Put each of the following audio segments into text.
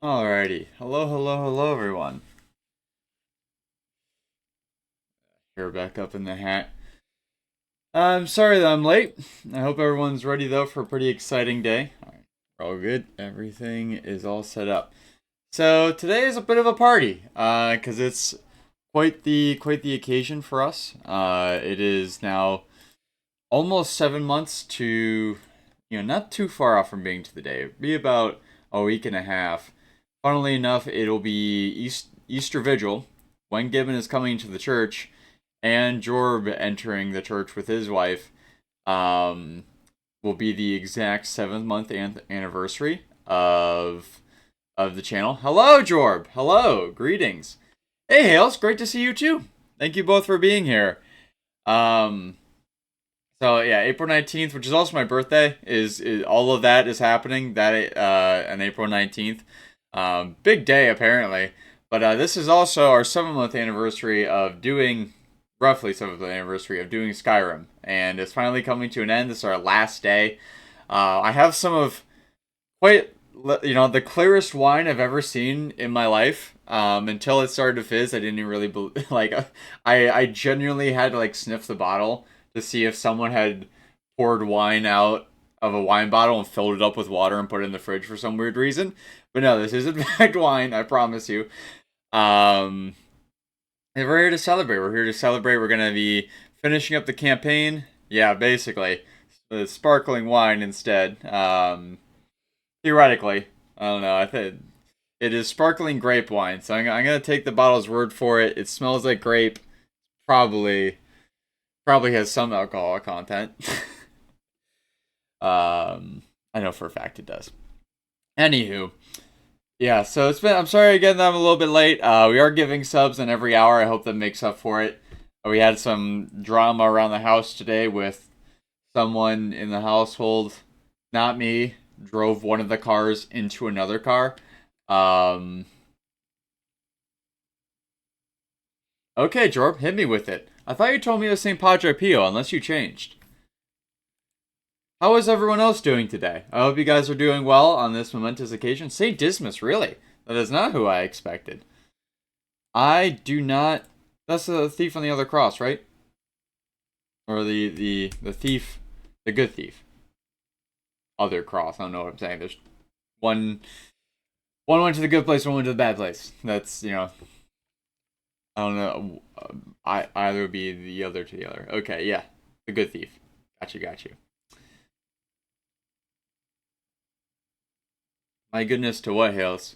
Alrighty. Hello, everyone. Hair back up in the hat. I'm sorry that I'm late. I hope everyone's ready, though, for a pretty exciting day. Alright, we're all good. Everything is all set up. So, today is a bit of a party, because it's quite the occasion for us. It is now almost 7 months to, not too far off from being to the day. It'll be about a week and a half. Funnily enough, it'll be Easter Vigil when Gibbon is coming to the church and Jorb entering the church with his wife. Um, will be the exact 7th month anniversary of the channel. Hello, Jorb. Hello. Greetings. Hey, Hales. Great to see you too. Thank you both for being here. Um, so yeah, April 19th, which is also my birthday, is all of that is happening that on April 19th. Big day apparently, but this is also our 7th month anniversary of doing roughly 7th month anniversary of doing Skyrim, and it's finally coming to an end. This is our last day. I have some of quite the clearest wine I've ever seen in my life. Until it started to fizz, I didn't even really like. I genuinely had to like sniff the bottle to see if someone had poured wine out of a wine bottle and filled it up with water and put it in the fridge for some weird reason. But no, this is in fact wine. I promise you. Um, and we're here to celebrate. We're here to celebrate. We're gonna be finishing up the campaign. Yeah, basically, the sparkling wine instead. Theoretically, I don't know. I think it is sparkling grape wine, so I'm gonna take the bottle's word for it. It smells like grape. Probably, probably has some alcohol content. I know for a fact it does. Anywho, yeah. So it's been. I'm sorry again that I'm a little bit late. We are giving subs in every hour. I hope that makes up for it. We had some drama around the house today with someone in the household, not me, drove one of the cars into another car. Um, okay, Jorb, hit me with it. I thought you told me it was St. Padre Pio, unless you changed. How is everyone else doing today? I hope you guys are doing well on this momentous occasion. St. Dismas, really? That is not who I expected. I do not. That's the thief on the other cross, right? Or the thief, the good thief. Other cross. I don't know what I'm saying. There's one. One went to the good place, one went to the bad place. That's I don't know. I either would be the other to the other. Okay, yeah, the good thief. Got you. My goodness, to what hills?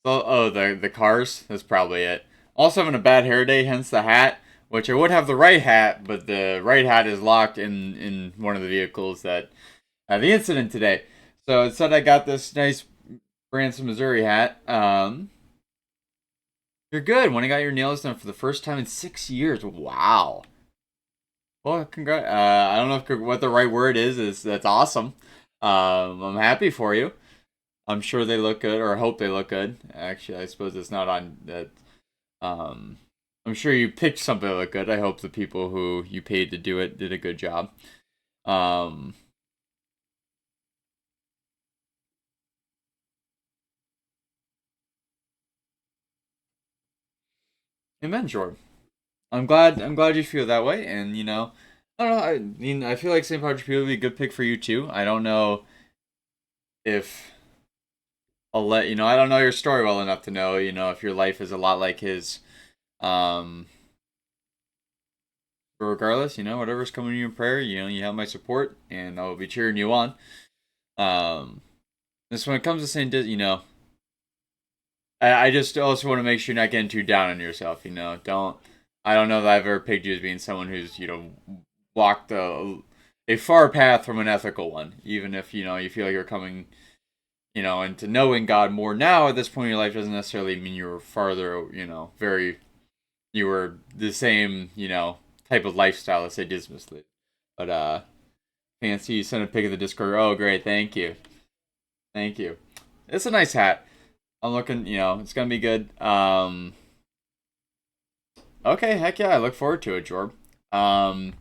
Oh, the cars. That's probably it. Also having a bad hair day, hence the hat. Which I would have the right hat, but the right hat is locked in one of the vehicles that had the incident today. So instead, I got this nice Branson, Missouri hat. You're good. When I got your nails done for the first time in 6 years. Wow. Well, congrats. I don't know what the right word is. Is that's awesome. I'm happy for you. I'm sure they look good, or I hope they look good. Actually, I suppose it's not on that. Um, I'm sure you picked something that looked good. I hope the people who you paid to do it did a good job. Um, Amen, Jordan. I'm glad you feel that way, and I don't know. I mean, I feel like St. Patrick's Day would be a good pick for you too. I don't know if I'll let you know. I don't know your story well enough to know, if your life is a lot like his. Um, but regardless, whatever's coming to you in prayer, you have my support, and I will be cheering you on. Um, this when it comes to Saint, I just also want to make sure you're not getting too down on yourself. Don't. I don't know that I've ever picked you as being someone who's walked a far path from an ethical one, even if you feel like you're coming into knowing God more now at this point in your life doesn't necessarily mean you're farther, you were the same, type of lifestyle as say Dismas lived. But fancy you sent a pic of the Discord. Oh great, thank you. Thank you. It's a nice hat. I'm looking, it's gonna be good. Okay, heck yeah, I look forward to it, Jorb. Um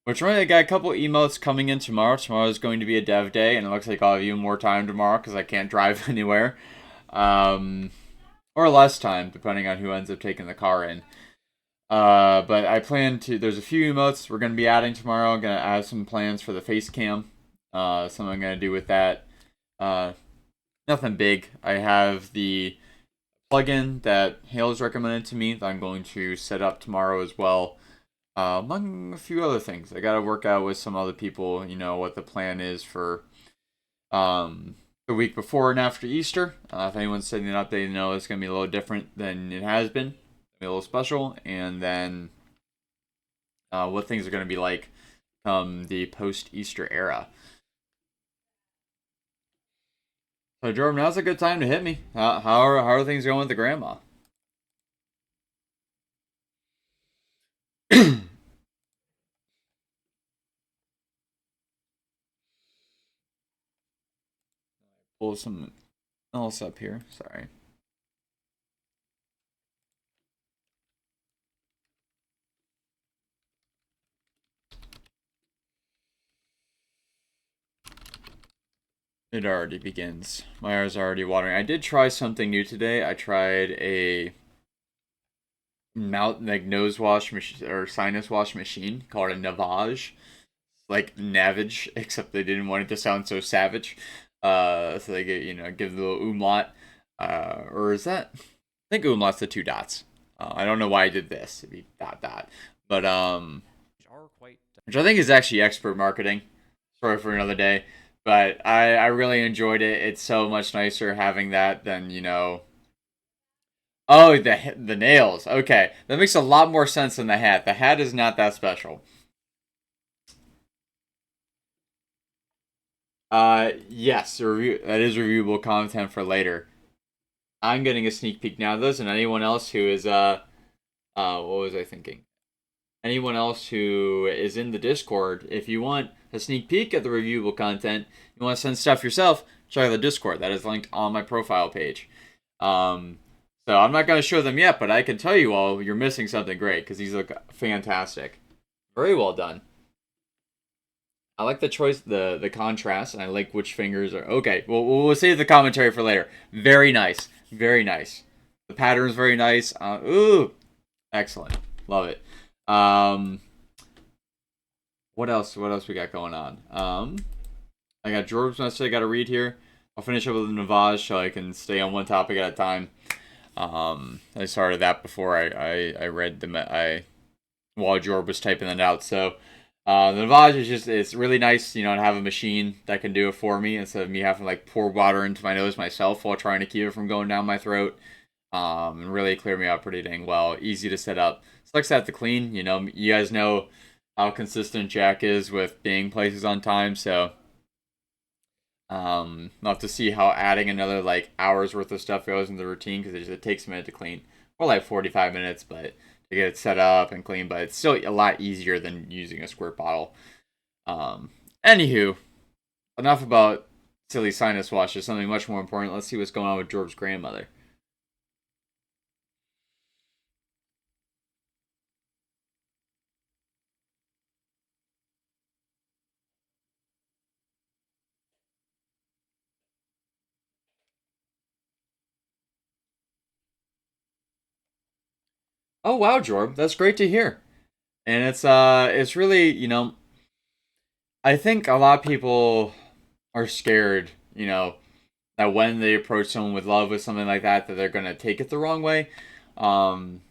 Which really, I got a couple emotes coming in tomorrow. Tomorrow is going to be a dev day, and it looks like I'll have even more time tomorrow because I can't drive anywhere. Um, or less time, depending on who ends up taking the car in. But I plan to. There's a few emotes we're going to be adding tomorrow. I'm going to add some plans for the face cam. Something I'm going to do with that. Nothing big. I have the plugin that Hale's recommended to me that I'm going to set up tomorrow as well. Among a few other things, I got to work out with some other people. What the plan is for the week before and after Easter. If anyone's setting it up, they know it's going to be a little different than it has been. Be a little special, and then what things are going to be like the post-Easter era. So, Jordan, now's a good time to hit me. How are things going with the grandma? Pull some else up here. Sorry. It already begins. My eyes are already watering. I did try something new today. I tried a mouth nose wash or sinus wash machine called a Navage, like Navage, except they didn't want it to sound so savage. So they give the little umlaut. Or is that? I think umlaut's the two dots. I don't know why I did this. It'd be dot dot, but which I think is actually expert marketing. Story for another day. But I really enjoyed it. It's so much nicer having that than Oh, the nails. Okay, that makes a lot more sense than the hat. The hat is not that special. Yes, review that is reviewable content for later. I'm getting a sneak peek now of this, and anyone else who is what was I thinking? Anyone else who is in the Discord, if you want a sneak peek at the reviewable content, you want to send stuff yourself, check out the Discord. That is linked on my profile page. So I'm not going to show them yet, but I can tell you all you're missing something great because these look fantastic. Very well done. I like the choice, the contrast, and I like which fingers are okay. Well, we'll save the commentary for later. Very nice, very nice. The pattern's very nice. Ooh, excellent, love it. What else? What else we got going on? I got George's message I got to read here. I'll finish up with the Navage so I can stay on one topic at a time. I started that before I read while George was typing that out. So the Navage is it's really nice, to have a machine that can do it for me instead of me having to like pour water into my nose myself while trying to keep it from going down my throat. And really clear me out pretty dang well. Easy to set up. Sucks to have to clean. You guys know how consistent Jack is with being places on time, so I'll have to see how adding another like hours worth of stuff goes in the routine because it takes a minute to clean, or like 45 minutes, but to get it set up and clean. But it's still a lot easier than using a squirt bottle. Anywho, enough about silly sinus washes. Something much more important. Let's see what's going on with George's grandmother. Oh wow, Jorb, that's great to hear. And it's really, I think a lot of people are scared, that when they approach someone with love with something like that they're gonna take it the wrong way. Um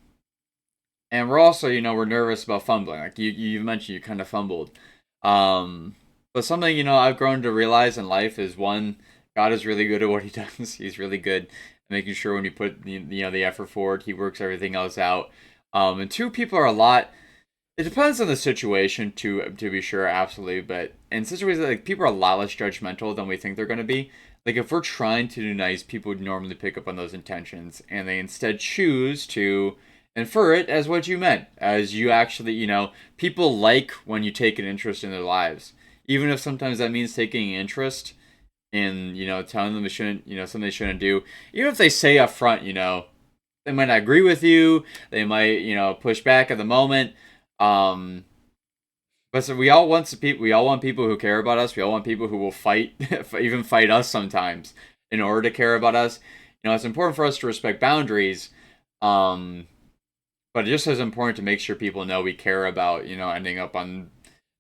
and we're also, we're nervous about fumbling. Like you mentioned you kind of fumbled. But something, I've grown to realize in life is one, God is really good at what he does. He's really good at making sure when you put the effort forward, he works everything else out. And two, people are a lot. It depends on the situation, to be sure, absolutely. But in situations like people are a lot less judgmental than we think they're going to be. Like if we're trying to do nice, people would normally pick up on those intentions, and they instead choose to infer it as what you meant, as you actually, people like when you take an interest in their lives, even if sometimes that means taking an interest in, telling them they shouldn't, something they shouldn't do. Even if they say up front, they might not agree with you, they might, push back at the moment. Um, But so we all want some people. We all want people who care about us. We all want people who will fight, even fight us sometimes, in order to care about us. It's important for us to respect boundaries, um, but just as important to make sure people know we care about, ending up on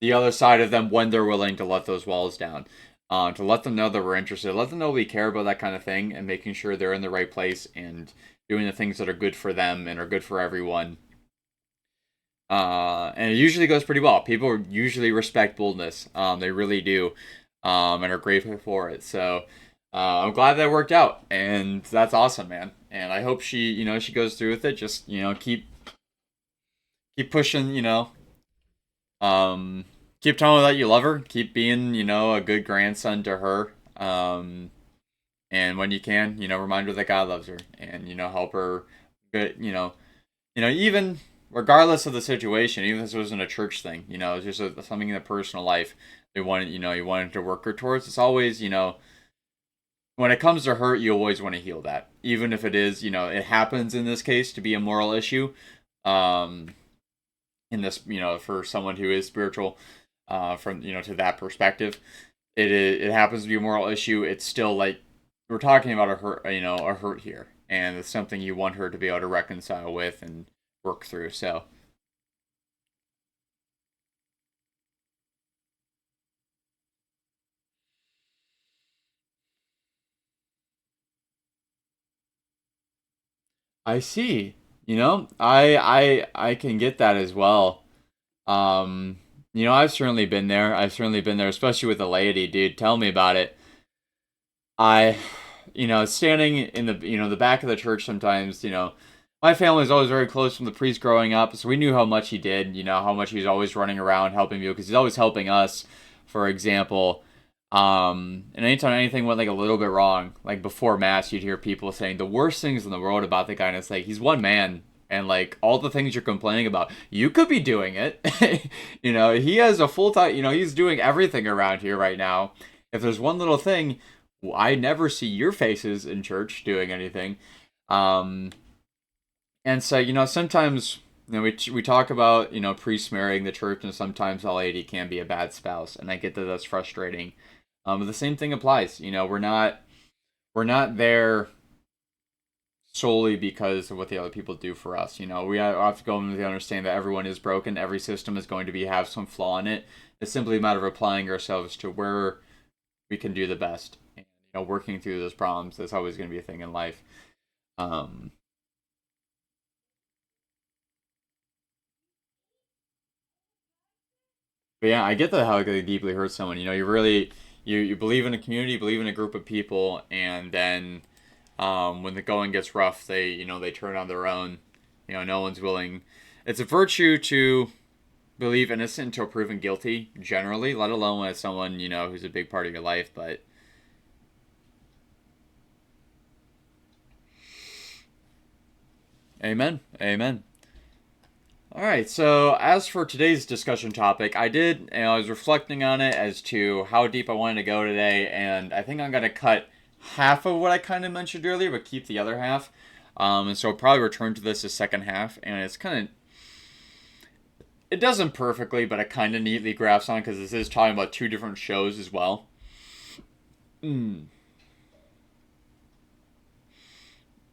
the other side of them when they're willing to let those walls down. To let them know that we're interested, let them know we care about that kind of thing, and making sure they're in the right place and doing the things that are good for them and are good for everyone. And it usually goes pretty well. People usually respect boldness. They really do, and are grateful for it. So I'm glad that worked out, and that's awesome, man. And I hope she goes through with it. Just keep pushing. Um, keep telling her that you love her. Keep being a good grandson to her. And when you can, remind her that God loves her, and help her. Good, even regardless of the situation, even if this wasn't a church thing, it's just something in the personal life they wanted, you wanted to work her towards. It's always, when it comes to hurt, you always want to heal that, even if it is, it happens in this case to be a moral issue. Um, in this, for someone who is spiritual, from to that perspective, it happens to be a moral issue. It's still like we're talking about a hurt here, and it's something you want her to be able to reconcile with and work through. So I see. I can get that as well. Um, I've certainly been there. I've certainly been there, especially with the laity, dude. Tell me about it. I, standing in the back of the church sometimes, my family was always very close from the priest growing up, so we knew how much he did, how much he was always running around helping people, because he's always helping us, for example. And anytime anything went like a little bit wrong, like before mass, you'd hear people saying the worst things in the world about the guy, and it's like he's one man, and like all the things you're complaining about, you could be doing it. He has a full time. He's doing everything around here right now. If there's one little thing, I never see your faces in church doing anything. Um, and so sometimes we talk about priests marrying the church, and sometimes a lady can be a bad spouse, and I get that that's frustrating. But the same thing applies. We're not there solely because of what the other people do for us. We have to go into the understand that everyone is broken. Every system is going to have some flaw in it. It's simply a matter of applying ourselves to where we can do the best. And, working through those problems. That's always going to be a thing in life. Um, but yeah, I get that how it deeply hurts someone. You really you believe in a community, you believe in a group of people, and then when the going gets rough, they turn on their own. No one's willing. It's a virtue to believe innocent until proven guilty, generally, let alone when it's someone who's a big part of your life. But amen, amen. All right. So as for today's discussion topic, I was reflecting on it as to how deep I wanted to go today, and I think I'm gonna cut half of what I kind of mentioned earlier, but keep the other half. And so I'll probably return to this as second half, and it's kind of it doesn't perfectly, but it kind of neatly grafts on because this is talking about two different shows as well. Mm.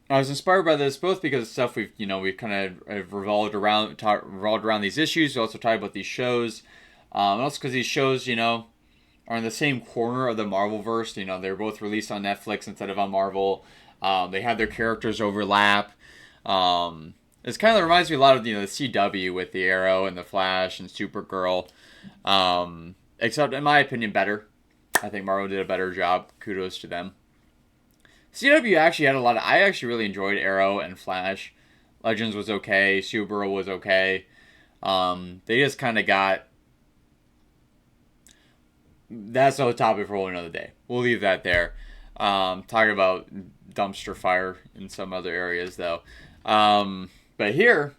I was inspired by this both because of stuff we've kind of revolved around these issues. We also talked about these shows, and also because these shows are in the same corner of the Marvel verse. They're both released on Netflix instead of on Marvel. They have their characters overlap. It's kind of reminds me a lot of the CW with the Arrow and the Flash and Supergirl. Except in my opinion, better. I think Marvel did a better job. Kudos to them. CW actually had a lot of. I actually really enjoyed Arrow and Flash. Legends was okay. Supergirl was okay. They just kind of got. That's a topic for another day. We'll leave that there. Talking about dumpster fire in some other areas, though. But here,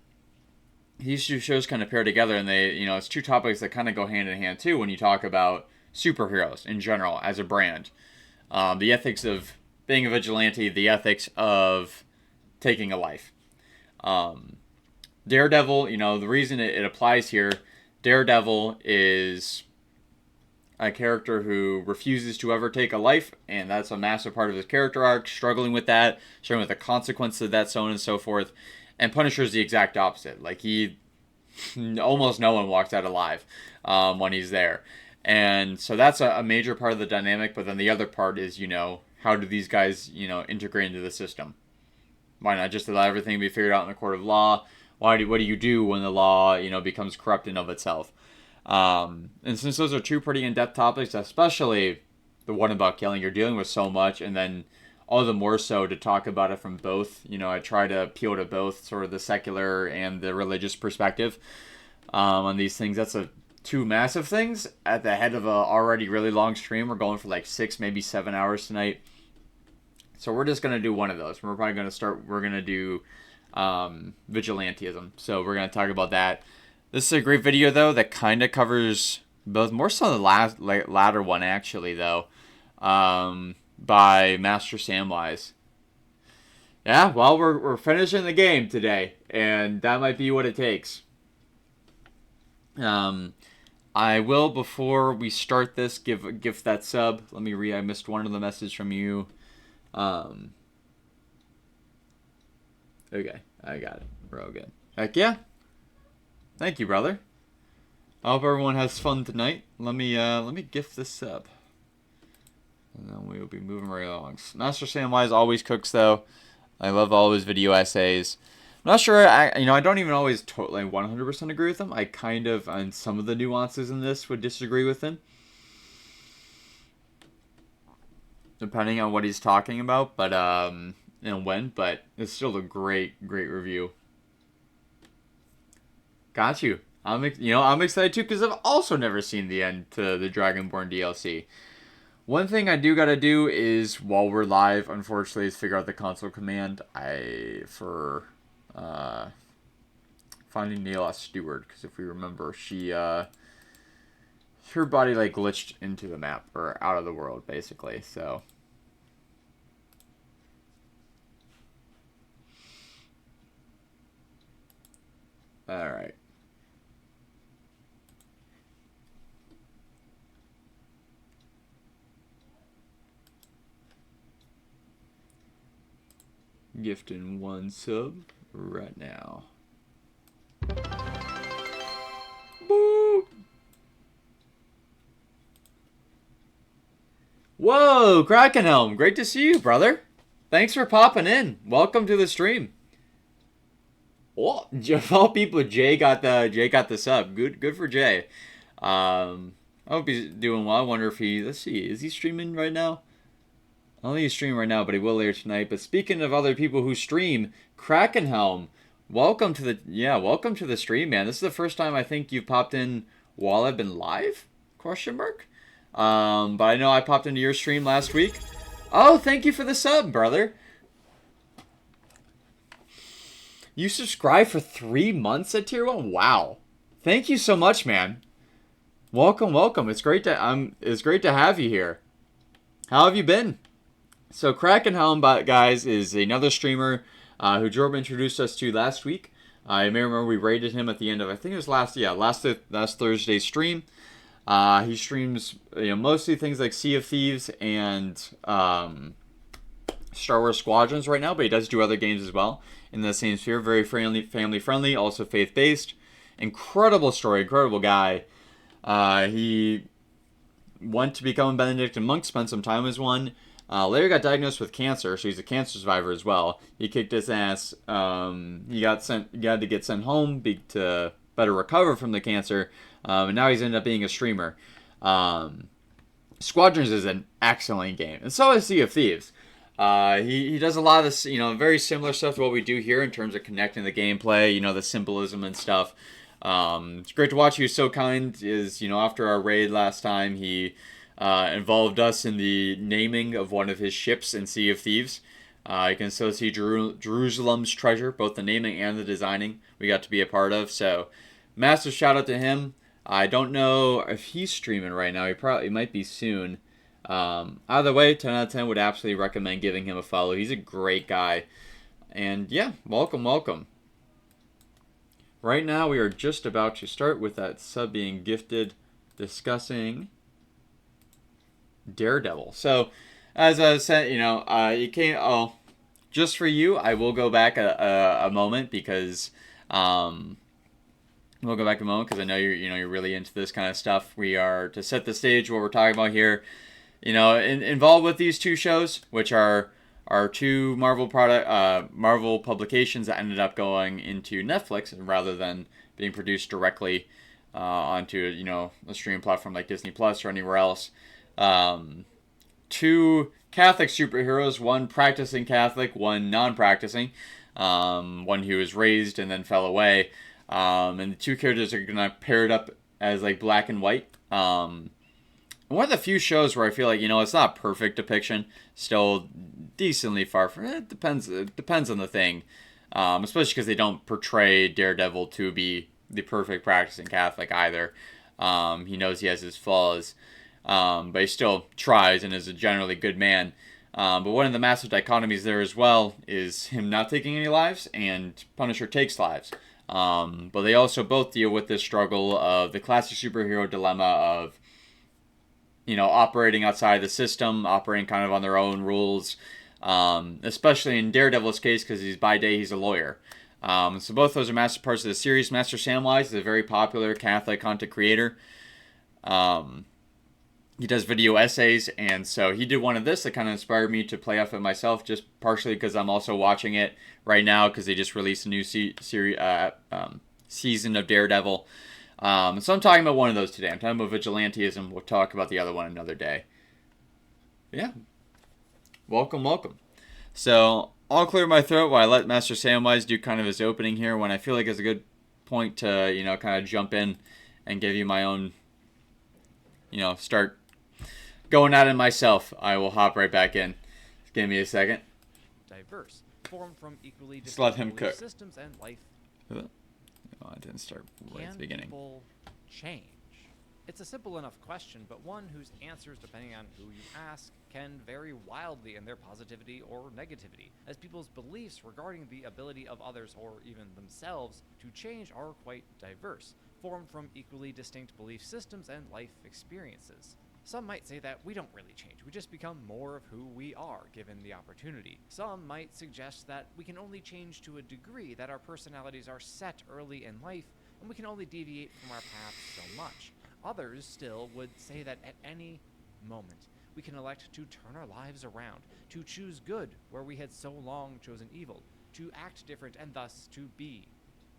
these two shows kind of pair together, and it's two topics that kind of go hand in hand too when you talk about superheroes in general as a brand. The ethics of being a vigilante, the ethics of taking a life. Um, Daredevil, the reason it applies here Daredevil is a character who refuses to ever take a life, and that's a massive part of his character arc, struggling with that, struggling with the consequences of that, so on and so forth. And Punisher is the exact opposite. Like, almost no one walks out alive when he's there. And so that's a major part of the dynamic, but then the other part is, how do these guys, integrate into the system? Why not just allow everything to be figured out in the court of law? What do you do when the law, becomes corrupt in of itself? And since those are two pretty in-depth topics, especially the one about killing, you're dealing with so much, and then all the more so to talk about it from both. I try to appeal to both sort of the secular and the religious perspective on these things. That's two massive things at the head of a already really long stream. We're going for like 6, maybe 7 hours tonight. So we're just going to do one of those. We're probably going to do vigilantism. So we're going to talk about that. This is a great video, though, that kind of covers both, more so the latter one, actually, though, by Master Samwise. Yeah, well, we're finishing the game today, and that might be what it takes. I will, before we start this, give that sub. Let me read. I missed one of the messages from you. Okay, I got it. We're all good. Heck yeah. Thank you, brother. I hope everyone has fun tonight. Let me gift this sub, and then we will be moving right along. Master Samwise always cooks, though. I love all of his video essays. I'm not sure. I don't even always totally 100% agree with him. I kind of, on some of the nuances in this, would disagree with him, depending on what he's talking about. But when. But it's still a great review. Got you. I'm excited too, because I've also never seen the end to the Dragonborn DLC. One thing I do gotta do is, while we're live, unfortunately, is figure out the console command for finding Naila Stewart, because if we remember, her body like glitched into the map, or out of the world, basically. So all right. Gifting one sub right now. Boop. Whoa, Krakenhelm, great to see you, brother. Thanks for popping in. Welcome to the stream. Oh, of all people, Jay got the sub. Good for Jay. I hope he's doing well. I wonder if let's see, is he streaming right now? I don't think he's streaming right now, but he will later tonight. But speaking of other people who stream, Krakenhelm, welcome to the stream, man. This is the first time I think you've popped in while I've been live? Question mark. But I know I popped into your stream last week. Oh, thank you for the sub, brother. You subscribed for 3 months at Tier 1? Wow. Thank you so much, man. Welcome. It's great to have you here. How have you been? So Krakenhelm, guys, is another streamer who Jordan introduced us to last week. I may remember we rated him at the end of, I think it was last Thursday's stream. He streams mostly things like Sea of Thieves and Star Wars Squadrons right now, but he does do other games as well in the same sphere. Very family friendly, also faith based. Incredible story, incredible guy. He went to become a Benedictine monk, spent some time as one. Later got diagnosed with cancer, so he's a cancer survivor as well. He kicked his ass. He had to get sent home to better recover from the cancer, and now he's ended up being a streamer. Squadrons is an excellent game, and so is Sea of Thieves. He does a lot of this, very similar stuff to what we do here in terms of connecting the gameplay, the symbolism and stuff. It's great to watch. He was so kind. After our raid last time, he involved us in the naming of one of his ships in Sea of Thieves. You can still see Jerusalem's treasure, both the naming and the designing we got to be a part of. So massive shout out to him. I don't know if he's streaming right now. He might be soon. Either way, 10 out of 10 would absolutely recommend giving him a follow. He's a great guy. And yeah, welcome. Right now, we are just about to start with that sub being gifted, discussing Daredevil. So, as I said, you can't. Oh, just for you, I will go back a moment because, we'll go back a moment because I know you're really into this kind of stuff. We are to set the stage what we're talking about here. Involved with these two shows, which are two Marvel publications that ended up going into Netflix rather than being produced directly onto a streaming platform like Disney Plus or anywhere else. Two Catholic superheroes, one practicing Catholic, one non-practicing, one who was raised and then fell away, and the two characters are gonna pair it up as like black and white. One of the few shows where I feel like it's not a perfect depiction, still decently far from it. It depends on the thing, especially because they don't portray Daredevil to be the perfect practicing Catholic either. He knows he has his flaws, but he still tries and is a generally good man. But one of the massive dichotomies there as well is him not taking any lives and Punisher takes lives. But they also both deal with this struggle of the classic superhero dilemma of operating outside the system, operating kind of on their own rules, especially in Daredevil's case because by day he's a lawyer. So both those are massive parts of the series. Master Samwise is a very popular Catholic content creator. He does video essays, and so he did one of this that kind of inspired me to play off it myself, just partially because I'm also watching it right now because they just released a new season of Daredevil. So I'm talking about one of those today. I'm talking about vigilantism. We'll talk about the other one another day. Yeah. Welcome. So I'll clear my throat while I let Master Samwise do kind of his opening here when I feel like it's a good point to, kind of jump in and give you my own, start going at it myself. I will hop right back in. Just give me a second. Diverse, formed from equally just let him cook. Systems and life. Oh, I didn't start right at the beginning. Can people change? It's a simple enough question, but one whose answers, depending on who you ask, can vary wildly in their positivity or negativity, as people's beliefs regarding the ability of others or even themselves to change are quite diverse, formed from equally distinct belief systems and life experiences. Some might say that we don't really change, we just become more of who we are given the opportunity. Some might suggest that we can only change to a degree, that our personalities are set early in life, and we can only deviate from our paths so much. Others still would say that at any moment, we can elect to turn our lives around, to choose good where we had so long chosen evil, to act different and thus to be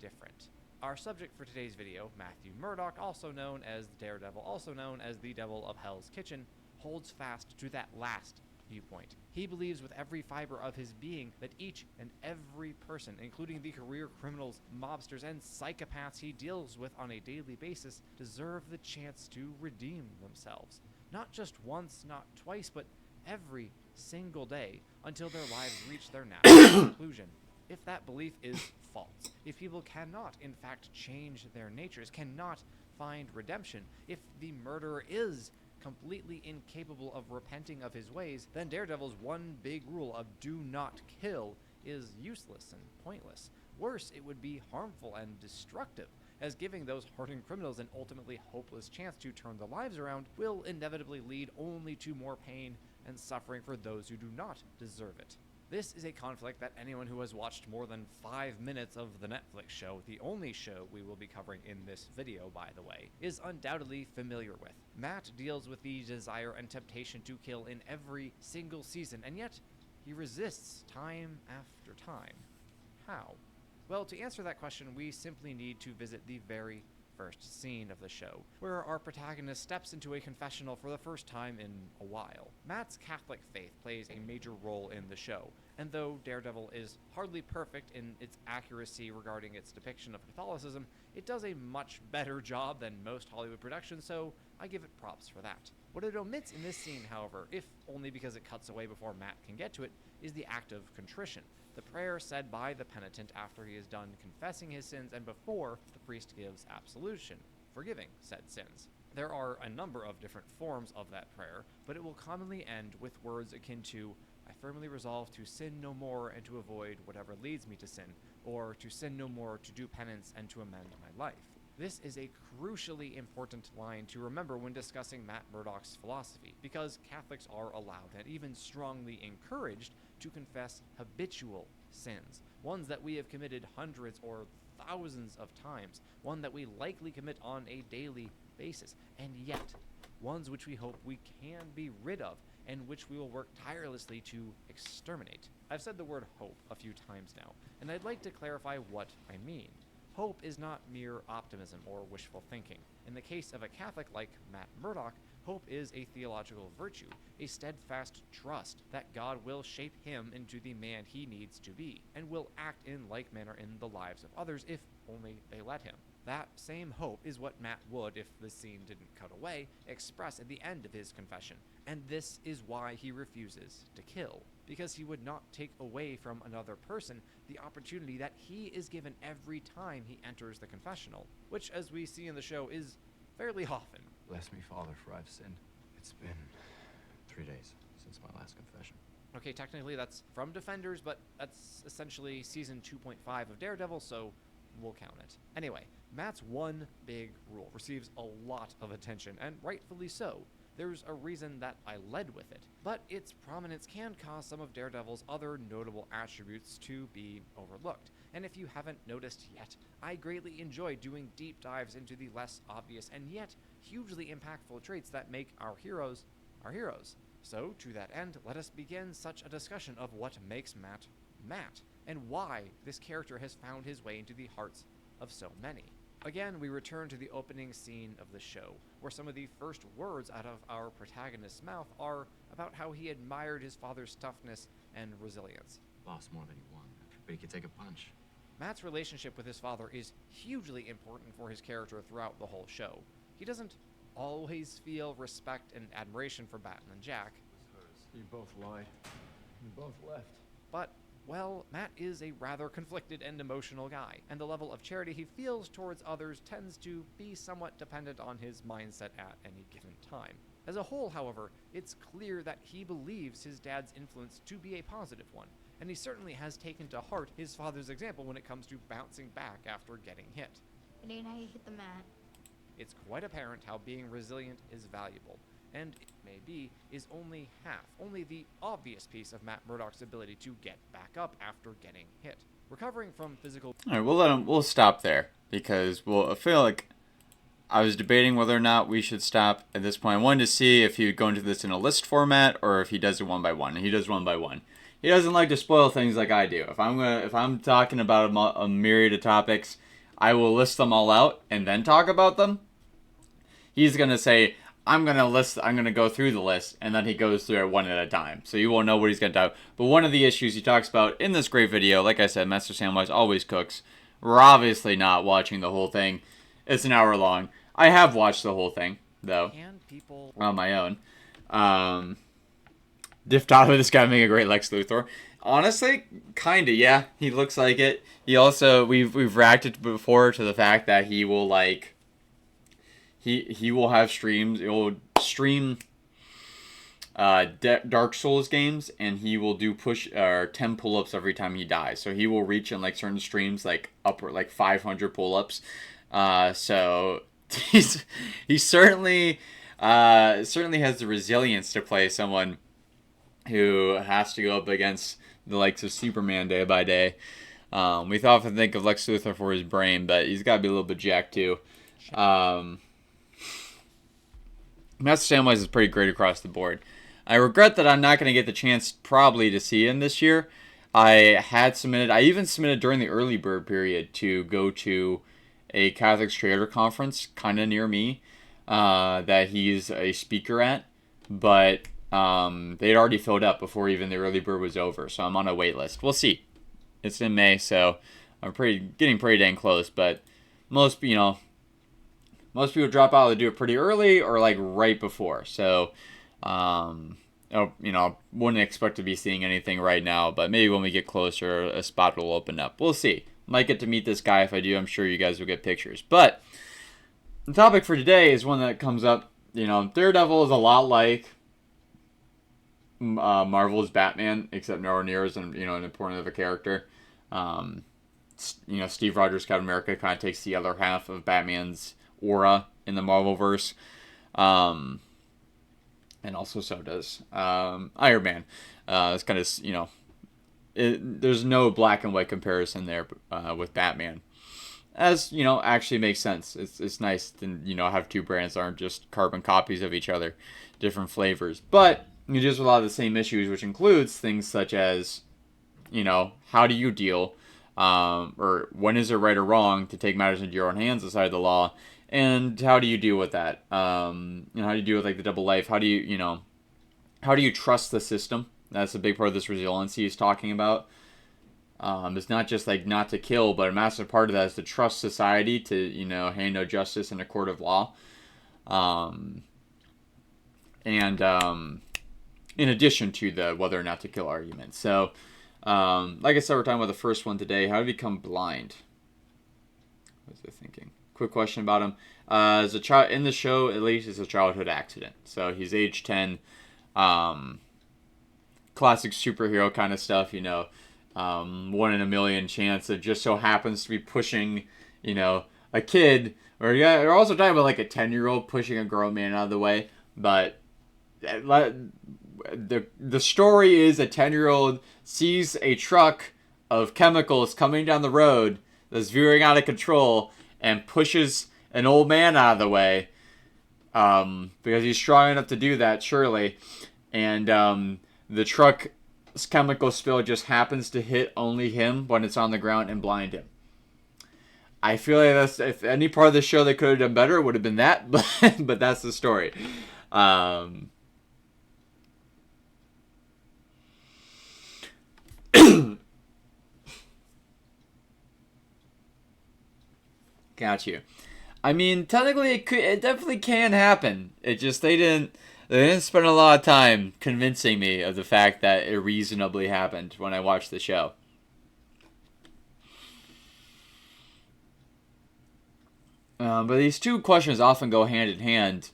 different. Our subject for today's video, Matthew Murdock, also known as Daredevil, also known as the Devil of Hell's Kitchen, holds fast to that last viewpoint. He believes with every fiber of his being that each and every person, including the career criminals, mobsters, and psychopaths he deals with on a daily basis, deserve the chance to redeem themselves. Not just once, not twice, but every single day until their lives reach their natural conclusion. If that belief is false, if people cannot, in fact, change their natures, cannot find redemption, if the murderer is completely incapable of repenting of his ways, then Daredevil's one big rule of do not kill is useless and pointless. Worse, it would be harmful and destructive, as giving those hardened criminals an ultimately hopeless chance to turn their lives around will inevitably lead only to more pain and suffering for those who do not deserve it. This is a conflict that anyone who has watched more than 5 minutes of the Netflix show, the only show we will be covering in this video, by the way, is undoubtedly familiar with. Matt deals with the desire and temptation to kill in every single season, and yet he resists time after time. How? Well, to answer that question, we simply need to visit the very first scene of the show, where our protagonist steps into a confessional for the first time in a while. Matt's Catholic faith plays a major role in the show, and though Daredevil is hardly perfect in its accuracy regarding its depiction of Catholicism, it does a much better job than most Hollywood productions, so I give it props for that. What it omits in this scene, however, if only because it cuts away before Matt can get to it, is the act of contrition, the prayer said by the penitent after he is done confessing his sins and before the priest gives absolution, forgiving said sins. There are a number of different forms of that prayer, but it will commonly end with words akin to, "I firmly resolve to sin no more and to avoid whatever leads me to sin. or to sin no more, to do penance, and to amend my life. This is a crucially important line to remember when discussing Matt Murdock's philosophy, because Catholics are allowed and even strongly encouraged to confess habitual sins, ones that we have committed hundreds or thousands of times, one that we likely commit on a daily basis, and yet ones which we hope we can be rid of and which we will work tirelessly to exterminate. I've said the word hope a few times now, and I'd like to clarify what I mean. Hope is not mere optimism or wishful thinking. In the case of a Catholic like Matt Murdock, hope is a theological virtue, a steadfast trust that God will shape him into the man he needs to be, and will act in like manner in the lives of others if only they let him. That same hope is what Matt would, if the scene didn't cut away, express at the end of his confession, and this is why he refuses to kill, because he would not take away from another person the opportunity that he is given every time he enters the confessional, which, as we see in the show, is fairly often. Bless me, Father, for I've sinned. It's been 3 days since my last confession. Okay, technically that's from Defenders, but that's essentially season 2.5 of Daredevil, so we'll count it. Anyway, Matt's one big rule receives a lot of attention, and rightfully so. There's a reason that I led with it, but its prominence can cause some of Daredevil's other notable attributes to be overlooked. And if you haven't noticed yet, I greatly enjoy doing deep dives into the less obvious and yet hugely impactful traits that make our heroes our heroes. So, to that end, let us begin such a discussion of what makes Matt Matt, and why this character has found his way into the hearts of so many. Again, we return to the opening scene of the show, where some of the first words out of our protagonist's mouth are about how he admired his father's toughness and resilience. Lost more than he won, but he could take a punch. Matt's relationship with his father is hugely important for his character throughout the whole show. He doesn't always feel respect and admiration for Batten and Jack. You both lied. You both left. But, well, Matt is a rather conflicted and emotional guy, and the level of charity he feels towards others tends to be somewhat dependent on his mindset at any given time. As a whole, however, it's clear that he believes his dad's influence to be a positive one, and he certainly has taken to heart his father's example when it comes to bouncing back after getting hit. It ain't how you hit the mat. It's quite apparent how being resilient is valuable, and it may be is only the obvious piece of Matt Murdock's ability to get back up after getting hit. Recovering from physical... Alright, we'll stop there, because I feel like I was debating whether or not we should stop at this point. I wanted to see if he would go into this in a list format, or if he does it one by one, and he does one by one. He doesn't like to spoil things like I do. If I'm talking about a myriad of topics, I will list them all out and then talk about them. He's gonna say, I'm gonna go through the list, and then he goes through it one at a time. So you won't know what he's gonna do. But one of the issues he talks about in this great video, like I said, Master Samwise always cooks. We're obviously not watching the whole thing. It's an hour long. I have watched the whole thing, though. Can people... On my own. Diff thought of this guy being a great Lex Luthor. Honestly, kinda, yeah. He looks like it. He also, we've reacted before to the fact that he will, like... He will have streams. He will stream Dark Souls games, and he will do 10 pull-ups every time he dies. So he will reach in like certain streams like upward like 500 pull-ups. So he certainly has the resilience to play someone who has to go up against the likes of Superman day by day. We often think of Lex Luthor for his brain, but he's got to be a little bit jacked too. Master Samwise is pretty great across the board. I regret that I'm not going to get the chance probably to see him this year. I even submitted during the early bird period to go to a Catholic Trader conference kind of near me that he's a speaker at, but they'd already filled up before even the early bird was over, so I'm on a wait list. We'll see. It's in May, so I'm getting pretty dang close, but most people drop out to do it pretty early or like right before. So, wouldn't expect to be seeing anything right now, but maybe when we get closer, a spot will open up. We'll see. Might get to meet this guy. If I do, I'm sure you guys will get pictures. But the topic for today is one that comes up. Daredevil is a lot like Marvel's Batman, except nowhere near as an important of a character. Steve Rogers' Captain America kind of takes the other half of Batman's aura in the Marvelverse. And also so does Iron Man. It's kind of, there's no black and white comparison there with Batman. As, actually makes sense. It's nice to, have two brands that aren't just carbon copies of each other, different flavors. But you just have a lot of the same issues, which includes things such as, how do you deal, or when is it right or wrong to take matters into your own hands aside the law, and how do you deal with that? How do you deal with like the double life? How do you trust the system? That's a big part of this resiliency he's talking about. It's not just like not to kill, but a massive part of that is to trust society to, hand no justice in a court of law. In addition to the whether or not to kill argument. So, like I said, we're talking about the first one today. How to become blind. What was I thinking? Quick question about him. As a child in the show, at least, it's a childhood accident. So he's age 10. Classic superhero kind of stuff, 1 in a million chance of just so happens to be pushing, a kid. Or you're also talking about like a 10-year-old pushing a grown man out of the way. But the story is a 10-year-old sees a truck of chemicals coming down the road that's veering out of control and pushes an old man out of the way because he's strong enough to do that, surely. And the truck's chemical spill just happens to hit only him when it's on the ground and blind him. I feel like that's, if any part of the show they could have done better, it would have been that, but that's the story. Got you. I mean, technically, it definitely can happen. It just they didn't spend a lot of time convincing me of the fact that it reasonably happened when I watched the show. But these two questions often go hand in hand,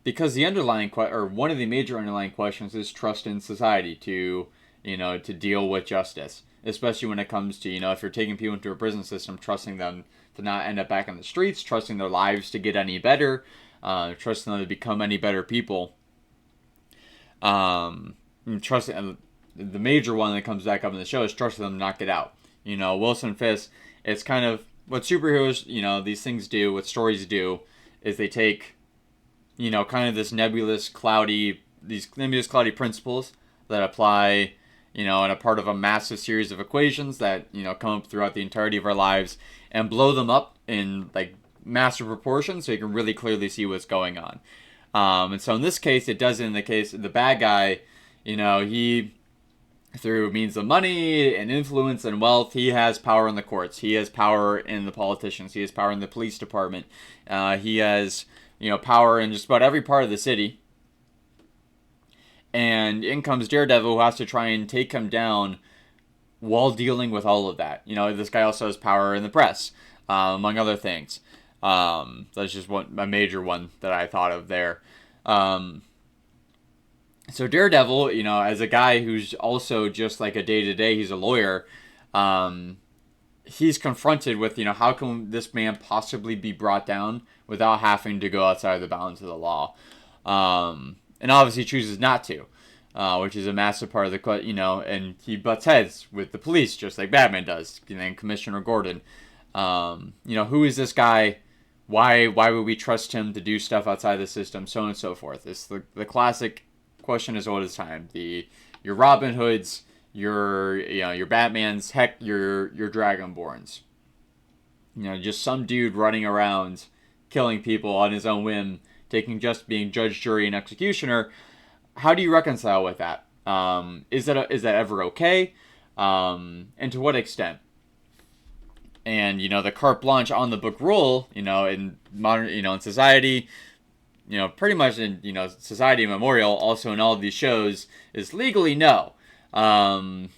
because the underlying or one of the major underlying questions is trust in society to deal with justice, especially when it comes to if you're taking people into a prison system, trusting them to not end up back in the streets, trusting their lives to get any better, trusting them to become any better people. Trusting the major one that comes back up in the show is trusting them to not get out. Wilson Fisk. It's kind of what superheroes, these things do, what stories do, is they take, kind of these nebulous, cloudy principles that apply, and a part of a massive series of equations that, come up throughout the entirety of our lives and blow them up in, like, massive proportions so you can really clearly see what's going on. And so in this case, it does in the case of the bad guy, he, through means of money and influence and wealth, he has power in the courts. He has power in the politicians. He has power in the police department. He has, power in just about every part of the city. And in comes Daredevil, who has to try and take him down while dealing with all of that. This guy also has power in the press, among other things. That's just a major one that I thought of there. So Daredevil, as a guy who's also just like a day-to-day, he's a lawyer, he's confronted with, how can this man possibly be brought down without having to go outside the bounds of the law? And obviously chooses not to, which is a massive part of the, and he butts heads with the police, just like Batman does, and Commissioner Gordon. Who is this guy? Why would we trust him to do stuff outside the system? So on and so forth. It's the classic question as old as time. Your Robin Hoods, your Batmans, heck, your Dragonborns. Just some dude running around, killing people on his own whim, being judge, jury, and executioner. How do you reconcile with that? Is that ever okay? And to what extent? And the carte blanche on the book rule, in modern, in society, pretty much in society memorial, also in all of these shows, is legally no. But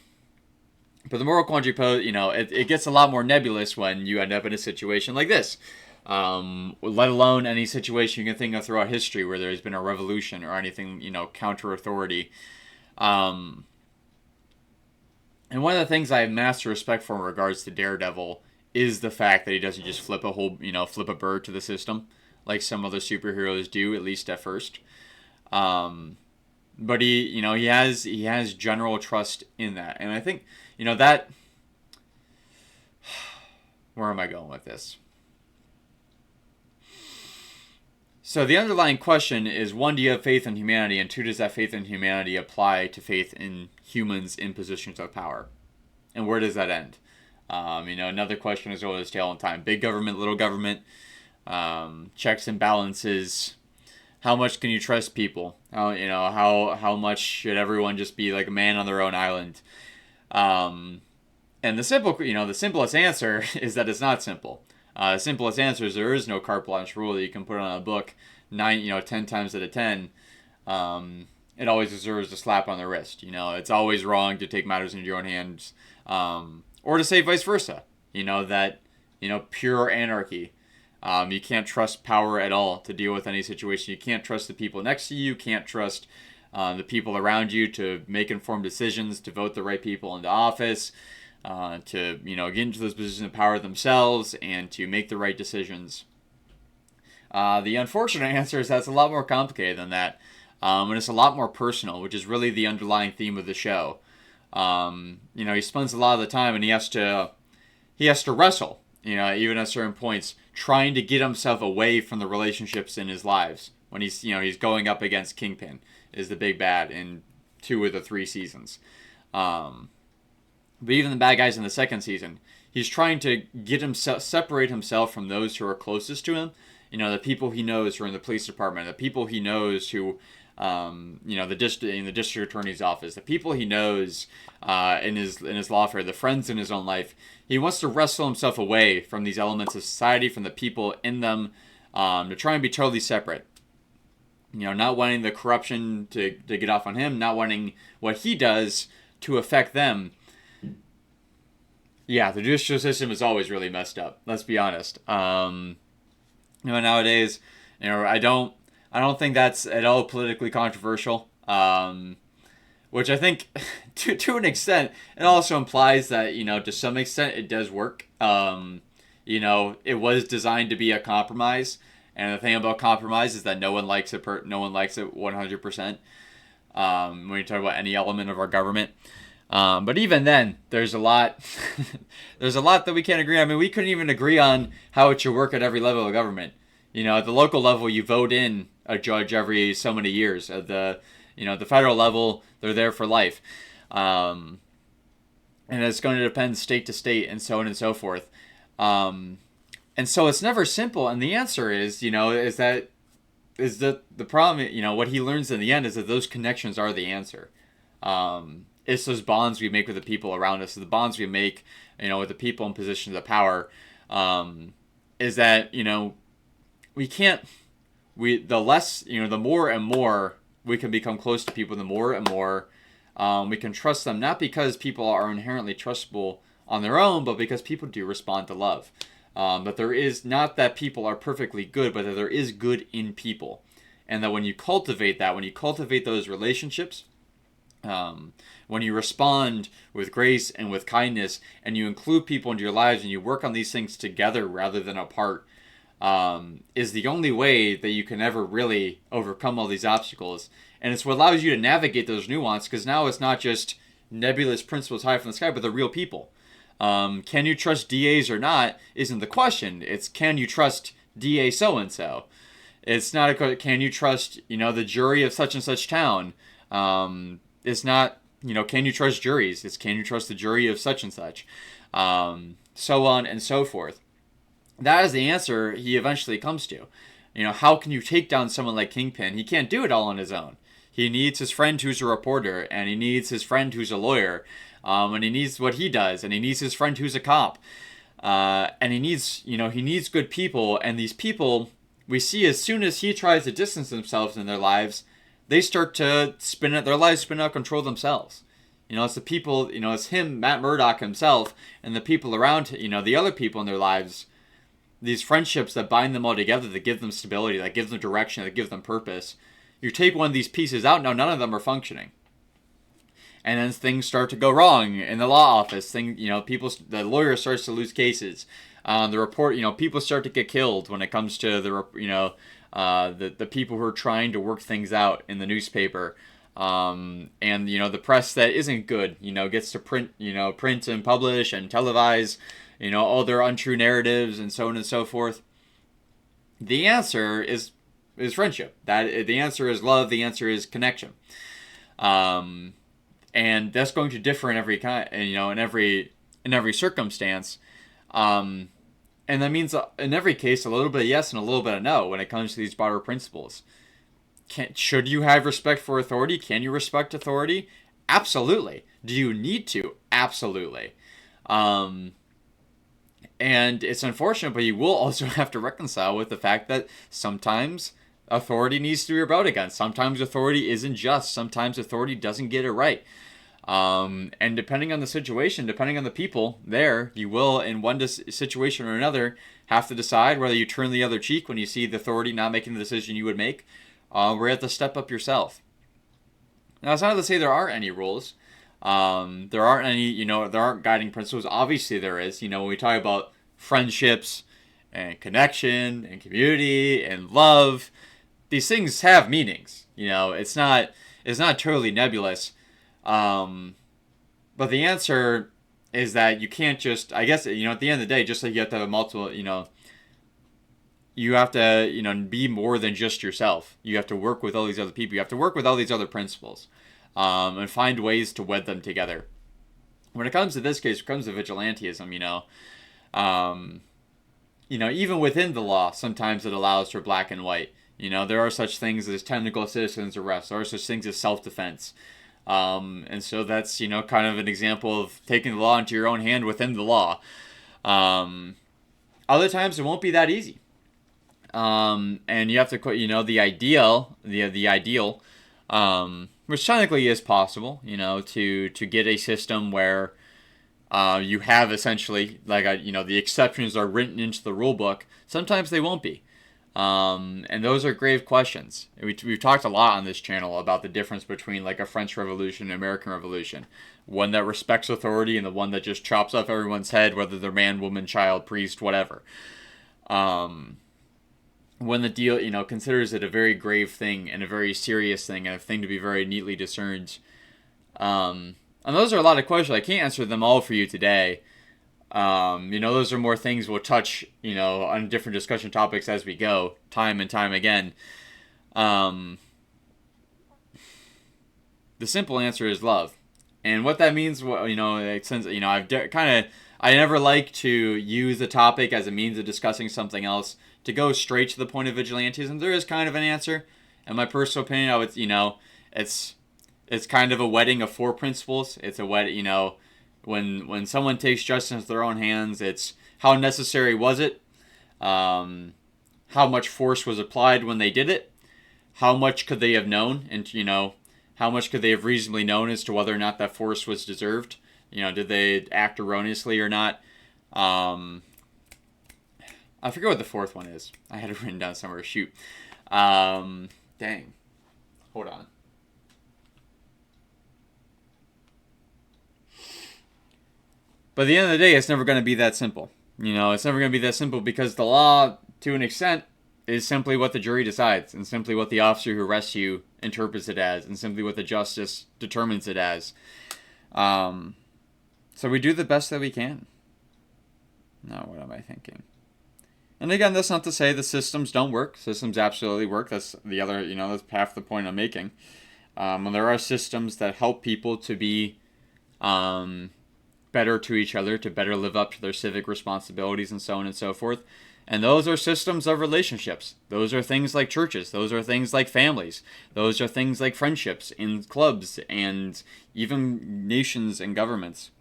the moral quandary pose, it gets a lot more nebulous when you end up in a situation like this. Let alone any situation you can think of throughout history where there's been a revolution or anything, counter authority. And And one of the things I have massive respect for in regards to Daredevil is the fact that he doesn't just flip flip a bird to the system like some other superheroes do, at least at first. But he has general trust in that, and I think that. Where am I going with this? So the underlying question is, one, do you have faith in humanity? And two, does that faith in humanity apply to faith in humans in positions of power? And where does that end? Another question is always tail in time. Big government, little government, checks and balances. How much can you trust people? How much should everyone just be like a man on their own island? And the simplest answer is that it's not simple. The simplest answer is there is no carte blanche rule that you can put on a book 10 times out of 10. It always deserves a slap on the wrist. It's always wrong to take matters into your own hands, or to say vice versa. Pure anarchy. You can't trust power at all to deal with any situation. You can't trust the people next to you. You can't trust the people around you to make informed decisions, to vote the right people into office, to get into those positions of power themselves, and to make the right decisions. The unfortunate answer is that's a lot more complicated than that, and it's a lot more personal, which is really the underlying theme of the show. He spends a lot of the time, and he has to wrestle, even at certain points, trying to get himself away from the relationships in his lives when he's going up against Kingpin is the big bad in 2 of the 3 seasons. But even the bad guys in the second season, he's trying to separate himself from those who are closest to him. The people he knows who are in the police department, the people he knows who, in the district attorney's office, the people he knows in his law firm, the friends in his own life. He wants to wrestle himself away from these elements of society, from the people in them, to try and be totally separate. Not wanting the corruption to get off on him, not wanting what he does to affect them. Yeah, the judicial system is always really messed up. Let's be honest. Nowadays, I don't think that's at all politically controversial. Which I think, to an extent, it also implies that to some extent it does work. It was designed to be a compromise, and the thing about compromise is that no one likes it. No one likes it 100%. When you talk about any element of our government. But even then, there's a lot that we can't agree on. I mean, we couldn't even agree on how it should work at every level of government. At the local level, you vote in a judge every so many years. At the federal level, they're there for life. And it's going to depend state to state and so on and so forth. And so it's never simple. And the answer is the problem, what he learns in the end is that those connections are the answer. It's those bonds we make with the people around us, the bonds we make, with the people in positions of power, is that, the more and more we can become close to people, the more and more we can trust them, not because people are inherently trustable on their own, but because people do respond to love. But there is not that people are perfectly good, but that there is good in people. And that when you cultivate those relationships, when you respond with grace and with kindness, and you include people into your lives, and you work on these things together rather than apart, is the only way that you can ever really overcome all these obstacles. And it's what allows you to navigate those nuances, because now it's not just nebulous principles high from the sky, but they're real people. Can you trust DAs or not isn't the question. It's, can you trust DA so-and-so? It's not can you trust, the jury of such and such town? It's not, can you trust juries? It's, can you trust the jury of such and such? So on and so forth. That is the answer he eventually comes to. How can you take down someone like Kingpin? He can't do it all on his own. He needs his friend who's a reporter, and he needs his friend who's a lawyer, and he needs what he does, and he needs his friend who's a cop. And he needs good people, and these people, we see as soon as he tries to distance themselves in their lives, they start to their lives spin out of control themselves. It's the people, it's him, Matt Murdock himself, and the people around, the other people in their lives, these friendships that bind them all together, that give them stability, that give them direction, that give them purpose. You take one of these pieces out, now none of them are functioning. and then things start to go wrong in the law office. The lawyer starts to lose cases. People start to get killed when it comes to the people who are trying to work things out in the newspaper. The press that isn't good, gets to print and publish and televise, all their untrue narratives and so on and so forth. The answer is friendship. The answer is love. The answer is connection. And that's going to differ in every kind, in every circumstance. And that means in every case a little bit of yes and a little bit of no when it comes to these broader principles. Should you have respect for authority? Can you respect authority? Absolutely. Do you need to? Absolutely. And it's unfortunate, but you will also have to reconcile with the fact that sometimes authority needs to be rebelled against. Sometimes authority isn't just. Sometimes authority doesn't get it right. And depending on the situation, depending on the people there, you will, in one situation or another, have to decide whether you turn the other cheek when you see the authority not making the decision you would make, or you have to step up yourself. Now, it's not to say there aren't any rules. There aren't any, there aren't guiding principles. Obviously there is. When we talk about friendships and connection and community and love, these things have meanings. It's not totally nebulous. But the answer is that you can't just, I guess, at the end of the day, just like you have to have multiple, you have to, be more than just yourself. You have to work with all these other people. You have to work with all these other principles, and find ways to wed them together. When it comes to this case, when it comes to vigilantism, even within the law, sometimes it allows for black and white. There are such things as technical citizens arrest. There are such things as self-defense. And so that's, kind of an example of taking the law into your own hand within the law. Other times it won't be that easy. And you have to, the ideal, which technically is possible, to get a system where, you have essentially, the exceptions are written into the rule book. Sometimes they won't be. And those are grave questions. We've talked a lot on this channel about the difference between like a French Revolution and an American Revolution. One that respects authority and the one that just chops off everyone's head, whether they're man, woman, child, priest, whatever. When the deal, considers it a very grave thing and a very serious thing and a thing to be very neatly discerned. And those are a lot of questions. I can't answer them all for you today. Those are more things we'll touch, on different discussion topics as we go, time and time again. The simple answer is love. And what that means, since, I never like to use a topic as a means of discussing something else to go straight to the point of vigilantism. There is kind of an answer. In my personal opinion, it's kind of a wedding of four principles. It's a wedding, when someone takes justice into their own hands, it's how necessary was it? How much force was applied when they did it? How much could they have known? And, how much could they have reasonably known as to whether or not that force was deserved? Did they act erroneously or not? I forget what the fourth one is. I had it written down somewhere. Shoot. Dang. Hold on. But at the end of the day, it's never going to be that simple. It's never going to be that simple because the law, to an extent, is simply what the jury decides and simply what the officer who arrests you interprets it as and simply what the justice determines it as. So we do the best that we can. Now, what am I thinking? And again, that's not to say the systems don't work. Systems absolutely work. That's the other, that's half the point I'm making. And there are systems that help people to be better to each other, to better live up to their civic responsibilities and so on and so forth. And those are systems of relationships. Those are things like churches. Those are things like families. Those are things like friendships in clubs and even nations and governments.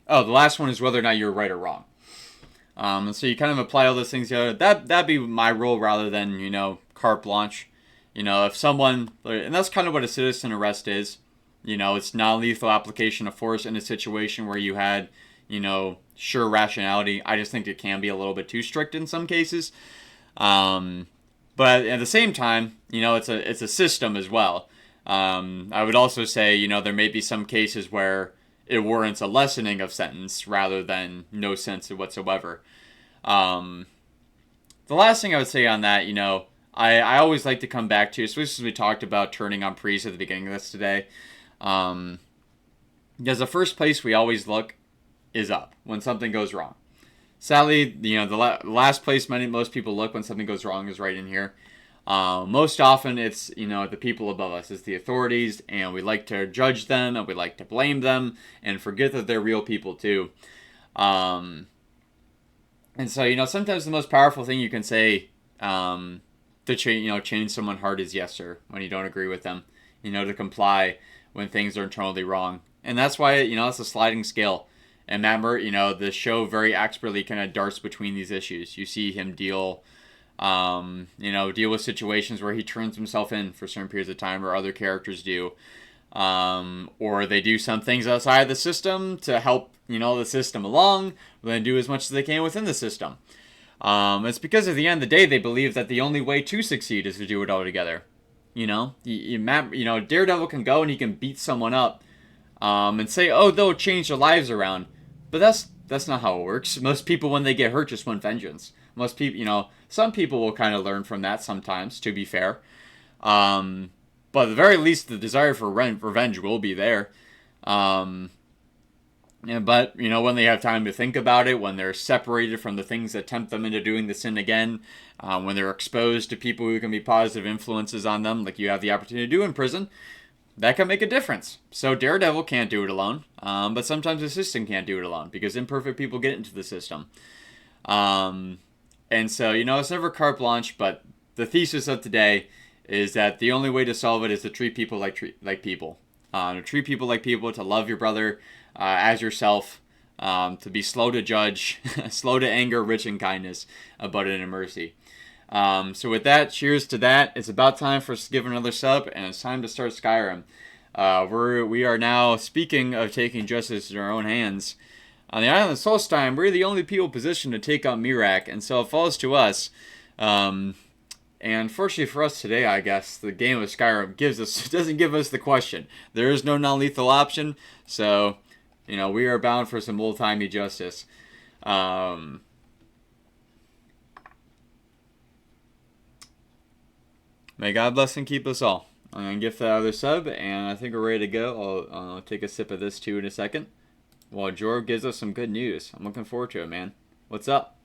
Oh, the last one is whether or not you're right or wrong. And so you kind of apply all those things together. That'd be my role rather than, carte blanche. If someone, and that's kind of what a citizen arrest is. It's non-lethal application of force in a situation where you had, sure rationality. I just think it can be a little bit too strict in some cases. But at the same time, it's a system as well. I would also say, there may be some cases where it warrants a lessening of sentence rather than no sentence whatsoever. The last thing I would say on that, I always like to come back to, especially as we talked about turning on priests at the beginning of this today, because the first place we always look is up when something goes wrong. Sadly, the last place most people look when something goes wrong is right in here. Most often it's, the people above us, it's the authorities, and we like to judge them, and we like to blame them, and forget that they're real people too. And so, sometimes the most powerful thing you can say to change someone's heart is yes, sir, when you don't agree with them, to comply when things are internally wrong. And that's why, it's a sliding scale. And Matt Murt, the show very expertly kind of darts between these issues. You see him deal with situations where he turns himself in for certain periods of time, or other characters do. Or they do some things outside the system to help, the system along, but then do as much as they can within the system. It's because at the end of the day, they believe that the only way to succeed is to do it all together. Daredevil can go and he can beat someone up, and say, oh, they'll change their lives around. But that's not how it works. Most people, when they get hurt, just want vengeance. Most people, some people will kind of learn from that sometimes, to be fair. But at the very least, the desire for revenge will be there. But, when they have time to think about it, when they're separated from the things that tempt them into doing the sin again, when they're exposed to people who can be positive influences on them, like you have the opportunity to do in prison, that can make a difference. So Daredevil can't do it alone, but sometimes the system can't do it alone, because imperfect people get into the system. And so, it's never carte blanche, but the thesis of today is that the only way to solve it is to treat people like people. To treat people like people, to love your brother as yourself, to be slow to judge, slow to anger, rich in kindness, abundant in mercy. So with that, cheers to that. It's about time for us to give another sub, and it's time to start Skyrim. We are now, speaking of taking justice in our own hands, on the island of Solstheim, we're the only people positioned to take on Mirak, and so it falls to us. And fortunately for us today, I guess, the game of Skyrim doesn't give us the question. There is no non-lethal option, so, we are bound for some old-timey justice. May God bless and keep us all. I'm going to gift that other sub, and I think we're ready to go. I'll take a sip of this too in a second. While Jorg gives us some good news. I'm looking forward to it, man. What's up?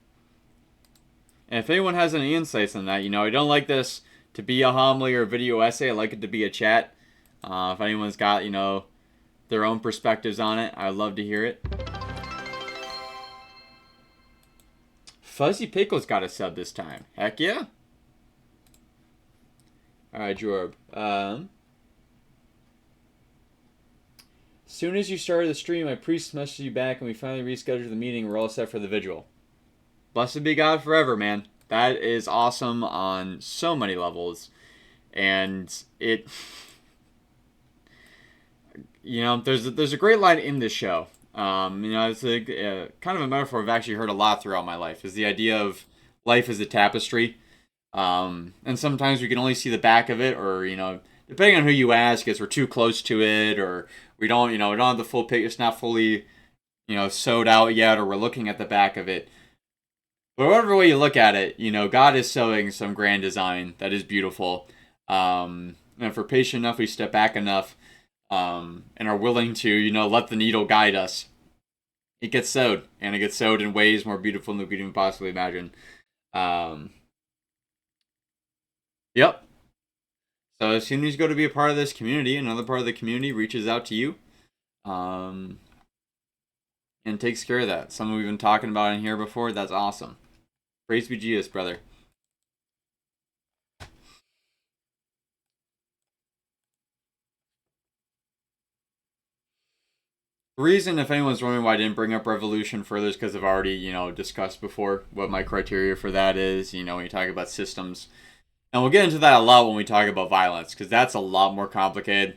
And if anyone has any insights on that, I don't like this to be a homily or a video essay. I like it to be a chat. If anyone's got, their own perspectives on it, I'd love to hear it. Fuzzy Pickle's got a sub this time. Heck yeah. Alright, Jorb. As soon as you started the stream, my priest messaged you back and we finally rescheduled the meeting. We're all set for the vigil. Blessed be God forever, man. That is awesome on so many levels. And it... there's a great line in this show. It's a kind of a metaphor I've actually heard a lot throughout my life. Is the idea of life as a tapestry. And sometimes we can only see the back of it, or, depending on who you ask, is we're too close to it, or we don't, we don't have the full picture, it's not fully, sewed out yet, or we're looking at the back of it. But whatever way you look at it, God is sewing some grand design that is beautiful. And if we're patient enough, we step back enough, and are willing to, let the needle guide us, it gets sewed, and it gets sewed in ways more beautiful than we could even possibly imagine. Yep. So as soon as you go to be a part of this community, another part of the community reaches out to you, and takes care of that. Something we've been talking about in here before. That's awesome. Praise be Jesus, brother. The reason, if anyone's wondering why I didn't bring up Revolution further, is because I've already, discussed before what my criteria for that is, when you talk about systems. And we'll get into that a lot when we talk about violence, because that's a lot more complicated.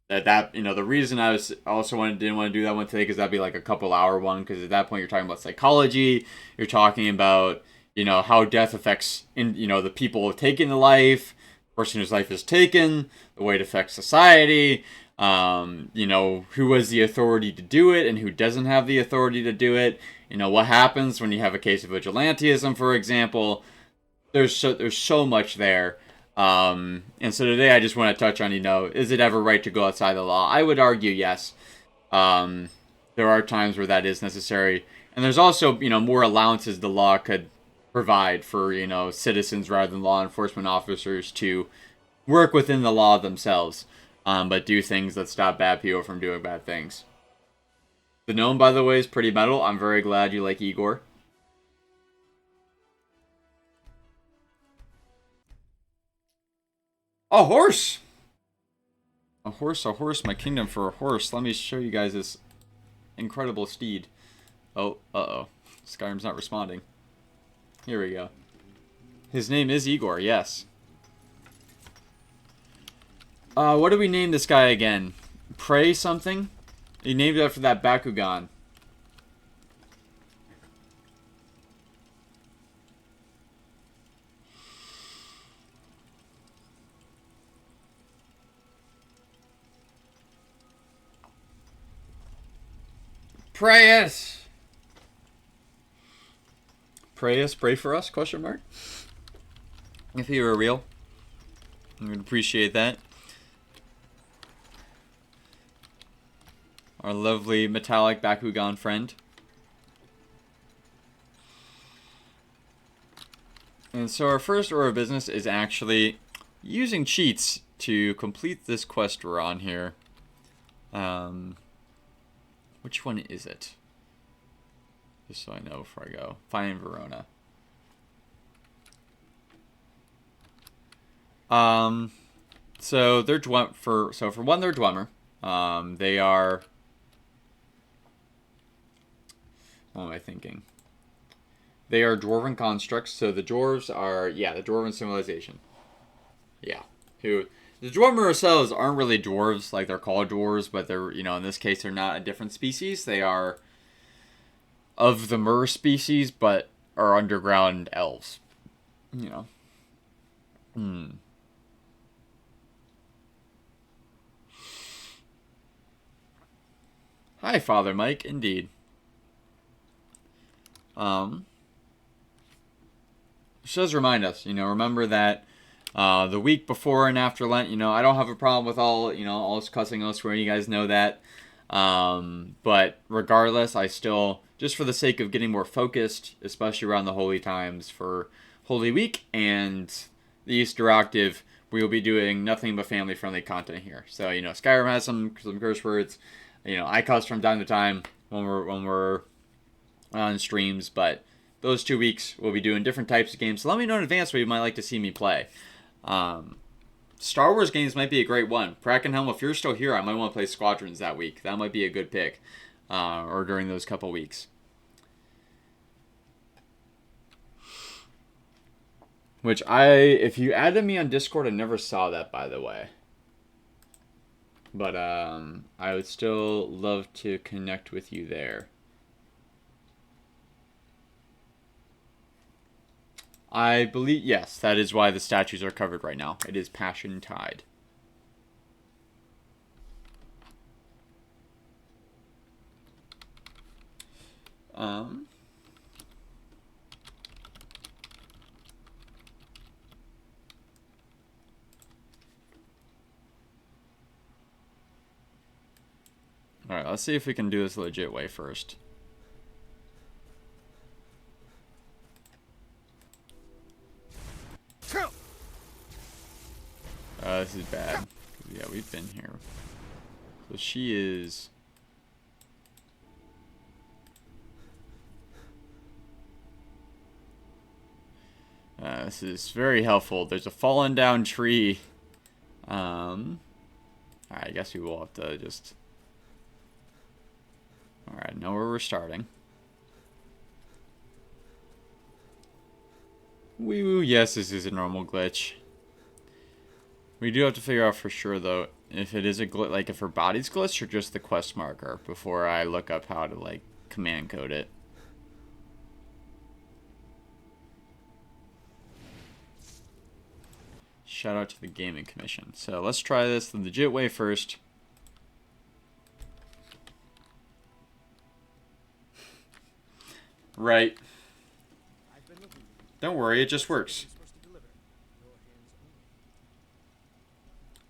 that you know, the reason I was also didn't want to do that one today, because that'd be like a couple hour one, because at that point you're talking about psychology, you're talking about, you know, how death affects, you know, the people taking the life, person whose life is taken, the way it affects society, you know, who has the authority to do it and who doesn't have the authority to do it, you know, what happens when you have a case of vigilantism, for example. There's so much there. And so today I just want to touch on, you know, is it ever right to go outside the law? I would argue yes. There are times where that is necessary. And there's also, you know, more allowances the law could provide for, you know, citizens rather than law enforcement officers to work within the law themselves, but do things that stop bad people from doing bad things. The gnome, by the way, is pretty metal. I'm very glad you like Igor. A horse! A horse, my kingdom for a horse. Let me show you guys this incredible steed. Oh, uh-oh. Skyrim's not responding. Here we go. His name is Igor, yes. What do we name this guy again? Prey something? He named it after that Bakugan. Prayus! Prayus, pray for us? Question mark. If he were real, I would appreciate that. Our lovely metallic Bakugan friend. And so our first order of business is actually using cheats to complete this quest we're on here. Which one is it? Just so I know before I go. Find Verona. So they're for one, they're Dwemer. They are. What am I thinking? They are dwarven constructs. So the dwarves are, yeah, the dwarven civilization. Yeah. The Dwarven ourselves aren't really dwarves, like they're called dwarves, but they're, you know, in this case, they're not a different species. They are of the Mer species, but are underground elves. You know. Hi, Father Mike, indeed. Which does remind us, you know, remember that the week before and after Lent, you know, I don't have a problem with all us cussing, all swearing. You guys know that. But regardless, I still, just for the sake of getting more focused, especially around the holy times for Holy Week and the Easter Octave, we will be doing nothing but family-friendly content here. So, you know, Skyrim has some curse words. You know, I cuss from time to time when we're on streams, but those 2 weeks we'll be doing different types of games. So let me know in advance what you might like to see me play. Star Wars games might be a great one. Brackenhelm, if you're still here, I might want to play Squadrons that week. That might be a good pick. Or during those couple weeks. Which if you added me on Discord, I never saw that, by the way. But I would still love to connect with you there. I believe, yes, that is why the statues are covered right now. It is Passion Tide. Alright, let's see if we can do this legit way first. This is bad. Yeah, we've been here. So she is... this is very helpful. There's a fallen down tree. I guess we will have to just... Alright, know where we're starting. Wee woo, yes, this is a normal glitch. We do have to figure out for sure, though, if it is a glitch, like if her body's glitched or just the quest marker before I look up how to, like, command code it. Shout out to the Gaming Commission. So let's try this the legit way first. Right. Don't worry, it just works.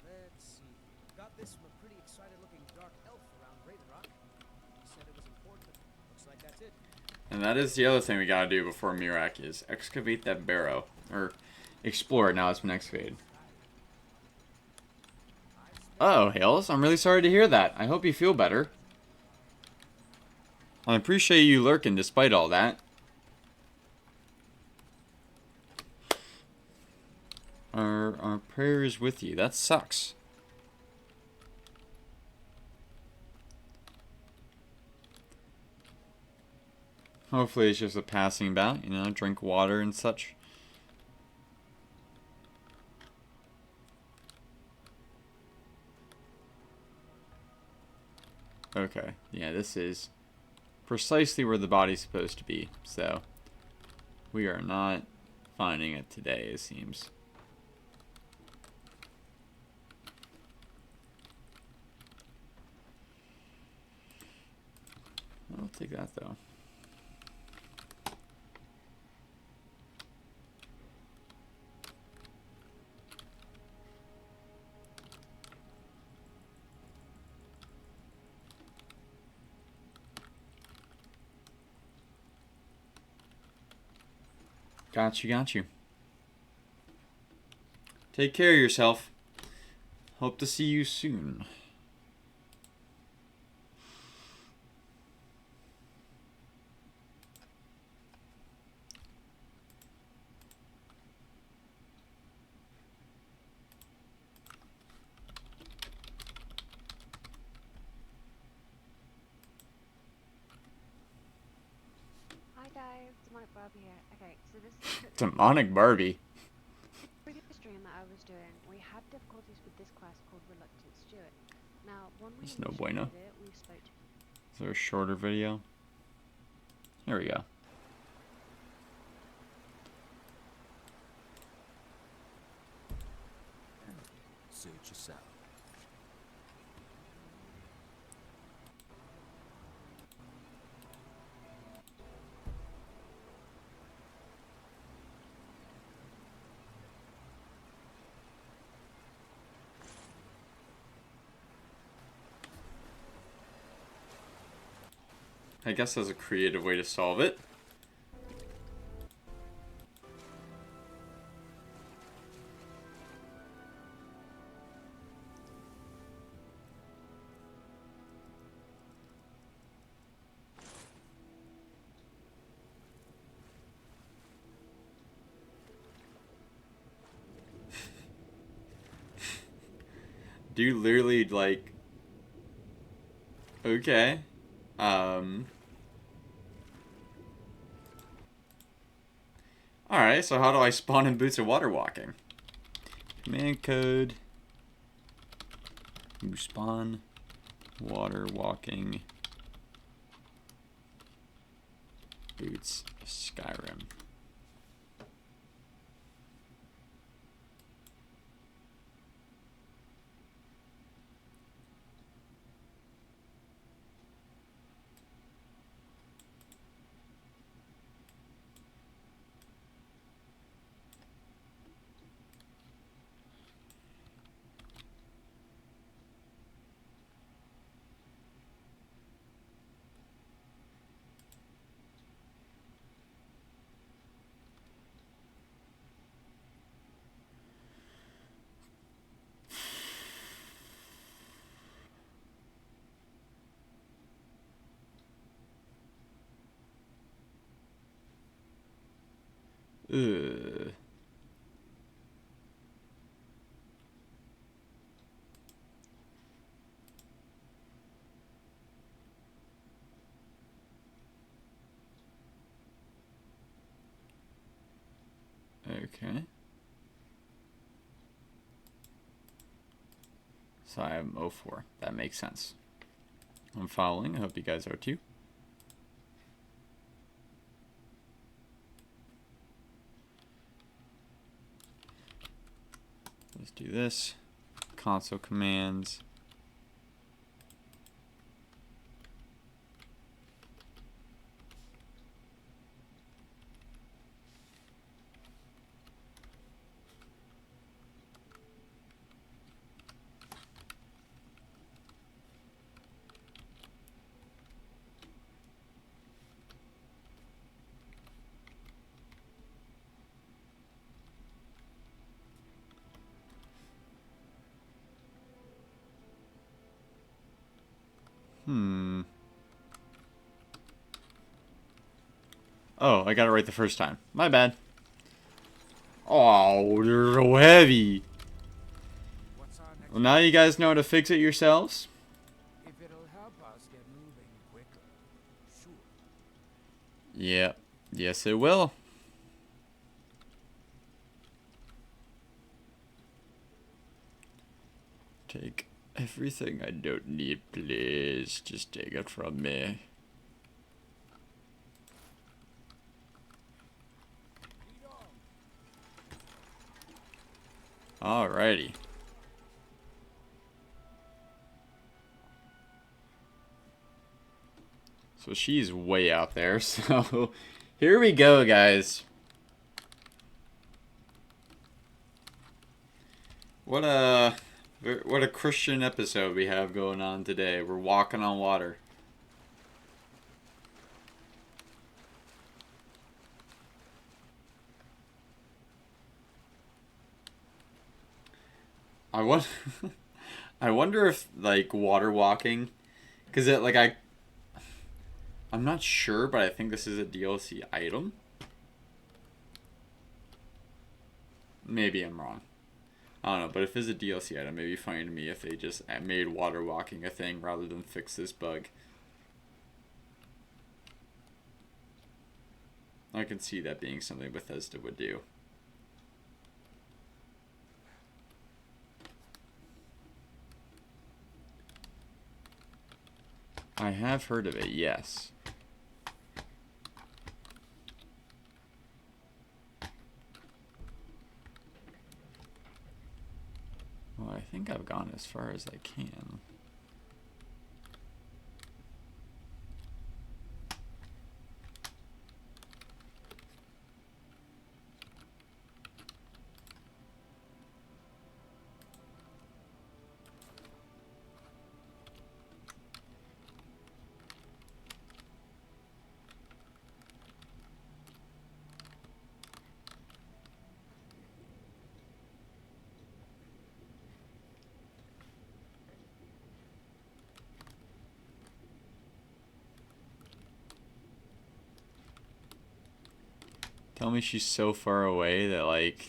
Let's see. Got this from a pretty excited-looking dark elf around Raven Rock. He said it was important. Looks like that's it. And that is the other thing we gotta do before Mirak is excavate that barrow. Or explore it now it's been excavated. Oh, Hales, I'm really sorry to hear that. I hope you feel better. I appreciate you lurking despite all that. Our prayers with you. That sucks. Hopefully it's just a passing bout, you know, drink water and such. Okay, yeah, this is precisely where the body's supposed to be, so we are not finding it today, it seems. I'll take that, though. Got you, got you. Take care of yourself. Hope to see you soon. Hi guys, Demonic Barbie here. Okay, so this is Demonic Barbie. previous stream that I was doing. We had difficulties with this quest called Reluctant Steward. Now, when we That's no bueno. initiated it, we spoke to Is there a shorter video? Here we go. Suit yourself. I guess that's a creative way to solve it. Do you literally, like... Okay. Alright, so how do I spawn in Boots of Water Walking? Command code... You spawn... Water Walking... Boots... Skyrim. Ugh. Okay. So I am 04. That makes sense. I'm following. I hope you guys are too. Let's do this. Console commands. Oh, I got it right the first time. My bad. Oh, they're so heavy. What's our next? Well, now you guys know how to fix it yourselves. If it'll help us get moving quicker, sure. Yeah. Yes, it will. Take everything I don't need, please. Just take it from me. Alrighty. So she's way out there, so here we go, guys. What a Christian episode we have going on today. We're walking on water. I wonder, I wonder if like water walking, because I'm not sure, but I think this is a DLC item. Maybe I'm wrong. I don't know, but if it's a DLC item, it'd be funny to me if they just made water walking a thing rather than fix this bug. I can see that being something Bethesda would do. I have heard of it, yes. Well, I think I've gone as far as I can. Tell me she's so far away that, like,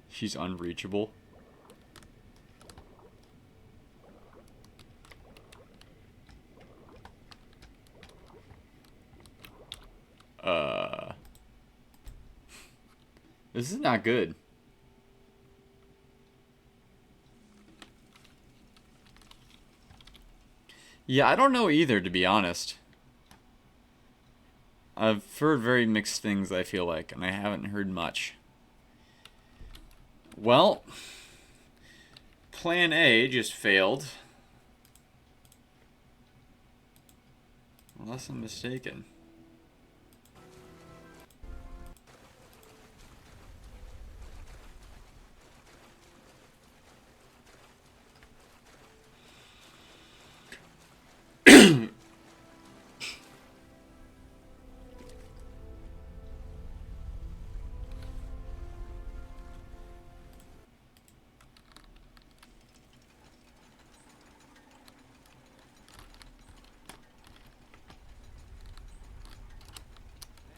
she's unreachable. This is not good. Yeah, I don't know either, to be honest. I've heard very mixed things, I feel like, and I haven't heard much. Well, Plan A just failed. Unless I'm mistaken.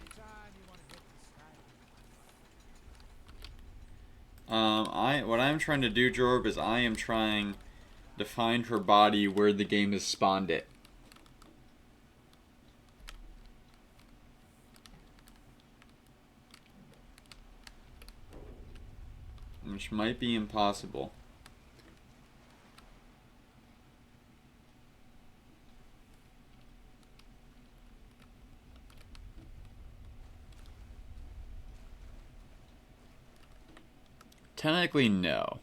Anytime you want to hit the Skyrim. What I'm trying to do, Jorb, is I am trying to find her body where the game has spawned it. Which might be impossible. Technically, no.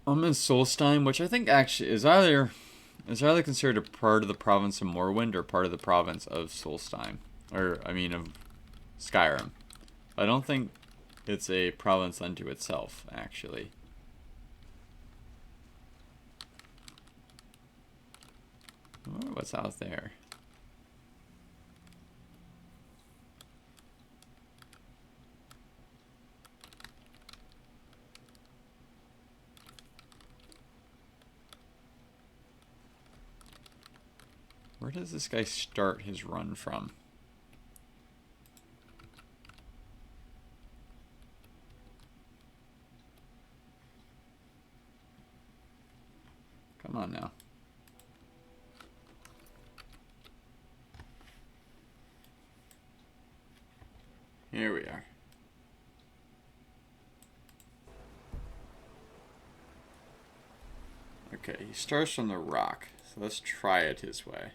I'm in Solstein, which I think actually is either considered a part of the province of Morrowind or part of the province of Solstein, or I mean of Skyrim. I don't think it's a province unto itself, actually. I wonder what's out there. Where does this guy start his run from? Come on now. Here we are. Okay, he starts from the rock, so let's try it his way.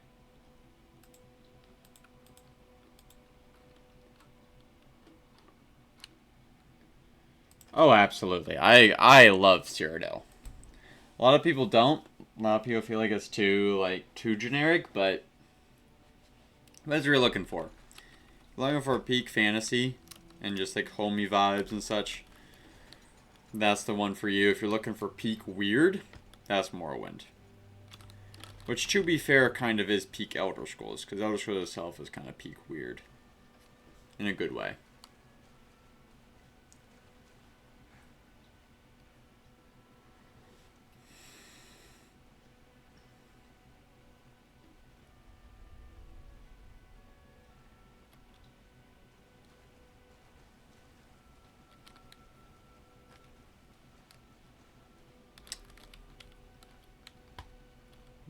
Oh, absolutely. I love Cyrodiil. A lot of people don't. A lot of people feel like it's too generic, but that's what you're looking for. You're looking for peak fantasy and just like homey vibes and such. That's the one for you. If you're looking for peak weird, that's Morrowind. Which, to be fair, kind of is peak Elder Scrolls, because Elder Scrolls itself is kind of peak weird. In a good way.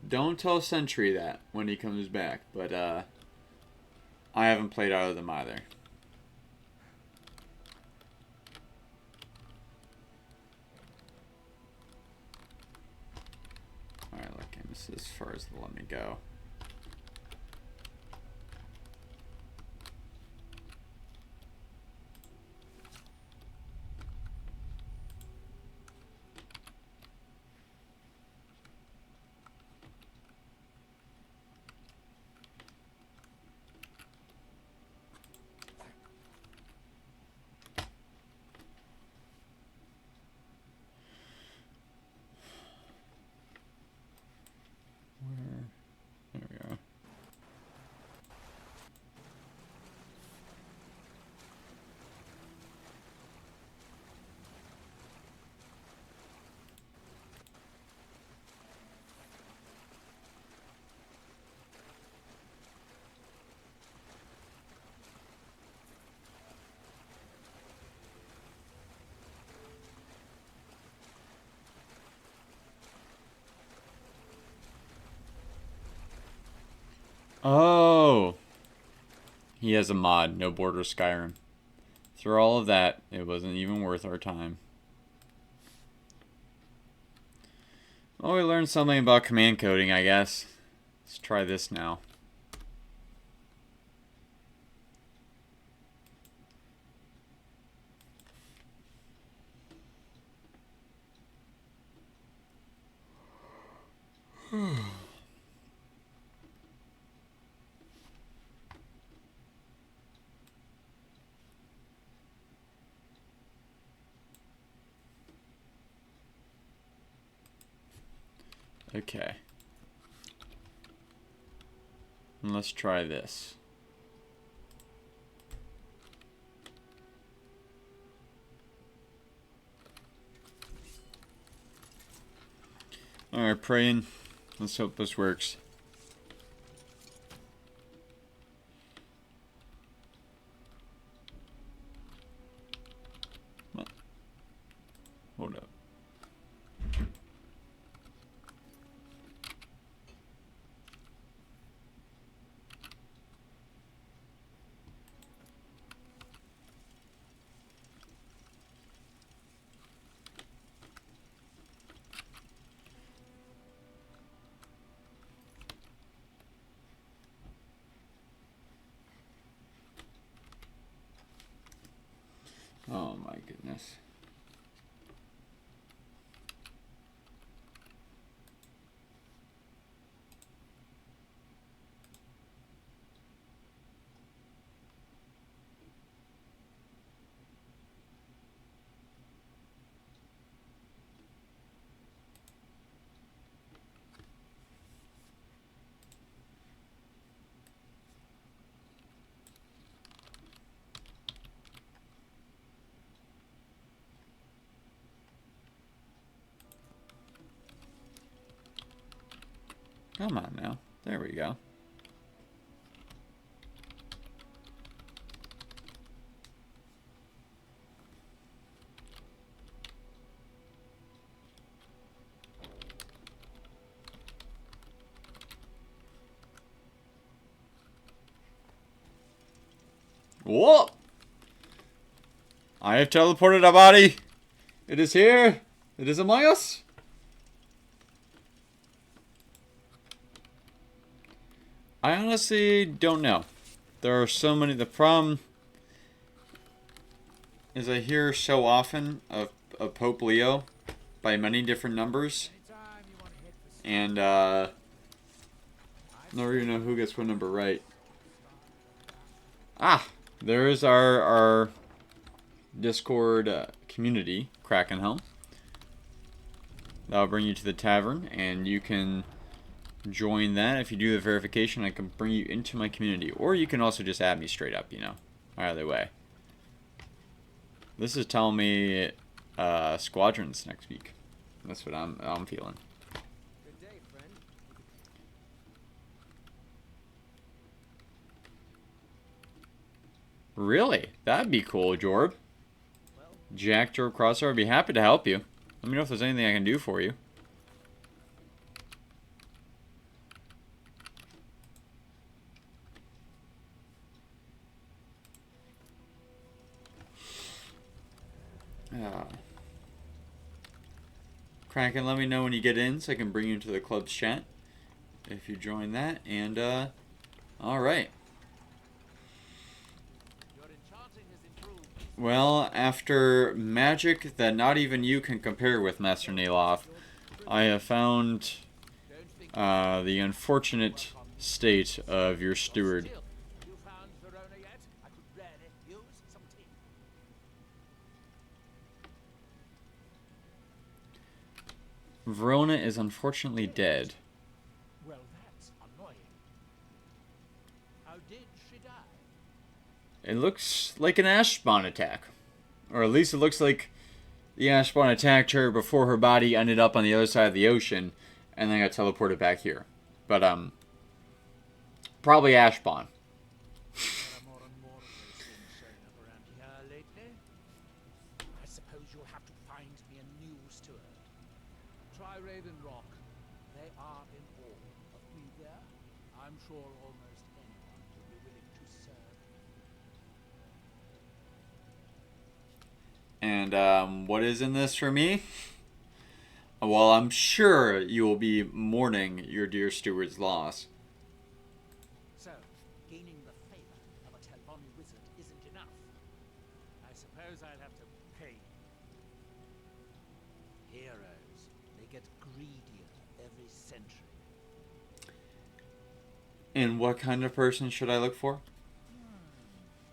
Don't tell Sentry that when he comes back, but I haven't played out of them either. Alright, look, this is as far as they'll let me go. There we are. Oh! He has a mod, no border Skyrim. Through all of that, it wasn't even worth our time. Well, we learned something about command coding, I guess. Let's try this now. Okay. And let's try this. Alright, praying. Let's hope this works. What? Hold up. My goodness. Come on now. There we go. Whoa! I have teleported a body. It is here. It is among us. I honestly don't know. There are so many. The problem is I hear so often of Pope Leo by many different numbers. And I don't even know who gets what number right. Ah! There's our Discord community, Krakenhelm. That'll bring you to the tavern, and you can join that. If you do the verification, I can bring you into my community. Or you can also just add me straight up, you know. Either way. This is telling me squadrons next week. That's what I'm feeling. Good day, friend. Really? That'd be cool, Jorb. Jack Jorb Crosshair, I'd be happy to help you. Let me know if there's anything I can do for you. Kraken, let me know when you get in so I can bring you into the club's chat. If you join that. And, alright. Well, after magic that not even you can compare with, Master Neloth, I have found the unfortunate state of your steward. Verona is unfortunately dead. Well, that's annoying. How did she die? It looks like an ash spawn attack. Or at least it looks like the ash spawn attacked her before her body ended up on the other side of the ocean and then got teleported back here. But, probably ash spawn. More and more of those things showing up around here lately. I suppose you'll have to find me a new steward. Try Raven Rock. They are in awe of me there. I'm sure almost anyone will be willing to serve. And, what is in this for me? Well, I'm sure you will be mourning your dear steward's loss. So, gaining the favor of a Telboni wizard isn't enough. I suppose I'll have to pay you. Heroes, they get greedier every century. And what kind of person should I look for?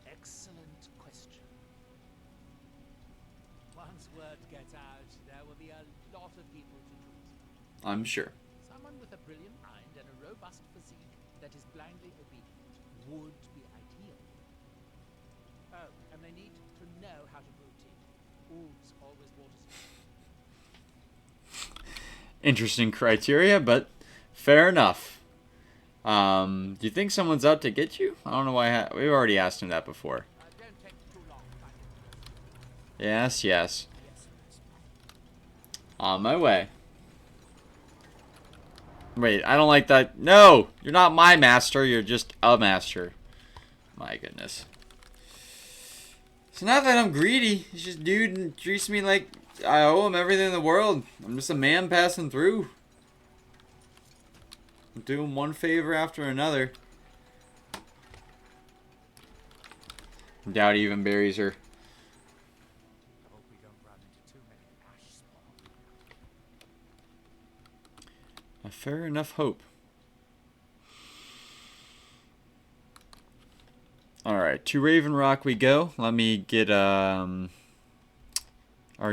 Excellent question. Once word gets out, there will be a lot of people to choose. I'm sure. Someone with a brilliant mind and a robust physique that is blindly obedient would be ideal. Oh, and they need to know how to brew tea. Ooze always waters. Interesting criteria, but fair enough. Do you think someone's out to get you? I don't know why. We've already asked him that before. Don't take too long finding Yes, yes. On my way. Wait, I don't like that. No! You're not my master. You're just a master. My goodness. It's not that I'm greedy. It's just dude treats me like I owe him everything in the world. I'm just a man passing through. I'm doing one favor after another. Doubt he even buries her. Fair enough hope. Alright, to Raven Rock we go. Let me get our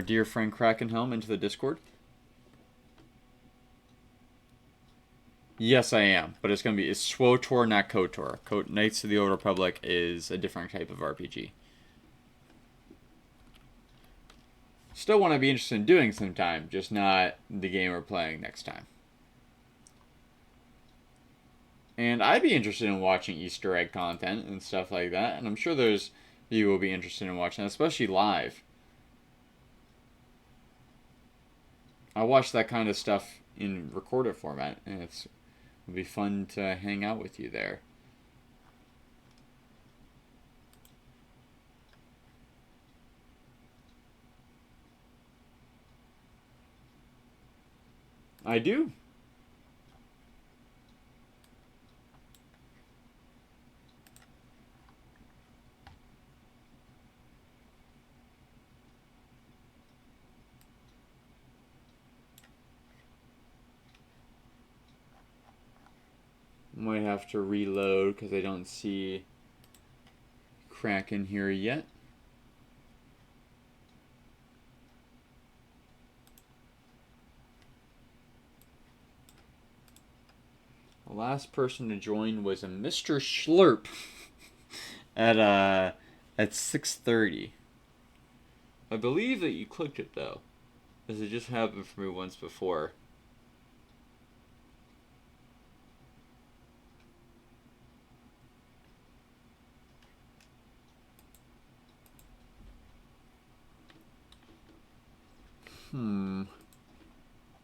dear friend Krakenhelm into the Discord. Yes, I am, but it's SWOTOR, not KOTOR. Knights of the Old Republic is a different type of RPG. Still want to be interested in doing sometime, just not the game we're playing next time. And I'd be interested in watching Easter egg content and stuff like that, and I'm sure you will be interested in watching that, especially live. I watch that kind of stuff in recorded format, and it'll be fun to hang out with you there. I do. Might have to reload because I don't see Kraken here yet. The last person to join was a Mr. Schlurp at 6:30. I believe that you clicked it though, because it just happened for me once before.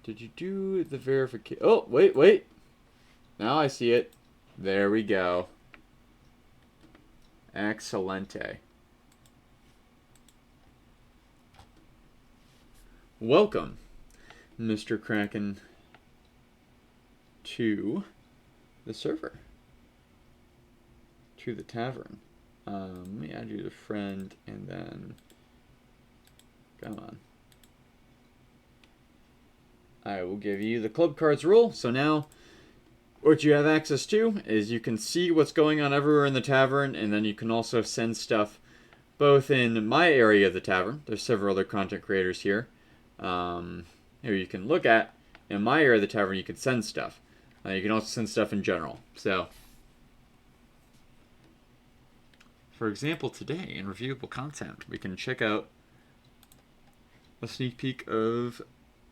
Did you do the verification? Oh, wait. Now I see it. There we go. Excelente. Welcome, Mr. Kraken, to the server. To the tavern. Let me add you to friend, and then... Come on. I will give you the club cards rule. So now, what you have access to is you can see what's going on everywhere in the tavern, and then you can also send stuff both in my area of the tavern. There's several other content creators here. Here you can look at. In my area of the tavern, you can send stuff. You can also send stuff in general. So, for example, today in reviewable content, we can check out a sneak peek of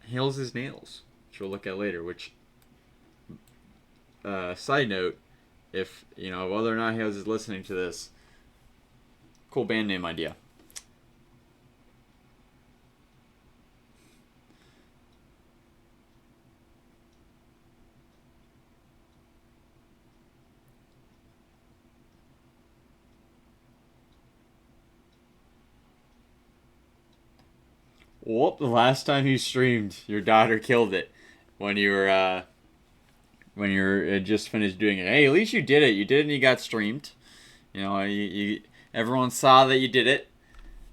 Hales' Nails, which we'll look at later. Which, side note, if whether or not Hales is listening to this, cool band name idea. Whoop, the last time you streamed, your daughter killed it when you were just finished doing it. Hey, at least you did it. You did it and you got streamed. Everyone saw that you did it.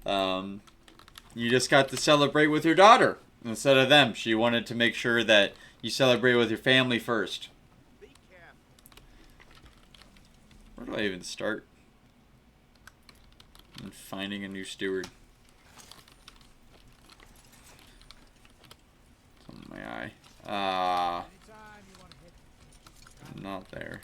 You just got to celebrate with your daughter instead of them. She wanted to make sure that you celebrate with your family first. Where do I even start? And finding a new steward. My eye. Not there.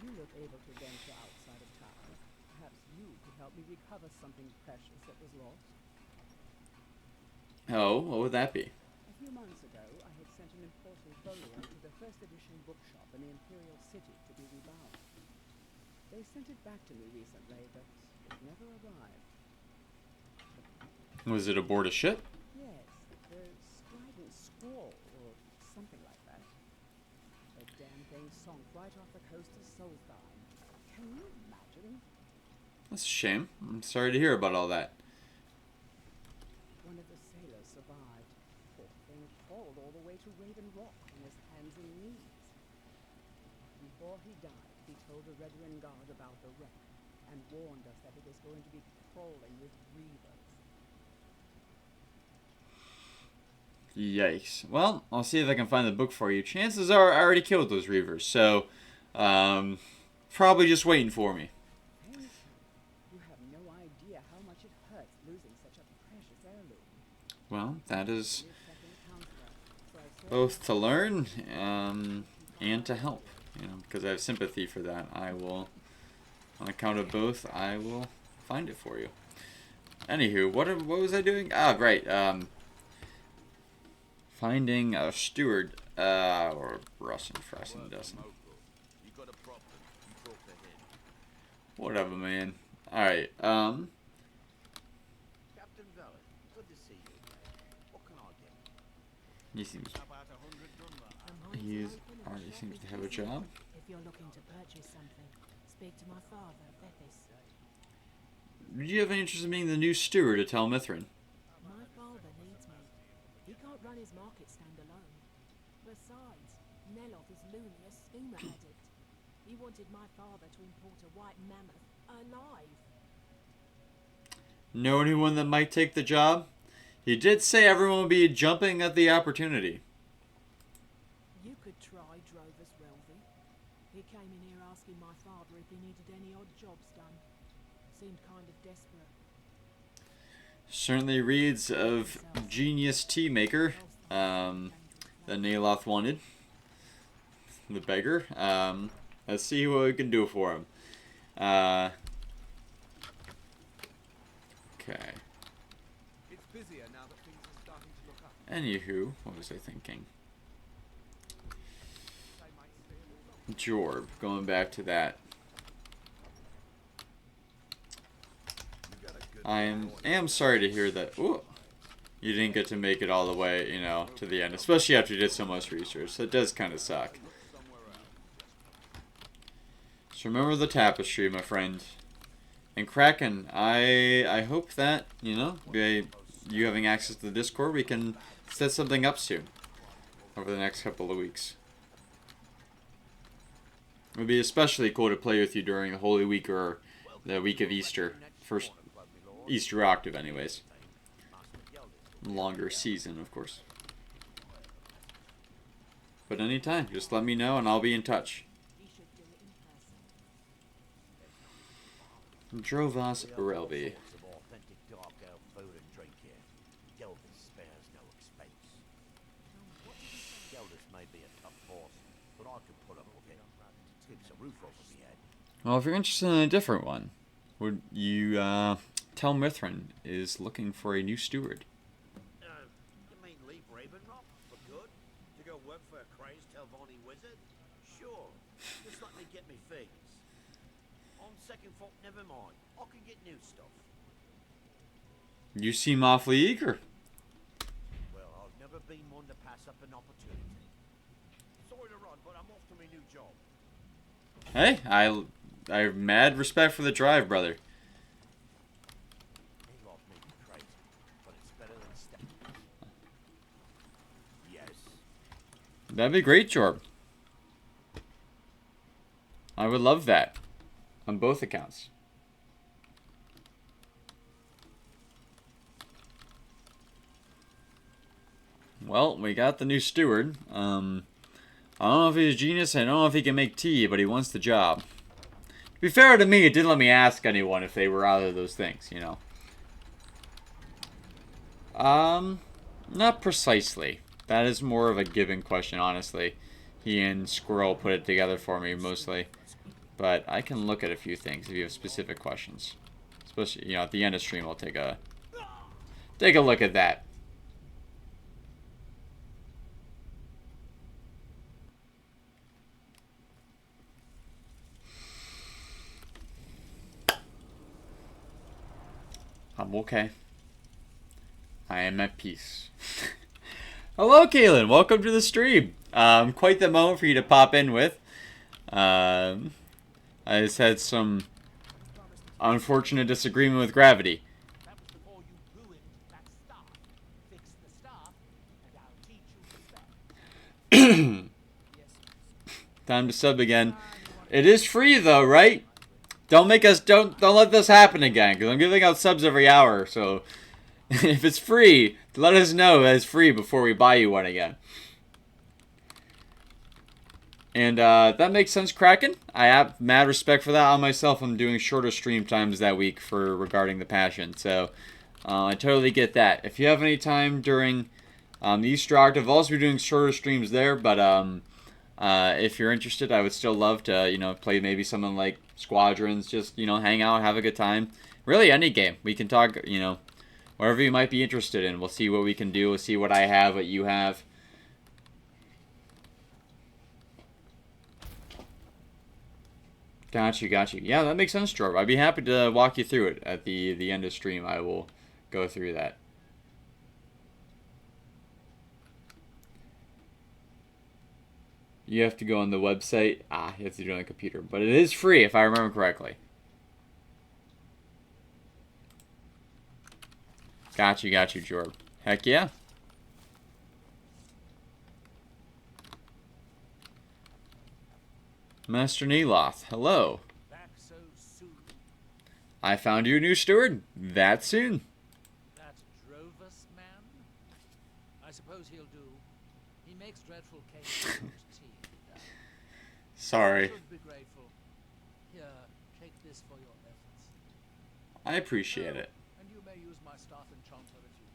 You look able to venture outside of town. Perhaps you could help me recover something precious that was lost. Oh, what would that be? A few months ago, I had sent an important volume to the first edition bookshop in the Imperial City to be rebound. They sent it back to me recently, but it never arrived. Was it aboard a ship? Yes, the strident squall, or something like that. The damn thing sunk right off the coast of Solstheim. Can you imagine? That's a shame. I'm sorry to hear about all that. One of the sailors survived. Poor thing crawled all the way to Raven Rock on his hands and knees. Before he died, he told the Redwin Guard about the wreck and warned us that it was going to be crawling with reavers. Yikes. Well, I'll see if I can find the book for you. Chances are I already killed those reavers, so probably just waiting for me. Thank you. You have no idea how much it hurts losing such a precious heirloom. Well, that is Live second counselor, so I certainly both to learn and to help. You know, because I have sympathy for that. I will, on account of both, I will find it for you. Anywho, what was I doing? Ah, right. Finding a steward, or Russian, doesn't. You got a problem? You talk to him. Whatever, man. Alright, Captain Valley, good to see you. What can I get? he seems, How about 100 dunlop? he already seems to have a job. If you're looking to purchase something, speak to my father, Thethys. Do you have any interest in being the new steward at Tel Mithrin? My father needs me. He can't run his market stand alone. Besides, Neloth is loony a schooner addict. He wanted my father to import a white mammoth alive. Know anyone that might take the job? He did say everyone would be jumping at the opportunity. You could try Drovus Relvy. He came in here asking my father if he needed any odd jobs done. Seemed kind of desperate. Certainly reads of genius tea maker, that Neloth wanted. The beggar. Let's see what we can do for him. Okay. It's busier now that things are starting to look up. Anywho, what was I thinking? They might stay a little Jorb, going back to that. I am sorry to hear that. Ooh, you didn't get to make it all the way, you know, to the end, especially after you did so much research. That does kind of suck. So remember the tapestry, my friend. And Kraken, I hope that, you know, by you having access to the Discord, we can set something up soon over the next couple of weeks. It would be especially cool to play with you during the Holy Week or the week of Easter. First Easter octave, anyways. Longer season, of course. But anytime, just let me know and I'll be in touch. He should do it in person. Drovas Relvi. Some authentic dark elf food and drink here. Gelders spares no expense. Gelders may be a tough boss, but I could put up with it. Keeps a roof over my head. Well, if you're interested in a different one, would you, Tel Mithrin is looking for a new steward. You mean leave Ravenrock for good? To go work for a crazed Telvanni wizard? Sure. Just let me get me things. On second thought, never mind. I can get new stuff. You seem awfully eager. Well, I've never been one to pass up an opportunity. Sorry to run, but I'm off to my new job. Hey, I have mad respect for the drive, brother. Neloth may be crazy, but it's better than step. Yes. That'd be great, Jorb. I would love that. On both accounts. Well, we got the new steward. I don't know if he's a genius, I don't know if he can make tea, but he wants the job. To be fair to me, it didn't let me ask anyone if they were either of those things, you know. Not precisely. That is more of a given question, honestly. He and Squirrel put it together for me, mostly. But I can look at a few things if you have specific questions. Especially, you know, at the end of stream, I'll take a look at that. I'm okay. I am at peace. Hello, Kaylin. Welcome to the stream. Quite the moment for you to pop in with. I just had some unfortunate disagreement with gravity. That was before you ruined that staff. Fix the staff, and I'll teach you respect. Time to sub again. It is free though, right? Don't make us don't let this happen again, because I'm giving out subs every hour, so If it's free, let us know that it's free before we buy you one again. And that makes sense, Kraken. I have mad respect for that. On myself, I'm doing shorter stream times that week for regarding the Passion. So I totally get that. If you have any time during the Easter Octave, I'll also be doing shorter streams there. But if you're interested, I would still love to, play maybe something like Squadrons. Just, hang out, have a good time. Really, any game. We can talk, whatever you might be interested in. We'll see what we can do. We'll see what I have, what you have. Got you. Yeah, that makes sense, Jorb. I'd be happy to walk you through it at the end of stream. I will go through that. You have to go on the website. You have to do it on the computer. But it is free, if I remember correctly. Got you, Jorb. Heck yeah. Master Neloth, hello. Back so soon. I found you a new steward. That soon. That Drovus man? I suppose he'll do. He makes dreadful cakes and tea. Sorry. You should be grateful. Here, take this for your efforts. I appreciate it. And you may use my staff enchanter if you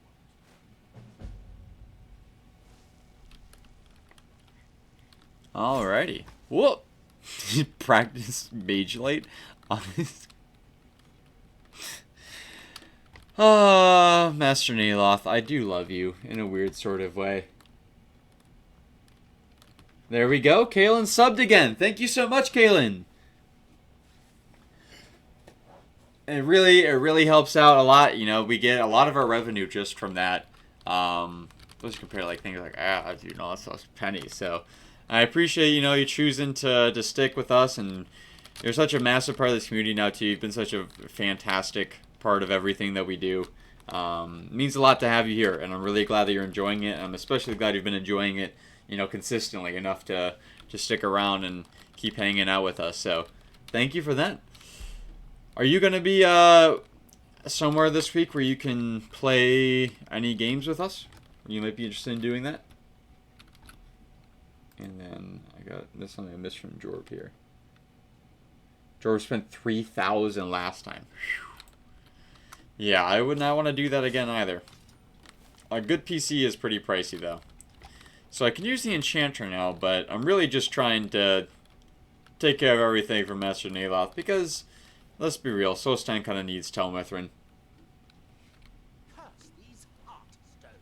want. Alrighty. Whoop. Practice Mage Light on his. Master Neloth, I do love you in a weird sort of way. There we go. Kaylin subbed again. Thank you so much, Kaylin. It really helps out a lot. We get a lot of our revenue just from that. Let's compare like things like that's pennies. So I appreciate you choosing to stick with us, and you're such a massive part of this community now too. You've been such a fantastic part of everything that we do. It means a lot to have you here, and I'm really glad that you're enjoying it. I'm especially glad you've been enjoying it, consistently enough to stick around and keep hanging out with us. So thank you for that. Are you gonna be somewhere this week where you can play any games with us? You might be interested in doing that. And then I got this something I missed from Jorb here. Jorb spent 3,000 last time. Whew. Yeah, I would not want to do that again either. A good PC is pretty pricey though. So I can use the Enchanter now, but I'm really just trying to take care of everything for Master Neloth because, let's be real, Solstein kind of needs Telmithrin. Curse these heart stones.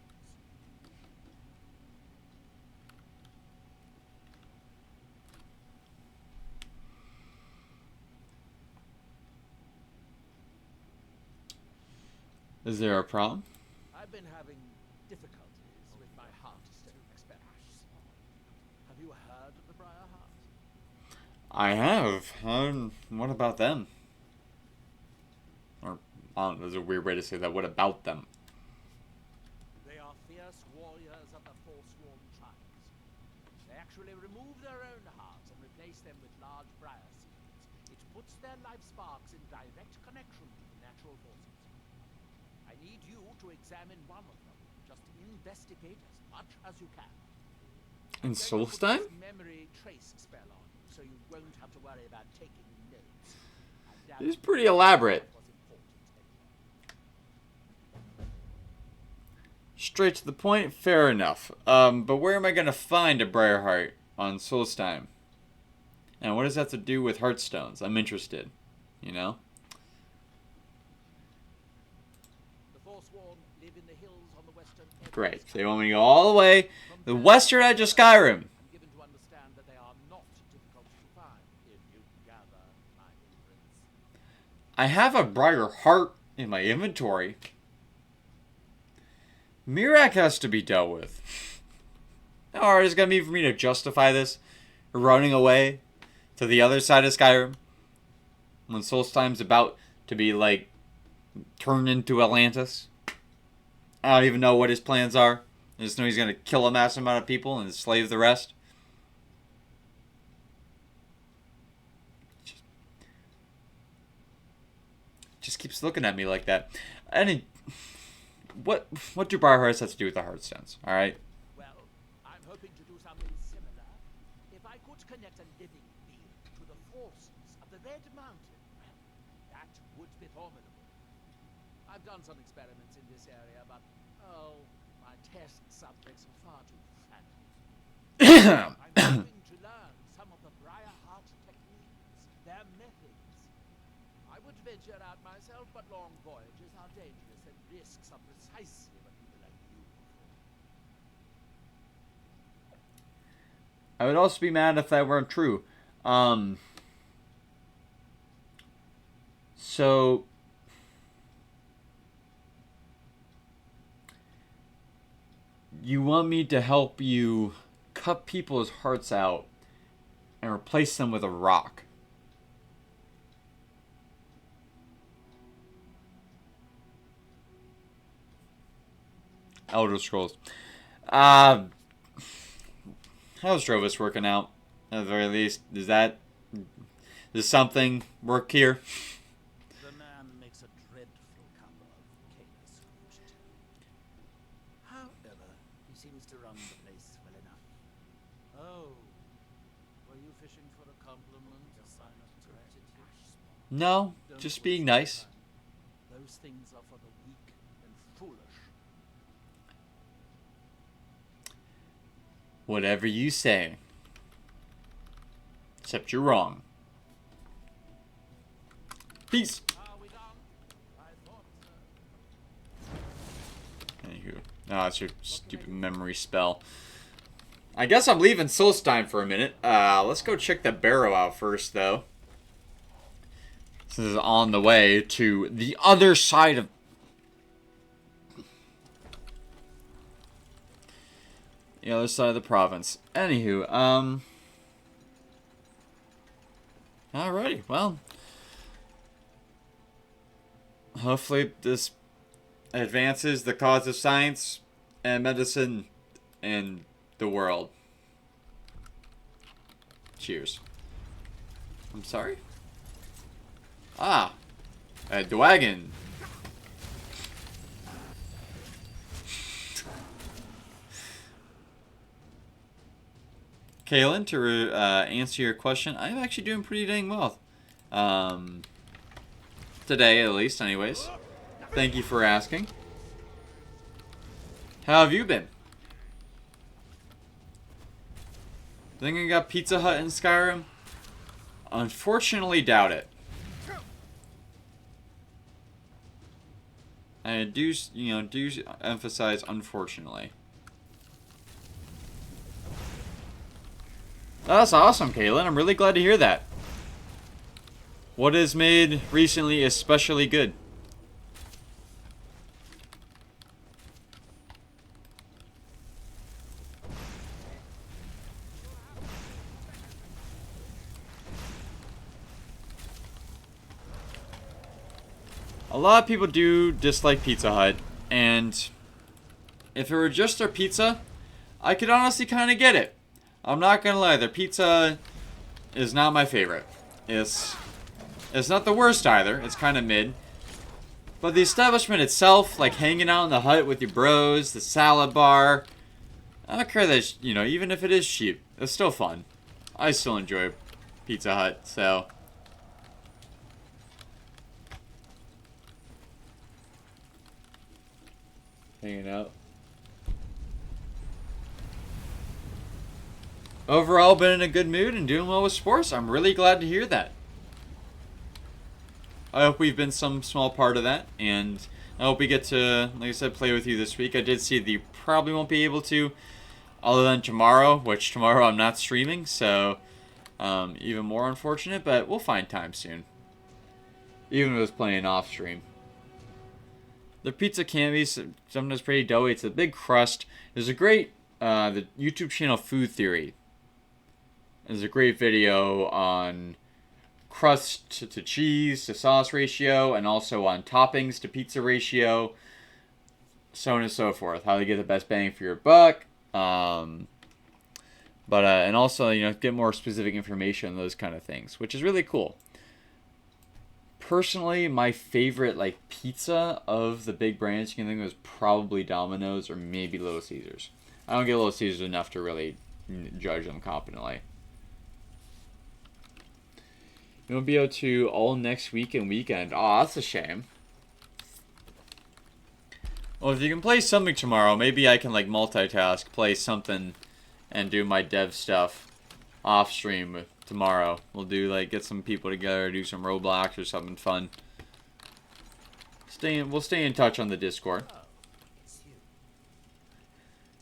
Is there a problem? I've been having difficulties with my heartstone experiments. Have you heard of the Briar Heart? I have. What about them? Or, I don't know, there's a weird way to say that. What about them? They are fierce warriors of the Forsworn tribes. They actually remove their own hearts and replace them with large briar seeds. It puts their life sparks in direct connection to the natural forces. I need you to examine one of them. Just investigate as much as you can. In I'm going to put Solstein? this memory trace spell on you, so you won't have to worry about taking notes. I doubt It's pretty elaborate. that was important anyway. Straight to the point, fair enough. But where am I going to find a Briarheart on Solstein? And what does that have to do with Heartstones? I'm interested, The Forsworn live in the hills on the western edge of Great. So Skyrim. you want me to go all the way the western edge of Skyrim. I'm given to understand that they are not difficult to find if you gather my inference. I have a Briarheart in my inventory. Mirak has to be dealt with. How hard is it going to be for me to justify this? Running away to the other side of Skyrim? When Solstine's about to be, turned into Atlantis? I don't even know what his plans are. I just know he's going to kill a massive amount of people and enslave the rest. Just keeps looking at me like that. what do bar hearts have to do with the Hearthstones? All right. Well, I'm hoping to do something similar. If I could connect a living being to the forces of the Red Mountain, well, that would be formidable. I've done some experiments in this area, but, oh, my test subjects are far too fragile. I'm hoping to learn some of the Briarheart techniques, their methods. I would venture out myself, but long voyages are dangerous and risks are precisely what people like you prefer. I would also be mad if that weren't true. So you want me to help you cut people's hearts out and replace them with a rock? Elder Scrolls. How's Drovis working out? At the very least, does something work here? The man makes a dreadful cup of Canis Cruciate. However, he seems to run the place well enough. Oh, were you fishing for a compliment? A sign of gratitude? No, Don't just waste being your nice. time. Those things are for the weak and foolish. Whatever you say. Except you're wrong. Peace. Are we done? I thought so. Anywho. Oh, it's your stupid memory spell. I guess I'm leaving Solstein for a minute. Let's go check the barrow out first, though. This is on the way to the other side of... the other side of the province. Anywho, alrighty, well. Hopefully this advances the cause of science and medicine and the world. Cheers. I'm sorry? Ah, a dragon. Kaylin, to answer your question, I'm actually doing pretty dang well. Today, at least, anyways. Thank you for asking. How have you been? Think I got Pizza Hut in Skyrim? Unfortunately, doubt it. I do emphasize unfortunately. That's awesome, Kaylin. I'm really glad to hear that. What is made recently especially good? A lot of people do dislike Pizza Hut, and if it were just their pizza, I could honestly kind of get it. I'm not gonna lie, their pizza is not my favorite. It's not the worst either. It's kind of mid. But the establishment itself, like hanging out in the hut with your bros, the salad bar, I don't care that, even if it is cheap, it's still fun. I still enjoy Pizza Hut, so... hanging out. Overall, been in a good mood and doing well with sports. I'm really glad to hear that. I hope we've been some small part of that, and I hope we get to, like I said, play with you this week. I did see that you probably won't be able to, other than tomorrow, which tomorrow I'm not streaming, so even more unfortunate, but we'll find time soon. Even if it was playing off stream. The pizza can be sometimes pretty doughy. It's a big crust. There's a great, the YouTube channel Food Theory. There's a great video on crust to cheese to sauce ratio, and also on toppings to pizza ratio, so on and so forth. How to get the best bang for your buck. And also, get more specific information on those kind of things, which is really cool. personally, my favorite like pizza of the big brands you can think of is probably Domino's or maybe Little Caesars. I don't get Little Caesars enough to really judge them competently. You won't be able to all next week and weekend. Oh, that's a shame. Well, if you can play something tomorrow, maybe I can like multitask, play something, and do my dev stuff off stream tomorrow. We'll do like get some people together, do some Roblox or something fun. We'll stay in touch on the Discord.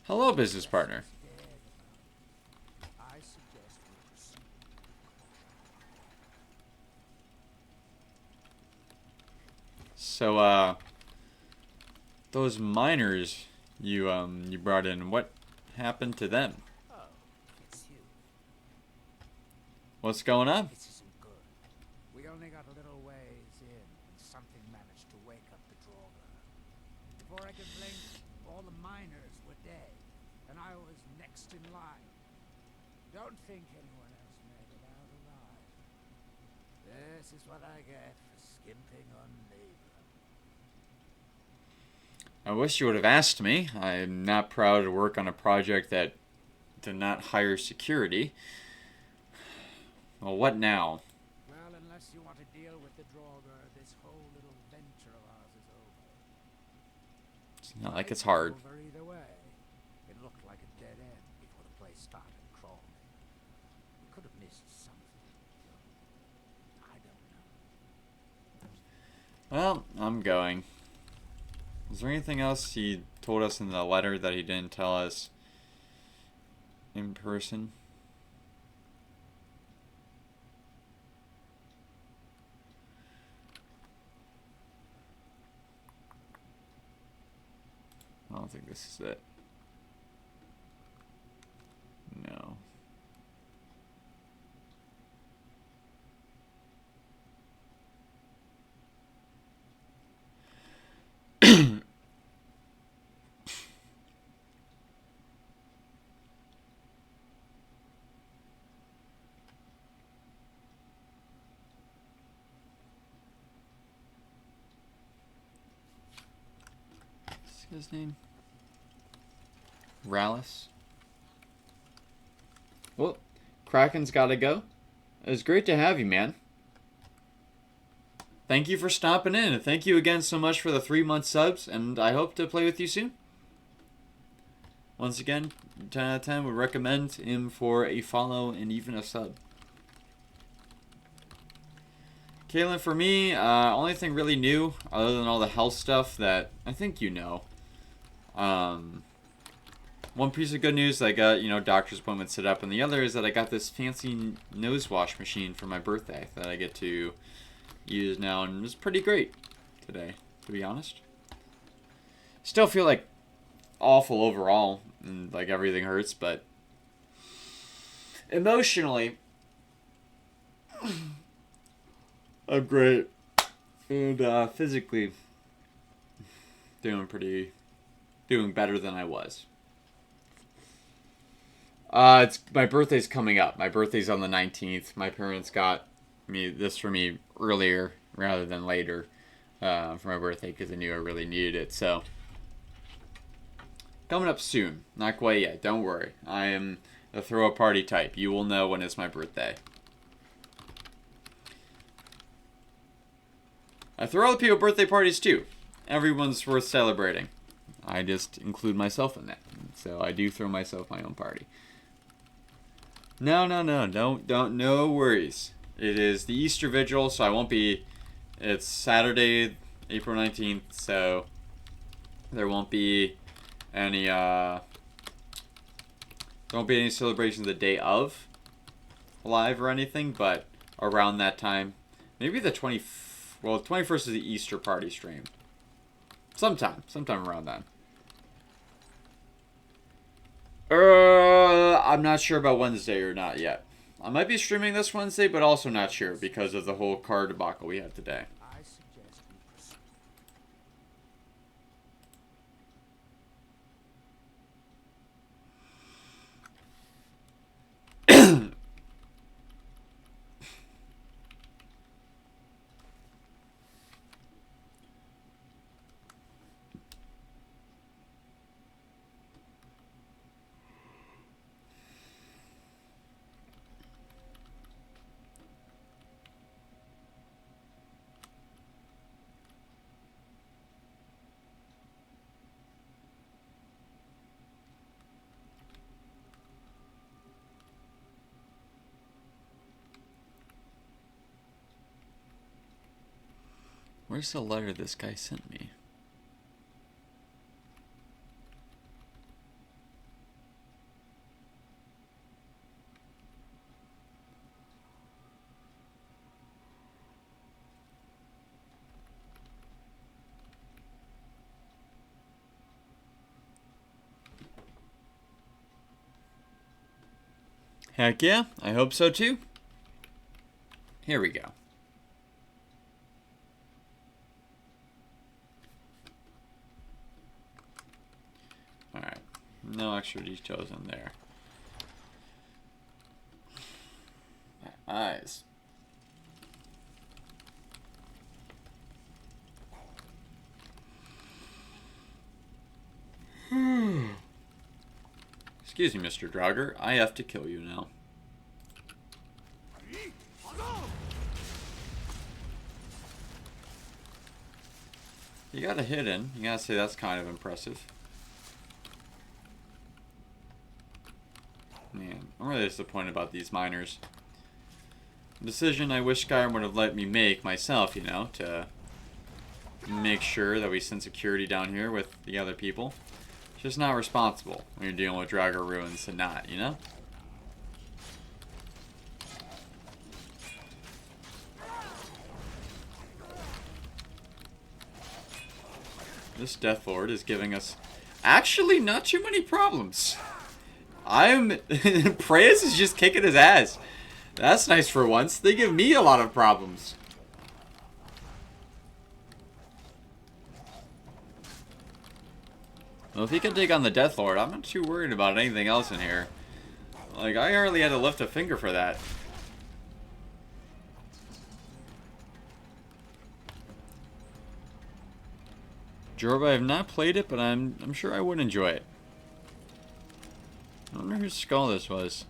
Hello, business partner. I suggest we proceed. So, those miners you brought in, what happened to them? Oh, it's you. What's going on? This isn't good. We only got a little ways in, and something managed to wake up the Draugr. Before I could blink, all the miners were dead, and I was next in line. Don't think anyone else made it out alive. This is what I get for skimping on labor. I wish you would have asked me. I'm not proud to work on a project that did not hire security. Well, what now? Well, unless you want to deal with the Draugr, this whole little venture of ours is over. It's not like it's hard. Over either way. It looked like a dead end before the place started crawling. We could have missed something. I don't know. Well, I'm going. Is there anything else he told us in the letter that he didn't tell us in person? I don't think this is it. No. What's his name? Rallis. Well, Kraken's gotta go. It was great to have you, man. Thank you for stopping in, and thank you again so much for the 3-month subs, and I hope to play with you soon. Once again, 10 out of 10 would recommend him for a follow and even a sub. Kaylin, for me, only thing really new, other than all the health stuff that I think you know. One piece of good news, I got, doctor's appointment set up, and the other is that I got this fancy nose wash machine for my birthday that I get to use now, and it's pretty great today, to be honest. Still feel like awful overall, and like everything hurts, but emotionally, I'm great, and physically doing better than I was. It's my birthday's coming up. My birthday's on the 19th. My parents got me this for me earlier rather than later for my birthday because I knew I really needed it. So coming up soon. Not quite yet. Don't worry. I am a throw a party type. You will know when it's my birthday. I throw other people birthday parties too. Everyone's worth celebrating. I just include myself in that. So I do throw myself my own party. No, no worries. It is the Easter Vigil, so I won't be... It's Saturday, April 19th, so there won't be any, celebrations the day of live or anything, but around that time, maybe the 21st is the Easter party stream. Sometime around then. I'm not sure about Wednesday or not yet. I might be streaming this Wednesday, but also not sure because of the whole car debacle we had today. I suggest we proceed. Where's the letter this guy sent me? Heck yeah, I hope so too. Here we go. Alright, no extra details in there. My eyes. Excuse me, Mr. Draugr. I have to kill you now. You got a hit in. You gotta say that's kind of impressive. Man, I'm really disappointed about these miners. A decision I wish Skyrim would have let me make myself, you know, to make sure that we send security down here with the other people. It's just not responsible when you're dealing with Draugr ruins and not, you know? This Death Lord is giving us actually not too many problems. Praise is just kicking his ass. That's nice for once. They give me a lot of problems. Well, if he can take on the Death Lord, I'm not too worried about anything else in here. Like, I hardly had to lift a finger for that. Jorba, I have not played it, but I'm sure I would enjoy it. I wonder whose skull this was.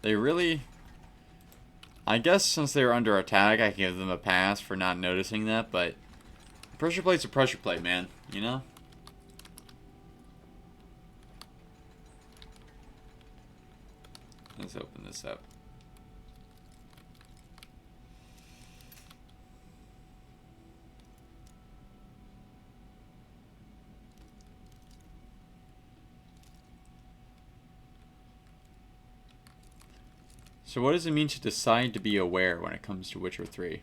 They really... I guess since they were under attack, I can give them a pass for not noticing that, but... Pressure plate's a pressure plate, man. You know? Let's open this up. So what does it mean to decide to be aware when it comes to Witcher 3?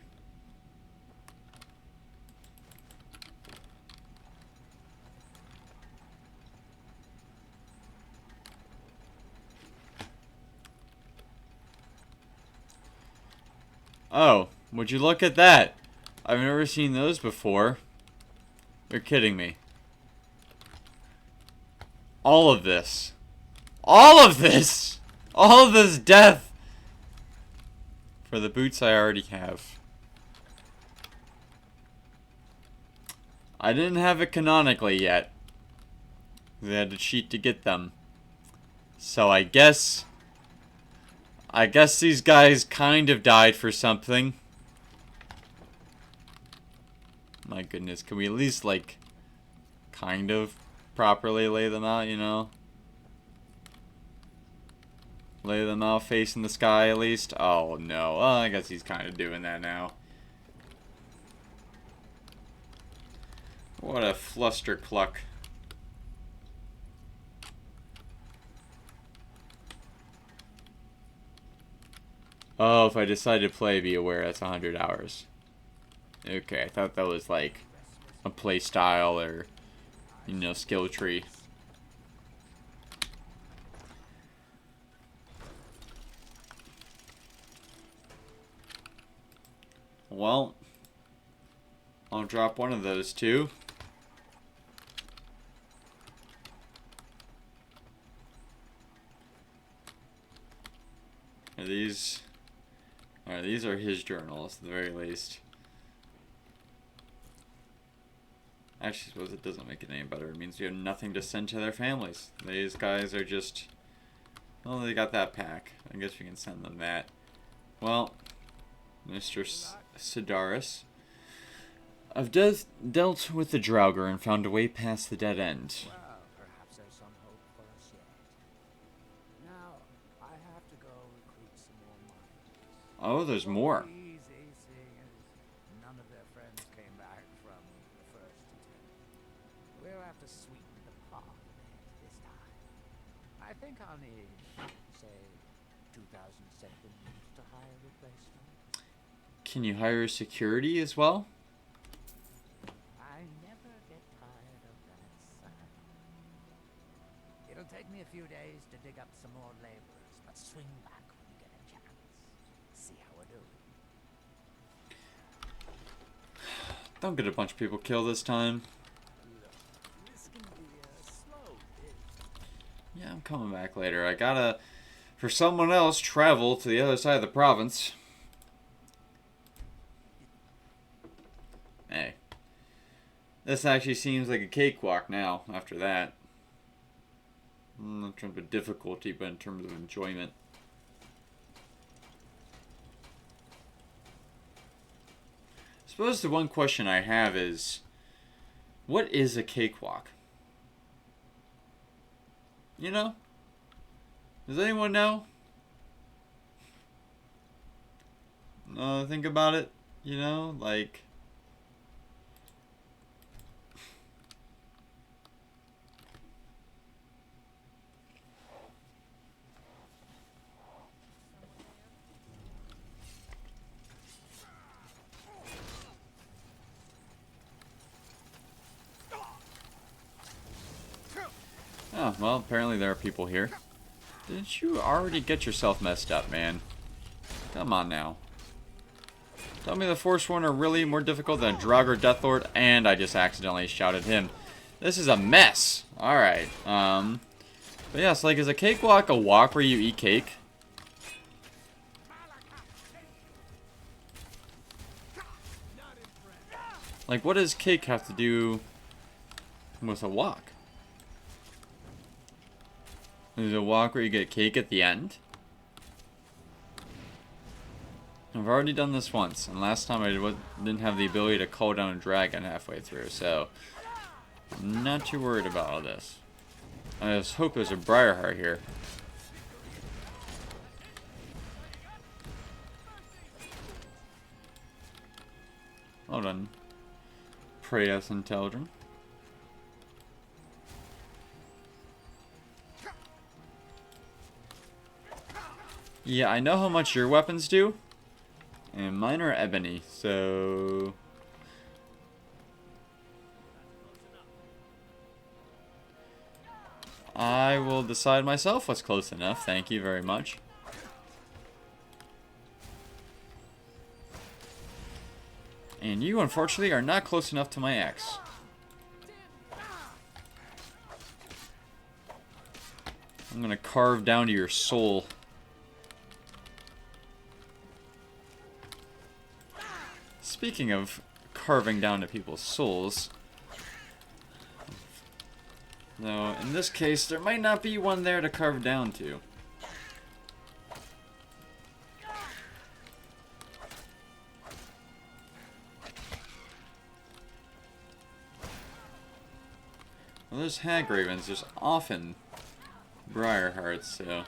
Oh, would you look at that? I've never seen those before. You're kidding me. All of this. All of this! All of this death! For the boots I already have. I didn't have it canonically yet. They had to cheat to get them. So I guess these guys kind of died for something. My goodness, can we at least, like, kind of properly lay them out, you know? Lay them out facing the sky at least. Oh no, well, I guess he's kind of doing that now. What a fluster cluck. Oh, if I decide to play Be Aware, that's 100 hours. Okay, I thought that was like a play style or, you know, skill tree. Well, I'll drop one of those two. Are these... Alright, these are his journals, at the very least. Actually, I suppose it doesn't make it any better. It means you have nothing to send to their families. These guys are just... Well, they got that pack. I guess we can send them that. Well, Mr. Sidaris, I've dealt with the Draugr and found a way past the dead end. Well, perhaps there's some hope for us yet. Now, I have to go recruit some more miners. Oh, there's more. Easy, see. half of it this time. I think I'll need, say, 2,000 centimeters to hire a replacement. Can you hire security as well? I never get tired of that sound. It'll take me a few days to dig up some more laborers, but swing back when you get a chance. See how we're doing. Don't get a bunch of people killed this time. This can be a slow build. Yeah, I'm coming back later. I gotta, for someone else, travel to the other side of the province. Hey. This actually seems like a cakewalk now, after that. Not in terms of difficulty, but in terms of enjoyment. I suppose the one question I have is, what is a cakewalk? You know? Does anyone know? Think about it. You know, like... Oh, well, apparently there are people here. Didn't you already get yourself messed up, man? Come on now. Tell me the Forsworn are really more difficult than Draugr Deathlord, and I just accidentally shouted him. This is a mess. Alright, but yeah, so like, is a cakewalk a walk where you eat cake? Like, what does cake have to do with a walk? There's a walk where you get cake at the end. I've already done this once, and last time I didn't have the ability to call down a dragon halfway through, so I'm not too worried about all this. I just hope there's a Briarheart here. Hold on. Preyas and Teldrin. Yeah, I know how much your weapons do. And mine are ebony, so... I will decide myself what's close enough. Thank you very much. And you, unfortunately, are not close enough to my axe. I'm gonna carve down to your soul. Speaking of carving down to people's souls, though in this case there might not be one there to carve down to. Well, there's hag ravens. There's often Briarhearts, so.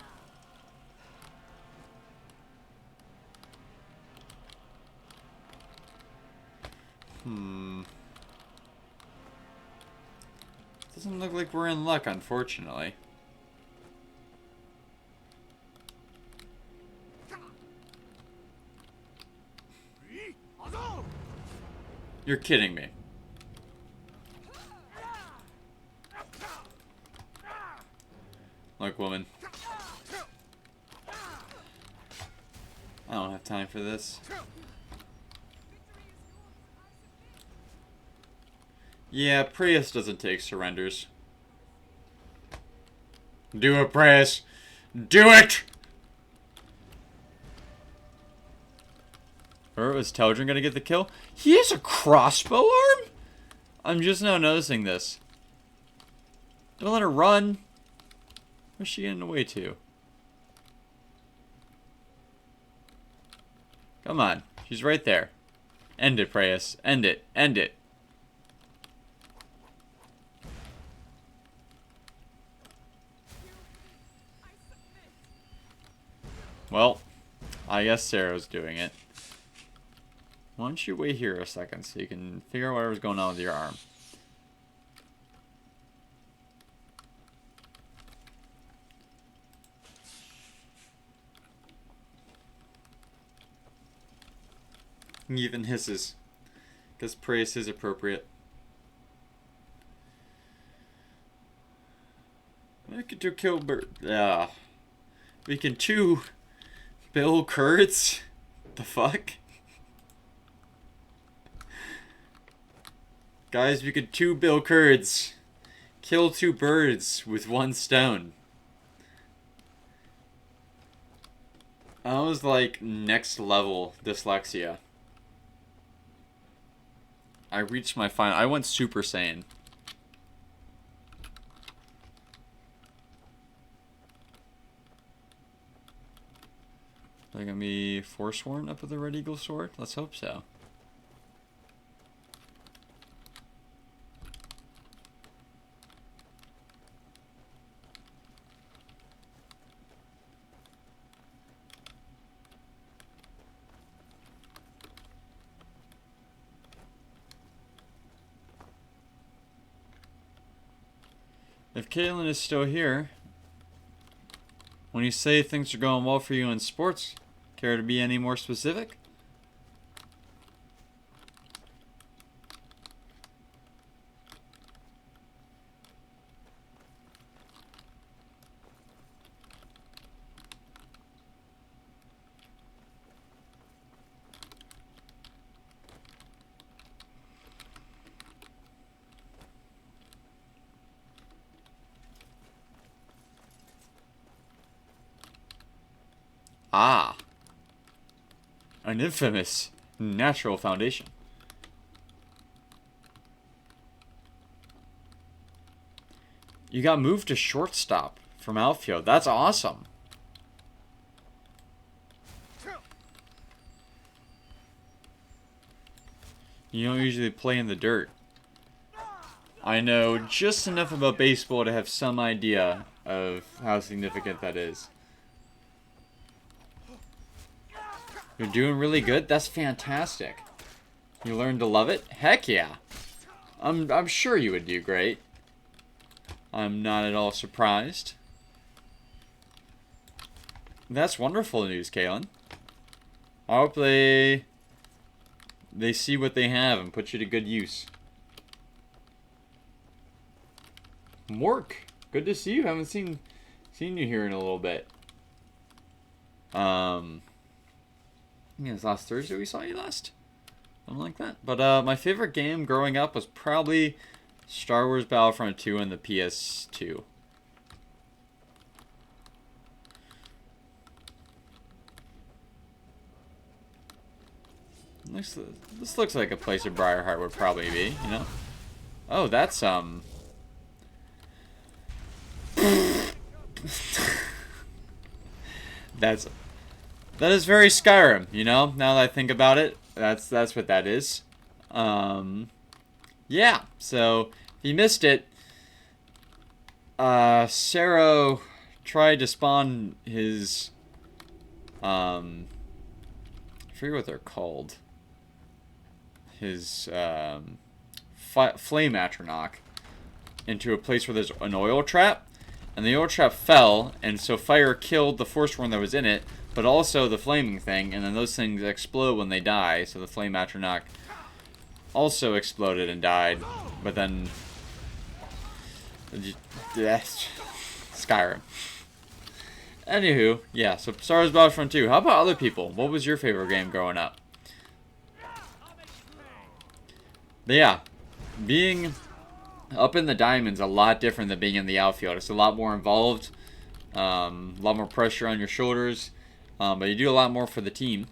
Doesn't look like we're in luck, unfortunately. You're kidding me. Look, woman. I don't have time for this. Yeah, Preyas doesn't take surrenders. Do it, Preyas! Do it! Or was Teldrin gonna get the kill? He has a crossbow arm? I'm just now noticing this. Don't let her run. Where's she getting away to? Come on. She's right there. End it, Preyas. End it. End it. Well, I guess Sarah's doing it. Why don't you wait here a second so you can figure out whatever's going on with your arm. He even hisses. Because praise is appropriate. We could do kill bird. We can chew Bill Kurtz. The fuck? Guys, we could chew Bill Kurtz. Kill 2 birds with 1 stone. That was like next level dyslexia. I reached my final. I went Super Saiyan. They're gonna be Forsworn up with the Red Eagle sword? Let's hope so. If Caitlin is still here, when you say things are going well for you in sports, care to be any more specific? Ah. An infamous natural foundation. You got moved to shortstop from outfield. That's awesome. You don't usually play in the dirt. I know just enough about baseball to have some idea of how significant that is. You're doing really good? That's fantastic. You learned to love it? Heck yeah. I'm sure you would do great. I'm not at all surprised. That's wonderful news, Kaylin. I hope they see what they have and put you to good use. Mork, good to see you. Haven't seen you here in a little bit. I think it was last Thursday we saw you last. Something like that. But my favorite game growing up was probably Star Wars Battlefront 2 and the PS2. This looks like a place where Briarheart would probably be, you know? Oh, that's that is very Skyrim, you know? Now that I think about it, that's what that is. Yeah. So if you missed it, Saro tried to spawn his I forget what they're called. His flame atronach into a place where there's an oil trap, and the oil trap fell, and so fire killed the Forsworn that was in it, but also the flaming thing, and then those things explode when they die, so the flame atronach also exploded and died, but then Skyrim. Anywho, yeah, so Star Wars Battlefront 2. How about other people? What was your favorite game growing up? But yeah, being up in the diamonds a lot different than being in the outfield. It's a lot more involved, a lot more pressure on your shoulders, but you do a lot more for the team.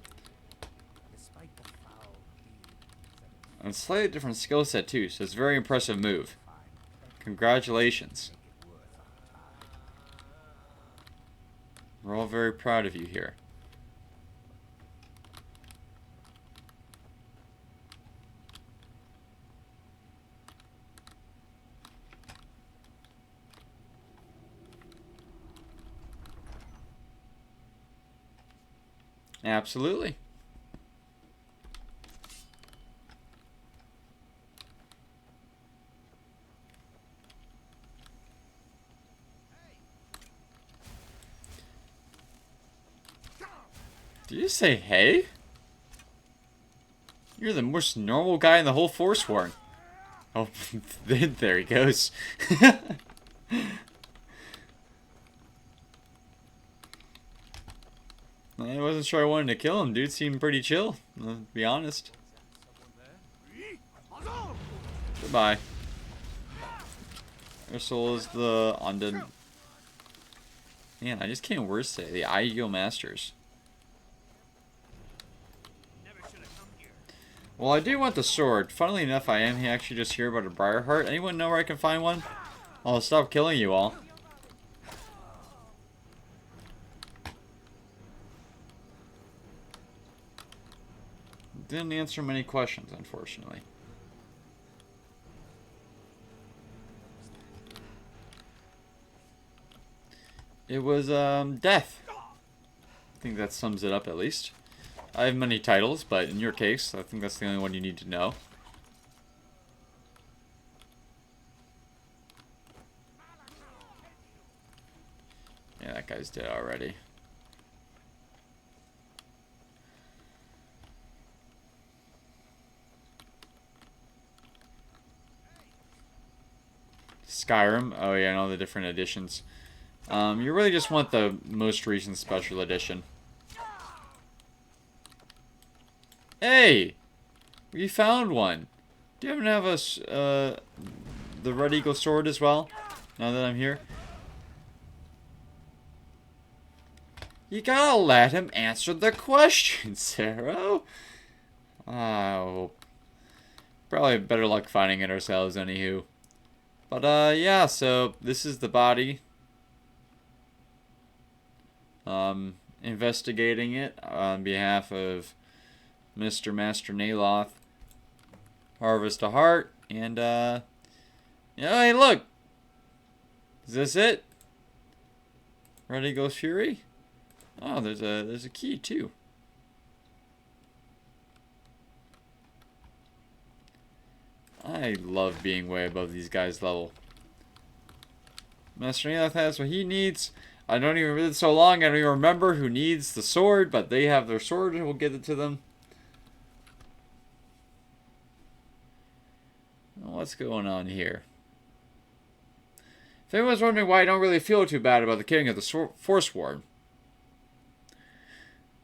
And slightly different skill set too, so it's a very impressive move. Congratulations. We're all very proud of you here. Absolutely. Did you say hey? You're the most normal guy in the whole Forsworn. Oh, there he goes. I wasn't sure I wanted to kill him. Dude seemed pretty chill, to be honest. Goodbye. Ursula is the undead. Man, I just can't worse say the Ideal Masters. Well, I do want the sword. Funnily enough, I am actually just here about a Briarheart. Anyone know where I can find one? I'll stop killing you all. Didn't answer many questions, unfortunately. It was, death. I think that sums it up, at least. I have many titles, but in your case, I think that's the only one you need to know. Yeah, that guy's dead already. Skyrim. Oh yeah, and all the different editions. You really just want the most recent special edition. Hey! We found one! Do you happen to have the Red Eagle sword as well? Now that I'm here? You gotta let him answer the question, Sarah! Oh. Probably better luck finding it ourselves, anywho. But, yeah, so this is the body. Investigating it on behalf of Mr. Master Naloth. Harvest a heart, and, yeah, hey, look! Is this it? Red Eagle's Fury? Oh, there's a key, too. I love being way above these guys' level. Master Naloth has what he needs. I don't even, it's so long, I don't even remember who needs the sword, but they have their sword, and we'll get it to them. What's going on here? If anyone's wondering why I don't really feel too bad about the killing of the Forsworn.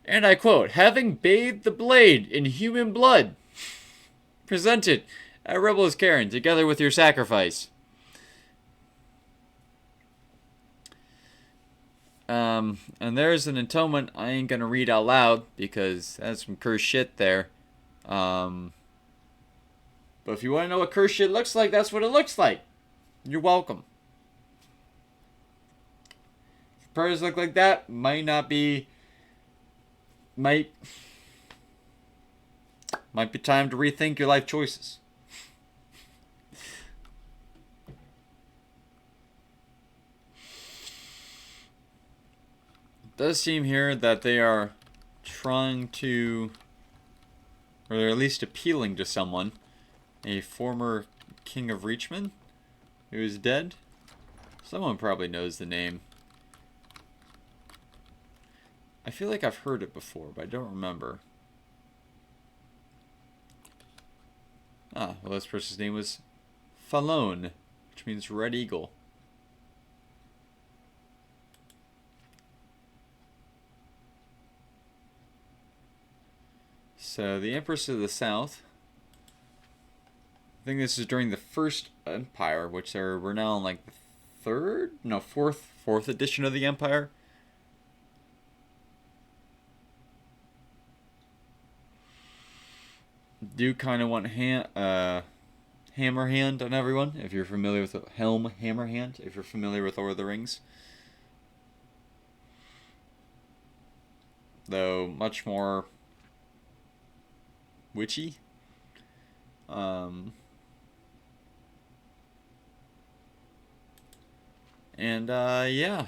And I quote, having bathed the blade in human blood, present it at Rebel's Cairn, together with your sacrifice. And there's an atonement I ain't gonna read out loud, because that's some cursed shit there. But if you want to know what cursed shit looks like, that's what it looks like. You're welcome. If prayers look like that, might be time to rethink your life choices. It does seem here that they are trying to, or they're at least appealing to someone. A former king of Reachman who is dead. Someone probably knows the name. I feel like I've heard it before, but I don't remember. Ah, well, this person's name was Falone, which means Red Eagle. So, the Empress of the South. I think this is during the First Empire, which we're now in like the fourth edition of the Empire. Do kind of want hammer hand on everyone, if you're familiar with the helm hammer hand, if you're familiar with Lord of the Rings. Though much more witchy. And, yeah,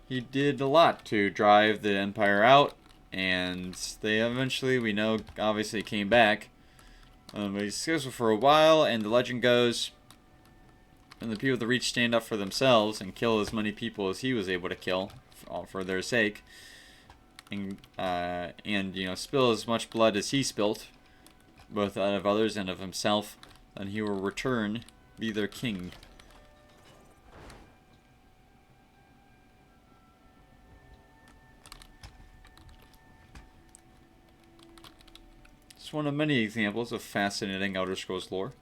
he did a lot to drive the Empire out, and they eventually, we know, obviously came back. But he's successful for a while, and the legend goes and the people of the Reach stand up for themselves and kill as many people as he was able to kill, all for their sake, and you know, spill as much blood as he spilt, both out of others and of himself, then he will return, be their king. It's one of many examples of fascinating Elder Scrolls lore.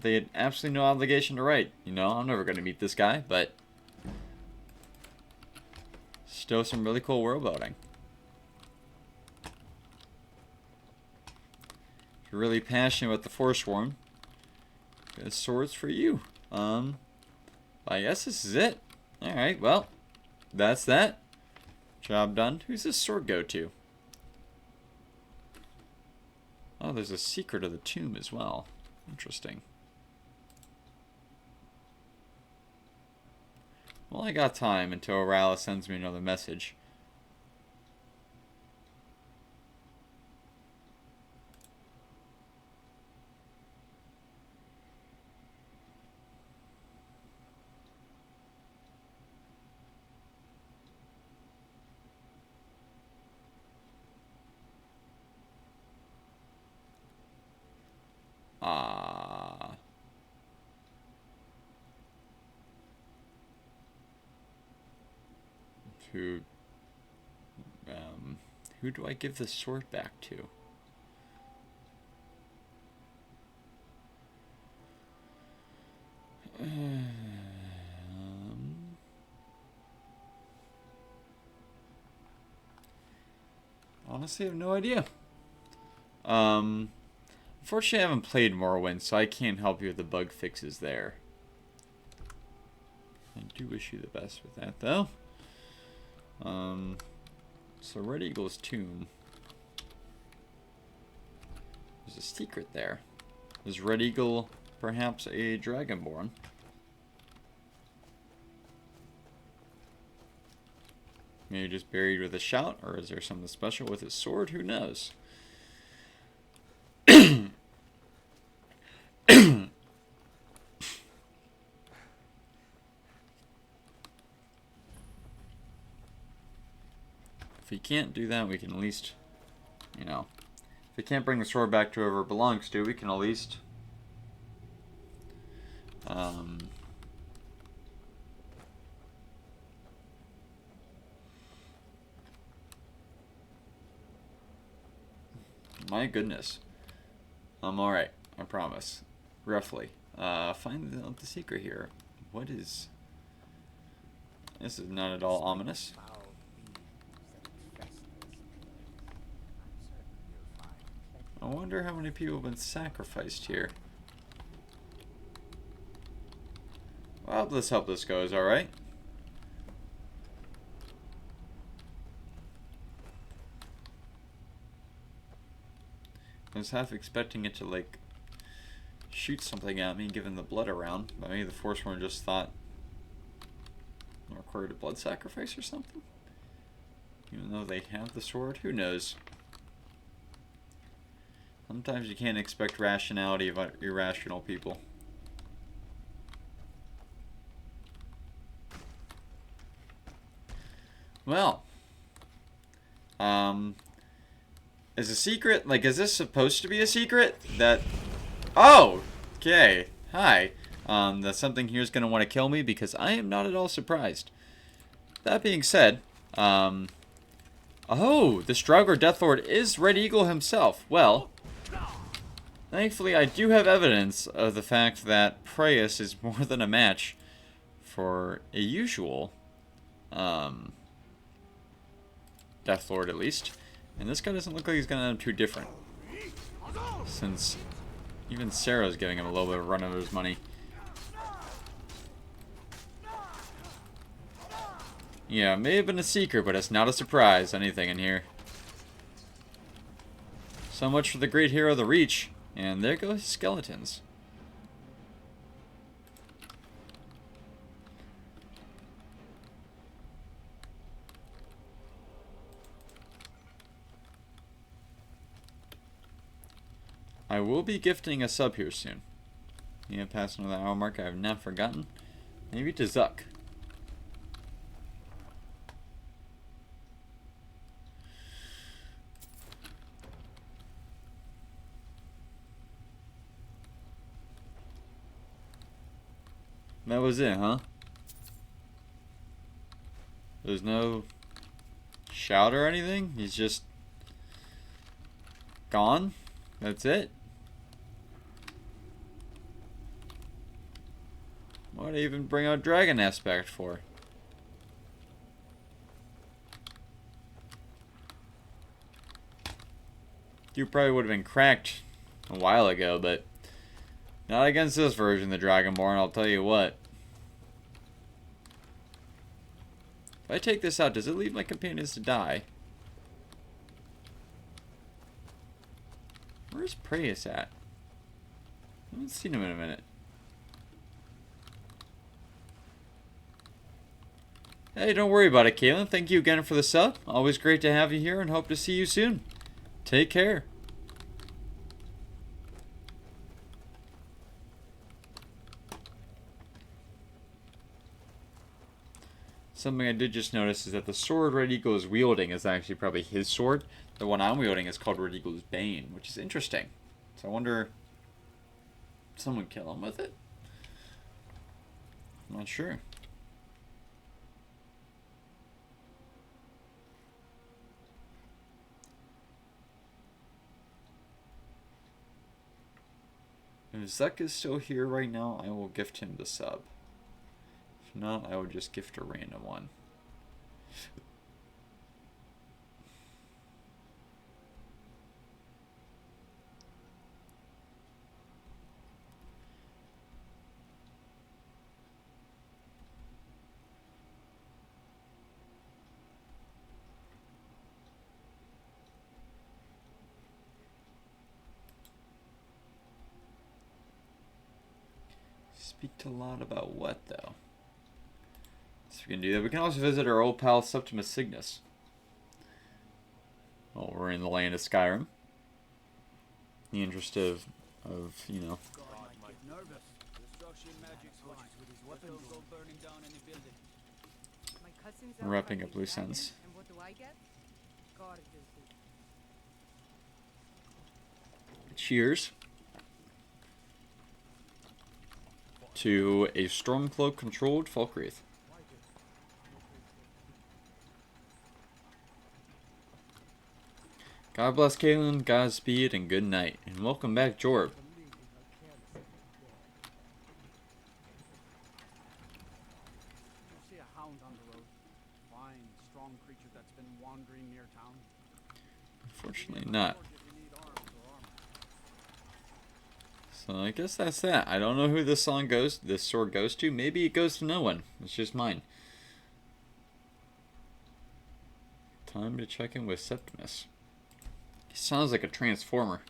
They had absolutely no obligation to write. You know, I'm never going to meet this guy, but still some really cool world building. If you're really passionate about the Forsworn, this sword's for you. I guess this is it. Alright, well, that's that. Job done. Who's this sword go to? Oh, there's a secret of the tomb as well. Interesting. Well, I got time until Orala sends me another message. Who do I give the sword back to? Honestly, I have no idea. Unfortunately, I haven't played Morrowind, so I can't help you with the bug fixes there. I do wish you the best with that, though. So Red Eagle's tomb. There's a secret there. Is Red Eagle perhaps a Dragonborn? Maybe just buried with a shout, or is there something special with his sword? Who knows? If he can't do that, we can at least, you know, if we can't bring the sword back to whoever it belongs to, we can at least, my goodness. I'm alright, I promise. Roughly. Find the secret here. What is... This is not at all ominous. I wonder how many people have been sacrificed here. Well, let's hope this goes alright. I was half expecting it to, like, shoot something at me, given the blood around. But maybe the Forsworn just thought it required a blood sacrifice or something? Even though they have the sword? Who knows? Sometimes you can't expect rationality of irrational people. Well, is a secret, like, is this supposed to be a secret? That, oh, okay, hi. That something here is going to want to kill me, because I am not at all surprised. That being said, oh, the Strauger Deathlord is Red Eagle himself. Well, thankfully I do have evidence of the fact that Preyas is more than a match for a usual, Deathlord at least. And this guy doesn't look like he's going to end up too different, since even Sarah's giving him a little bit of a run of his money. Yeah, it may have been a secret, but it's not a surprise, anything in here. So much for the great hero of the Reach. And there go his skeletons. I will be gifting a sub here soon. Yeah, past another hour mark I have not forgotten. Maybe to Zuck. That was it, huh? There's no shout or anything? He's just gone? That's it? Why'd I even bring out Dragon Aspect for? You probably would have been cracked a while ago, but not against this version of the Dragonborn, I'll tell you what. If I take this out, does it leave my companions to die? Where's Preyas at? I haven't seen him in a minute. Hey, don't worry about it, Caitlin. Thank you again for the sub. Always great to have you here and hope to see you soon. Take care. Something I did just notice is that the sword Red Eagle is wielding is actually probably his sword. The one I'm wielding is called Red Eagle's Bane, which is interesting. So I wonder if someone kill him with it? I'm not sure. If Zuck is still here right now, I will gift him the sub. If not, I will just gift a random one. Speak a lot about what, though? So we can do that. We can also visit our old pal Septimus Cygnus. Well, we're in the land of Skyrim. In the interest of you know. Wrapping up loose ends. And what do I get? Gorgeous. Cheers to a Stormcloak controlled Falkwraith. God bless Caitlin, Godspeed, and good night. And welcome back, Jorb. See a hound on the road. Fine, strong creature that's been wandering near town. Unfortunately not. So I guess that's that. I don't know who this sword goes to. Maybe it goes to no one. It's just mine. Time to check in with Septimus. He sounds like a transformer.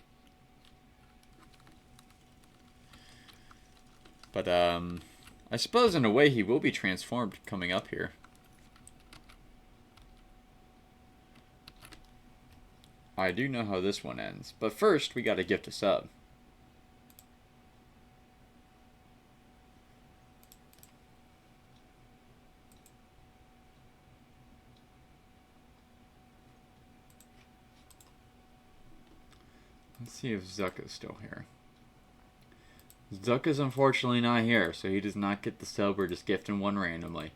But I suppose in a way he will be transformed coming up here. I do know how this one ends. But first we gotta gift a sub. Let's see if Zuck is still here. Zuck is unfortunately not here, so he does not get the sub. We're just gifting one randomly.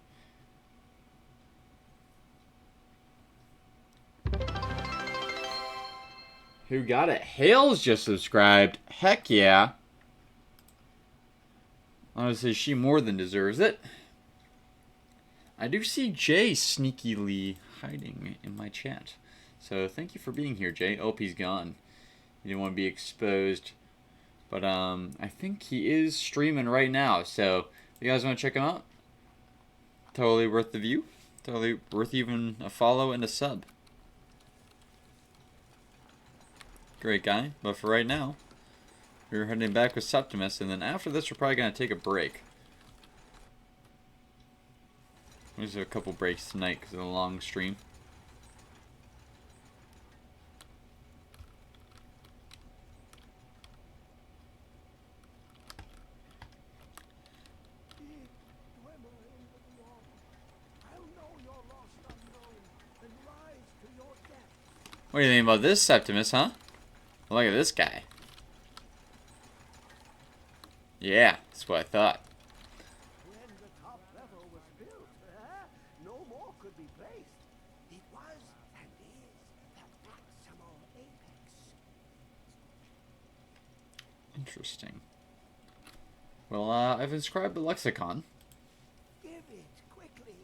Who got it? Hale's just subscribed. Heck yeah. Honestly, she more than deserves it. I do see Jay sneakily hiding in my chat. So thank you for being here, Jay. Oh, he's gone. He didn't want to be exposed. But I think he is streaming right now. So if you guys want to check him out, totally worth the view. Totally worth even a follow and a sub. Great guy. But for right now, we're heading back with Septimus. And then after this, we're probably going to take a break. There's a couple breaks tonight because of the long stream. What do you think about this, Septimus, huh? Look at this guy. Yeah, that's what I thought. When the top level was built, no more could be placed. It was and is the maximal apex. Interesting. Well, I've inscribed the lexicon. Give it quickly.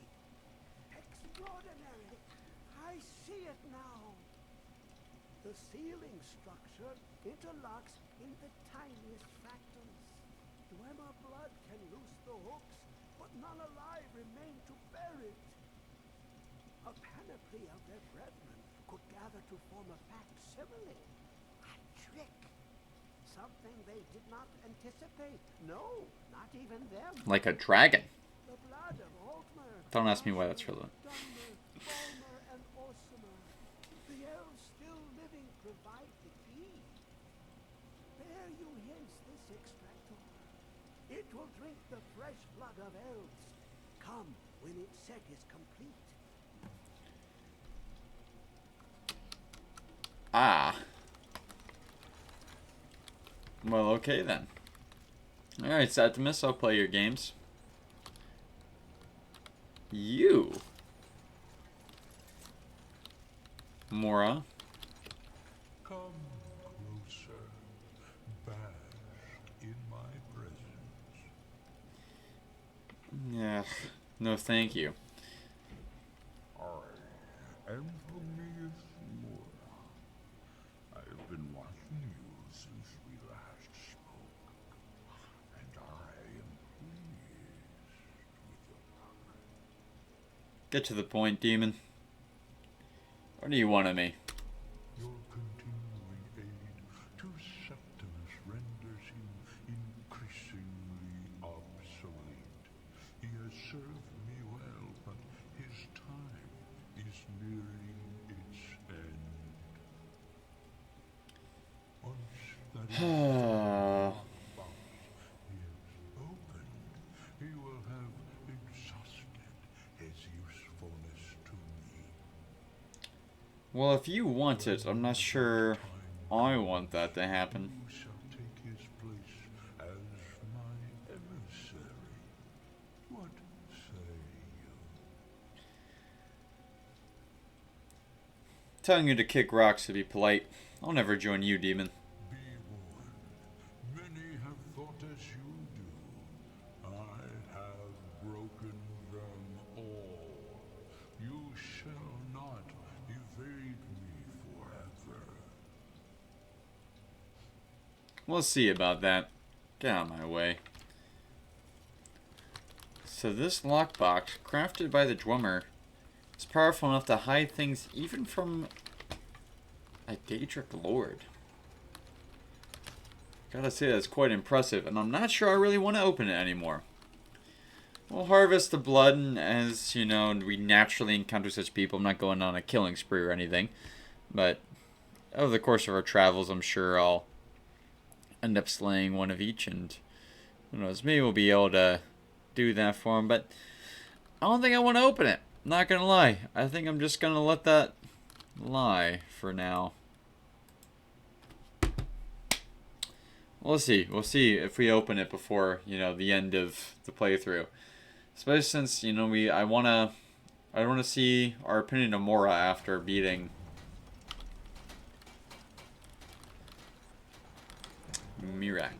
Extraordinary. I see it now. The ceiling structure interlocks in the tiniest fractals. Dwemer blood can loose the hooks, but none alive remain to bear it. A panoply of their brethren could gather to form a facsimile. A trick. Something they did not anticipate. No, not even them. Like a dragon. The blood of Altmer. Don't ask me why that's relevant. Dunmer, Balmer, and Orsimer. The elves still living provide the key. Bear you hence this extractor. It will drink the fresh blood of elves. Come when its set is complete. Ah. Well, okay then. Alright, Septimus, I'll play your games. You. Mora. Come closer. Bask in my presence. Yeah. No, thank you. I am familiar Mora. I've been watching you since we last spoke, and I am pleased with your progress. Get to the point, demon. What do you want of me? Your continuing aid to Septimus renders him increasingly obsolete. He has served me well, but his time is nearing its end. Once that box is opened, he will have exhausted his usefulness to me. Well, if you want it, I'm not sure I want that to happen. You shall take his place as my emissary. What say you? Telling you to kick rocks to be polite. I'll never join you, demon. Be warned. Many have thought as you do. I have broken them all. You shall not evade me forever. We'll see about that. Get out of my way. So this lockbox, crafted by the Dwemer, is powerful enough to hide things even from a Daedric Lord. Gotta say, that's quite impressive, and I'm not sure I really want to open it anymore. We'll harvest the blood, and as you know, we naturally encounter such people. I'm not going on a killing spree or anything, but over the course of our travels, I'm sure I'll end up slaying one of each, and who knows, maybe we'll be able to do that for him, but I don't think I want to open it. I'm not gonna lie. I think I'm just gonna let that lie for now. We'll see. We'll see if we open it before, you know, the end of the playthrough. Especially since, you know, I wanna see our opinion of Mora after beating Mirak.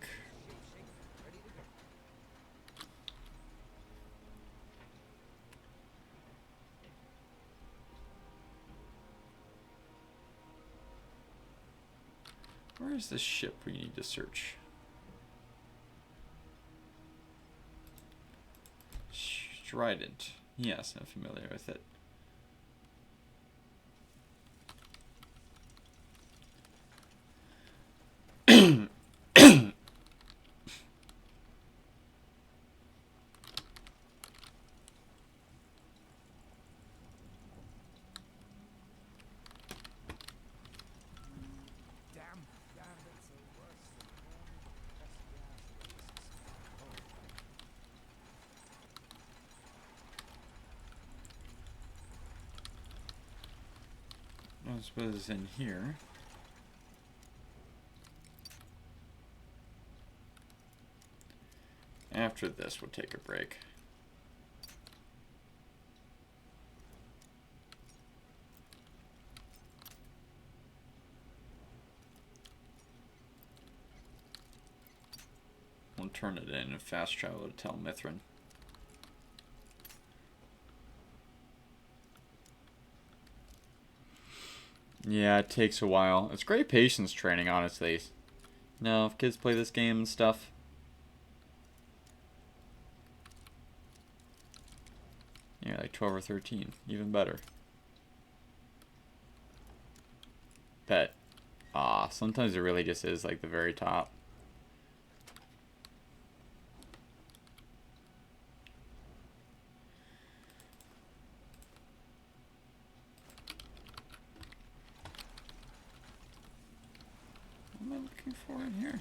Where is this ship we need to search? Strident. Yes, I'm familiar with it. I suppose in here. After this, we'll take a break. We'll turn it in and fast travel to Tel Mithrin. Yeah, it takes a while. It's great patience training, honestly. Now, if kids play this game and stuff. Yeah, like 12 or 13. Even better. Bet. Sometimes it really just is like the very top. What am I looking for in here?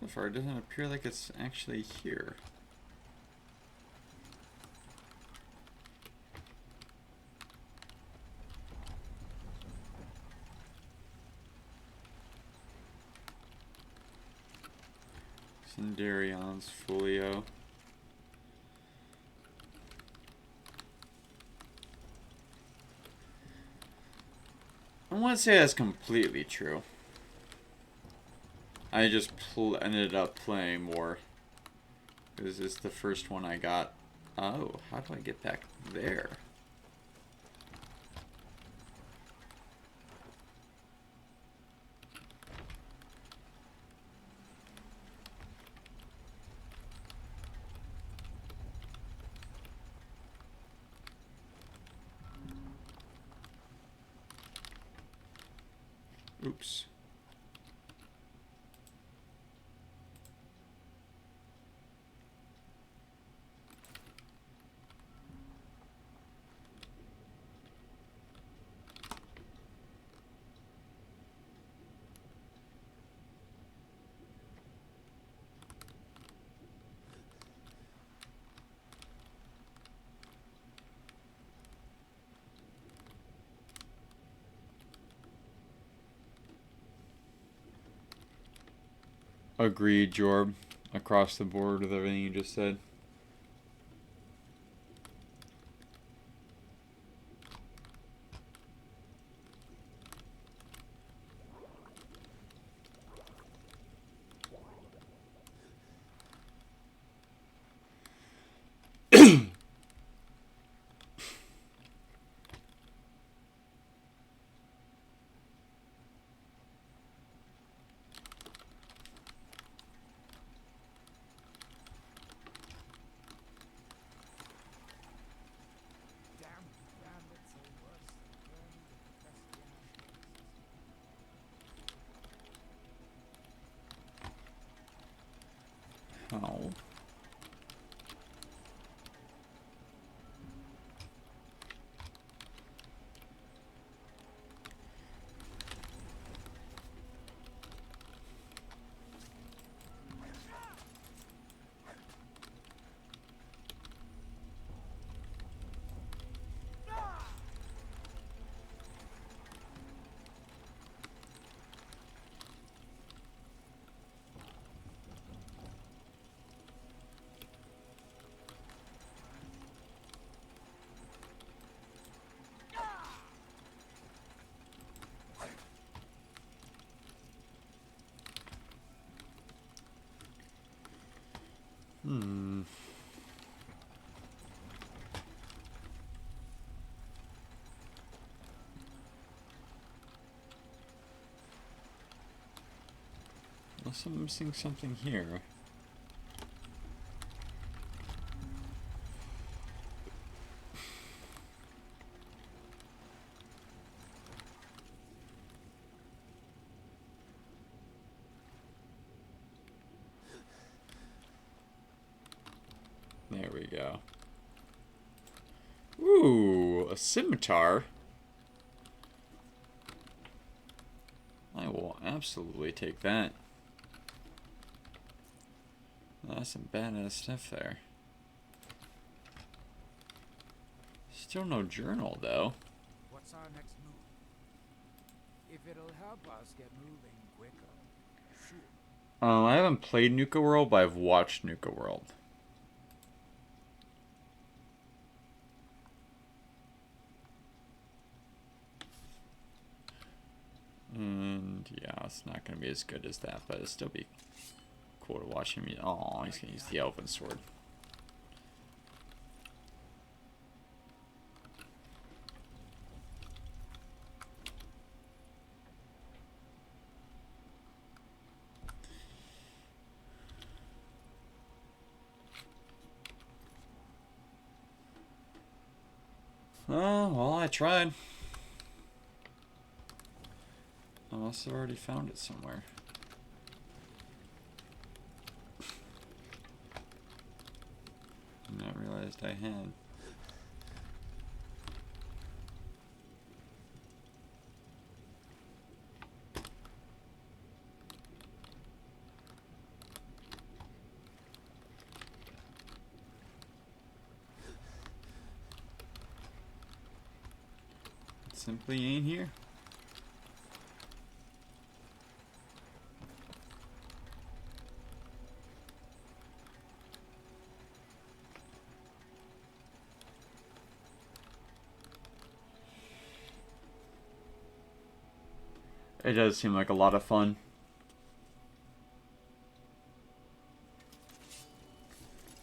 So far, it doesn't appear like it's actually here. Cindarion's Folio. I want to say that's completely true. I just ended up playing more. Because this is the first one I got. Oh, how do I get back there? Oops. Agreed, Jorb. Across the board with everything you just said. Hmm. Unless I'm missing something here. There we go. Ooh, a scimitar. I will absolutely take that. That's some badass stuff there. Still no journal, though. What's our next move? If it'll help us get moving quicker, sure. I haven't played Nuka World, but I've watched Nuka World. And yeah, it's not going to be as good as that, but it'll still be cool to watch him. Oh, he's going to use the Elven Sword. Oh, well, I tried. I must have already found it somewhere. Not realized I had. It simply ain't here. It does seem like a lot of fun.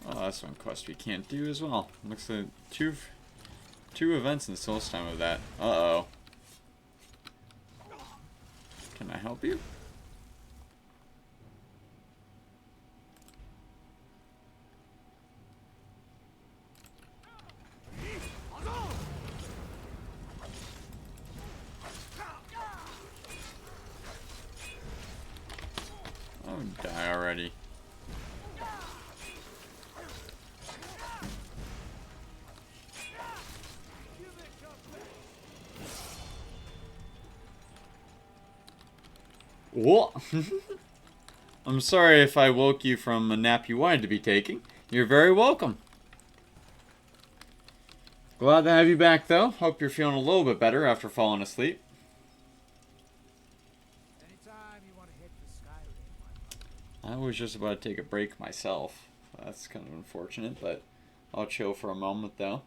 Oh, that's one quest we can't do as well. Looks like two events in the soul's time of that. Uh-oh. Can I help you? Oh, die already. What? I'm sorry if I woke you from a nap you wanted to be taking. You're very welcome. Glad to have you back, though. Hope you're feeling a little bit better after falling asleep. Anytime you want to head for Skyrim, I was just about to take a break myself. That's kind of unfortunate, but I'll chill for a moment, though.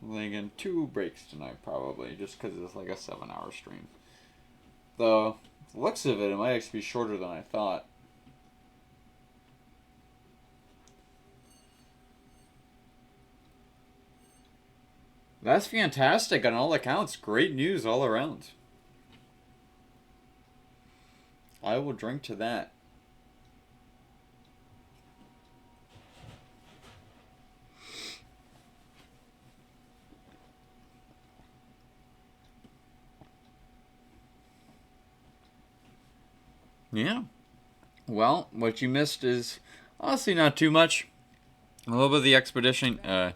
I'm thinking 2 breaks tonight, probably, just because it's like a 7-hour stream. Though, the looks of it, it might actually be shorter than I thought. That's fantastic on all accounts. Great news all around. I will drink to that. Yeah. Well, what you missed is honestly not too much. A little bit of the expedition. Why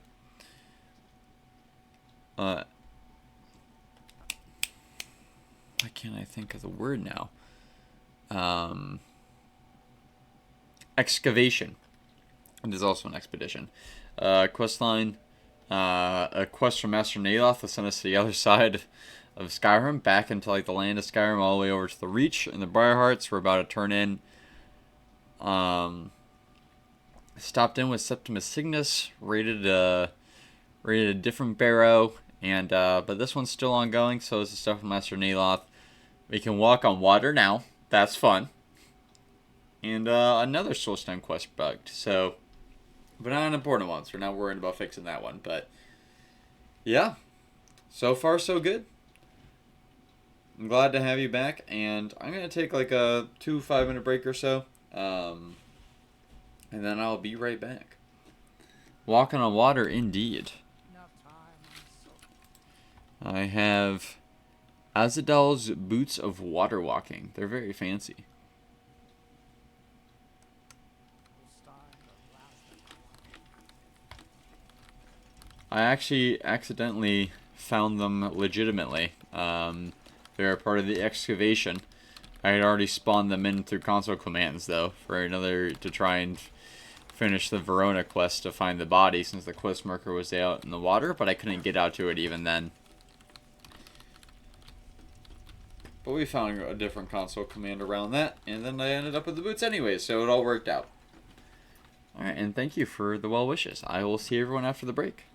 can't I think of the word now? Excavation. It is also an expedition. Quest line. A quest from Master Naloth to send us to the other side of Skyrim, back into like the land of Skyrim, all the way over to the Reach and the Briarhearts. We're about to turn in. Stopped in with Septimus Cygnus, raided a different barrow, and but this one's still ongoing. So is the stuff from Master Naloth. We can walk on water now. That's fun. and another Soulstone quest bugged. So, but not an important one, so we're not worried about fixing that one. But yeah, so far so good. I'm glad to have you back, and I'm gonna take like a 5-minute break or so, and then I'll be right back. Walking on water, indeed. Enough time. I have Azadal's Boots of Water Walking. They're very fancy. I actually accidentally found them legitimately. They're a part of the excavation. I had already spawned them in through console commands, though, for another to try and finish the Verona quest to find the body, since the quest marker was out in the water, but I couldn't get out to it even then. But we found a different console command around that, and then I ended up with the boots anyway, so it all worked out. Alright, and thank you for the well wishes. I will see everyone after the break.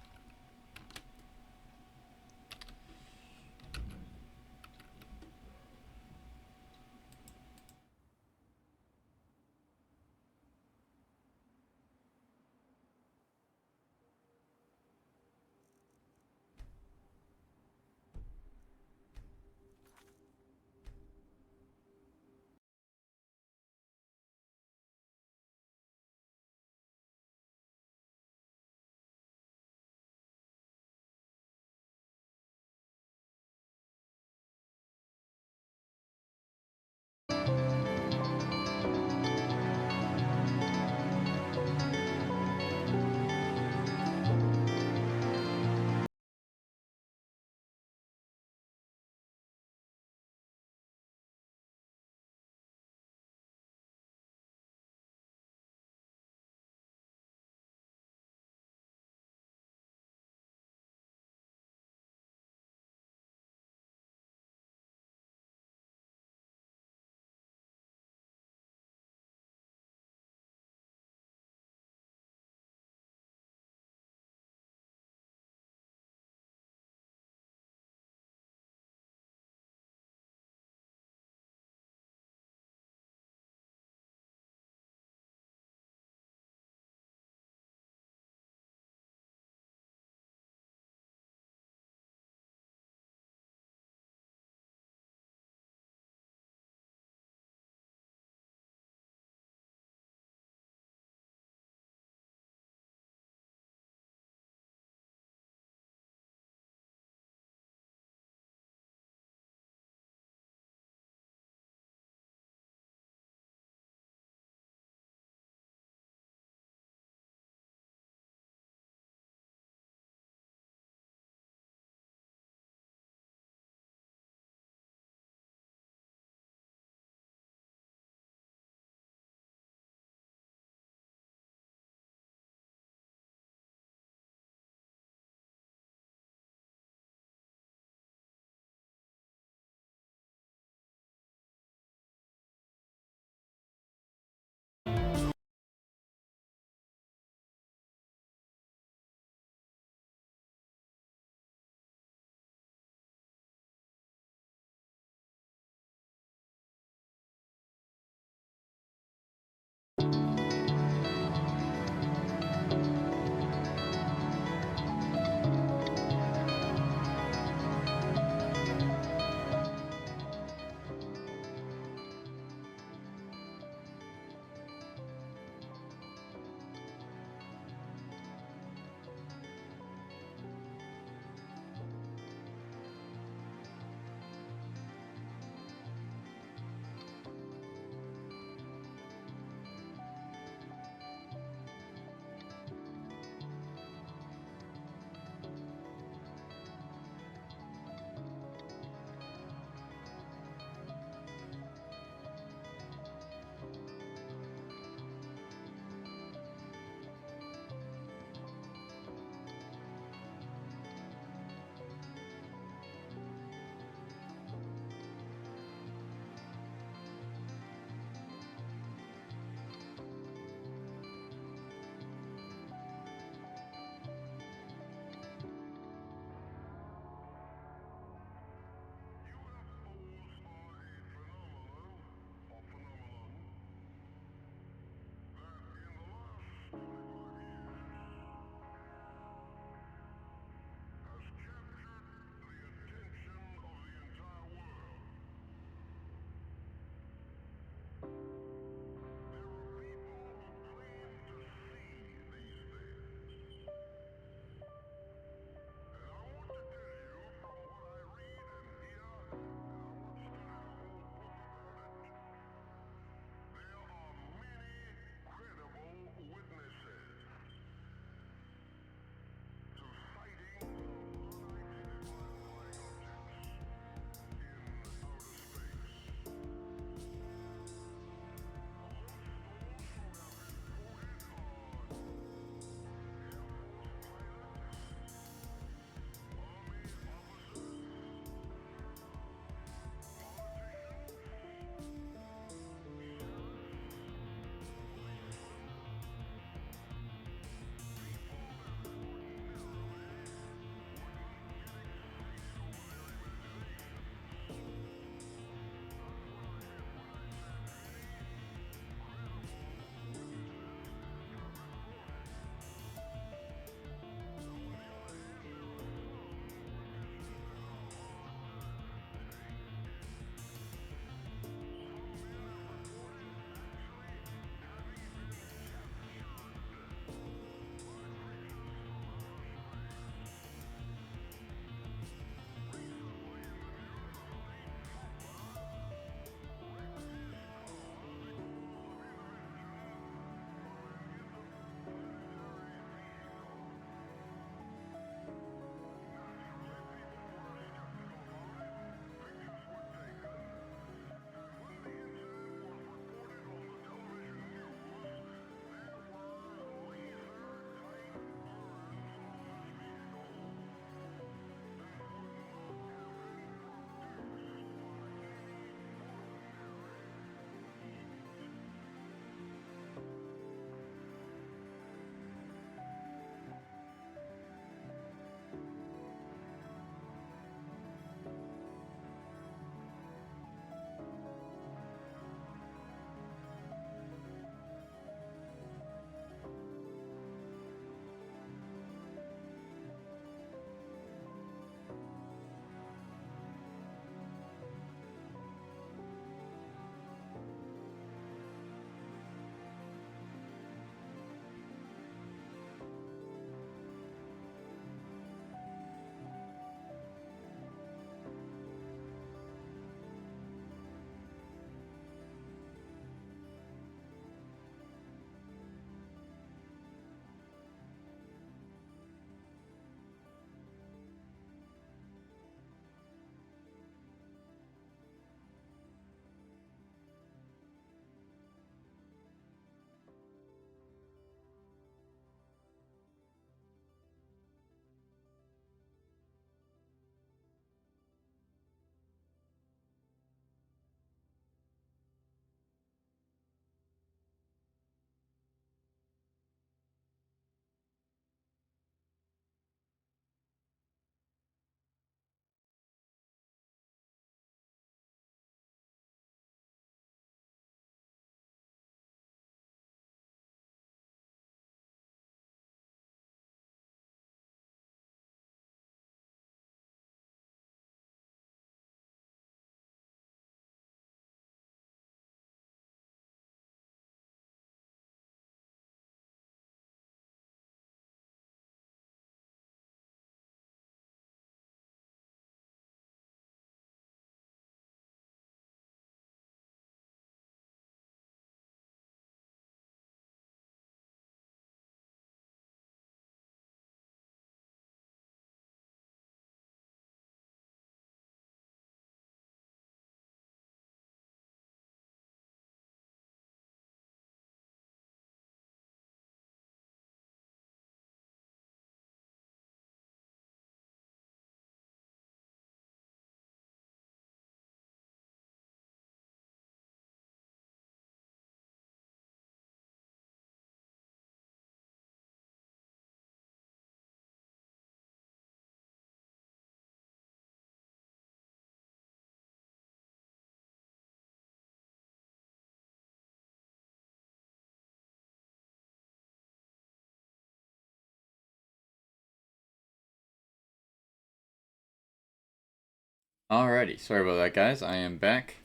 Alrighty, sorry about that, guys. I am back.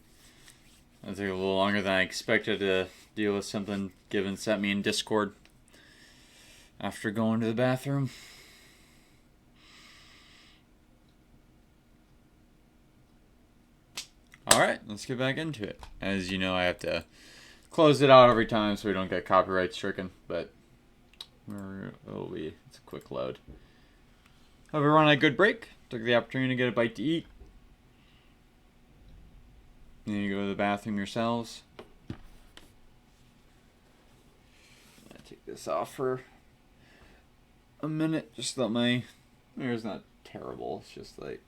That took a little longer than I expected to deal with something Given sent me in Discord after going to the bathroom. Alright, let's get back into it. As you know, I have to close it out every time so we don't get copyright stricken, but it's a quick load. Hope everyone had a good break. Took the opportunity to get a bite to eat. Then you go to the bathroom yourselves. I take this off for a minute, just so that my hair is not terrible. It's just like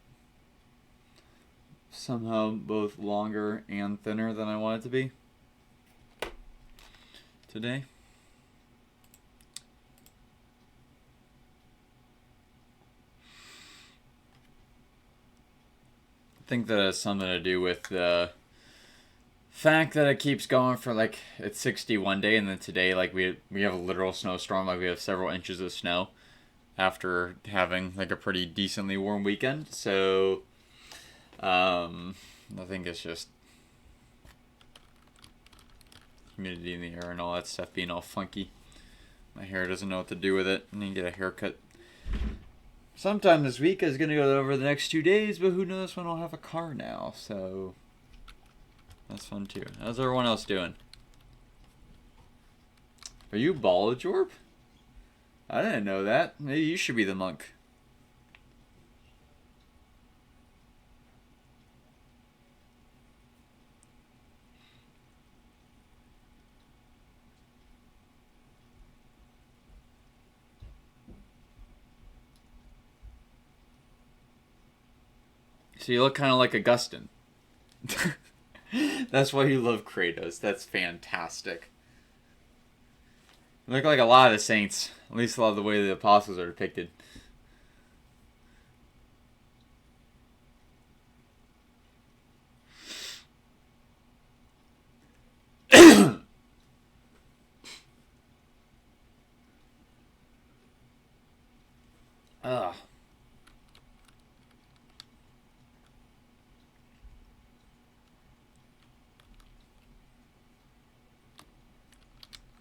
somehow both longer and thinner than I want it to be today. I think that has something to do with the fact that it keeps going for like it's 60 one day, and then today like we have a literal snowstorm. Like we have several inches of snow after having like a pretty decently warm weekend. So I think it's just humidity in the air and all that stuff being all funky. My hair doesn't know what to do with it. I need to get a haircut sometime this week. Is going to go over the next 2 days, but who knows when I'll have a car now, so that's fun too. How's everyone else doing? Are you Balajorb? I didn't know that. Maybe you should be the monk. So you look kind of like Augustine. That's why you love Kratos. That's fantastic. You look like a lot of the saints. At least a lot of the way the apostles are depicted. Ugh.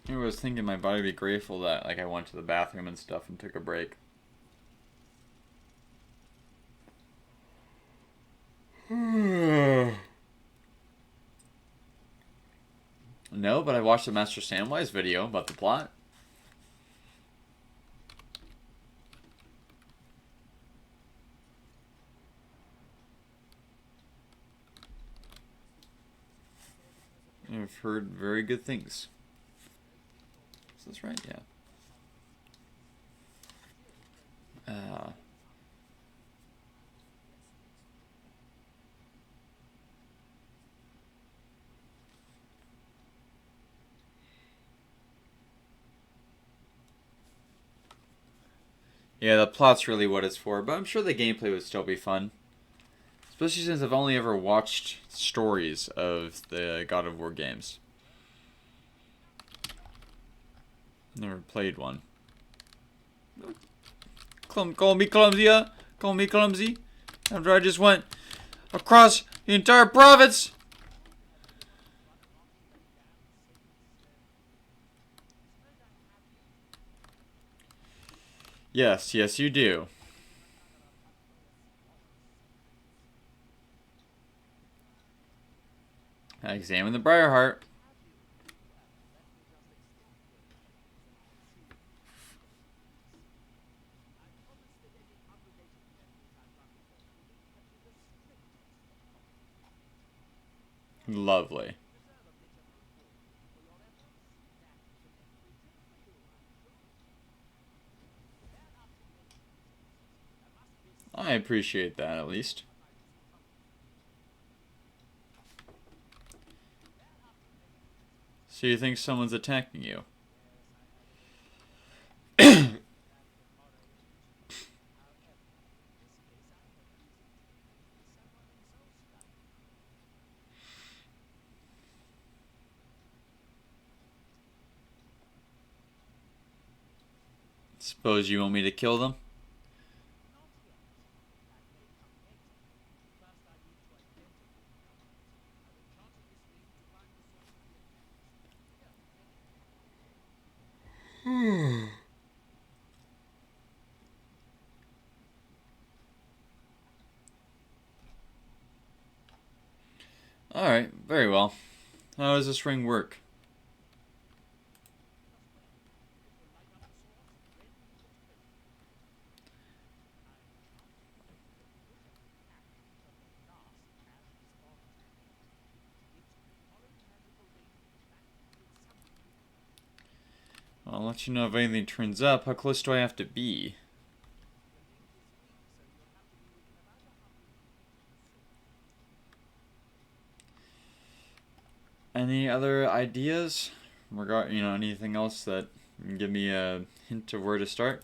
I was thinking my body would be grateful that like I went to the bathroom and stuff and took a break. No, but I watched the Master Samwise video about the plot. I've heard very good things. Is this right? Yeah. Yeah, the plot's really what it's for, but I'm sure the gameplay would still be fun. Especially since I've only ever watched stories of the God of War games. Never played one. Call me clumsy, huh? Call me clumsy? After I just went across the entire province! Yes, yes you do. I examine the Briarheart. Lovely. I appreciate that, at least. So you think someone's attacking you? Suppose you want me to kill them? Alright, very well. How does this ring work? I'll let you know if anything turns up. How close do I have to be? Any other ideas? Anything else that can give me a hint of where to start?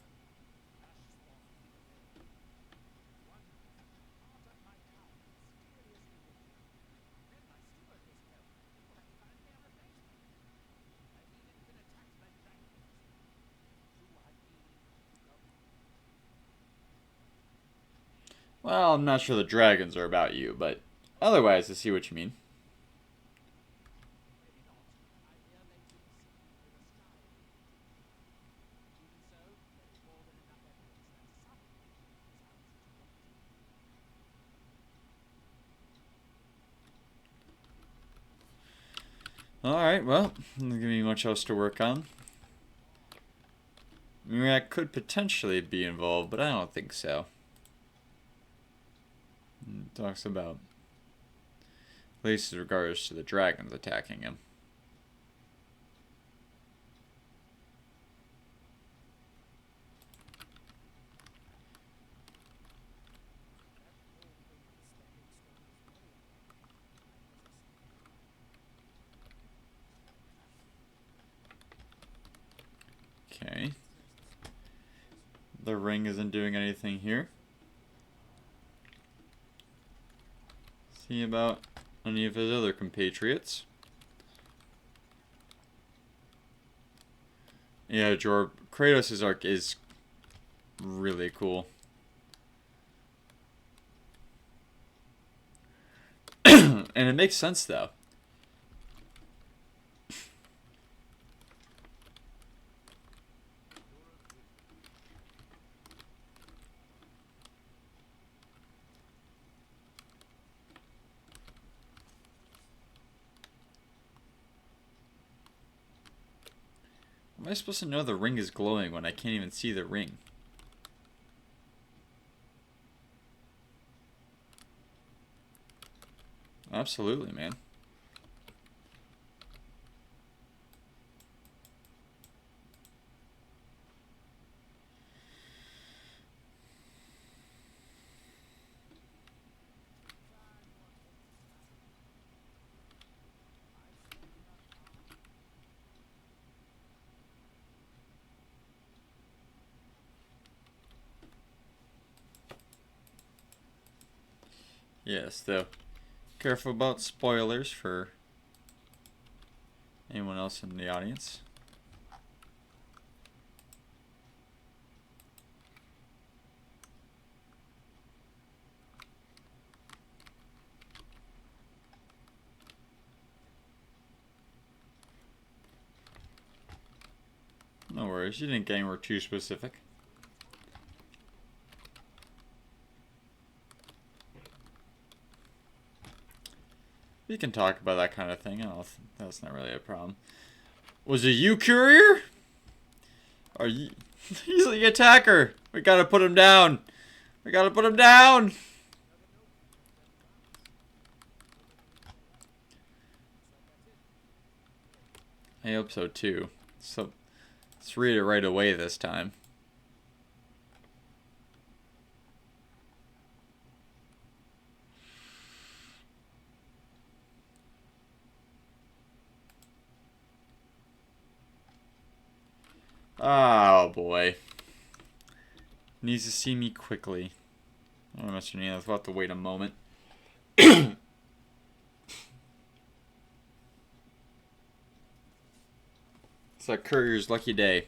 Well, I'm not sure the dragons are about you, but otherwise I see what you mean. Alright, well, doesn't give me much else to work on. Mirak could potentially be involved, but I don't think so. It talks about, at least in regards to the dragons attacking him. Okay. The ring isn't doing anything here. See about any of his other compatriots. Yeah, Jorb, Kratos' arc is really cool. And it makes sense, though. How am I supposed to know the ring is glowing when I can't even see the ring? Absolutely, man. Yes, though. Careful about spoilers for anyone else in the audience. No worries, you didn't get anywhere too specific. We can talk about that kind of thing. That's not really a problem. Was it you, courier? Are you? He's the attacker. We gotta put him down. We gotta put him down. I hope so too. So let's read it right away this time. Oh boy. Needs to see me quickly. Oh, Mr. Neal, we'll have to wait a moment. It's that courier's lucky day.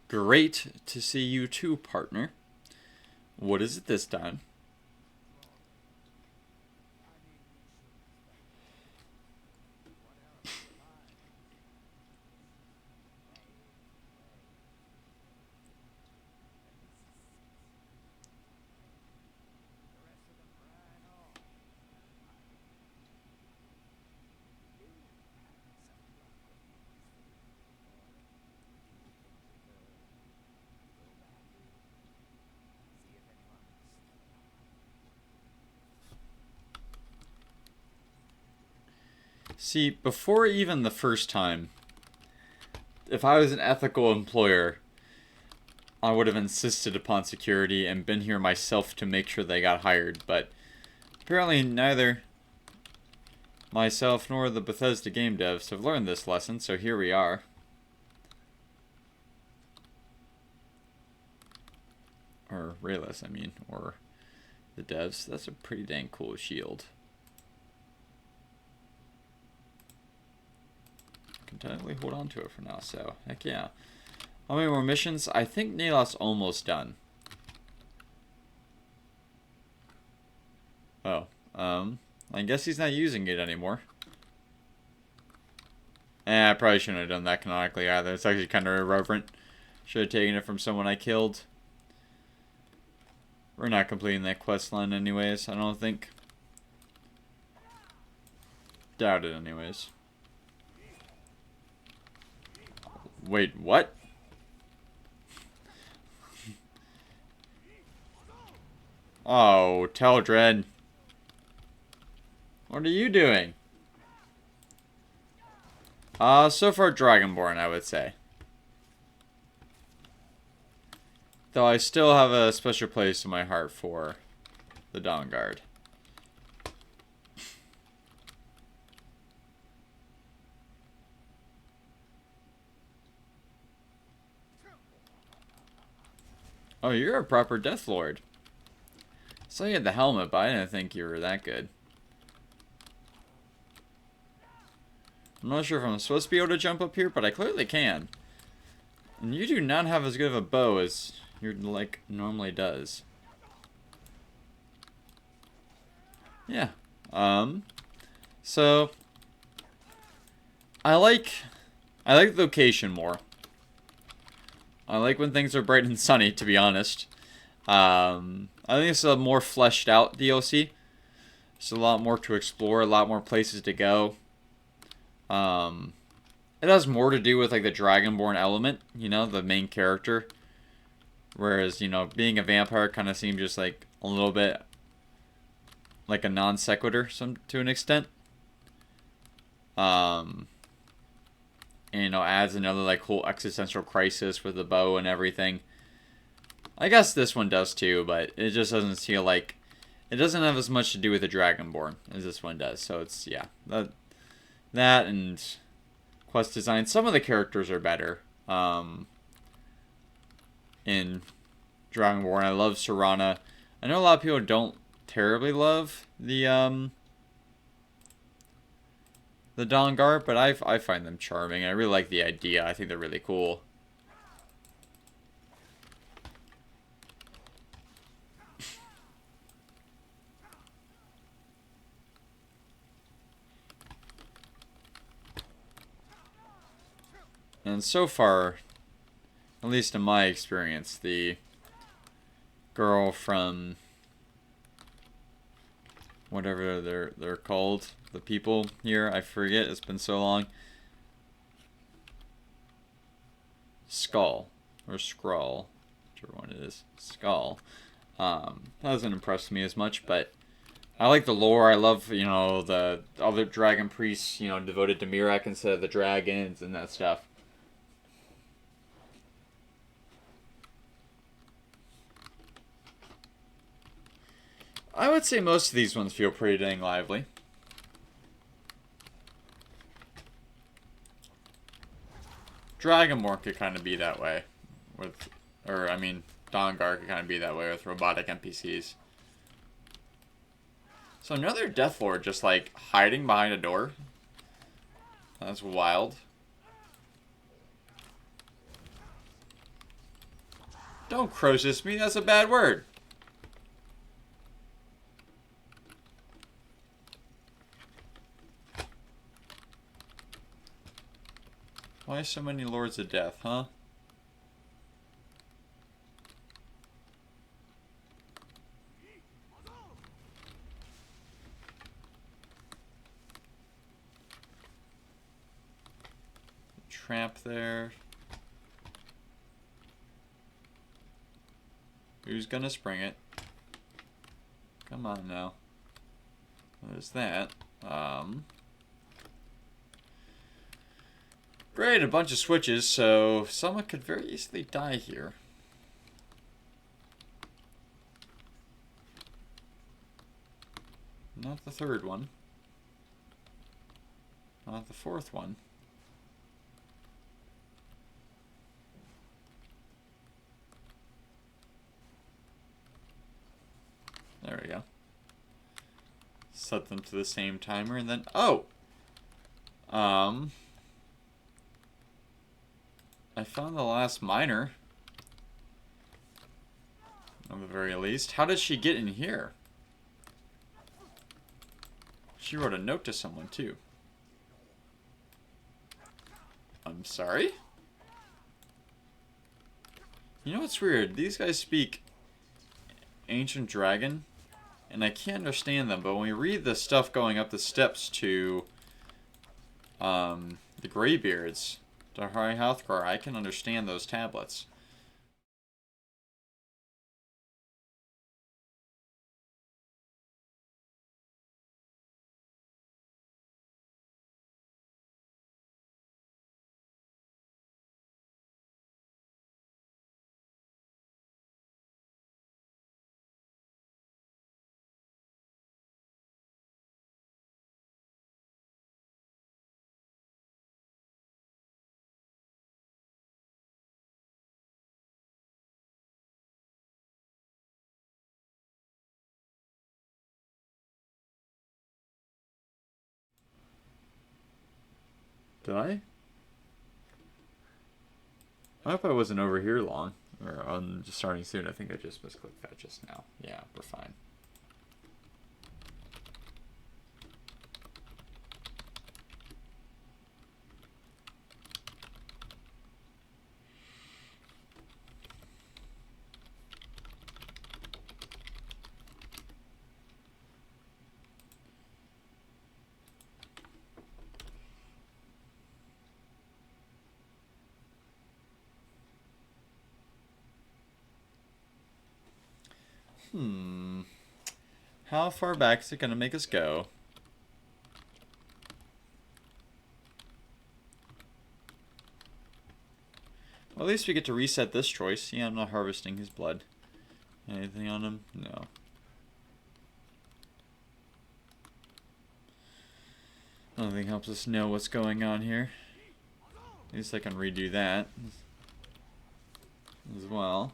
Great to see you too, partner. What is it this time? See, before even the first time, if I was an ethical employer, I would have insisted upon security and been here myself to make sure they got hired, but apparently neither myself nor the Bethesda game devs have learned this lesson, so here we are. Or Rayless, I mean, or the devs. That's a pretty dang cool shield. I can technically hold on to it for now, so heck yeah. How many more missions? I think Nalot's almost done. Oh, I guess he's not using it anymore. I probably shouldn't have done that canonically either. It's actually kind of irreverent. Should have taken it from someone I killed. We're not completing that quest line anyways, I don't think. Doubt it anyways. Wait, what? Oh, Teldred. What are you doing? So far Dragonborn, I would say. Though I still have a special place in my heart for the Dawn Guard. Oh, you're a proper Death Lord. So you had the helmet, but I didn't think you were that good. I'm not sure if I'm supposed to be able to jump up here, but I clearly can. And you do not have as good of a bow as your like normally does. Yeah. So I like the location more. I like when things are bright and sunny, to be honest. I think it's a more fleshed out DLC. It's a lot more to explore, a lot more places to go. It has more to do with like the Dragonborn element, you know, the main character. Whereas, you know, being a vampire kind of seems just like a little bit like a non sequitur to an extent. And, you know, adds another like whole existential crisis with the bow and everything. I guess this one does too, but it just doesn't feel like it doesn't have as much to do with the Dragonborn as this one does. So it's yeah, that and quest design. Some of the characters are better. In Dragonborn, I love Serana. I know a lot of people don't terribly love the Dawn Guard, but I find them charming. I really like the idea. I think they're really cool. And so far, at least in my experience, the girl from whatever they're called, the people here, I forget, it's been so long. Skull or Skrull, whichever one it is. Skull. Hasn't impressed me as much, but I like the lore. I love, you know, the other dragon priests, you know, devoted to Mirak instead of the dragons and that stuff. I would say most of these ones feel pretty dang lively. Dragonborn could kind of be that way with, or I mean, Dawnguard could kind of be that way with robotic NPCs. So another Deathlord just like hiding behind a door. That's wild. Don't Croesus me, that's a bad word. Why so many Lords of Death, huh? Tramp there. Who's gonna spring it? Come on now. There's that. Great, a bunch of switches, so someone could very easily die here. Not the third one. Not the fourth one. There we go. Set them to the same timer and then... Oh! I found the last miner. At the very least. How did she get in here? She wrote a note to someone, too. I'm sorry? You know what's weird? These guys speak Ancient Dragon, and I can't understand them, but when we read the stuff going up the steps to the Greybeards, to High Hrothgar, I can understand those tablets. Did I? I hope I wasn't over here long. Or I'm just starting soon. I think I just misclicked that just now. Yeah, we're fine. How far back is it going to make us go? Well, at least we get to reset this choice. Yeah, I'm not harvesting his blood. Anything on him? No. Nothing helps us know what's going on here. At least I can redo that as well.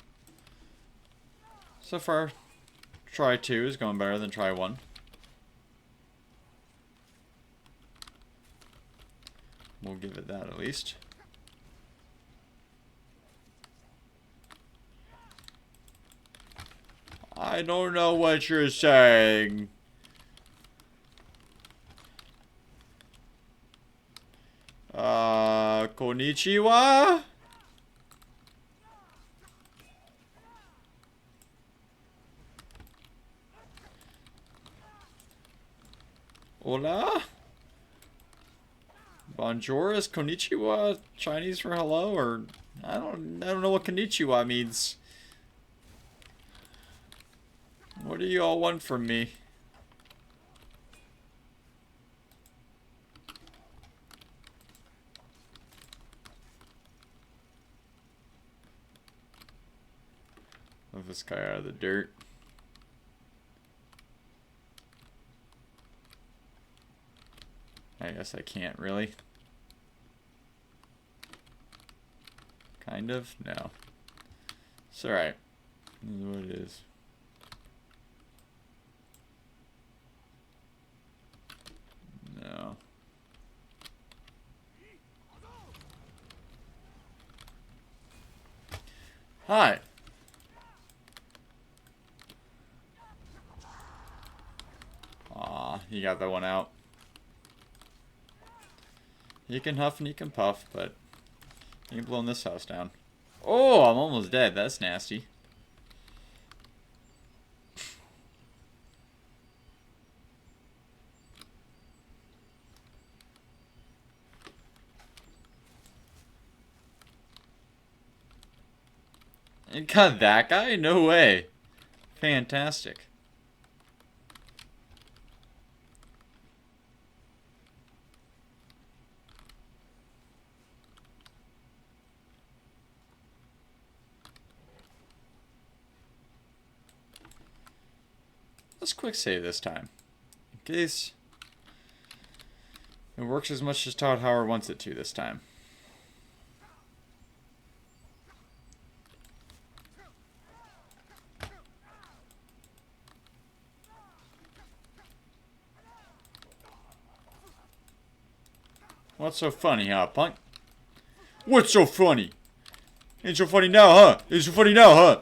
So far, try 2 is going better than try 1. We'll give it that at least. I don't know what you're saying. Konnichiwa? Hola? Bonjour is konnichiwa Chinese for hello, or I don't know what konnichiwa means. What do you all want from me? Move this guy out of the dirt. I guess I can't really. Kind of? No. It's alright. This is what it is. No. Hi. Aw, you got that one out. He can huff and he can puff, but he ain't blowing this house down. Oh, I'm almost dead. That's nasty. You got that guy? No way. Fantastic. Let's quick save this time. In case it works as much as Todd Howard wants it to this time. What's so funny, huh, punk? What's so funny? Ain't so funny now, huh? Ain't so funny now, huh?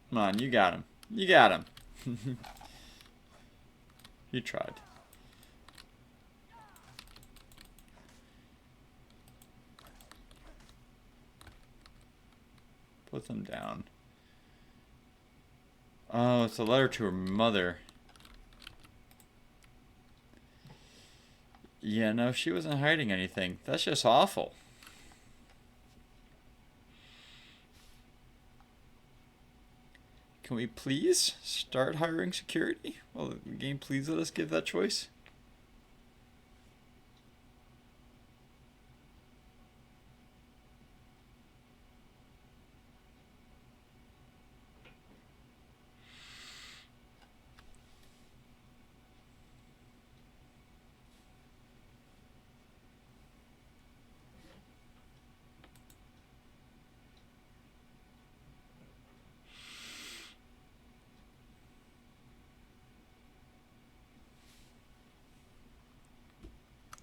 Come on, you got him. You got him. You tried. Put them down. Oh, it's a letter to her mother. Yeah, no, she wasn't hiding anything. That's just awful. Can we please start hiring security? Will the game please let us give that choice?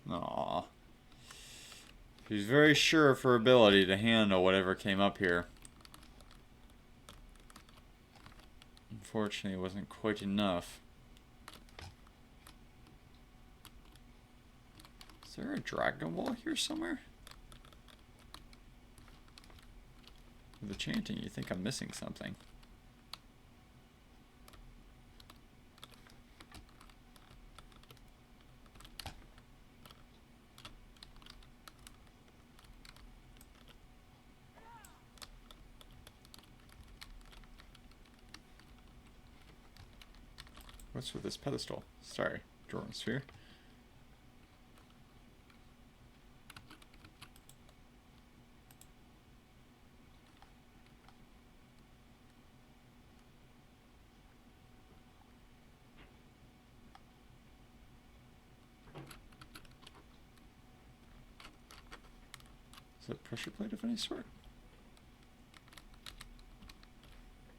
Aww. She's very sure of her ability to handle whatever came up here. Unfortunately, it wasn't quite enough. Is there a Dragon Ball here somewhere? With the chanting, you think I'm missing something. What's with this pedestal? Sorry, Jordan Sphere. Is it a pressure plate of any sort?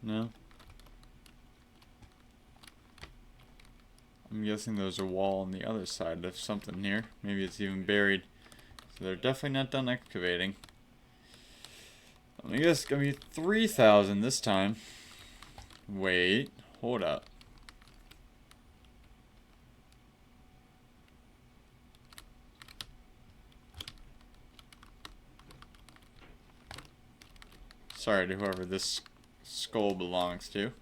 No. I'm guessing there's a wall on the other side of something here. Maybe it's even buried. So they're definitely not done excavating. I guess it's gonna be 3,000 this time. Wait, hold up. Sorry to whoever this skull belongs to.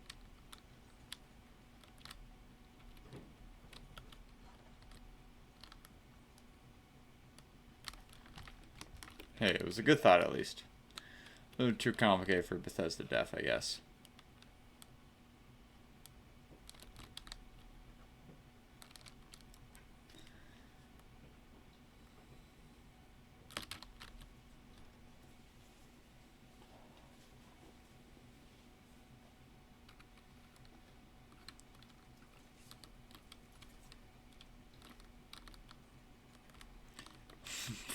Hey, it was a good thought at least. A little too complicated for Bethesda Death, I guess.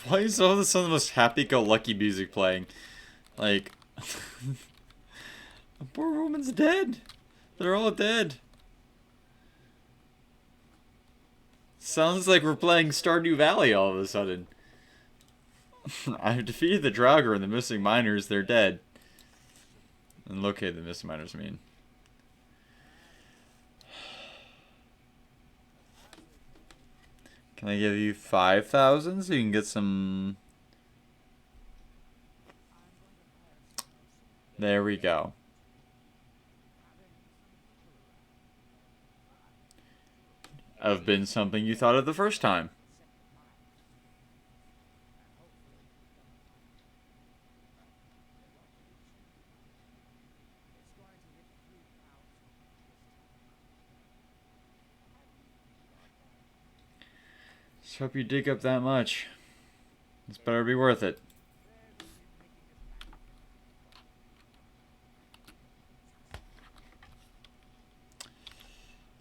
Why is all of a sudden the most happy-go-lucky music playing? Like, the poor woman's dead. They're all dead. Sounds like we're playing Stardew Valley all of a sudden. I've defeated the Draugr and the missing miners. They're dead. And located the missing miners, I mean. Can I give you 5,000 so you can get some... There we go. have been something you thought of the first time. Just hope you dig up that much. This better be worth it.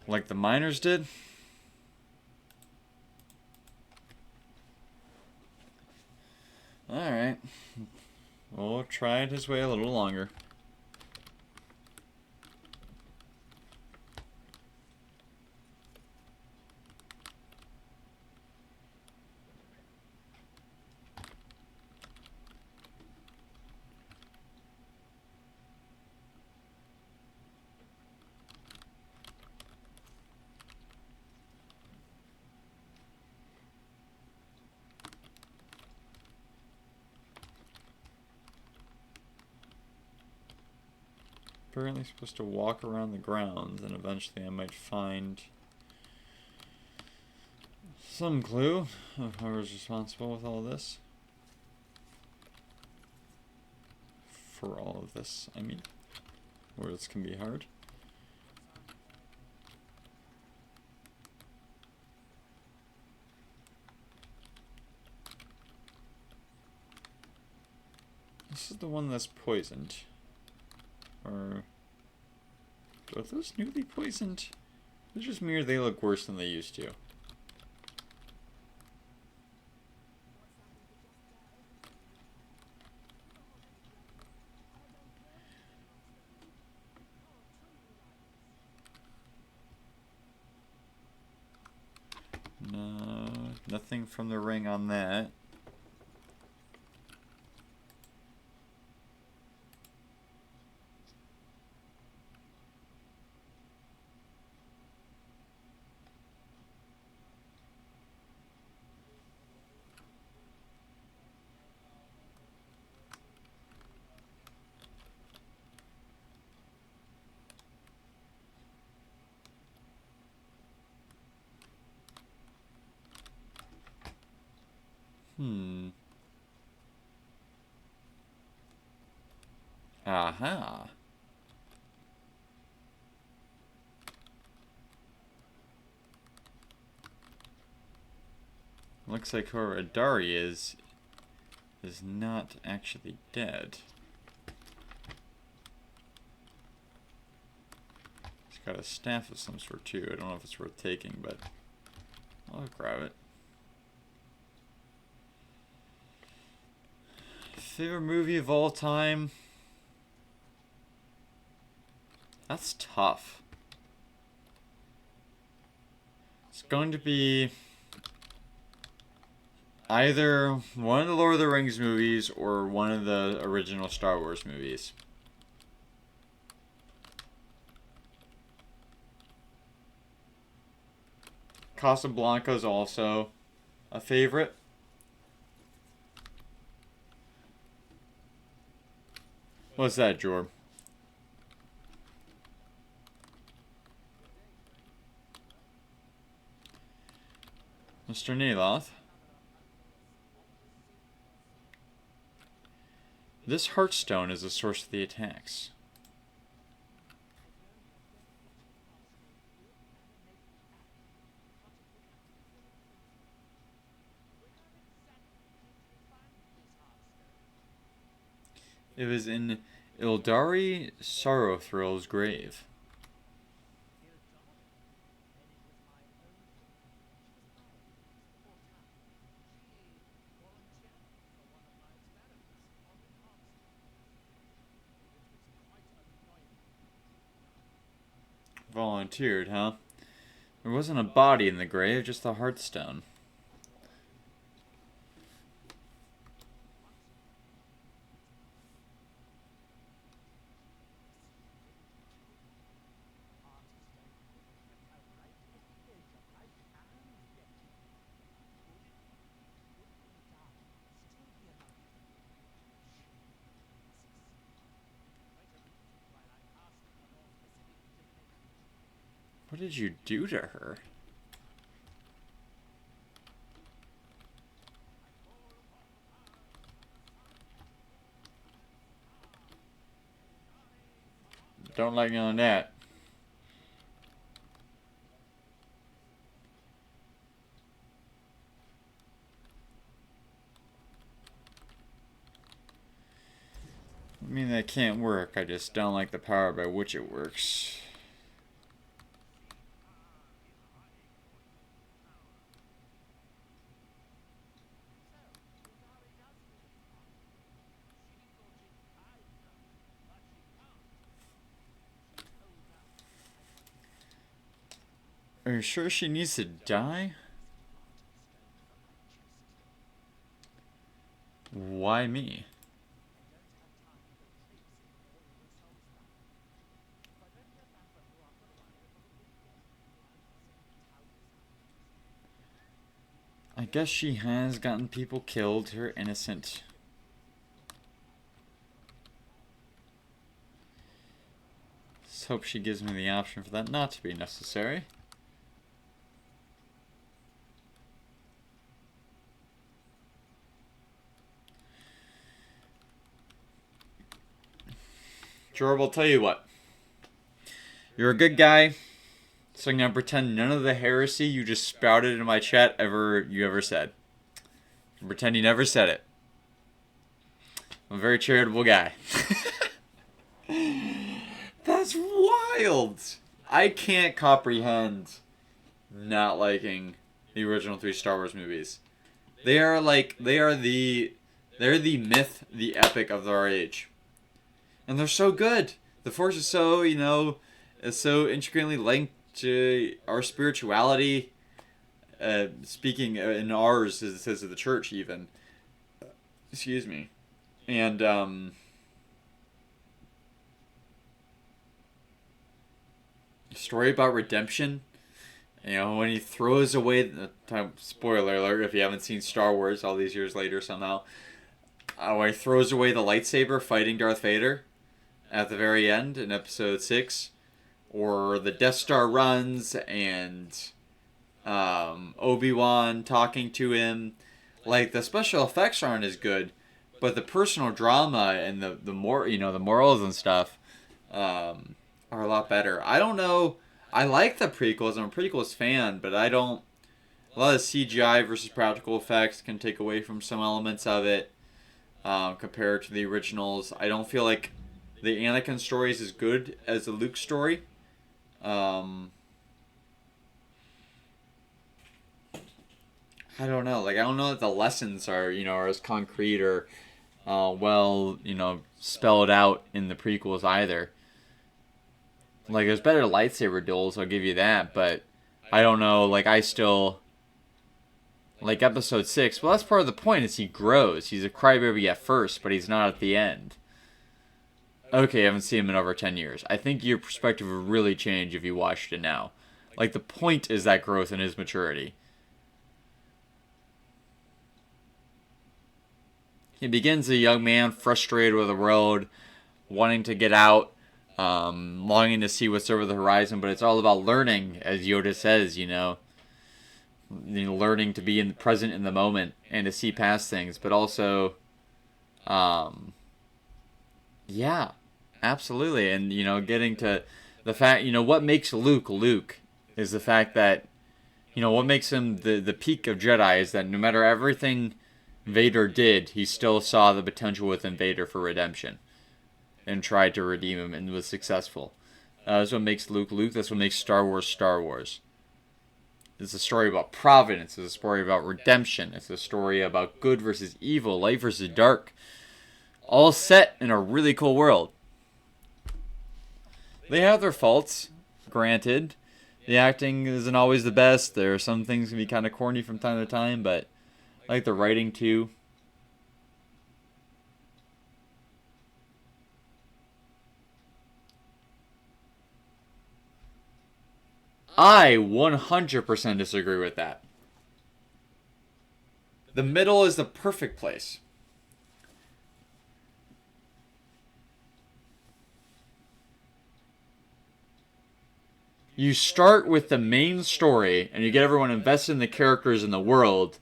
Like the miners did? Alright. We'll try it his way a little longer. Apparently supposed to walk around the grounds, and eventually I might find some clue of whoever's responsible with all this. For all of this, I mean. Words can be hard. This is the one that's poisoned. Or are those newly poisoned? It's just me, or they look worse than they used to. No, nothing from the ring on that. Aha. Looks like whoever Adari is not actually dead. He's got a staff of some sort too. I don't know if it's worth taking, but I'll grab it. Favorite movie of all time? That's tough. It's going to be either one of the Lord of the Rings movies or one of the original Star Wars movies. Casablanca is also a favorite. What's that, Jorb? Mr. Neloth. This Heartstone is the source of the attacks. It was in Ildari Sorrowthrill's grave. Volunteered, huh? There wasn't a body in the grave, just the Heartstone. What did you do to her? Don't like on that. I mean, that can't work. I just don't like the power by which it works. Are you sure she needs to die? Why me? I guess she has gotten people killed who are innocent. Let's hope she gives me the option for that not to be necessary. Jorb, I'll tell you what. You're a good guy, so I'm gonna pretend none of the heresy you just spouted in my chat you ever said. Pretend you never said it. I'm a very charitable guy. That's wild. I can't comprehend not liking the original 3 Star Wars movies. They're the myth, the epic of our age. And they're so good. The Force is so, is so intricately linked to our spirituality. Speaking in ours, as it says of the church, even. Excuse me. And, story about redemption. When he throws away spoiler alert if you haven't seen Star Wars all these years later somehow. When he throws away the lightsaber fighting Darth Vader at the very end in episode 6. Or the Death Star runs and Obi-Wan talking to him. Like, the special effects aren't as good, but the personal drama and the morals and stuff are a lot better. I don't know. I like the prequels. I'm a prequels fan, but a lot of CGI versus practical effects can take away from some elements of it compared to the originals. I don't feel like the Anakin story is as good as the Luke story. I don't know. I don't know that the lessons are as concrete or spelled out in the prequels either. There's better lightsaber duels, I'll give you that, but I don't know, I still episode 6, well, that's part of the point, is he grows. He's a crybaby at first, but he's not at the end. Okay, I haven't seen him in over 10 years. I think your perspective would really change if you watched it now. The point is that growth in his maturity. He begins a young man, frustrated with the world, wanting to get out, longing to see what's over the horizon, but it's all about learning, as Yoda says, learning to be present in the moment and to see past things, but also, yeah, absolutely, and, getting to the fact, what makes Luke Luke is the fact that, what makes him the peak of Jedi is that no matter everything Vader did, he still saw the potential within Vader for redemption and tried to redeem him and was successful. That's what makes Luke Luke. That's what makes Star Wars Star Wars. It's a story about providence. It's a story about redemption. It's a story about good versus evil, light versus dark. All set in a really cool world. They have their faults, granted. The acting isn't always the best. There are some things that can be kind of corny from time to time, but I like the writing too. I 100% disagree with that. The middle is the perfect place. You start with the main story, and you get everyone invested in the characters in the world,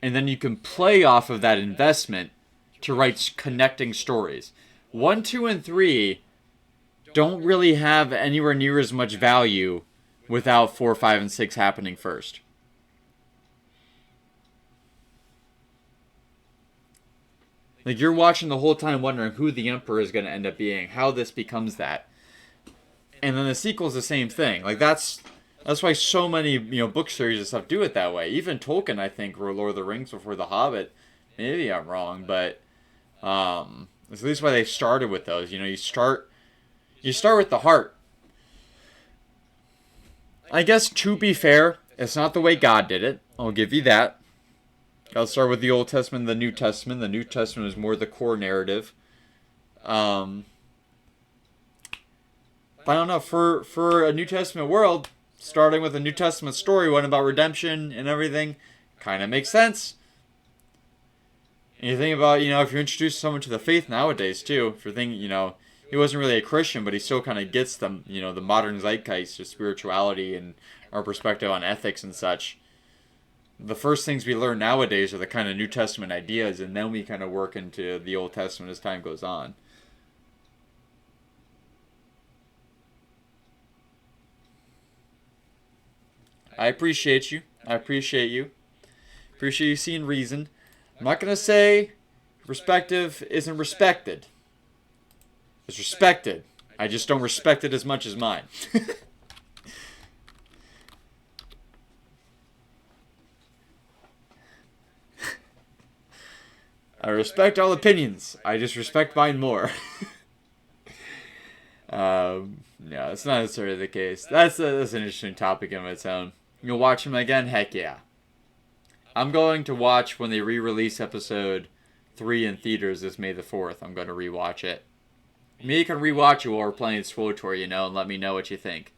and then you can play off of that investment to write connecting stories. 1, 2, and 3 don't really have anywhere near as much value without 4, 5, and 6 happening first. Like, you're watching the whole time wondering who the Emperor is going to end up being, how this becomes that. And then the sequel's the same thing. Like, that's why so many, book series and stuff do it that way. Even Tolkien, I think, wrote Lord of the Rings before The Hobbit. Maybe I'm wrong, but that's at least why they started with those. You start with the heart. I guess, to be fair, it's not the way God did it. I'll give you that. I'll start with the Old Testament and the New Testament. The New Testament is more the core narrative. But I don't know, for a New Testament world, starting with a New Testament story, one about redemption and everything, kind of makes sense. And you think about, if you're introducing someone to the faith nowadays, too, if you're thinking, he wasn't really a Christian, but he still kind of gets them, the modern zeitgeist of spirituality and our perspective on ethics and such. The first things we learn nowadays are the kind of New Testament ideas, and then we kind of work into the Old Testament as time goes on. I appreciate you. Appreciate you seeing reason. I'm not going to say perspective isn't respected. It's respected. I just don't respect it as much as mine. I respect all opinions. I just respect mine more. No, it's not necessarily the case. That's an interesting topic in its own. You'll watch them again? Heck yeah. I'm going to watch when they re-release episode 3 in theaters this May the 4th. I'm going to rewatch it. Maybe you can rewatch it while we're playing SWOTOR, and let me know what you think.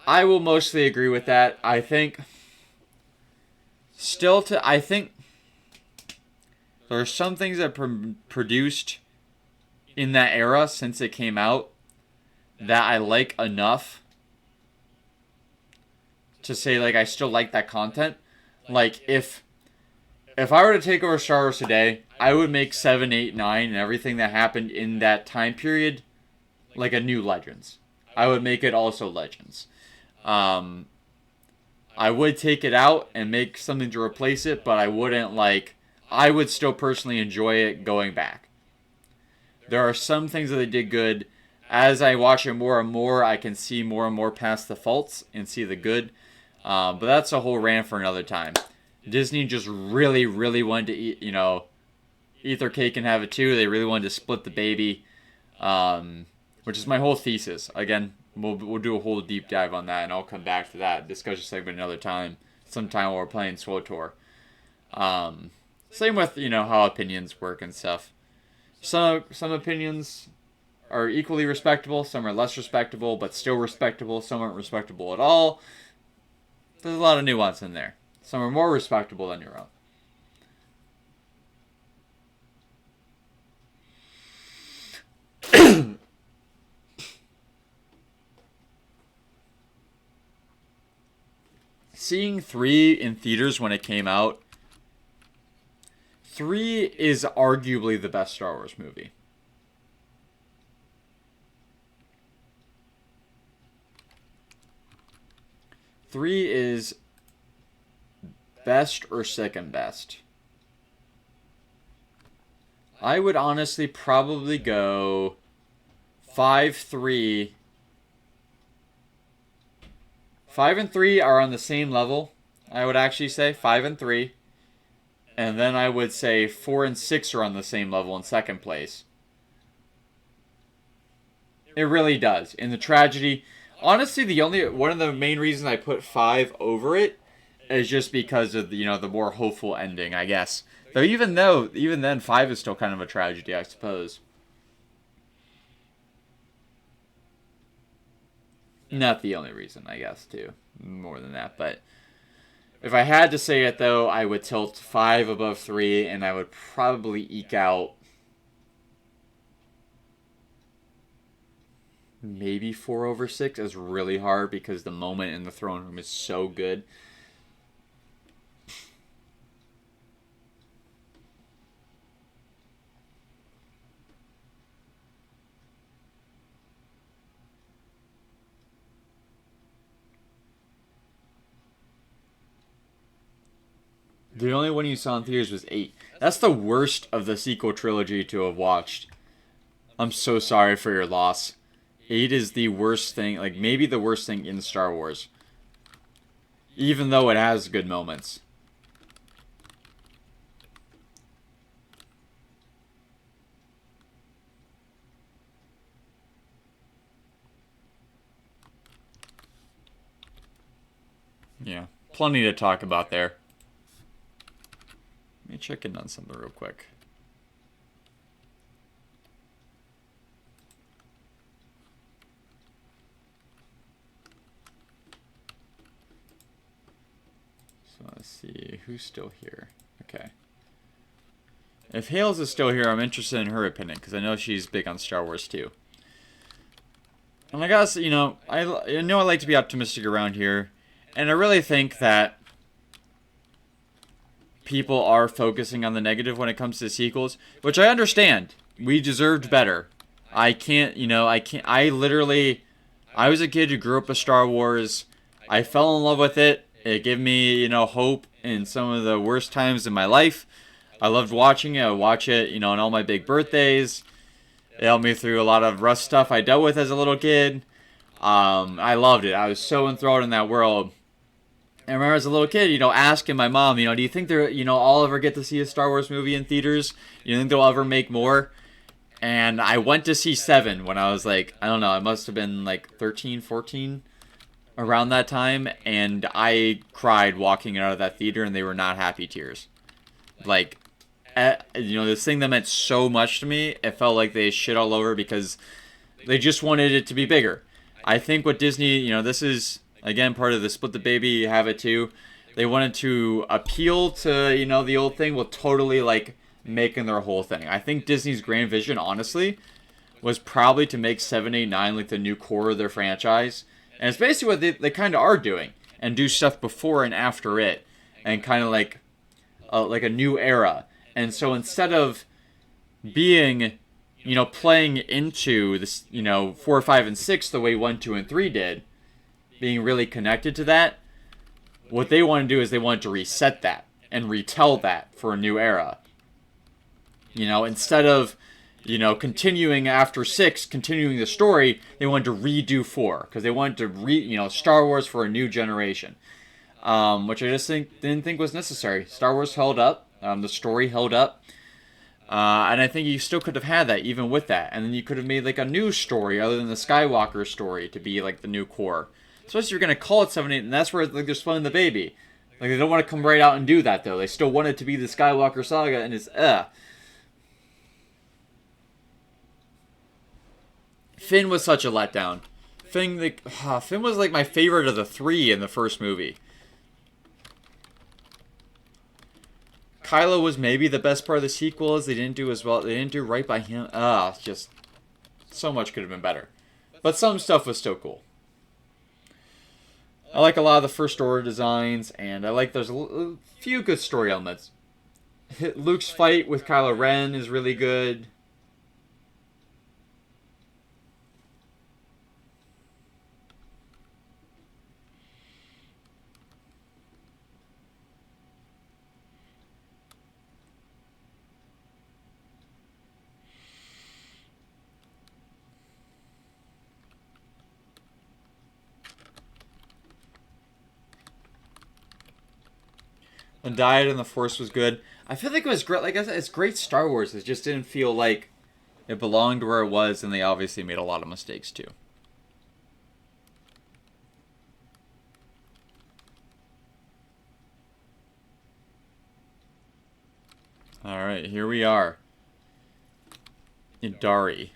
I will mostly agree with that. I think there are some things that produced in that era since it came out that I like enough to say, like, I still like that content. Like, if I were to take over Star Wars today, I would make 7, 8, 9, and everything that happened in that time period like a new Legends. I would make it also Legends. I would take it out and make something to replace it, but I wouldn't, I would still personally enjoy it going back. There are some things that they did good. As I watch it more and more, I can see more and more past the faults and see the good. But that's a whole rant for another time. Disney just really, really wanted to eat their cake and have it too. They really wanted to split the baby, which is my whole thesis. Again, we'll do a whole deep dive on that, and I'll come back to that discussion segment another time, sometime while we're playing SWOTOR. Same with how opinions work and stuff. Some opinions are equally respectable, some are less respectable, but still respectable. Some aren't respectable at all. There's a lot of nuance in there. Some are more respectable than your own. Seeing 3 in theaters when it came out, 3 is arguably the best Star Wars movie. Three is best or second best. I would honestly probably go 5, 3. 5 and 3 are on the same level. I would actually say 5 and 3. And then I would say 4 and 6 are on the same level in second place. It really does. In the tragedy, honestly, one of the main reasons I put 5 over it is just because of the more hopeful ending, I guess. Though even then 5 is still kind of a tragedy, I suppose. Not the only reason, I guess, too. More than that, but if I had to say it, though, I would tilt 5 above 3, and I would probably eke out maybe 4 over 6. Is really hard because the moment in the throne room is so good. The only one you saw in theaters was 8. That's the worst of the sequel trilogy to have watched. I'm so sorry for your loss. 8 is the worst thing, like maybe the worst thing in Star Wars. Even though it has good moments. Yeah, plenty to talk about there. Let me check in on something real quick. So let's see, who's still here? Okay. If Hales is still here, I'm interested in her opinion, because I know she's big on Star Wars too. And I guess, you know, I know I like to be optimistic around here, and I really think that people are focusing on the negative when it comes to sequels, which I understand. We deserved better. I can't, you know, I literally, I was a kid who grew up with Star Wars. I fell in love with it. It gave me, you know, hope in some of the worst times in my life. I loved watching it. I would watch it, you know, on all my big birthdays. It helped me through a lot of rough stuff I dealt with as a little kid. I loved it. I was so enthralled in that world. I remember as a little kid, you know, asking my mom, you know, do you think they're, you know, I'll ever get to see a Star Wars movie in theaters? You think they'll ever make more? And I went to see 7 when I was like, I don't know, I must have been like 13, 14 around that time. And I cried walking out of that theater, and they were not happy tears. Like, you know, this thing that meant so much to me, it felt like they shit all over because they just wanted it to be bigger. I think what Disney, you know, this is, again, part of the split the baby, have it too. They wanted to appeal to, you know, the old thing while totally, like, making their whole thing. I think Disney's grand vision, honestly, was probably to make 7, 8, 9, like, the new core of their franchise. And it's basically what they kind of are doing. And do stuff before and after it. And kind of like a new era. And so instead of being, you know, playing into this, you know, 4, 5, and 6 the way 1, 2, and 3 did, being really connected to that, what they want to do is they want to reset that and retell that for a new era. You know, instead of, you know, continuing after 6, continuing the story, they wanted to redo 4 because they wanted to you know, Star Wars for a new generation, which I just didn't think was necessary. Star Wars held up, the story held up, and I think you still could have had that even with that, and then you could have made like a new story other than the Skywalker story to be like the new core. Especially if you're gonna call it 7, 8, and that's where like they're splitting the baby. Like they don't want to come right out and do that though. They still want it to be the Skywalker saga, and it's Finn was such a letdown. Finn was like my favorite of the 3 in the first movie. Kylo was maybe the best part of the sequels. They didn't do as well. They didn't do right by him. Just so much could have been better. But some stuff was still cool. I like a lot of the First Order designs, and I like there's a few good story elements. Luke's fight with Kylo Ren is really good. The Diet and the Force was good. I feel like it was great. Like I said, it's great Star Wars. It just didn't feel like it belonged where it was, and they obviously made a lot of mistakes too. Alright, here we are. Idari.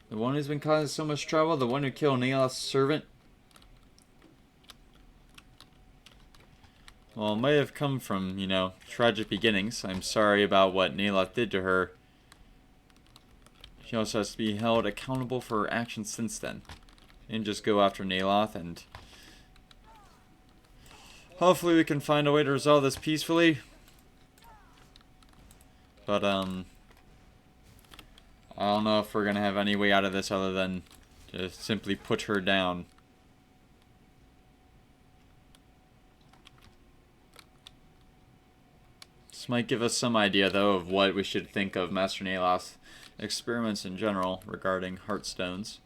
The one who's been causing so much trouble, the one who killed Neil's servant. Well, it might have come from, you know, tragic beginnings. I'm sorry about what Neeloth did to her. She also has to be held accountable for her actions since then. And just go after Neeloth, and hopefully we can find a way to resolve this peacefully. But, I don't know if we're gonna have any way out of this other than to simply put her down. might give us some idea, though, of what we should think of Master Nalos' experiments in general regarding Heartstones.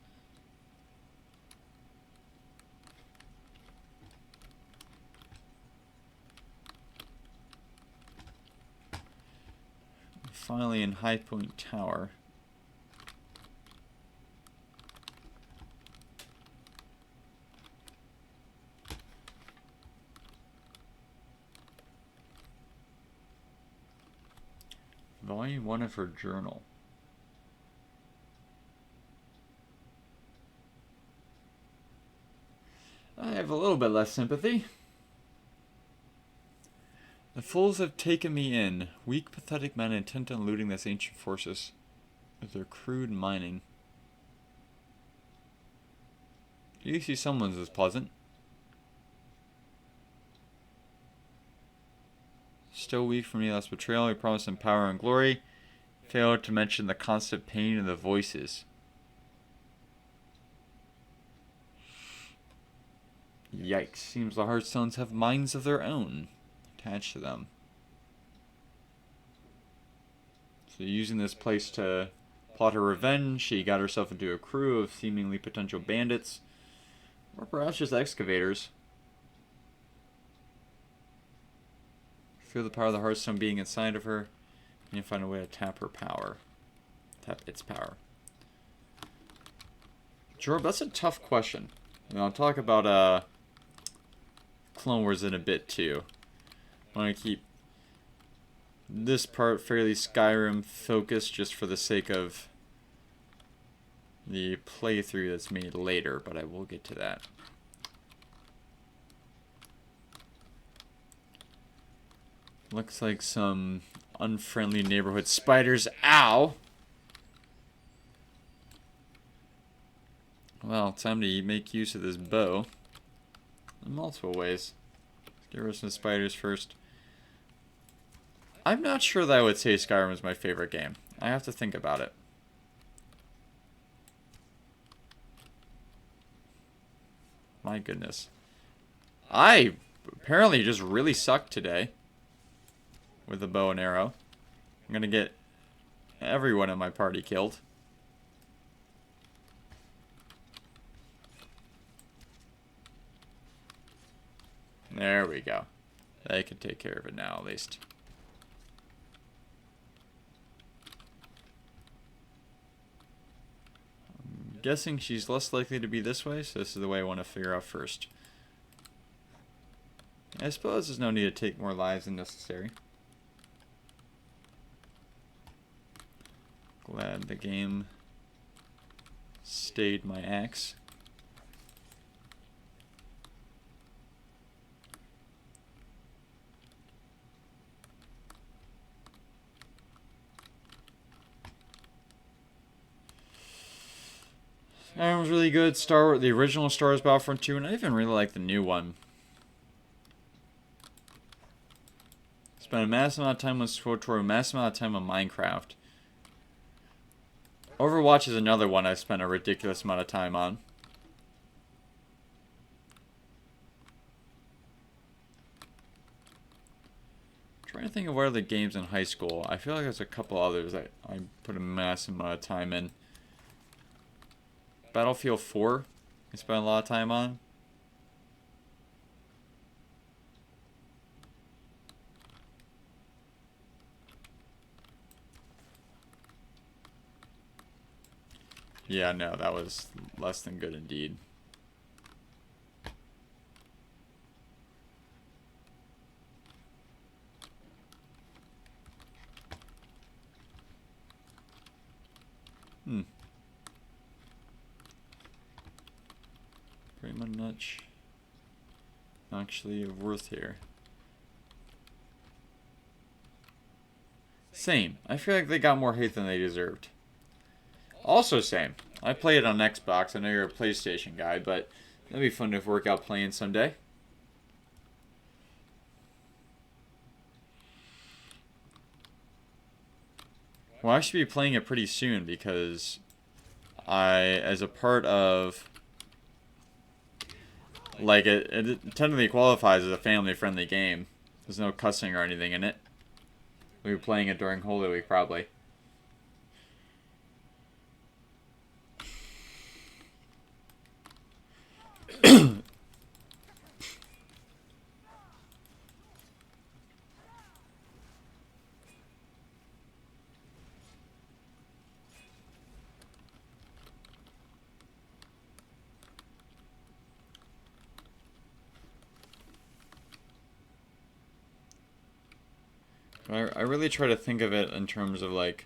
Finally in High Point Tower. Volume 1 of her journal. I have a little bit less sympathy. The fools have taken me in. Weak, pathetic men intent on looting this ancient fortress with their crude mining. You see someone's as pleasant. Still weak from Neil's betrayal, he promised him power and glory. Failed to mention the constant pain of the voices. Yikes. Seems the Heartstones have minds of their own attached to them. So using this place to plot her revenge, she got herself into a crew of seemingly potential bandits. Or perhaps just excavators. Feel the power of the Heartstone being inside of her. And you find a way to tap her power. Tap its power. Jorb, that's a tough question. And I'll talk about Clone Wars in a bit too. I want to keep this part fairly Skyrim focused just for the sake of the playthrough that's made later, but I will get to that. Looks like some unfriendly neighborhood spiders. Ow! Well, time to make use of this bow. In multiple ways. Let's get rid of some spiders first. I'm not sure that I would say Skyrim is my favorite game. I have to think about it. My goodness. I apparently just really sucked today with the bow and arrow. I'm gonna get everyone in my party killed. There we go. They can take care of it now, at least. I'm guessing she's less likely to be this way, so this is the way I want to figure out first. I suppose there's no need to take more lives than necessary. Glad the game stayed my axe. That was really good. The original Star Wars Battlefront 2, and I even really like the new one. Spent a massive amount of time on SWTOR, a massive amount of time on Minecraft. Overwatch is another one I've spent a ridiculous amount of time on. Trying to think of what other games in high school. I feel like there's a couple others that I put a massive amount of time in. Battlefield 4, I spent a lot of time on. Yeah, no, that was less than good indeed. Pretty much actually worth here. Same. I feel like they got more hate than they deserved. Also same. I play it on Xbox. I know you're a PlayStation guy, but that'd be fun to work out playing someday. Well, I should be playing it pretty soon because as a part of, like, it technically qualifies as a family-friendly game. There's no cussing or anything in it. We'll be playing it during Holy Week, probably. I really try to think of it in terms of, like,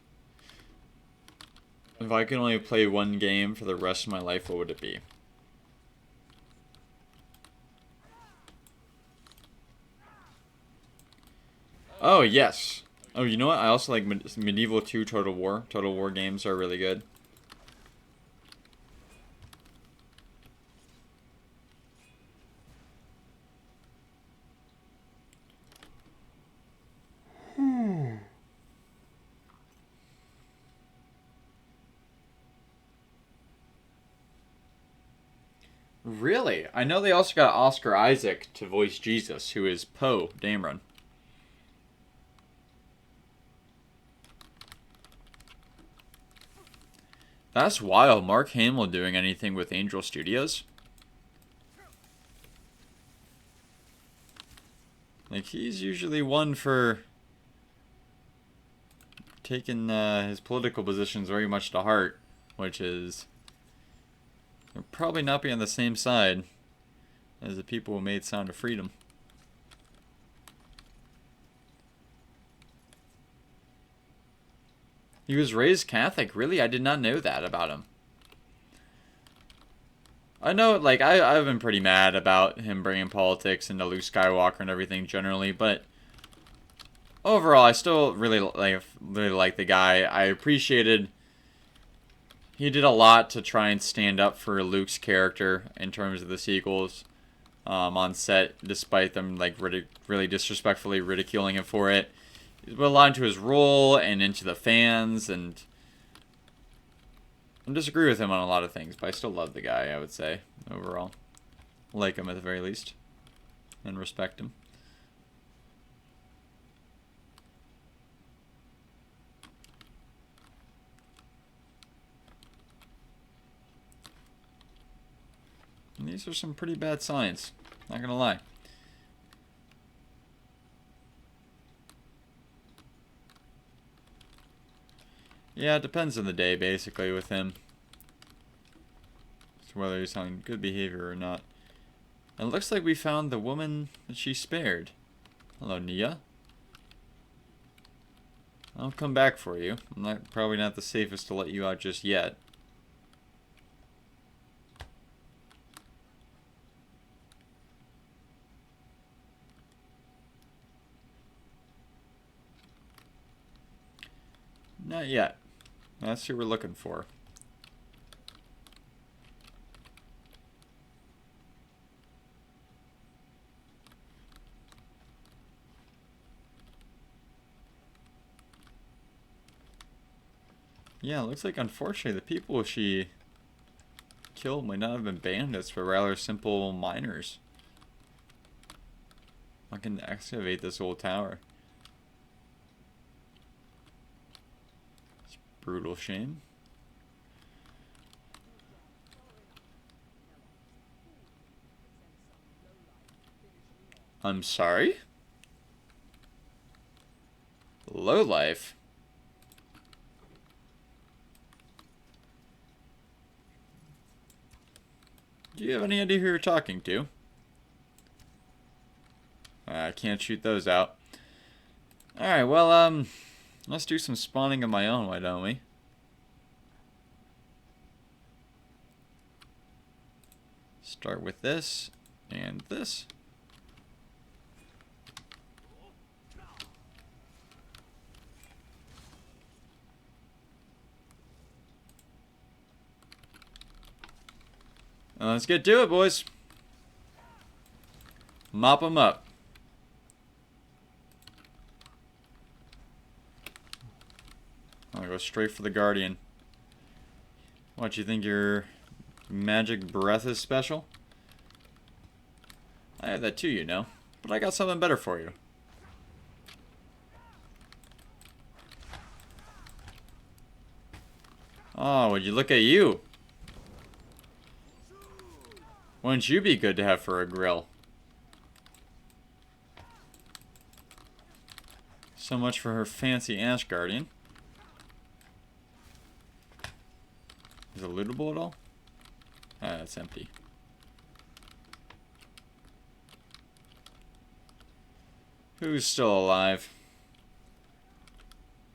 if I could only play one game for the rest of my life, what would it be? Oh, yes. Oh, you know what? I also like Medieval 2 Total War. Total War games are really good. Really? I know they also got Oscar Isaac to voice Jesus, who is Poe Dameron. That's wild. Mark Hamill doing anything with Angel Studios? Like, he's usually one for taking his political positions very much to heart, which is probably not be on the same side as the people who made Sound of Freedom. He was raised Catholic. Really? I did not know that about him. I know, like, I've been pretty mad about him bringing politics into Luke Skywalker and everything generally, but overall, I still really like the guy. I appreciated he did a lot to try and stand up for Luke's character in terms of the sequels on set, despite them like really disrespectfully ridiculing him for it. He put a lot into his role and into the fans, and I disagree with him on a lot of things, but I still love the guy, I would say, overall. Like him at the very least, and respect him. And these are some pretty bad signs, not gonna lie. Yeah, it depends on the day, basically, with him. As to whether he's on good behavior or not. And it looks like we found the woman that she spared. Hello, Nia. I'll come back for you. I'm probably not the safest to let you out just yet. Not yet. That's who we're looking for. Yeah, it looks like unfortunately the people she killed might not have been bandits, but rather simple miners. Looking to excavate this old tower. Brutal shame. I'm sorry? Lowlife? Do you have any idea who you're talking to? I can't shoot those out. Alright, well, let's do some spawning of my own, why don't we? Start with this and this. Let's get to it, boys. Mop them up. I'll go straight for the Guardian. What, you think your magic breath is special? I have that too, you know. But I got something better for you. Oh, would you look at you? Wouldn't you be good to have for a grill? So much for her fancy Ash Guardian. Is it lootable at all? Ah, it's empty. Who's still alive?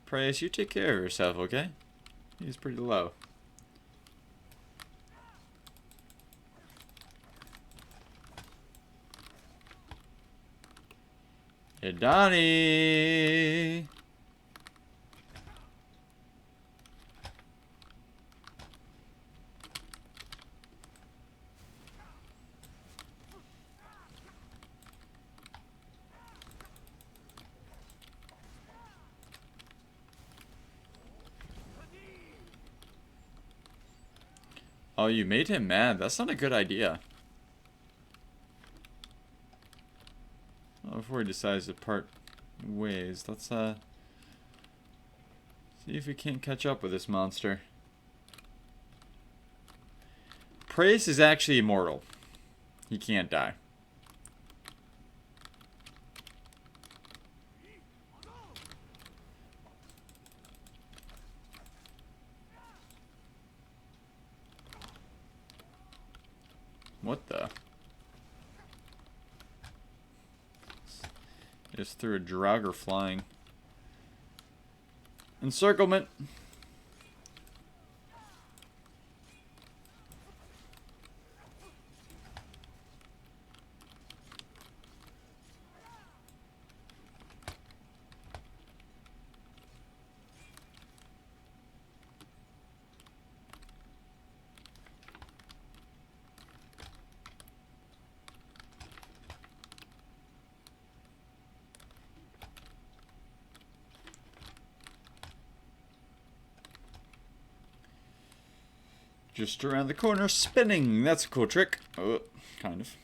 Praise, you take care of yourself, okay? He's pretty low. Hey, Donnie! Oh, you made him mad. That's not a good idea. Well, before he decides to part ways, let's see if we can't catch up with this monster. Praise is actually immortal. He can't die. What the? Just threw a Draugr flying. Encirclement. Just around the corner, spinning. That's a cool trick. Oh, kind of.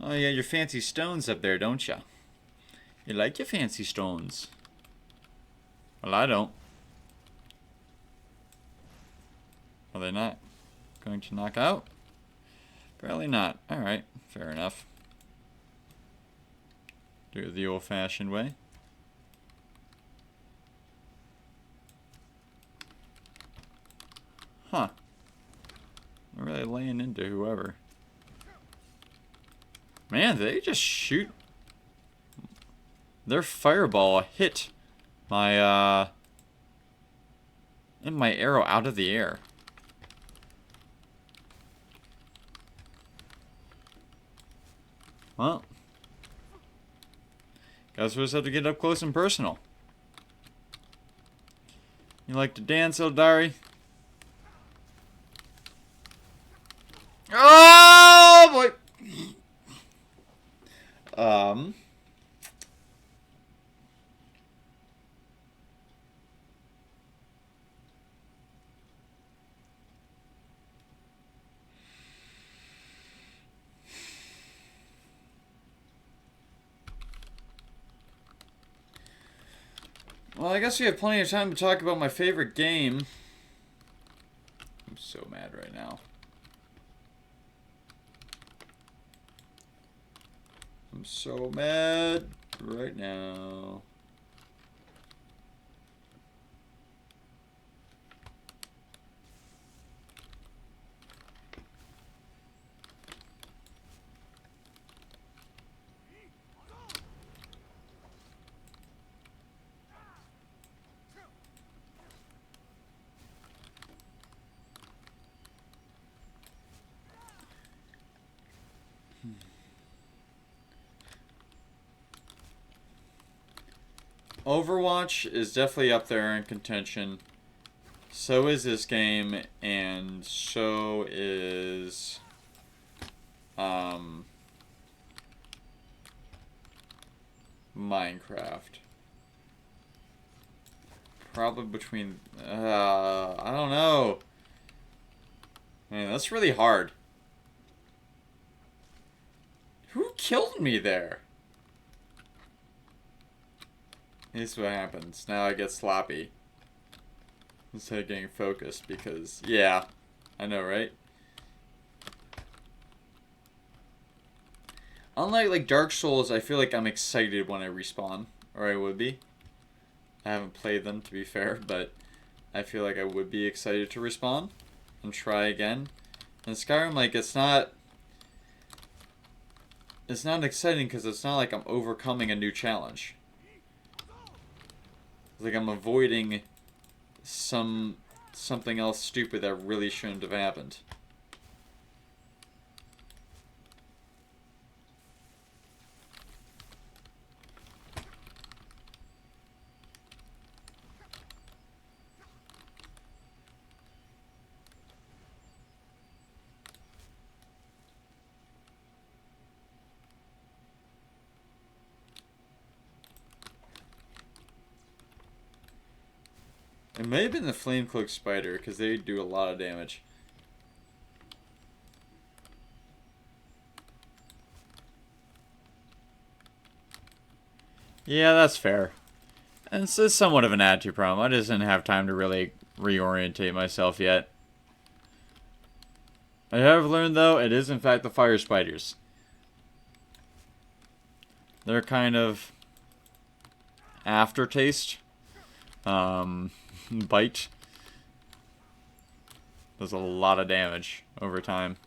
Oh, yeah, your fancy stones up there, don't ya? You like your fancy stones. Well, I don't. Are they not going to knock out? Apparently not. Alright, fair enough. Do it the old-fashioned way. Huh. They're really laying into whoever. Man, they just shoot. Their fireball hit my, and my arrow out of the air. Well. Guess we'll just have to get up close and personal. You like to dance, Eldari? Oh boy. Well, I guess we have plenty of time to talk about my favorite game. I'm so mad right now. I'm so mad right now. Overwatch is definitely up there in contention. So is this game, and so is Minecraft. Probably between I don't know. Man, that's really hard. Who killed me there? This is what happens. Now I get sloppy. Instead of getting focused because, yeah, I know, right? Unlike like Dark Souls, I feel like I'm excited when I respawn, or I would be. I haven't played them to be fair, but I feel like I would be excited to respawn and try again. And Skyrim, like it's not exciting because it's not like I'm overcoming a new challenge. It's like I'm avoiding something else stupid that really shouldn't have happened. It may have been the Flamecloak Spider, because they do a lot of damage. Yeah, that's fair. And it's somewhat of an attitude problem. I just didn't have time to really reorientate myself yet. I have learned, though, it is in fact the fire spiders. They're kind of aftertaste. Bite does a lot of damage over time.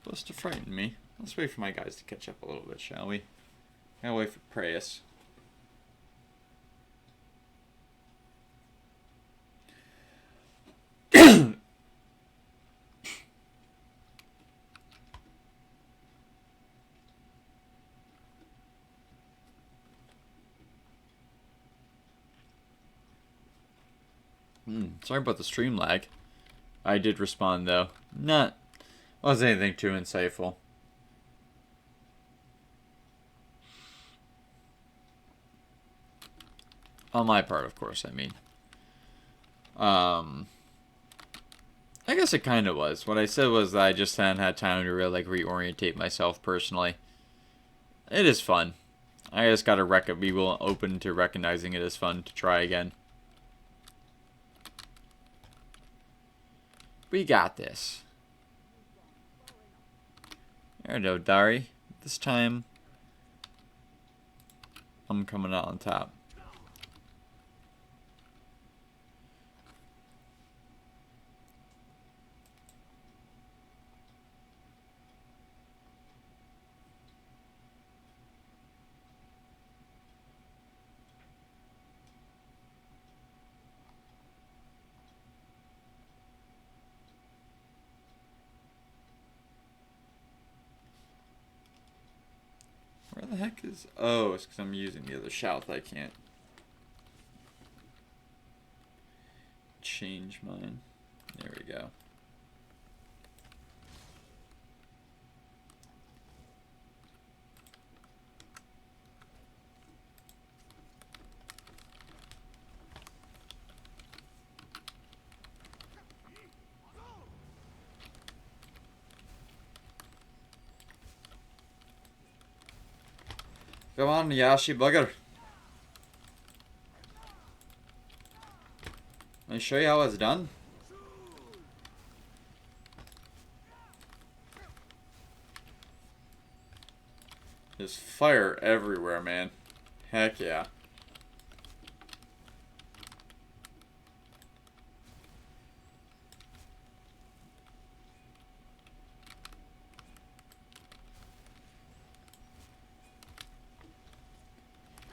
Supposed to frighten me. Let's wait for my guys to catch up a little bit, shall we? Gotta wait for Preyas. Sorry about the stream lag. I did respond though. Wasn't anything too insightful. On my part, of course, I mean. I guess it kind of was. What I said was that I just hadn't had time to really, like, reorientate myself personally. It is fun. I just gotta be open to recognizing it as fun to try again. We got this. There we go, Dari. This time, I'm coming out on top. Where the heck is... Oh, it's because I'm using the other shout. I can't change mine. There we go. Come on, Yashi bugger. Let me show you how it's done. There's fire everywhere, man. Heck yeah.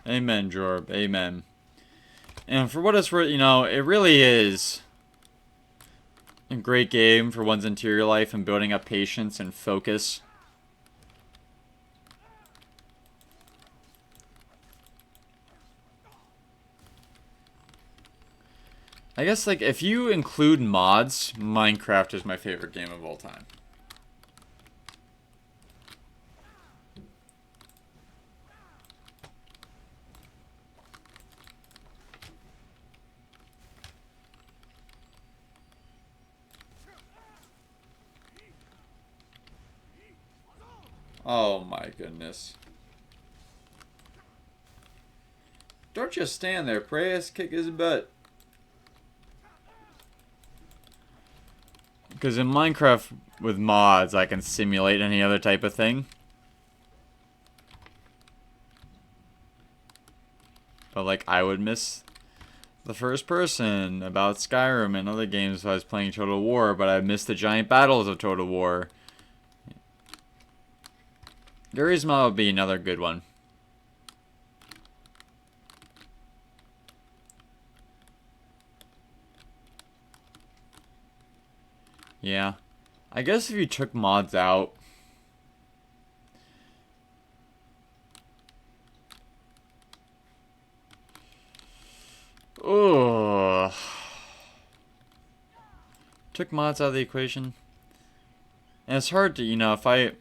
Amen, Jorb. Amen. And for what it's worth, you know, it really is a great game for one's interior life and building up patience and focus. I guess, like, if you include mods, Minecraft is my favorite game of all time. Oh my goodness. Don't just stand there, Preyas, kick his butt. Because in Minecraft with mods, I can simulate any other type of thing. But like, I would miss the first person about Skyrim and other games if I was playing Total War, but I missed the giant battles of Total War. Gary's Mod would be another good one. Yeah. I guess if you took mods out... Ugh. Took mods out of the equation. And it's hard to, you know, if I...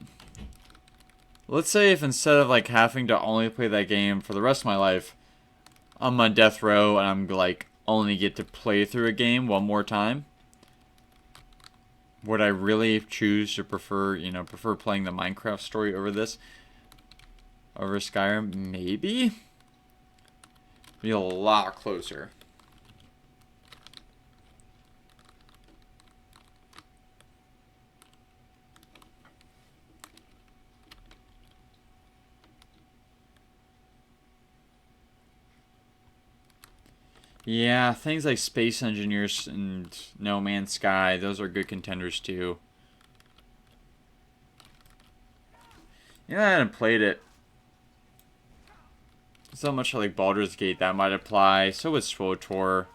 Let's say if instead of, like, having to only play that game for the rest of my life, I'm on death row and I'm, like, only get to play through a game one more time. Would I really choose to prefer, you know, playing the Minecraft story over this? Over Skyrim? Maybe? Be a lot closer. Yeah, things like Space Engineers and No Man's Sky, those are good contenders too. Yeah, I hadn't played it. So much like Baldur's Gate, that might apply. So would SWTOR. For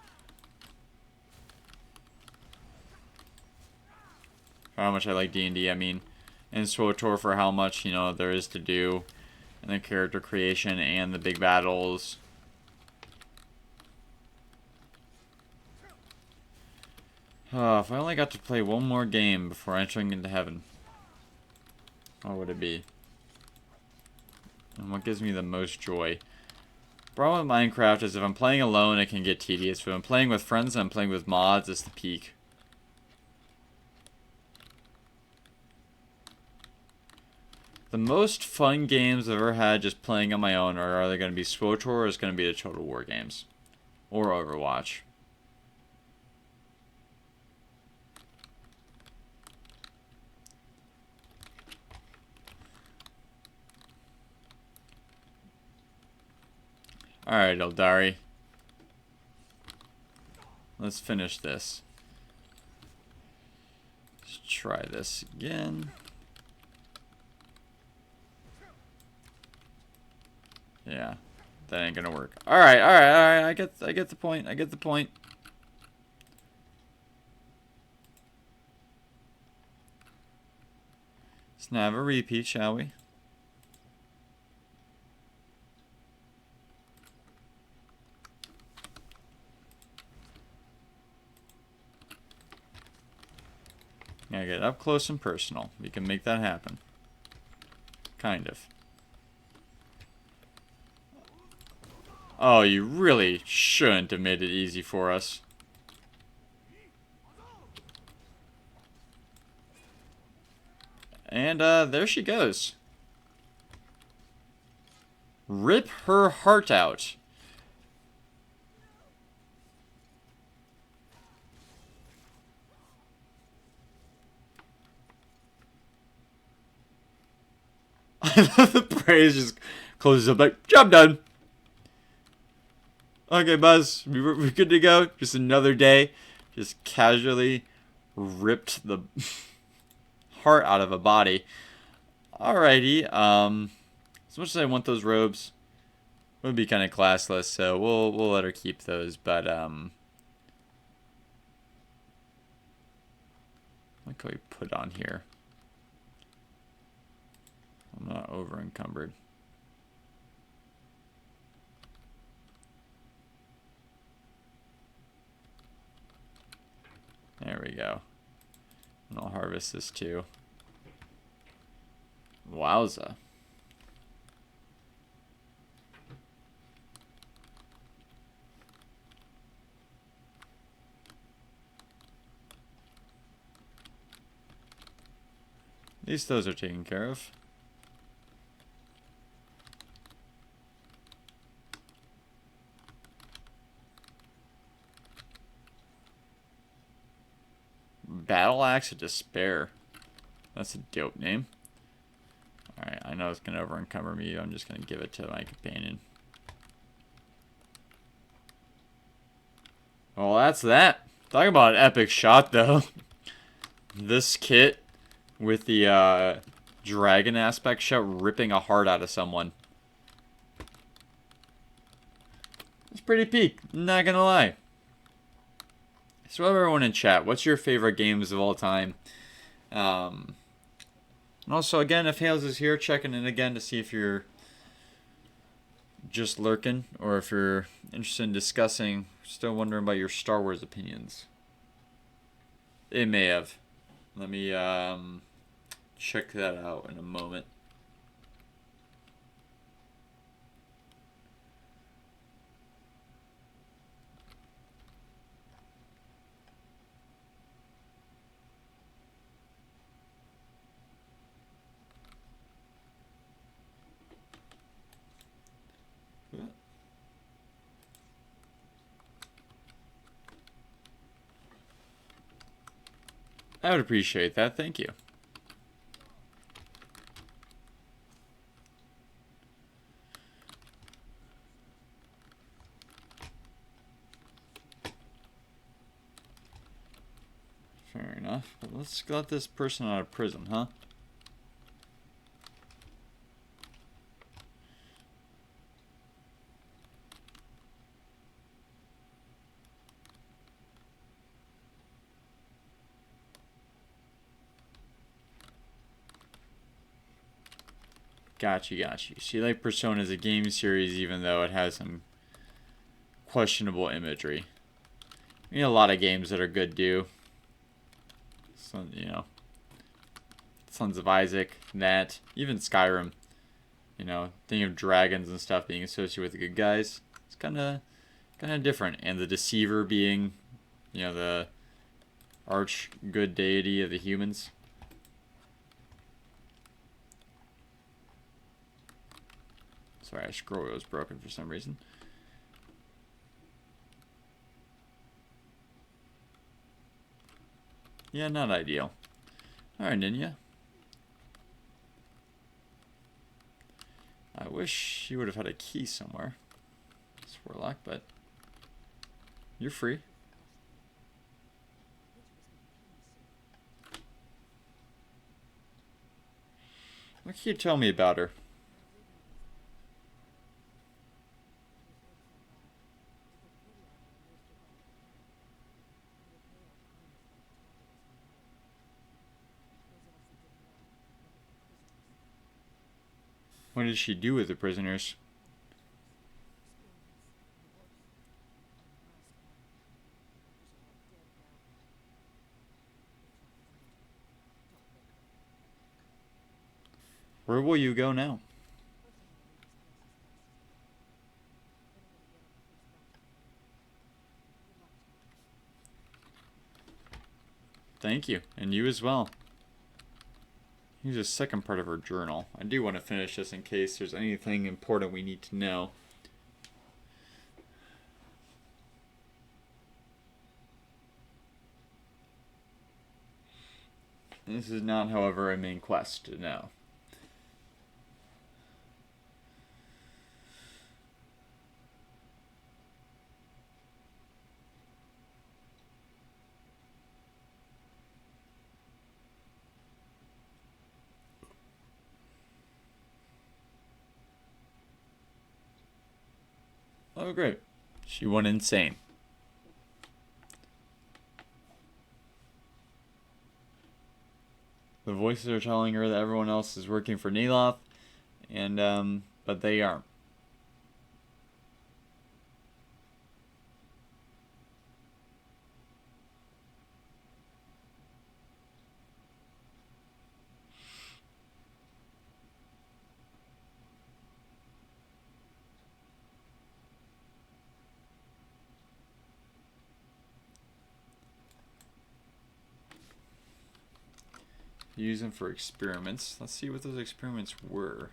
how much I like D&D, I mean. And SWTOR for how much, you know, there is to do. And the character creation and the big battles. Oh, if I only got to play one more game before entering into heaven, what would it be? And what gives me the most joy? Problem with Minecraft is if I'm playing alone, it can get tedious. If I'm playing with friends and I'm playing with mods, it's the peak. The most fun games I've ever had just playing on my own are either going to be SWTOR or it's going to be the Total War games. Or Overwatch. Alright, Eldari. Let's finish this. Let's try this again. Yeah, that ain't gonna work. Alright. I get the point. I get the point. Let's now have a repeat, shall we? Gotta get up close and personal. We can make that happen. Kind of. Oh, you really shouldn't have made it easy for us. And, there she goes. Rip her heart out. The praise just closes up like, job done. Okay, Buzz, we're good to go. Just another day. Just casually ripped the heart out of a body. Alrighty, as much as I want those robes, it would be kind of classless, so we'll let her keep those, but, what can we put on here? I'm not over encumbered. There we go. And I'll harvest this too. Wowza. At least those are taken care of. Battle Axe of Despair. That's a dope name. Alright, I know it's going to over encumber me. I'm just going to give it to my companion. Well, that's that. Talk about an epic shot, though. This kit with the dragon aspect shot ripping a heart out of someone. It's pretty peak, not gonna lie. So everyone in chat, what's your favorite games of all time? And also, again, if Hales is here, checking in again to see if you're just lurking or if you're interested in discussing, still wondering about your Star Wars opinions. It may have. Let me check that out in a moment. I would appreciate that. Thank you. Fair enough. But let's let this person out of prison, huh? Got you. So you like Persona as a game series even though it has some questionable imagery. I mean, a lot of games that are good do. So, you know, Sons of Isaac, that, even Skyrim. You know, thinking of dragons and stuff being associated with the good guys. It's kind of different. And the Deceiver being, you know, the arch good deity of the humans. Sorry, our scroll was broken for some reason. Yeah, not ideal. Alright, Ninja. I wish you would have had a key somewhere. It's Warlock, but you're free. What can you tell me about her? What did she do with the prisoners? Where will you go now? Thank you, and you as well. Here's the second part of our journal. I do want to finish this in case there's anything important we need to know. This is not, however, a main quest to know. Oh, great. She went insane. The voices are telling her that everyone else is working for Neloth, and, but they aren't. Use them for experiments. Let's see what those experiments were.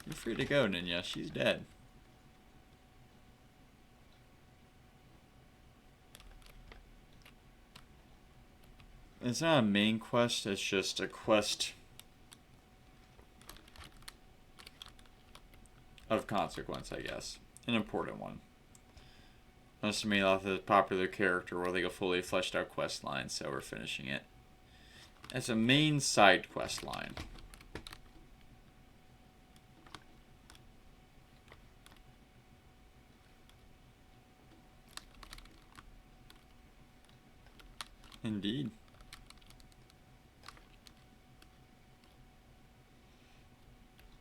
You're free to go, Ninya. She's dead. It's not a main quest, it's just a quest of consequence, I guess. An important one. Mr. Meloth is a popular character with like a fully fleshed out quest line, so we're finishing it. It's a main side quest line. Indeed.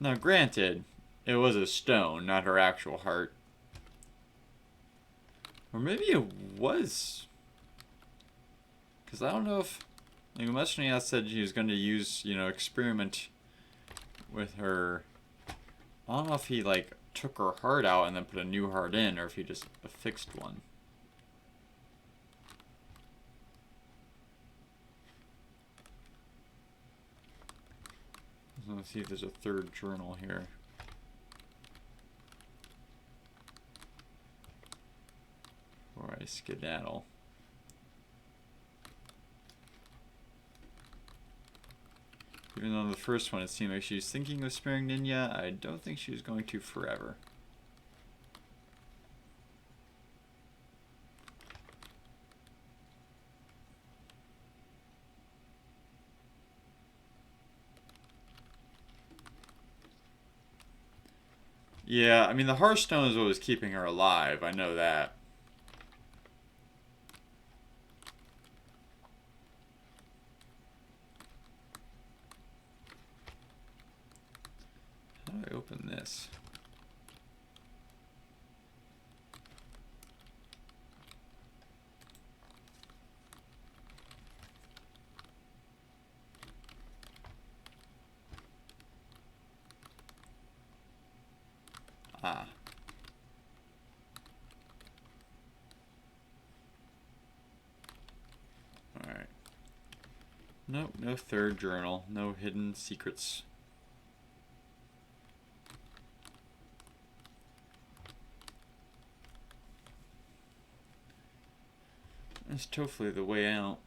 Now, granted, it was a stone, not her actual heart. Or maybe it was. Because I don't know if... Like, Messernia said she was going to use, you know, experiment with her... I don't know if he, like, took her heart out and then put a new heart in, or if he just affixed one. Let's see if there's a third journal here. Or I skedaddle. Even though the first one it seemed like she was thinking of sparing Ninya, I don't think she was going to forever. Yeah, I mean, the Hearthstone is what was keeping her alive. I know that. How do I open this? Ah. Alright. Nope, no third journal. No hidden secrets. That's totally the way out.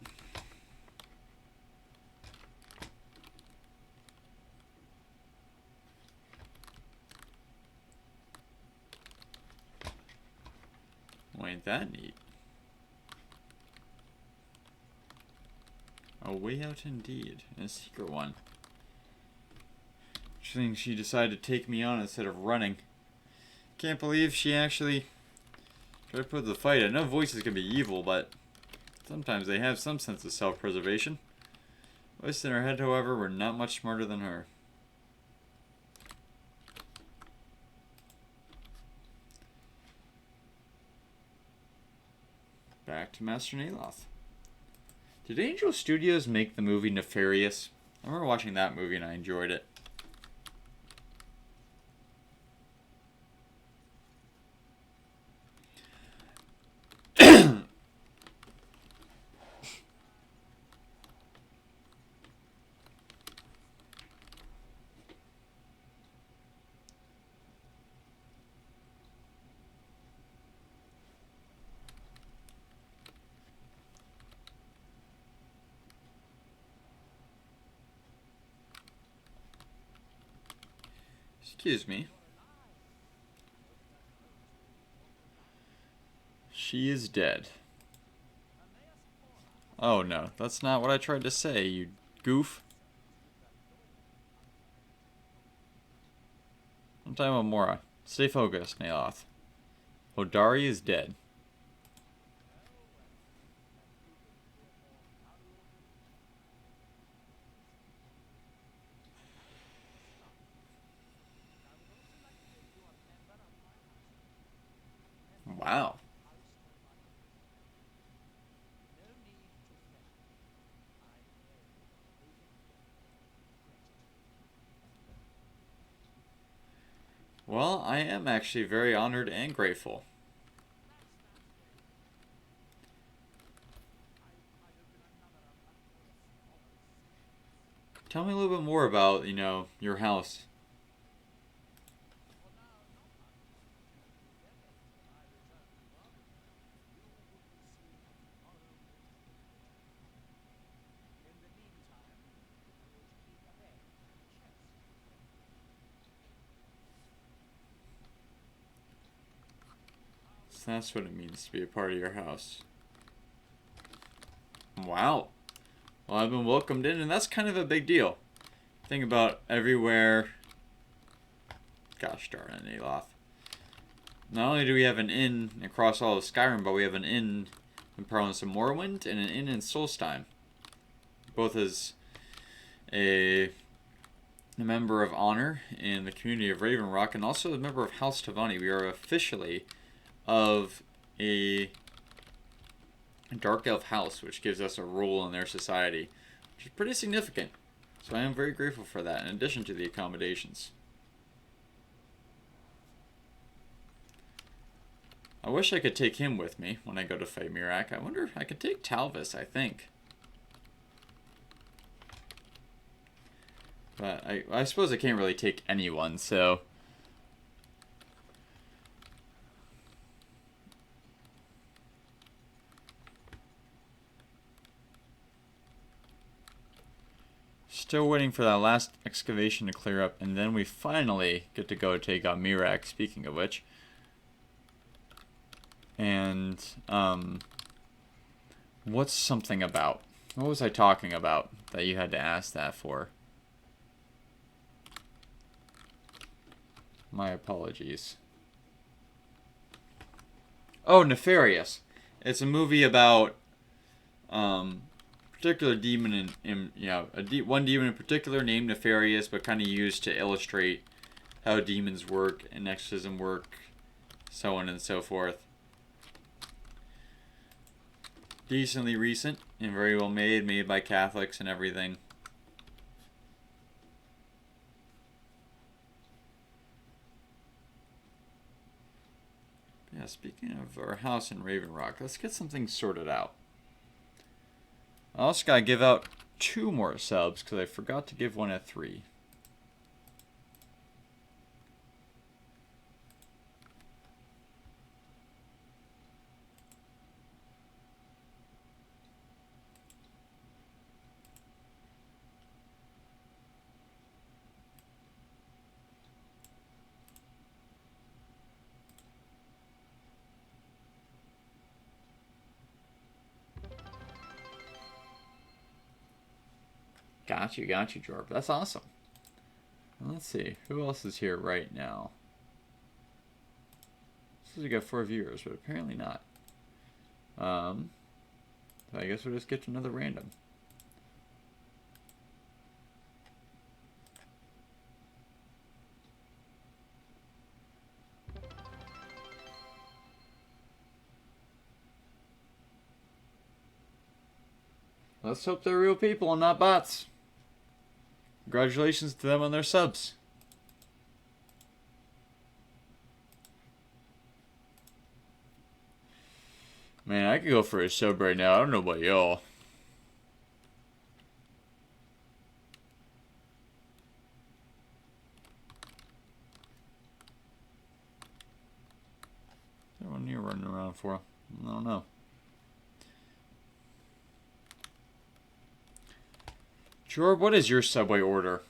Well, ain't that neat? A way out indeed. And a secret one. Interesting she decided to take me on instead of running. Can't believe she actually tried to put up the fight. I know voices can be evil, but sometimes they have some sense of self-preservation. Voices in her head, however, were not much smarter than her. Back to Master Naloth. Did Angel Studios make the movie Nefarious? I remember watching that movie and I enjoyed it. Excuse me. She is dead. Oh no, that's not what I tried to say, you goof. I'm talking about Mora. Stay focused, Naloth. Hodari is dead. Wow. Well, I am actually very honored and grateful. Tell me a little bit more about, your house. So that's what it means to be a part of your house. Wow. Well, I've been welcomed in, and that's kind of a big deal. Think about everywhere. Gosh darn it, Aloth. Not only do we have an inn across all of Skyrim, but we have an inn in Parlance of Morrowind and an inn in Solstheim. Both as a member of honor in the community of Raven Rock, and also a member of House Tavani. We are officially of a Dark Elf house, which gives us a role in their society, which is pretty significant. So I am very grateful for that, in addition to the accommodations. I wish I could take him with me when I go to Feymirak. I wonder if I could take Talvis, I think. But I suppose I can't really take anyone, so... Still waiting for that last excavation to clear up, and then we finally get to go take out Mirak, speaking of which. And, what's something about? What was I talking about that you had to ask that for? My apologies. Oh, Nefarious. It's a movie about, particular demon one demon in particular named Nefarious, but kind of used to illustrate how demons work and exorcism work, so on and so forth. Decently recent and very well made by Catholics and everything. Yeah, speaking of our house in Raven Rock, let's get something sorted out. I also gotta give out 2 more subs because I forgot to give one at 3. Got you, Jorb. That's awesome. Let's see. Who else is here right now? So we got 4 viewers, but apparently not. So I guess we'll just get to another random. Let's hope they're real people and not bots. Congratulations to them on their subs. Man, I could go for a sub right now. I don't know about y'all. What's everyone here running around for? I don't know. Jorb, what is your Subway order?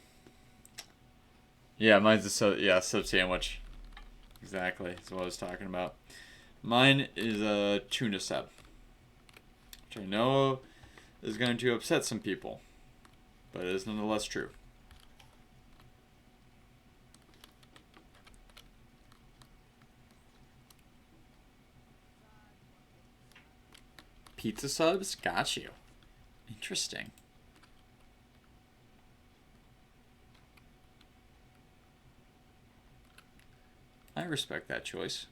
Yeah, mine's a sub sandwich. Exactly, that's what I was talking about. Mine is a tuna sub, which I know is going to upset some people, but it is nonetheless true. Pizza subs? Got you. Interesting. I respect that choice.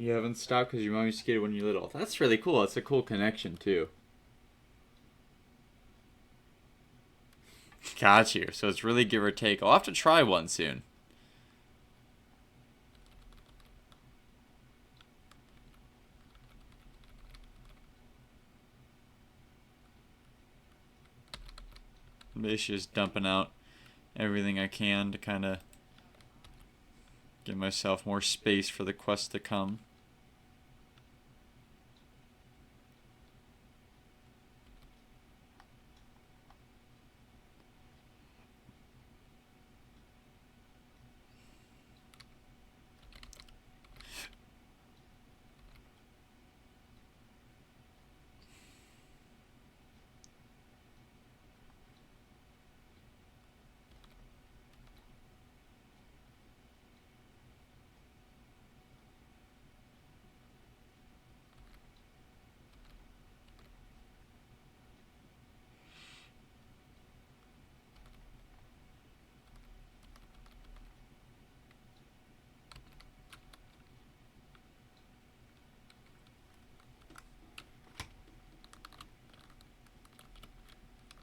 You haven't stopped because your mom used to skate when you were little. That's really cool. That's a cool connection, too. Got you. So it's really give or take. I'll have to try one soon. Basically just dumping out everything I can to kind of give myself more space for the quest to come.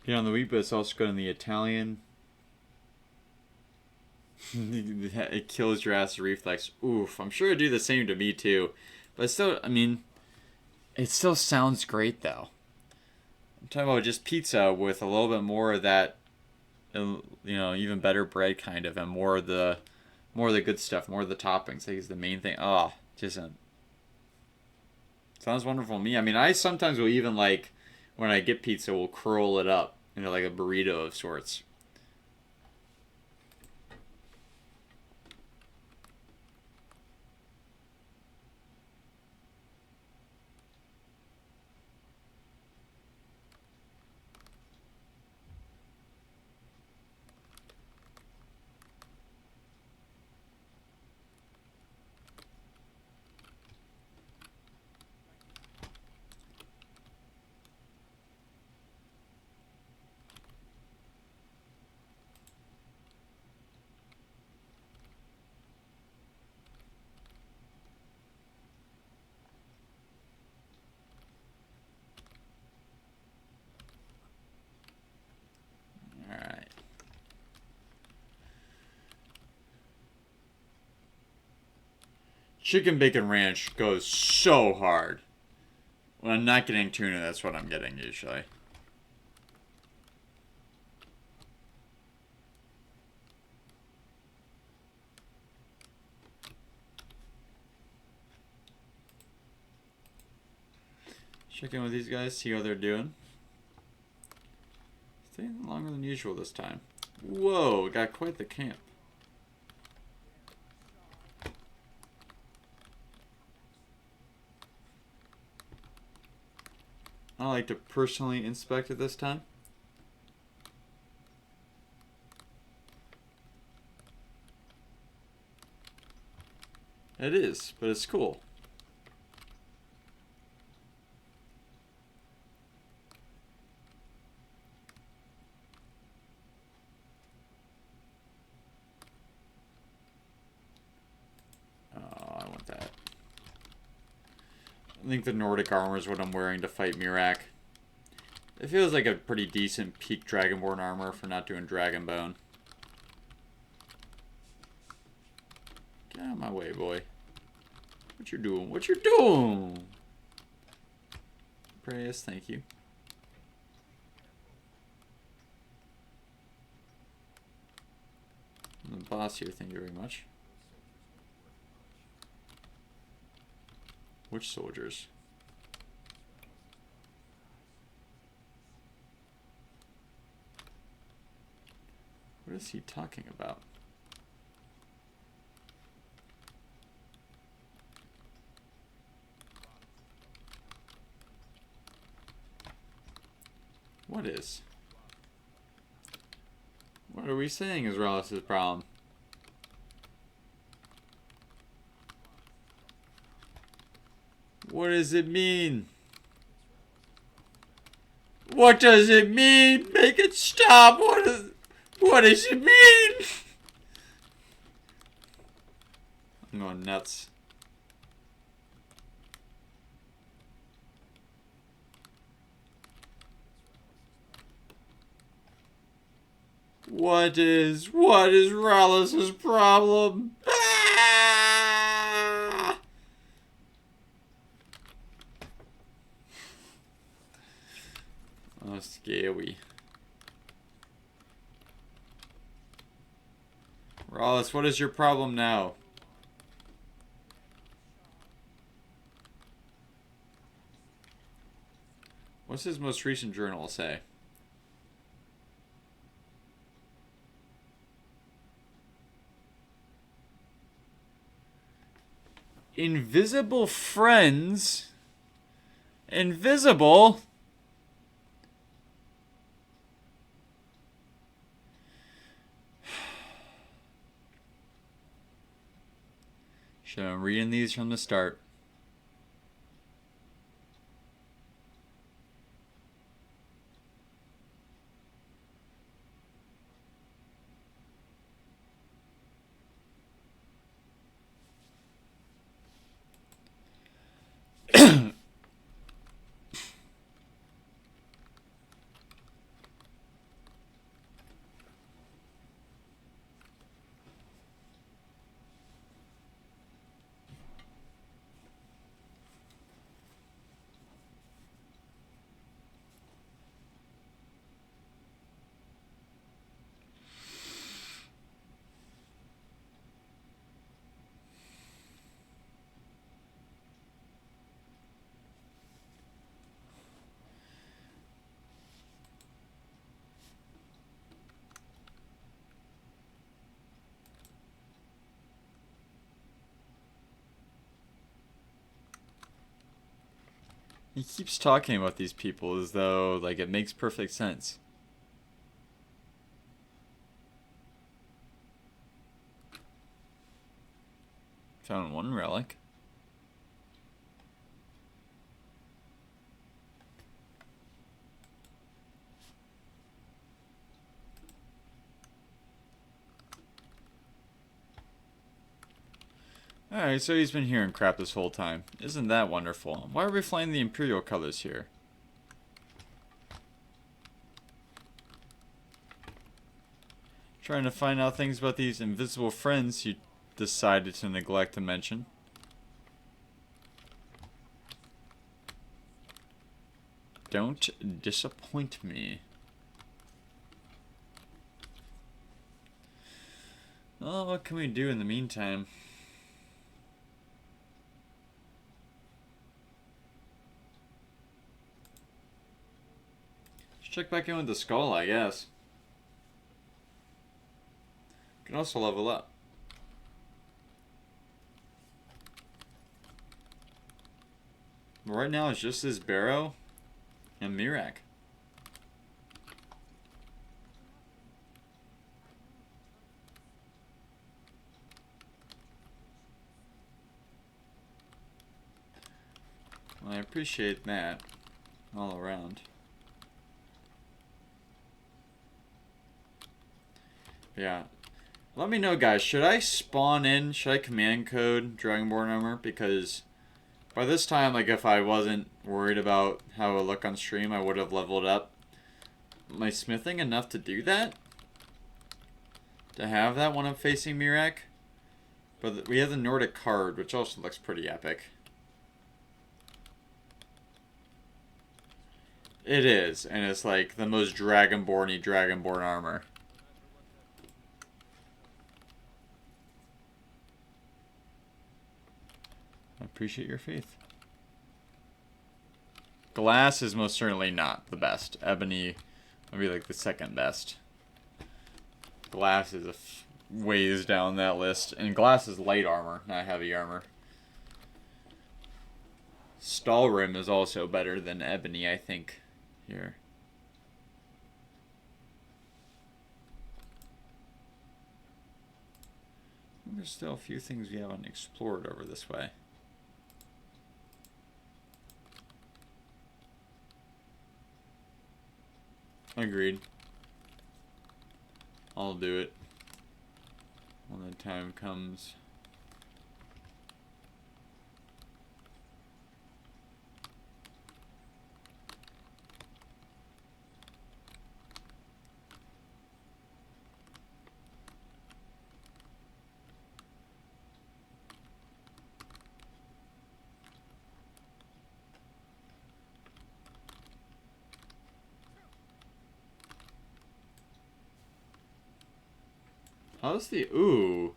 Yeah, on the wheat, but it's also good on the Italian. It kills your acid reflex. Oof, I'm sure it'd do the same to me too. But still, I mean, it still sounds great though. I'm talking about just pizza with a little bit more of that, even better bread kind of, and more of the good stuff, more of the toppings. I think is the main thing. Oh, just sounds wonderful to me. I mean, I sometimes will even like when I get pizza, will curl it up into like a burrito of sorts. Alright. Chicken bacon ranch goes so hard. When I'm not getting tuna, that's what I'm getting usually. Check in with these guys, see how they're doing. Staying longer than usual this time. Whoa, we got quite the camp. I like to personally inspect it this time. It is, but it's cool. I want that. I think the Nordic armor is what I'm wearing to fight Mirak. It feels like a pretty decent peak Dragonborn armor for not doing Dragonbone. Get out of my way, boy. What you doing? What you doing? Praise, thank you. And the boss here, thank you very much. Which soldiers? What is he talking about? What is? What are we saying is Rollis' problem? What does it mean? What does it mean? Make it stop! What does it mean? I'm going nuts. What is Rallis's problem? Ah! Oh, scary. Rallis, what is your problem now? What's his most recent journal say? Invisible friends? Invisible? Should have been reading these from the start. He keeps talking about these people as though, like, it makes perfect sense. Found one relic. Alright, so he's been hearing crap this whole time. Isn't that wonderful? Why are we flying the Imperial colors here? Trying to find out things about these invisible friends you decided to neglect to mention. Don't disappoint me. Well, what can we do in the meantime? Check back in with the skull, I guess. Can also level up. But right now it's just this Barrow and Mirak. Well, I appreciate that all around. Yeah. Let me know, guys. Should I spawn in? Should I command code Dragonborn armor? Because by this time, like, if I wasn't worried about how it would look on stream, I would have leveled up my smithing enough to do that. To have that when I'm facing Mirak. But we have the Nordic card, which also looks pretty epic. It is, and it's like the most Dragonborn-y Dragonborn armor. I appreciate your faith. Glass is most certainly not the best. Ebony would be like the second best. Glass is a ways down that list. And glass is light armor, not heavy armor. Stalrim is also better than ebony, I think, here. There's still a few things we haven't explored over this way. Agreed. I'll do it when the time comes. How's the... Ooh.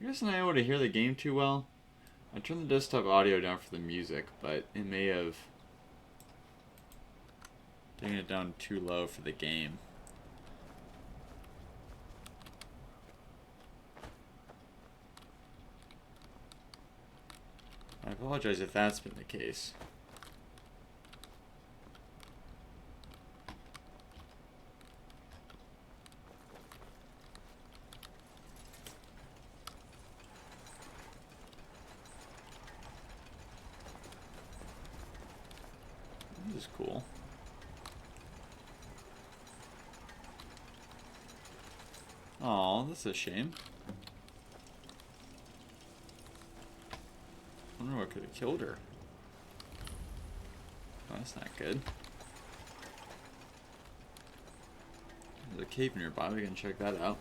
I guess I'm not able to hear the game too well. I turned the desktop audio down for the music, but it may have taken it down too low for the game. I apologize if that's been the case. This is cool. Aw, that's a shame. I wonder what could have killed her. Oh, that's not good. There's a cave nearby, we can check that out.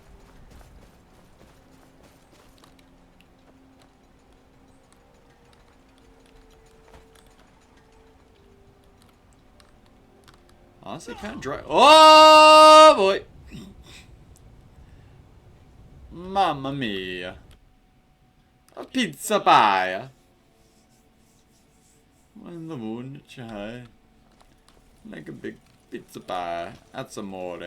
Honestly, kind of dry. Oh boy! Mamma mia! A pizza pie! When the moon shine like a big pizza pie. That's amore.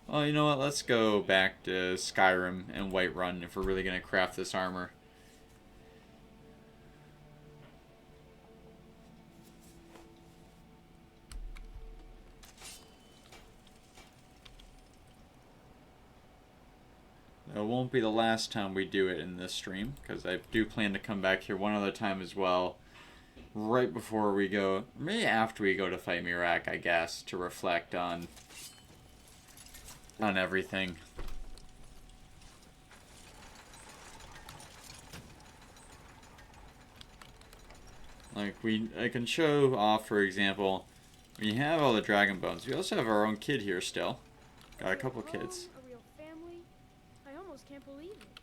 Well, you know what? Let's go back to Skyrim and Whiterun if we're really gonna craft this armor. It won't be the last time we do it in this stream, because I do plan to come back here one other time as well, right before we go, maybe after we go to fight Mirak, I guess, to reflect on everything. Like, I can show off, for example, we have all the dragon bones. We also have our own kid here still. Got a couple kids. A real family. I almost can't believe it.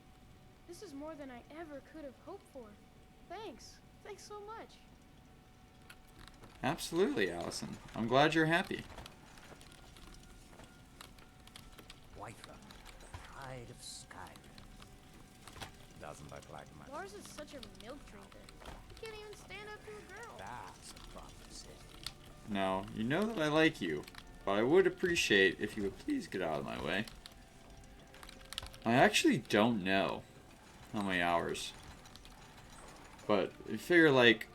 This is more than I ever could have hoped for. Thanks. Thanks so much. Absolutely, Allison. I'm glad you're happy. Whiterun, pride of Skyrim. Doesn't look like much. Lars is such a milk drinker. He can't even stand up to a girl. That's a proper city. Now, you know that I like you, but I would appreciate if you would please get out of my way. I actually don't know how many hours, but I figure like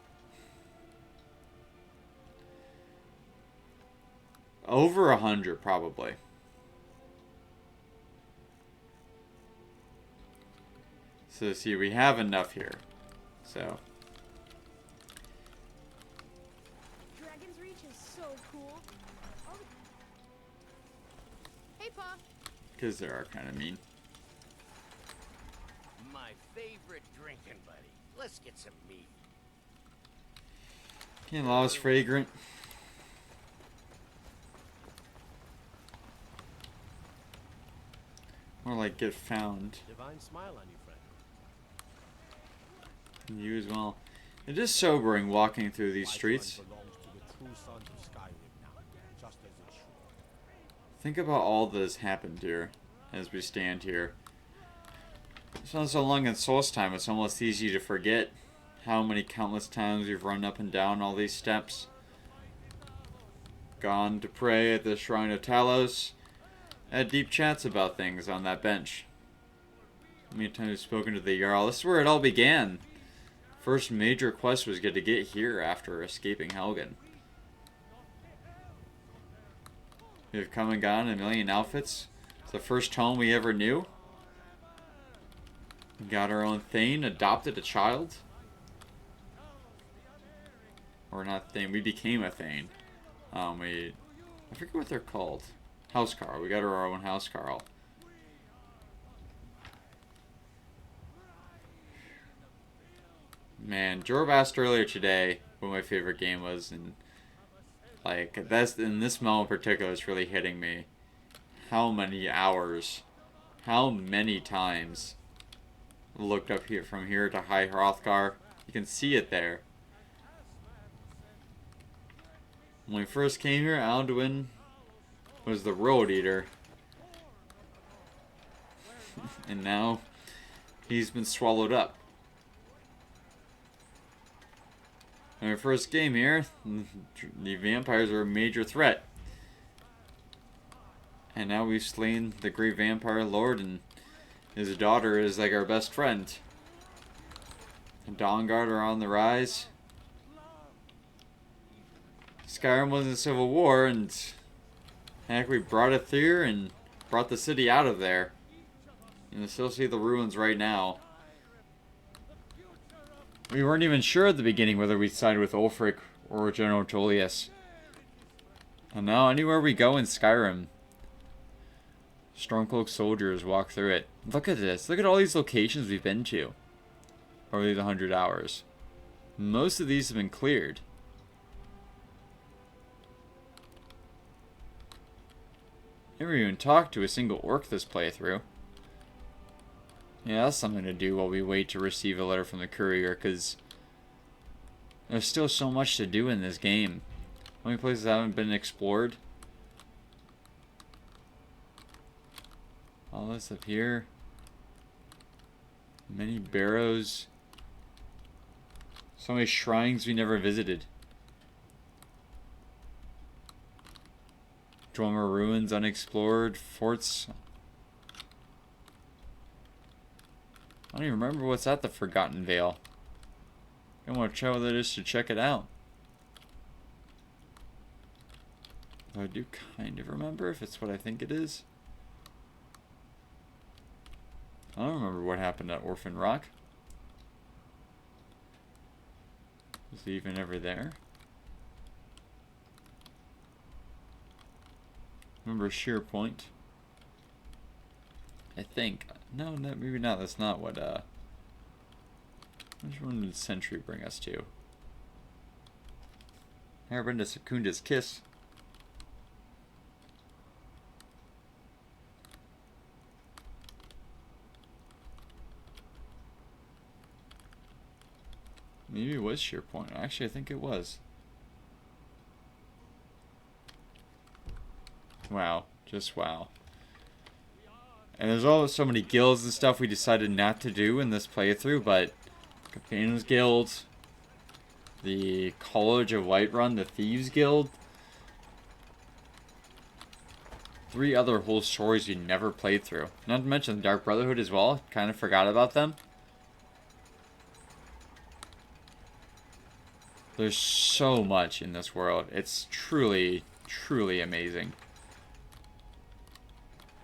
over 100 probably. So see, we have enough here. So Dragon's Reach is so cool. Oh. Hey, Pa. because they are kind of mean. My favorite drinking buddy. Let's get some meat. And Law's fragrant. More like get found. Divine smile on you, friend. And you as well. It is sobering walking through these streets. Belongs to the true sons of Skyrim now, just as it should. Think about all that has happened here as we stand here. It's not so long in Source time, it's almost easy to forget how many countless times we've run up and down all these steps. Gone to pray at the Shrine of Talos. Had deep chats about things on that bench. How many times we've spoken to the Jarl. This is where it all began. First major quest was to get here after escaping Helgen. We've come and gone in a million outfits. It's the first home we ever knew. We got our own Thane, adopted a child. Or not Thane, we became a Thane. I forget what they're called. Housecarl. We got our own Housecarl. Man, Jorb asked earlier today what my favorite game was, and like that's in this moment in particular, it's really hitting me. How many hours, how many times I looked up here from here to High Hrothgar. You can see it there. When we first came here, Alduin was the Road Eater. And now he's been swallowed up. In our first game here, the vampires are a major threat. And now we've slain the great vampire lord, and his daughter is like our best friend. The Dawnguard are on the rise. Skyrim was in Civil War, and heck, we brought it through and brought the city out of there. You can still see the ruins right now. We weren't even sure at the beginning whether we'd side with Ulfric or General Tullius. And now anywhere we go in Skyrim, Stormcloak soldiers walk through it. Look at this. Look at all these locations we've been to over these 100 hours. Most of these have been cleared. Never even talked to a single orc this playthrough. Yeah, that's something to do while we wait to receive a letter from the courier, because there's still so much to do in this game. How many places haven't been explored? All this up here. Many barrows. So many shrines we never visited. Dwemer ruins unexplored. Forts. I don't even remember what's at the Forgotten Vale. I want to check what it is to check it out. Though I do kind of remember if it's what I think it is. I don't remember what happened at Orphan Rock. Was he even ever there? Remember Sheer Point? I think. No, maybe not. That's not what, which one did Sentry bring us to? Never been to Secunda's Kiss. Maybe it was Sheer Point. Actually, I think it was. Wow. Just wow. And there's all so many guilds and stuff we decided not to do in this playthrough, but Companions Guild, the College of Whiterun, the Thieves Guild, 3 other whole stories we never played through. Not to mention the Dark Brotherhood as well. Kind of forgot about them. There's so much in this world. It's truly, truly amazing.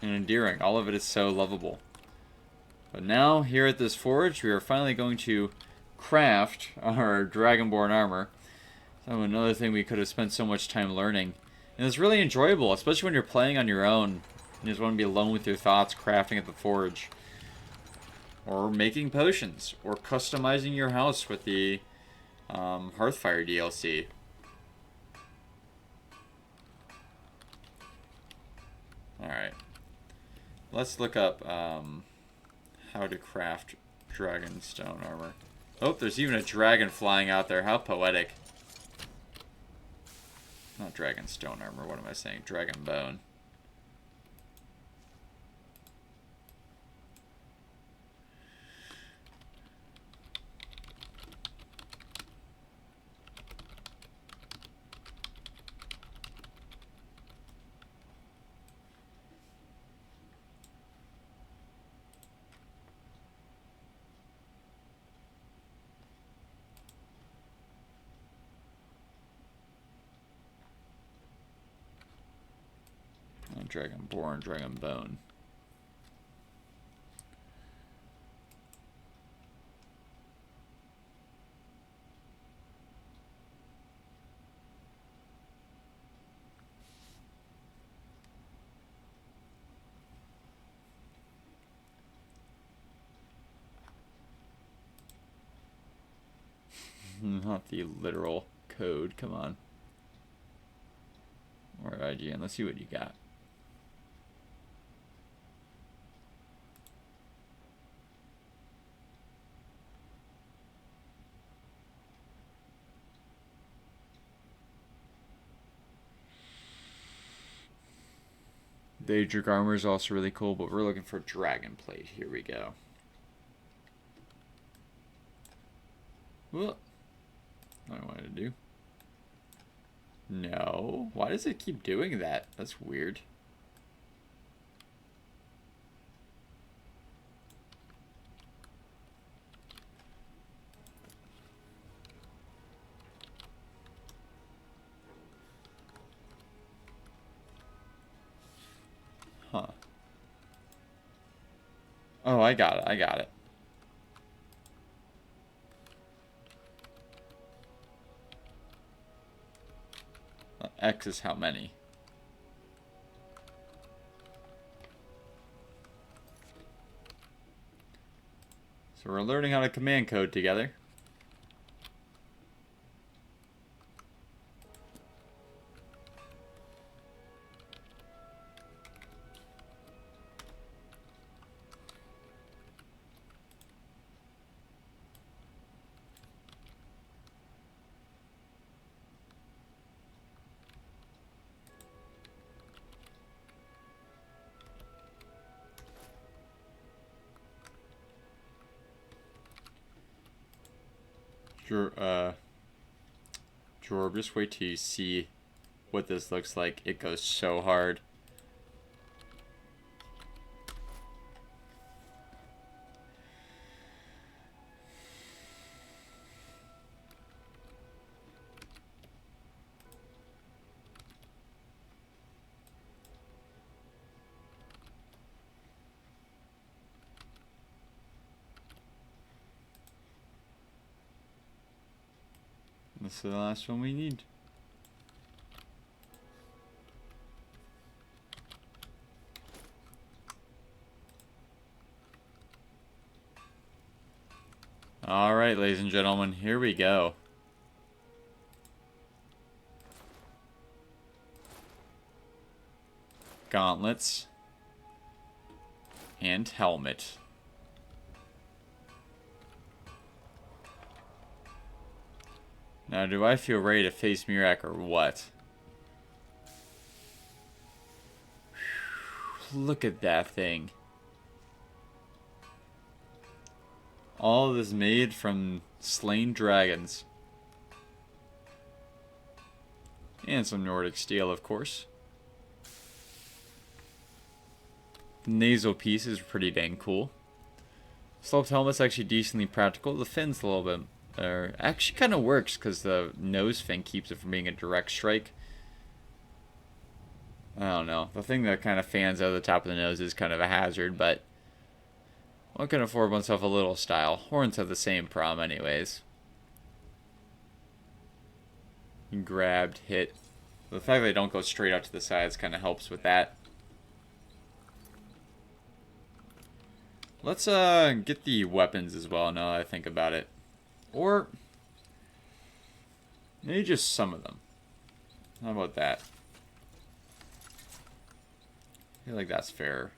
And endearing. All of it is so lovable. But now, here at this forge, we are finally going to craft our Dragonborn armor. So another thing we could have spent so much time learning. And it's really enjoyable, especially when you're playing on your own. You just want to be alone with your thoughts, crafting at the forge. Or making potions. Or customizing your house with the Hearthfire DLC. Alright. Let's look up how to craft Dragonstone armor. Oh, there's even a dragon flying out there. How poetic. Not Dragonstone armor, what am I saying? Dragon bone. Dragonborn, Dragonbone. Not the literal code, come on. Or IGN, let's see what you got. Daedric armor is also really cool, but we're looking for dragon plate. Here we go. What I wanted to do. No. Why does it keep doing that? That's weird. Huh. Oh, I got it. I got it. X is how many. So we're learning how to command code together. Jorb, just wait till you see what this looks like. It goes so hard. This is the last one we need. Alright, ladies and gentlemen, here we go. Gauntlets. And helmet. Now, do I feel ready to face Mirak or what? Look at that thing. All of this made from slain dragons. And some Nordic steel, of course. The nasal piece is pretty dang cool. Sloped helmet's actually decently practical. The fin's a little bit... actually kind of works because the nose fin keeps it from being a direct strike. I don't know. The thing that kind of fans out of the top of the nose is kind of a hazard, but one can afford oneself a little style. Horns have the same problem anyways. Grabbed, hit. The fact that they don't go straight out to the sides kind of helps with that. Let's get the weapons as well now that I think about it. Or maybe just some of them. How about that? I feel like that's fair.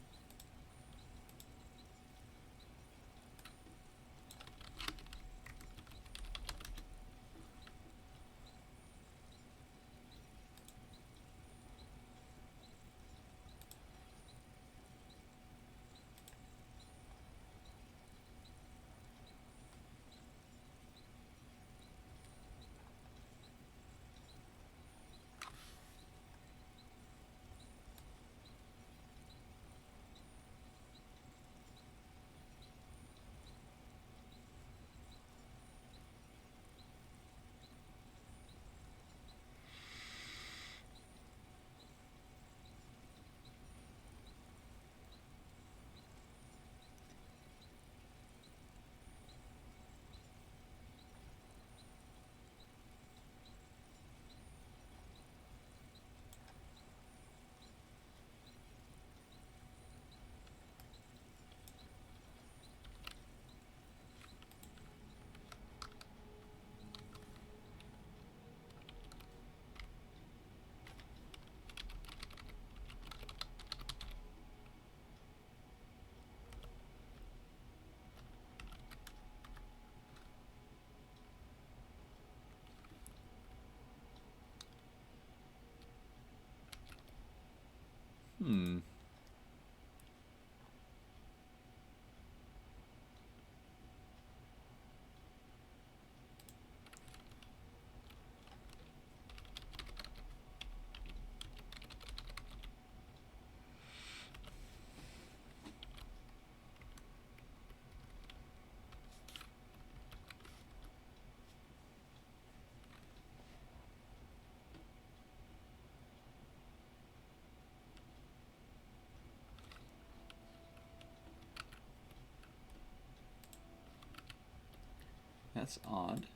That's odd.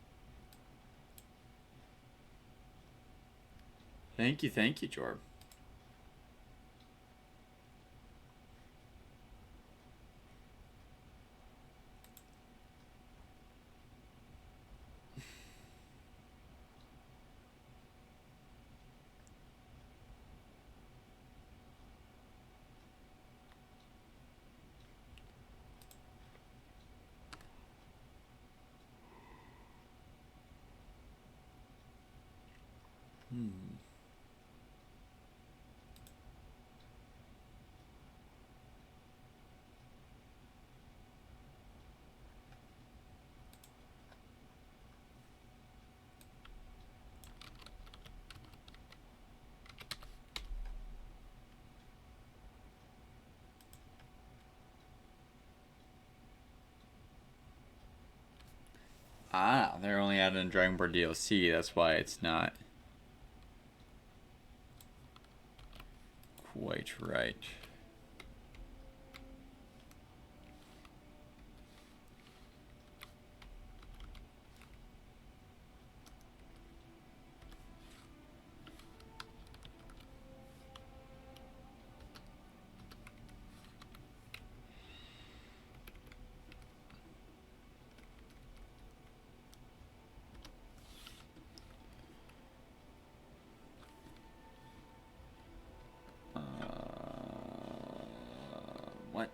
Thank you, Jorb. Ah, they're only adding Dragon Ball DLC. That's why it's not quite right. What?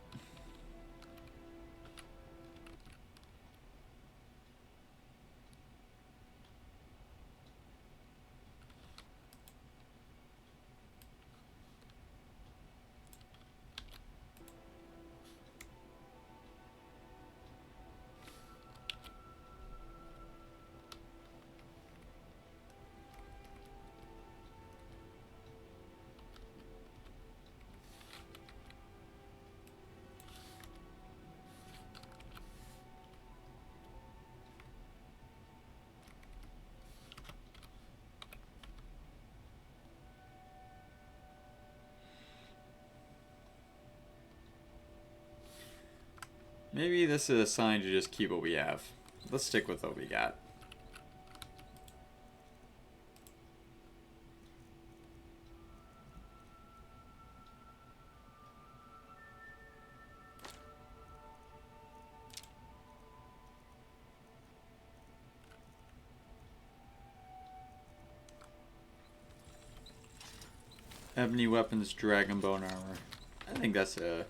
Maybe this is a sign to just keep what we have. Let's stick with what we got. Ebony Weapons Dragon Bone Armor. I think that's a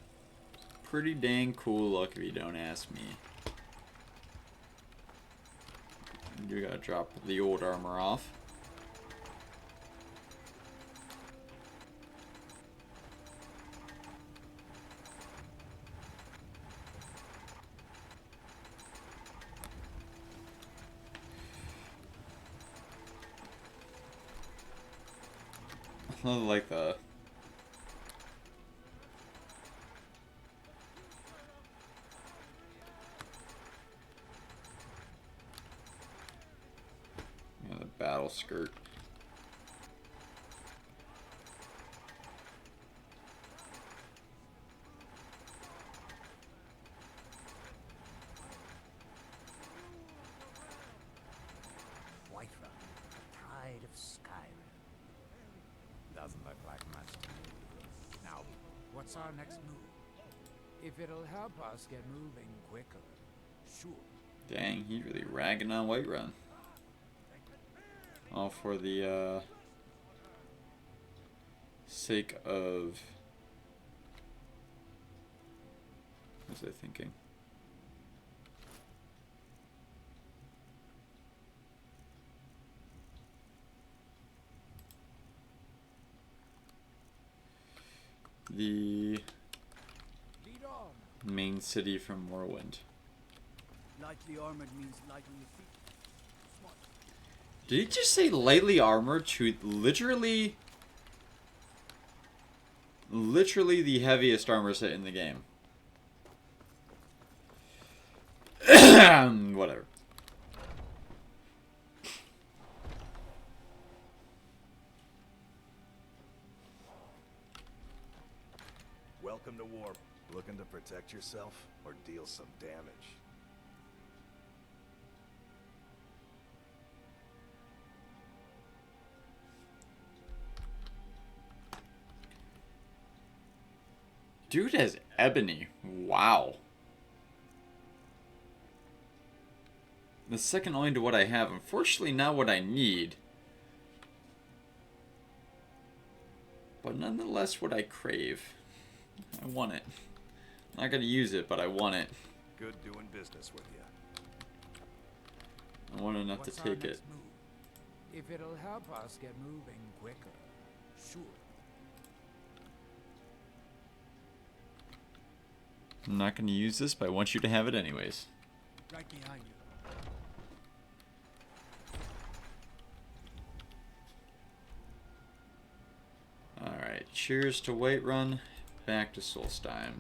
pretty dang cool look if you don't ask me. You gotta drop the old armor off. I like the battle skirt. Whiterun, pride of Skyrim. Doesn't look like much to me. Now, what's our next move? If it'll help us get moving quicker, sure. Dang, he's really ragging on Whiterun. All for the sake of... What was I thinking? The main city from Morrowind. Lightly armored means lightly feet. Smart. Did he just say lightly armored to literally the heaviest armor set in the game? Whatever. Welcome to war. Looking to protect yourself or deal some damage? Dude has ebony. Wow. The second only to what I have. Unfortunately, not what I need. But nonetheless, what I crave. I want it. I'm not going to use it, but I want it. Good doing business with you. I want enough to take it. If it'll help us get moving quicker, sure. I'm not going to use this, but I want you to have it anyways. Right behind you. Alright, cheers to Whiterun. Back to Solstheim.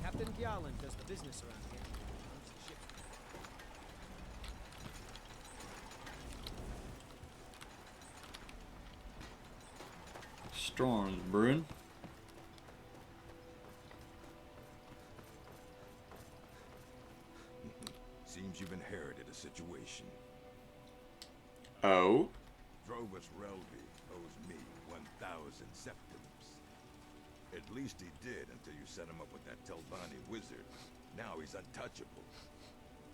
Captain Gjallan does the business around here. Owns the ship. Storms brewing. Seems you've inherited a situation. Oh? Drovus Relvi owes me 1,000 septims. At least he did until you set him up with that Telvanni wizard. Now he's untouchable.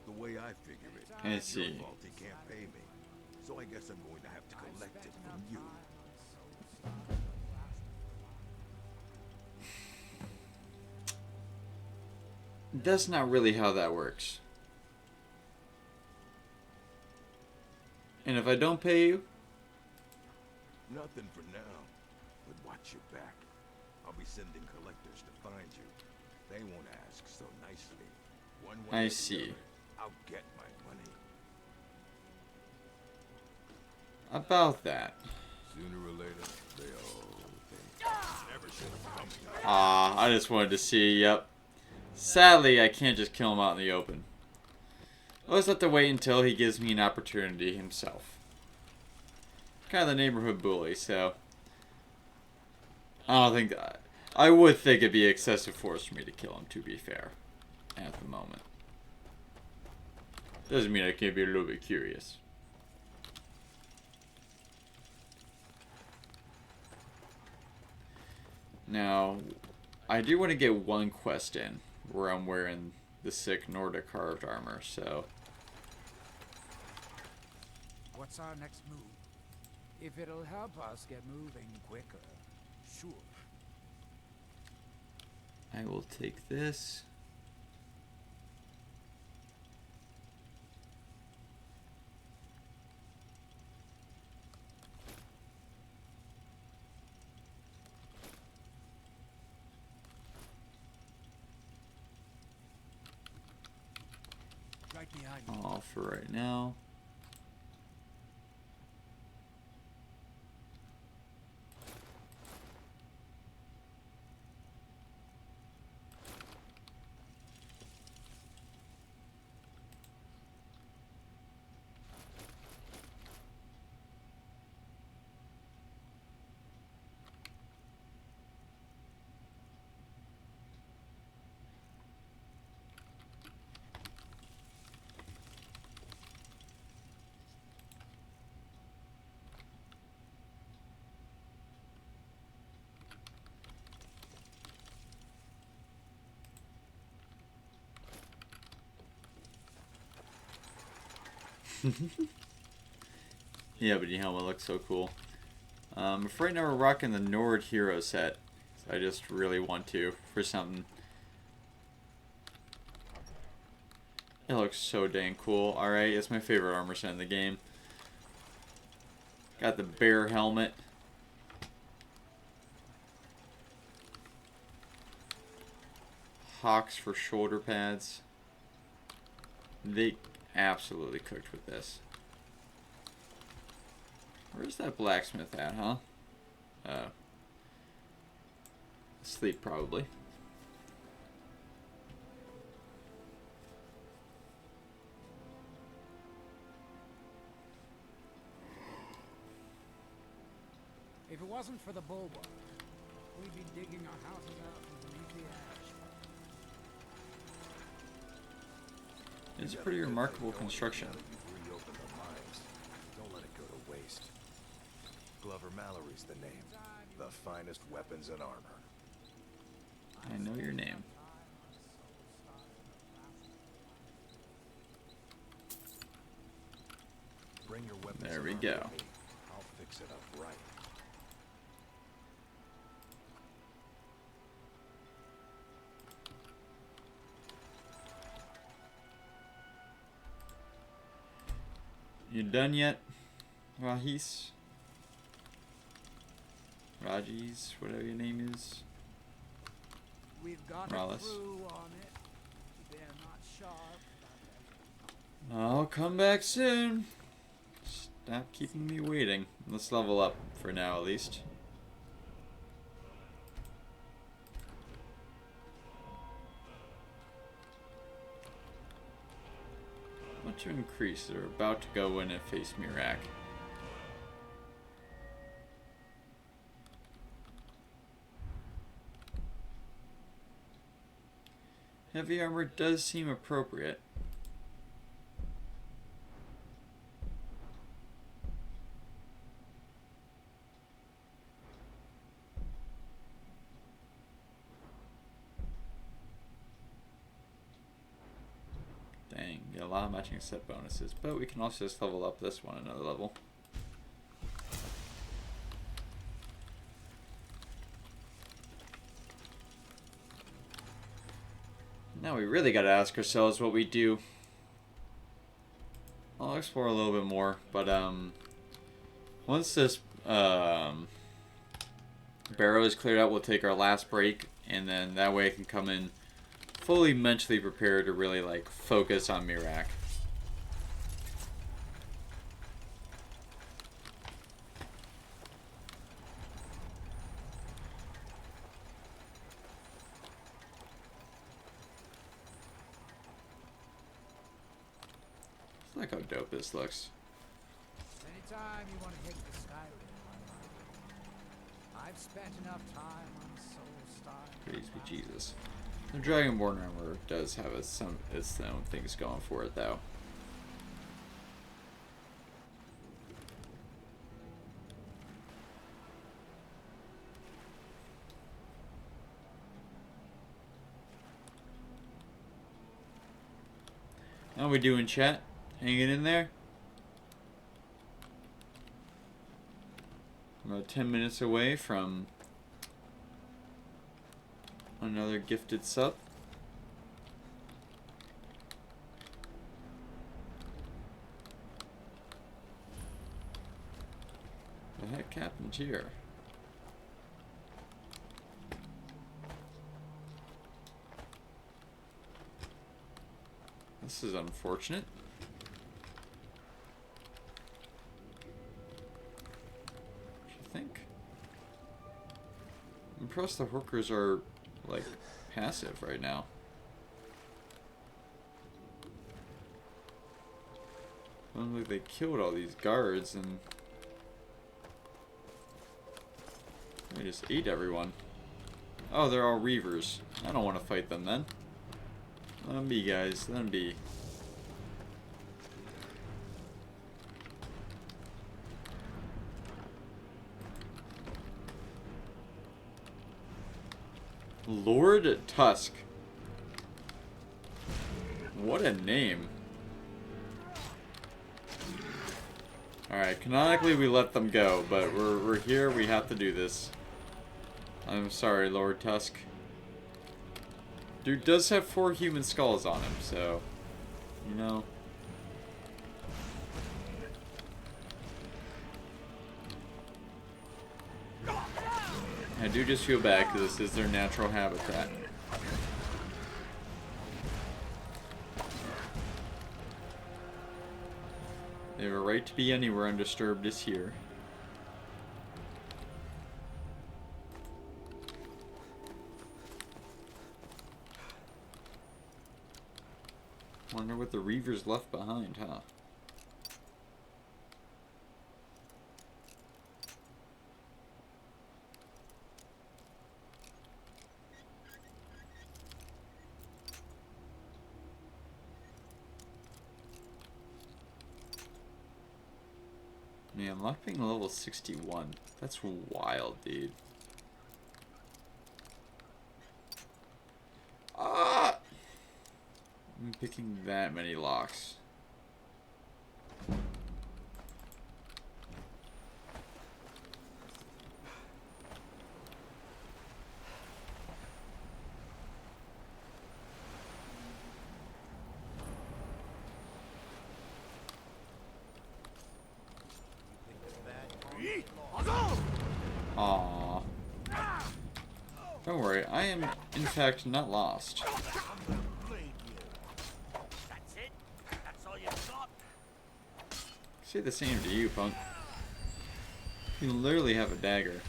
The way I figure it, I it's see. your fault he can't pay me. So I guess I'm going to have to collect it from you. That's not really how that works. And if I don't pay you? Nothing for now, but watch your back. I'll be sending collectors to find you. They won't ask so nicely. One way I or the see. other, I'll get my money. About that. Sooner or later, they all think never should have come here. Ah, I just wanted to see, yep. Sadly, I can't just kill him out in the open. I'll just have to wait until he gives me an opportunity himself. Kind of the neighborhood bully, so... I don't think that... I would think it'd be excessive force for me to kill him, to be fair. At the moment. Doesn't mean I can't be a little bit curious. Now, I do want to get one quest in where I'm wearing the sick Nordic carved armor, so What's our next move? If it'll help us get moving quicker, sure. I will take this. Right behind you. All for right now. Yeah, but your helmet looks so cool. I'm afraid now we're rocking the Nord Hero set. So I just really want to for something. It looks so dang cool. Alright, it's my favorite armor set in the game. Got the bear helmet. Hawks for shoulder pads. They absolutely cooked with this. Where's that blacksmith at, huh? Asleep, probably. If it wasn't for the bulwark, we'd be digging our houses out from beneath the ash. It's a pretty remarkable construction. Before you open the Oliver Mallory's the name. The finest weapons and armor. I know your name. Bring your weapons There and we armor go. with me. I'll fix it up right. You done yet, Rahis? Rajis, whatever your name is. We've got Morales. a crew on it. They're not sharp, but I'll come back soon. Stop keeping me waiting. Let's level up for now, at least. What to increase? They're about to go in and face Mirak. Heavy armor does seem appropriate. Dang, get a lot of matching set bonuses, but we can also just level up this one another level. Now we really gotta ask ourselves what we do. I'll explore a little bit more, but once this barrow is cleared out, we'll take our last break, and then that way I can come in fully mentally prepared to really like focus on Mirak. Look how dope this looks. anytime you want to hit the Skyrim, I've spent enough time on Soulstar. Praise be Jesus. The Dragonborn armor does have its own things going for it, though. How we doing, chat? Hanging in there? About 10 minutes away from another gifted sub. The heck happened here? This is unfortunate. What do you think? I'm impressed the hookers are, like, passive right now. Sounds like they killed all these guards and they just ate everyone. Oh, they're all Reavers. I don't want to fight them then. Let them be, guys. Let them be. Lord Tusk. What a name. Alright, canonically we let them go, but we're here, we have to do this. I'm sorry, Lord Tusk. Dude does have 4 human skulls on him, so, you know. I do just feel bad because this is their natural habitat. They have a right to be anywhere undisturbed as here. Wonder what the Reavers left behind, huh? Man, lockpicking level 61. That's wild, dude. Ah! I'm picking that many locks. Aww. Don't worry, I am in fact not lost. That's it? That's all you got? Say the same to you, punk. You literally have a dagger.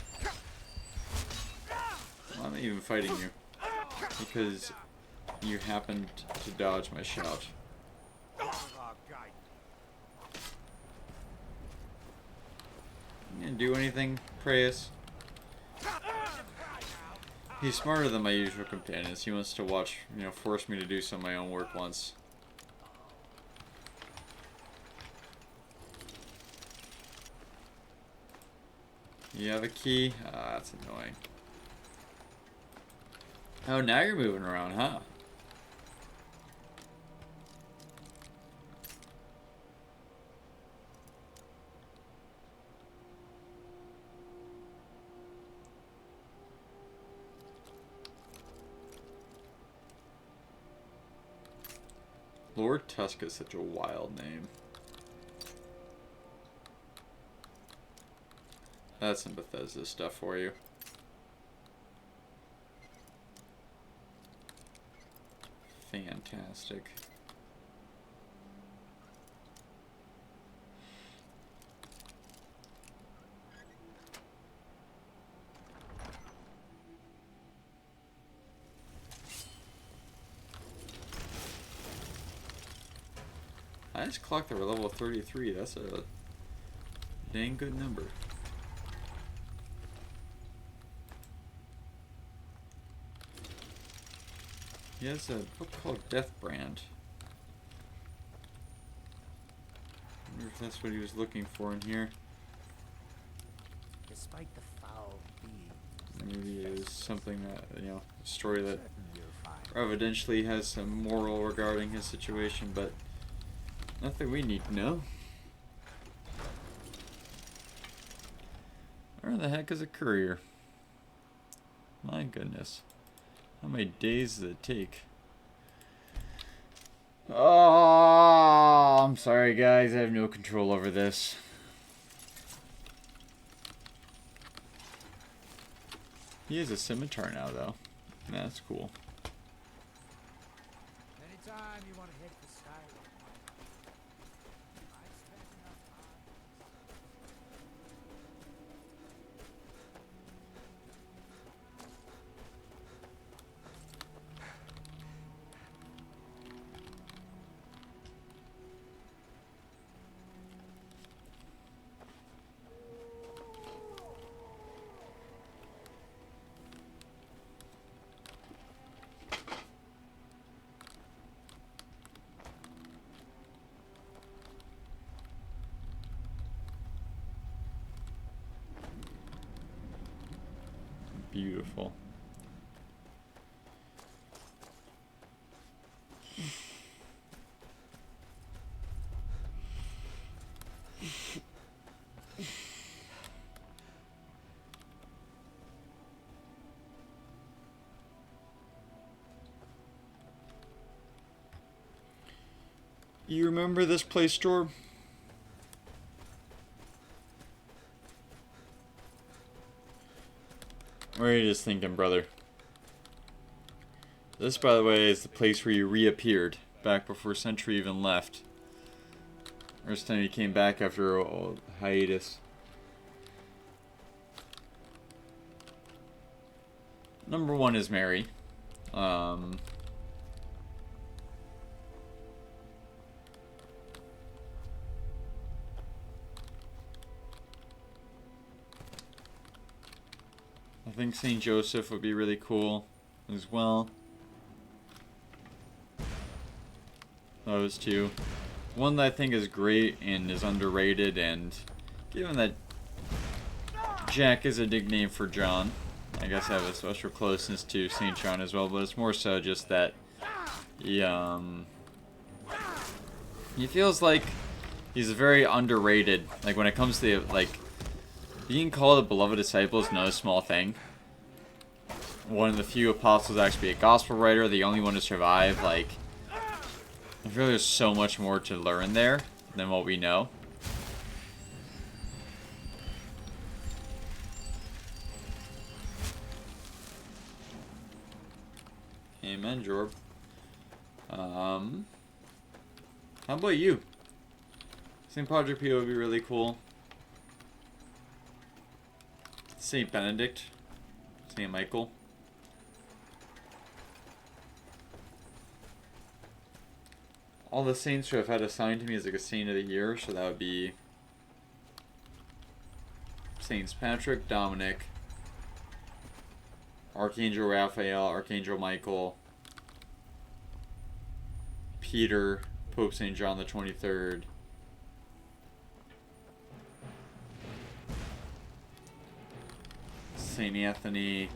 Well, I'm not even fighting you. Because you happened to dodge my shout. You gonna do anything, Preyas? He's smarter than my usual companions. He wants to watch, force me to do some of my own work once. You have a key? Ah, that's annoying. Oh, now you're moving around, huh? Lord Tusk is such a wild name. That's some Bethesda stuff for you. Fantastic. I just clocked that we're level 33. That's a dang good number. He has a book called Death Brand. I wonder if that's what he was looking for in here. Despite the foul being, Maybe it is something that, a story that evidentially has some moral regarding his situation, but nothing we need to know. Where the heck is a courier? My goodness. How many days does it take? Oh, I'm sorry guys, I have no control over this. He is a scimitar now though. That's cool. anytime you want to head for Skyrim, I've spent enough time. Beautiful. You remember this place, Jorb? Or are you just thinking, brother? This, by the way, is the place where you reappeared back before Sentry even left. First time you came back after a hiatus. Number one is Mary. I think St. Joseph would be really cool as well. Those two. One that I think is great and is underrated and Given that Jack is a nickname for John, I guess I have a special closeness to St. John as well, but it's more so just that he feels like he's very underrated. Like, when it comes to, like, being called a beloved disciple is no small thing. One of the few apostles to actually be a gospel writer, the only one to survive. Like, I feel there's so much more to learn there than what we know. Amen, Jorb. How about you? St. Padre Pio would be really cool. St. Benedict. St. Michael. All the saints who have had assigned to me as like a saint of the year, so that would be Saints Patrick, Dominic, Archangel Raphael, Archangel Michael, Peter, Pope St. John the 23rd, St. Anthony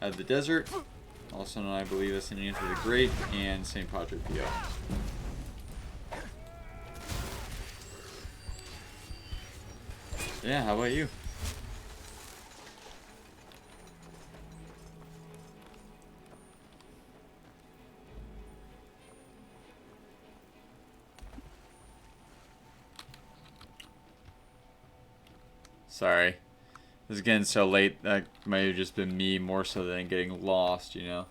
of the Desert, also known, I believe, as St. Anthony the Great, and St. Padre Pio. Yeah, how about you? Sorry. This is getting so late, that might have just been me more so than getting lost, you know?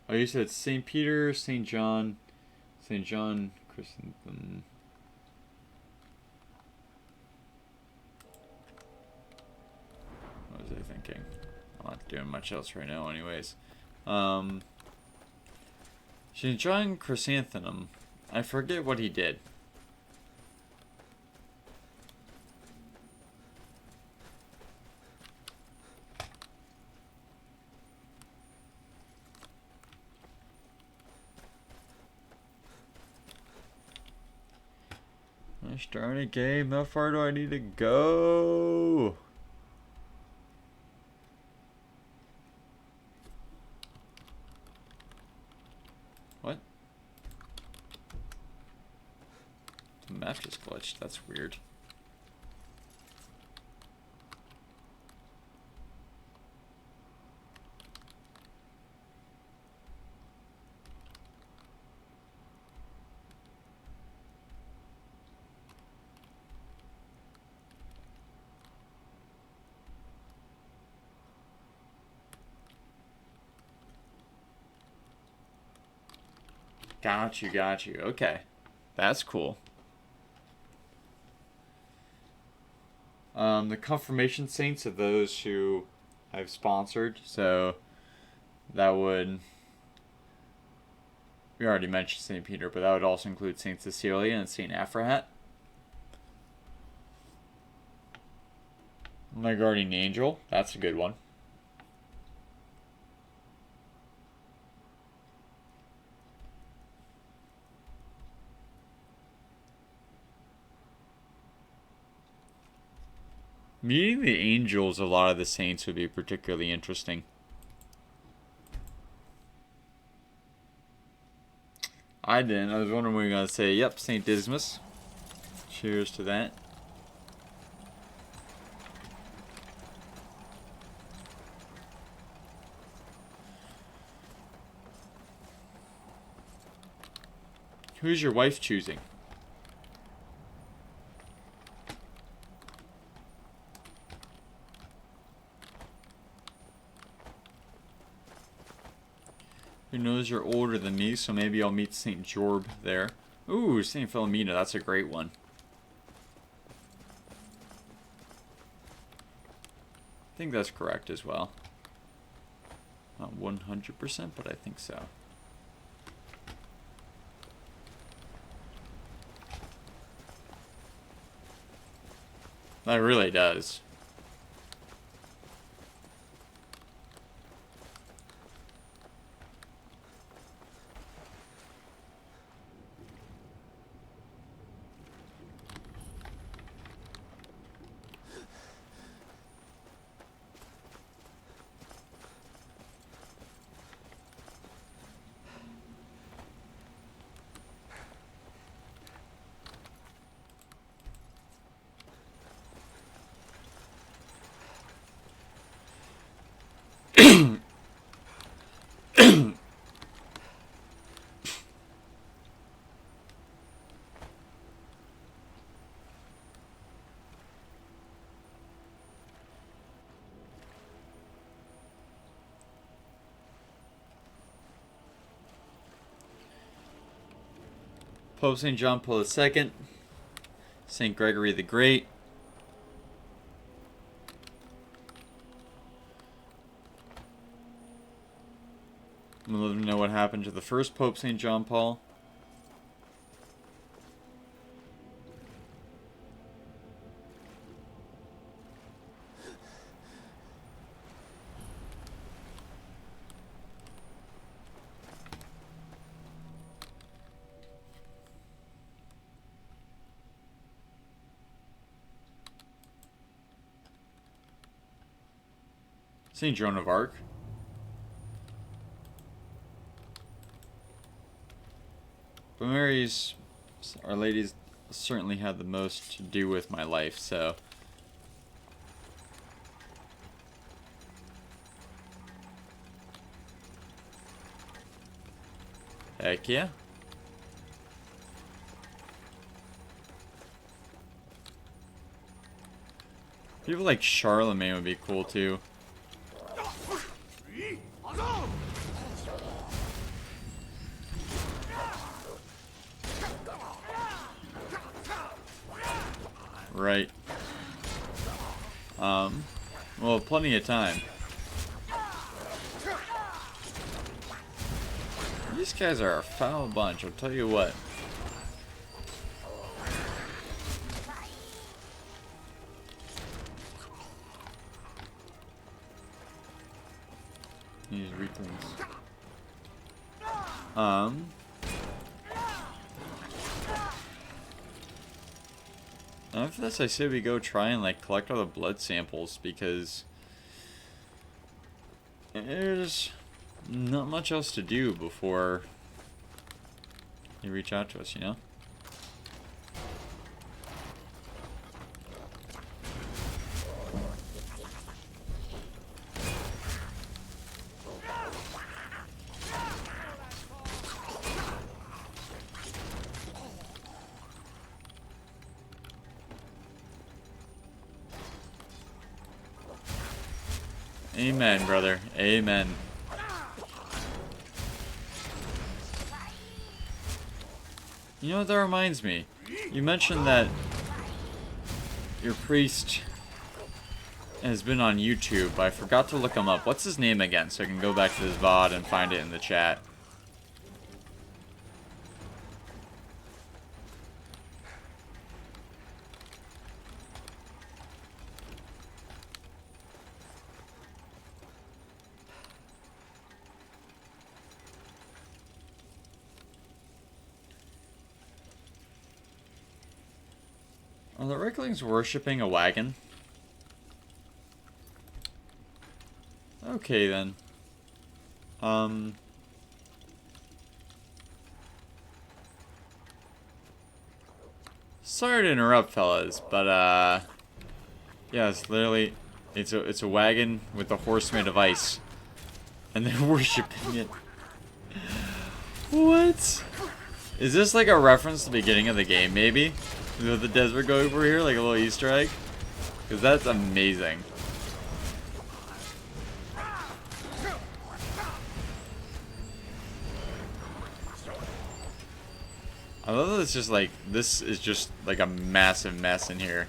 Oh, you said St. Peter, St. John, Chrysanthemum. What was I thinking? I'm not doing much else right now anyways. St. John Chrysanthemum. I forget what he did. Darn it, game. How far do I need to go? What? The map just glitched. That's weird. Got you. Okay. That's cool. The confirmation saints are those who I've sponsored, so that would... We already mentioned St. Peter, but that would also include St. Cecilia and St. Aphrahat. My guardian angel, that's a good one. Meeting the angels of a lot of the saints would be particularly interesting. I didn't. I was wondering when you were going to say, yep, St. Dismas. Cheers to that. Who's your wife choosing? Who knows you're older than me, so maybe I'll meet St. Jorb there. Ooh, St. Philomena, that's a great one. I think that's correct as well. Not 100%, but I think so. That really does. Pope St. John Paul II, St. Gregory the Great. I'm gonna let them know what happened to the first Pope St. John Paul. St. Joan of Arc. But Our Lady's certainly had the most to do with my life, so. Heck yeah. People like Charlemagne would be cool too. Right. Well, plenty of time. These guys are a foul bunch, I'll tell you what. These weaklings. After this, I say we go try and like collect all the blood samples because there's not much else to do before they reach out to us, you know? Amen, brother. Amen. You know what that reminds me? You mentioned that your priest has been on YouTube, but I forgot to look him up. What's his name again so I can go back to this VOD and find it in the chat? Are the Ricklings worshipping a wagon? Okay then. Sorry to interrupt, fellas, but yeah, it's literally it's a wagon with a horse made of ice, and they're worshipping it. What? Is this like a reference to the beginning of the game, maybe? With the desert going over here, like a little Easter egg? Because that's amazing. I love that it's just like, this is just like a massive mess in here.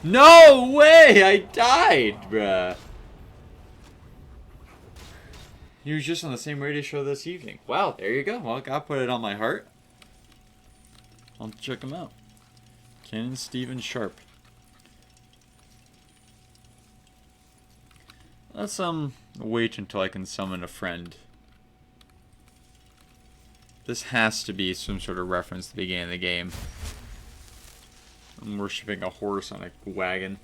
No way! I died, bruh. He was just on the same radio show this evening. Wow, there you go. Well, I put it on my heart. I'll check him out. Canon Steven Sharp. Let's wait until I can summon a friend. This has to be some sort of reference to the beginning of the game. I'm worshipping a horse on a wagon.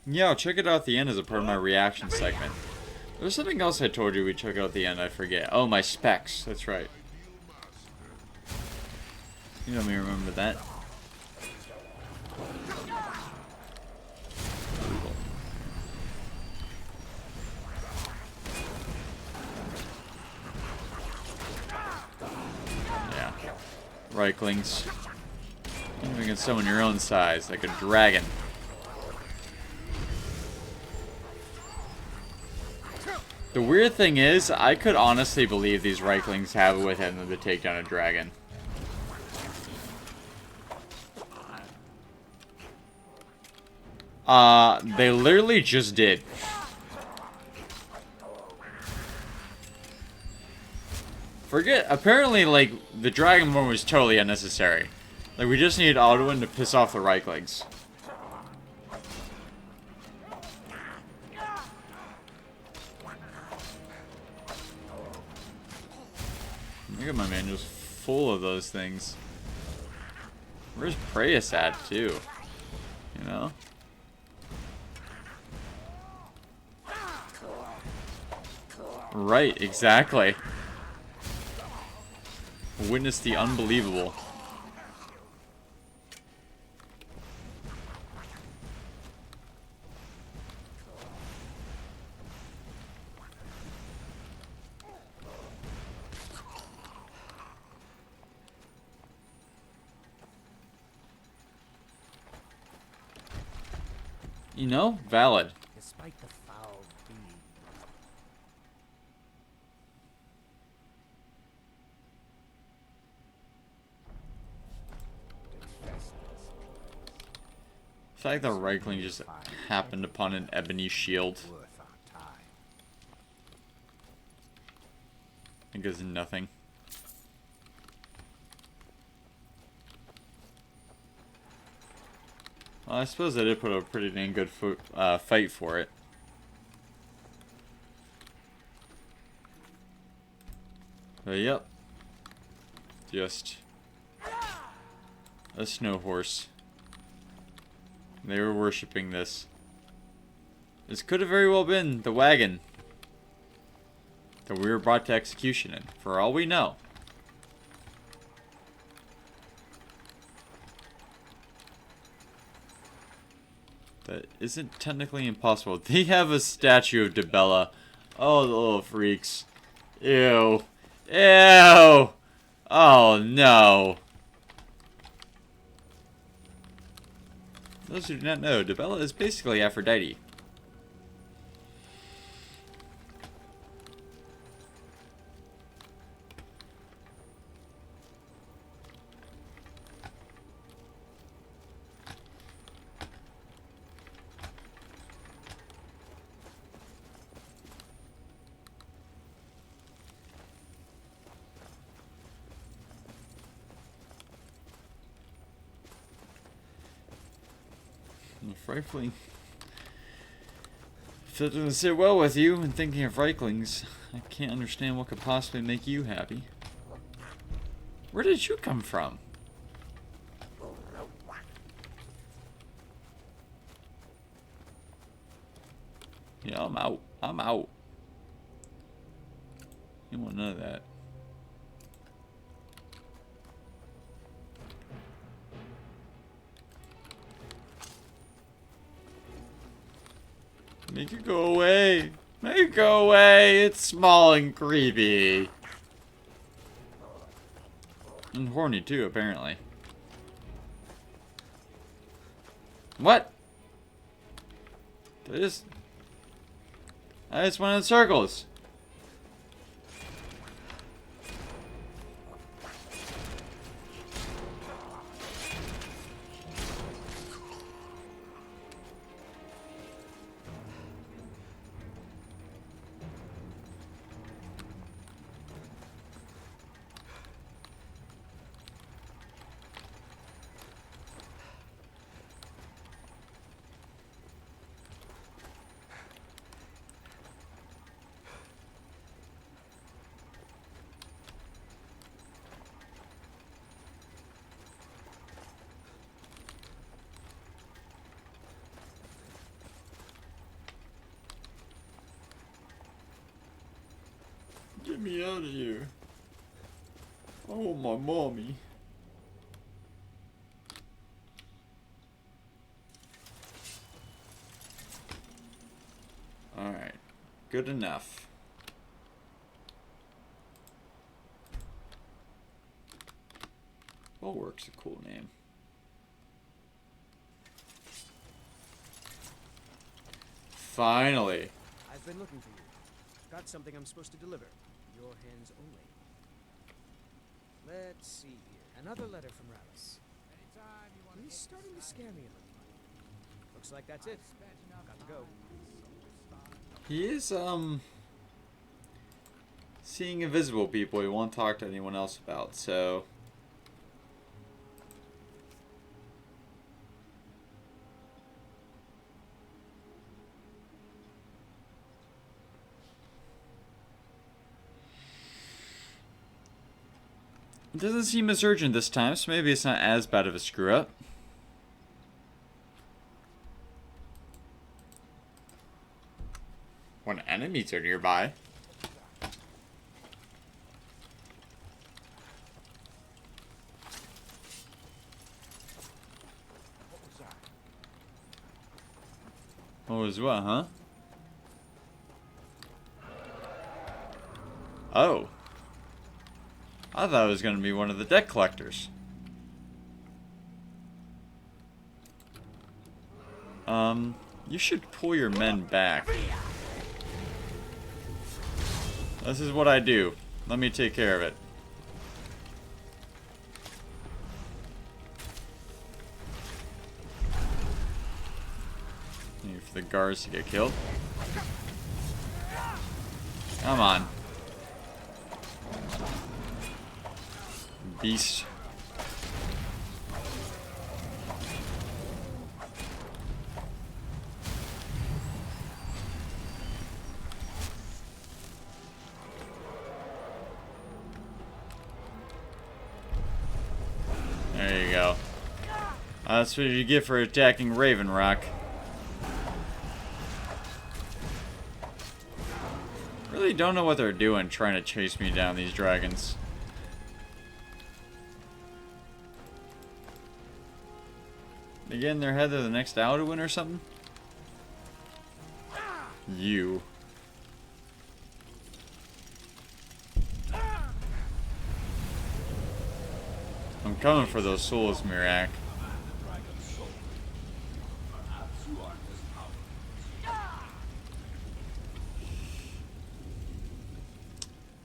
Yeah, I'll check it out at the end as a part of my reaction segment. There's something else I told you we'd check out at the end, I forget. Oh, my specs, that's right. You don't even remember that. Yeah. Reiklings. You can get someone your own size, like a dragon. The weird thing is, I could honestly believe these Reiklings have it within them to take down a dragon. They literally just did. Forget, apparently, like, the Dragonborn was totally unnecessary. Like, we just needed Alduin to piss off the Reiklings. Look at my man, just full of those things. Where's Preyas at, too? You know? Right, exactly. Witness the unbelievable. You know, valid. Despite the foul deed. The fact that Reikling just happened upon an ebony shield. I think is nothing. Well, I suppose I did put a pretty dang good fight for it. But yep. Just a snow horse. They were worshipping this. This could have very well been the wagon that we were brought to execution in, for all we know. That isn't technically impossible. They have a statue of Dibella. Oh, the little freaks. Ew. Ew! Oh, no. Those who do not know, Dibella is basically Aphrodite. Frightfully. If it doesn't sit well with you, and thinking of Reiklings, I can't understand what could possibly make you happy. Where did you come from? Yeah, I'm out. I'm out. You want none of that. Make it go away. Make it go away. It's small and creepy. And horny too, apparently. What? I just went in circles. Get me out of here. Oh, my mommy. good enough. Bulwark's a cool name. Finally. I've been looking for you. Got something I'm supposed to deliver. Your hands only. Let's see here. Another letter from Rallis. He's starting to scare me a little. Looks like that's it. Got to go. He is, seeing invisible people he won't talk to anyone else about, so... It doesn't seem as urgent this time, so maybe it's not as bad of a screw-up. When enemies are nearby. What was what, huh? Oh. I thought it was going to be one of the debt collectors. You should pull your men back. This is what I do. Let me take care of it. Need for the guards to get killed. Come on. Beast. There you go. That's what you get for attacking Raven Rock. Really don't know what they're doing trying to chase me down, these dragons. They get in their head they're the next Alduin or something? You. I'm coming for those souls, Mirak.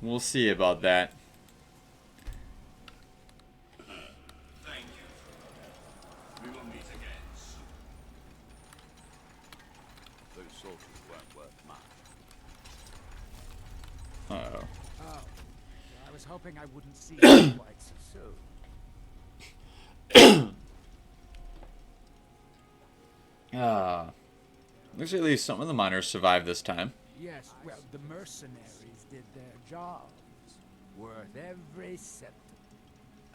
We'll see about that. Thank you. We will meet again soon. Those soldiers weren't worth much. Uh-oh. Oh, I was hoping I wouldn't see you quite so soon. Looks like at least some of the miners survived this time. Yes, well, the mercenaries did their jobs. Worth every cent.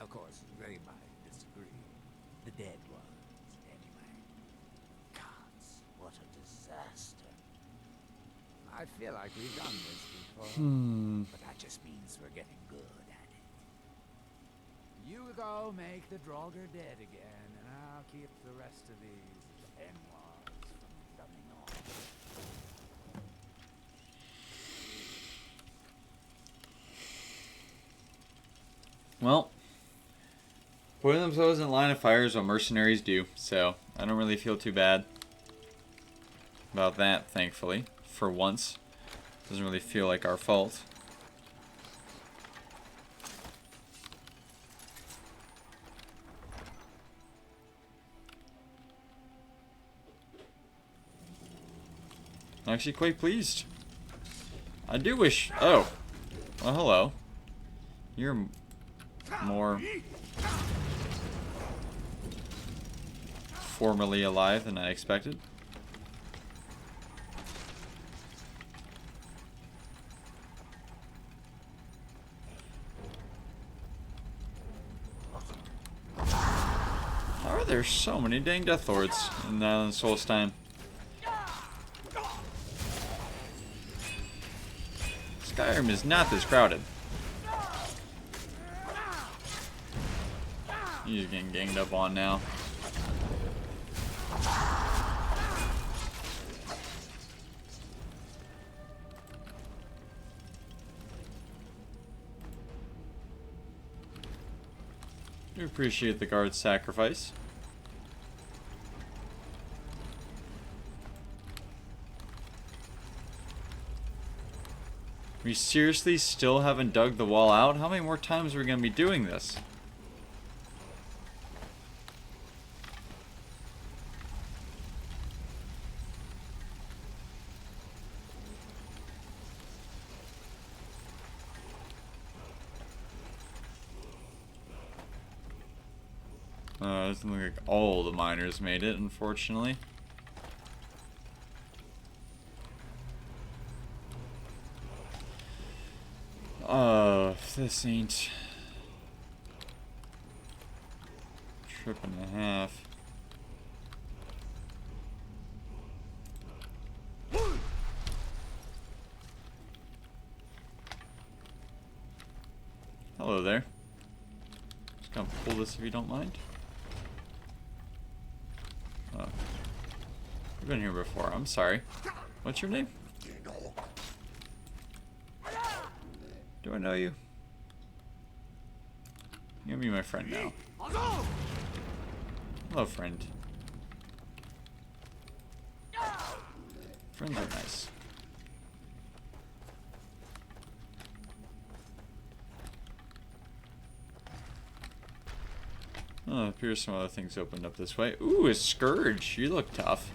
Of course, they might disagree. The dead ones, anyway. Gods, what a disaster. I feel like we've done this before. But that just means we're getting good at it. You go make the Draugr dead again, and I'll keep the rest of these N-Wars from coming off. Well, putting themselves in line of fire is what mercenaries do, so I don't really feel too bad about that, thankfully, for once. Doesn't really feel like our fault. I'm actually quite pleased. I do wish... Oh. Well, hello. You're more formerly alive than I expected. How are there so many dang Death Lords in Solstheim? Skyrim is not this crowded. He's getting ganged up on now. Do appreciate the guard's sacrifice. We seriously still haven't dug the wall out? How many more times are we going to be doing this? Doesn't look like all the miners made it, unfortunately. This ain't trip and a half. Hello there. Just gonna pull this if you don't mind. Oh. I've been here before. I'm sorry. What's your name? Do I know you? You're gonna be my friend now. Hello, friend. Friends are nice. Oh, it appears some other things opened up this way. Ooh, a Scourge. You look tough.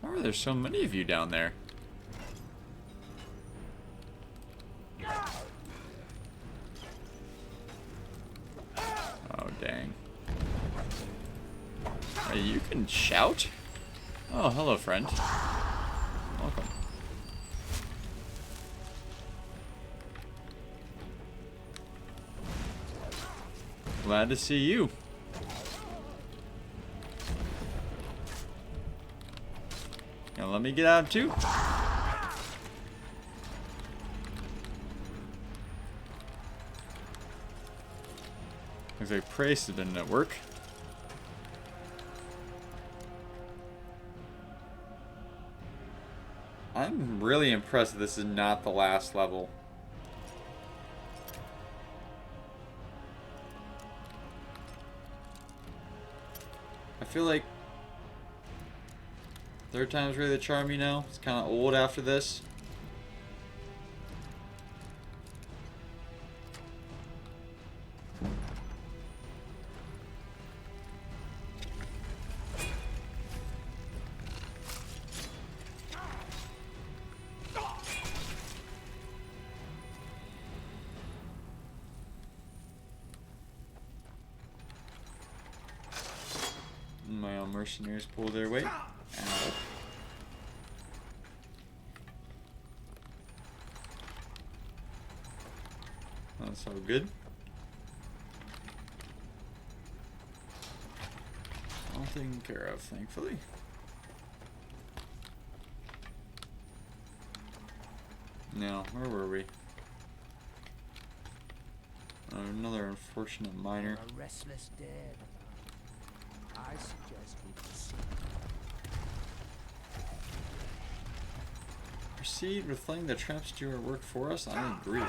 Why are there so many of you down there? Oh, dang. Hey, you can shout? Oh, hello, friend. Welcome. Glad to see you. Now let me get out too. Looks like Praise didn't at work. I'm really impressed that this is not the last level. I feel like third time's really the charm, you know? It's kind of old after this. My own mercenaries pull their weight. Ow. That's all good. All taken care of, thankfully. Now, where were we? Another unfortunate miner. A restless dead. I suggest we proceed. Proceed with letting the traps do our work for us? I agree.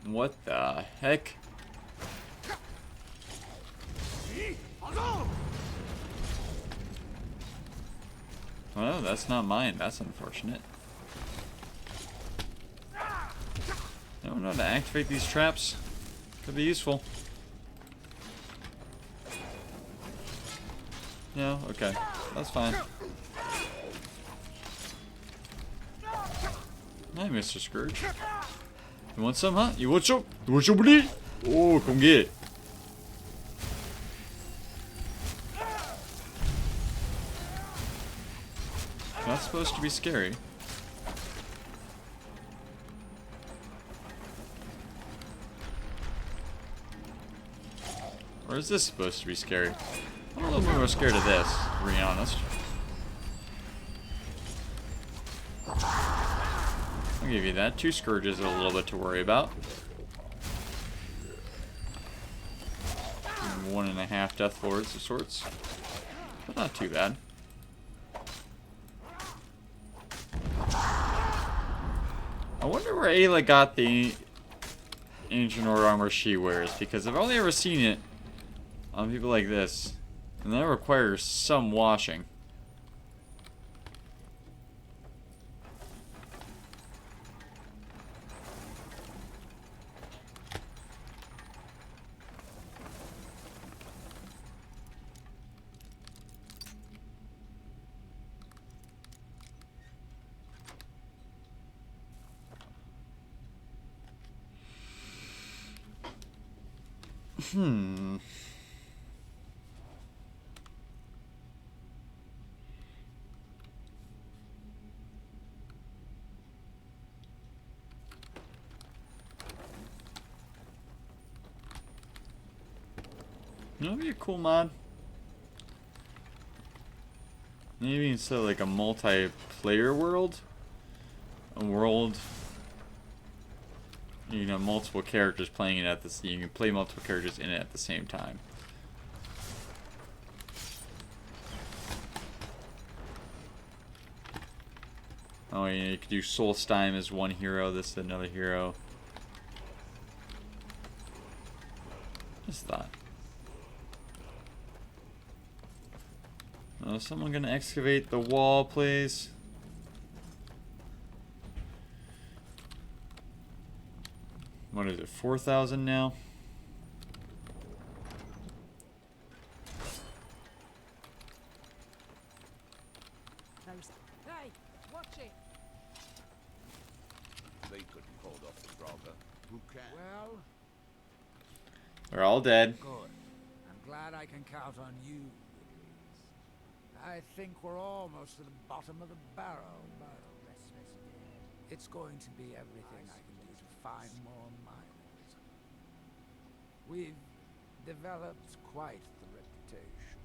What the heck? Well, that's not mine. That's unfortunate. I don't know how to activate these traps. Could be useful. No? Okay. That's fine. Hi, Mr. Scourge. You want some, huh? You want some? You want some, buddy? Oh, come get it. Not supposed to be scary. Or is this supposed to be scary? I'm a little bit more scared of this, to be honest. I'll give you that. 2 Scourges are a little bit to worry about. 1.5 Death Lords of sorts. But not too bad. I wonder where Ayla got the ancient Order armor she wears, because I've only ever seen it on people like this, and that requires some washing. Hmm. That'd be a cool mod. Maybe instead of like a multiplayer world, a world, you know, multiple characters playing it at this. You can play multiple characters in it at the same time. Oh, yeah, you could do Solstheim as one hero, this is another hero. Just thought. Oh, is someone gonna excavate the wall, please? What is it, 4,000 now? Hey, watch it. They couldn't hold off the Draugr. Who can? Well, They're all dead. good. I'm glad I can count on you. I think we're almost to the bottom of the barrel, but it's going to be everything I can do to find more miners. We've developed quite the reputation.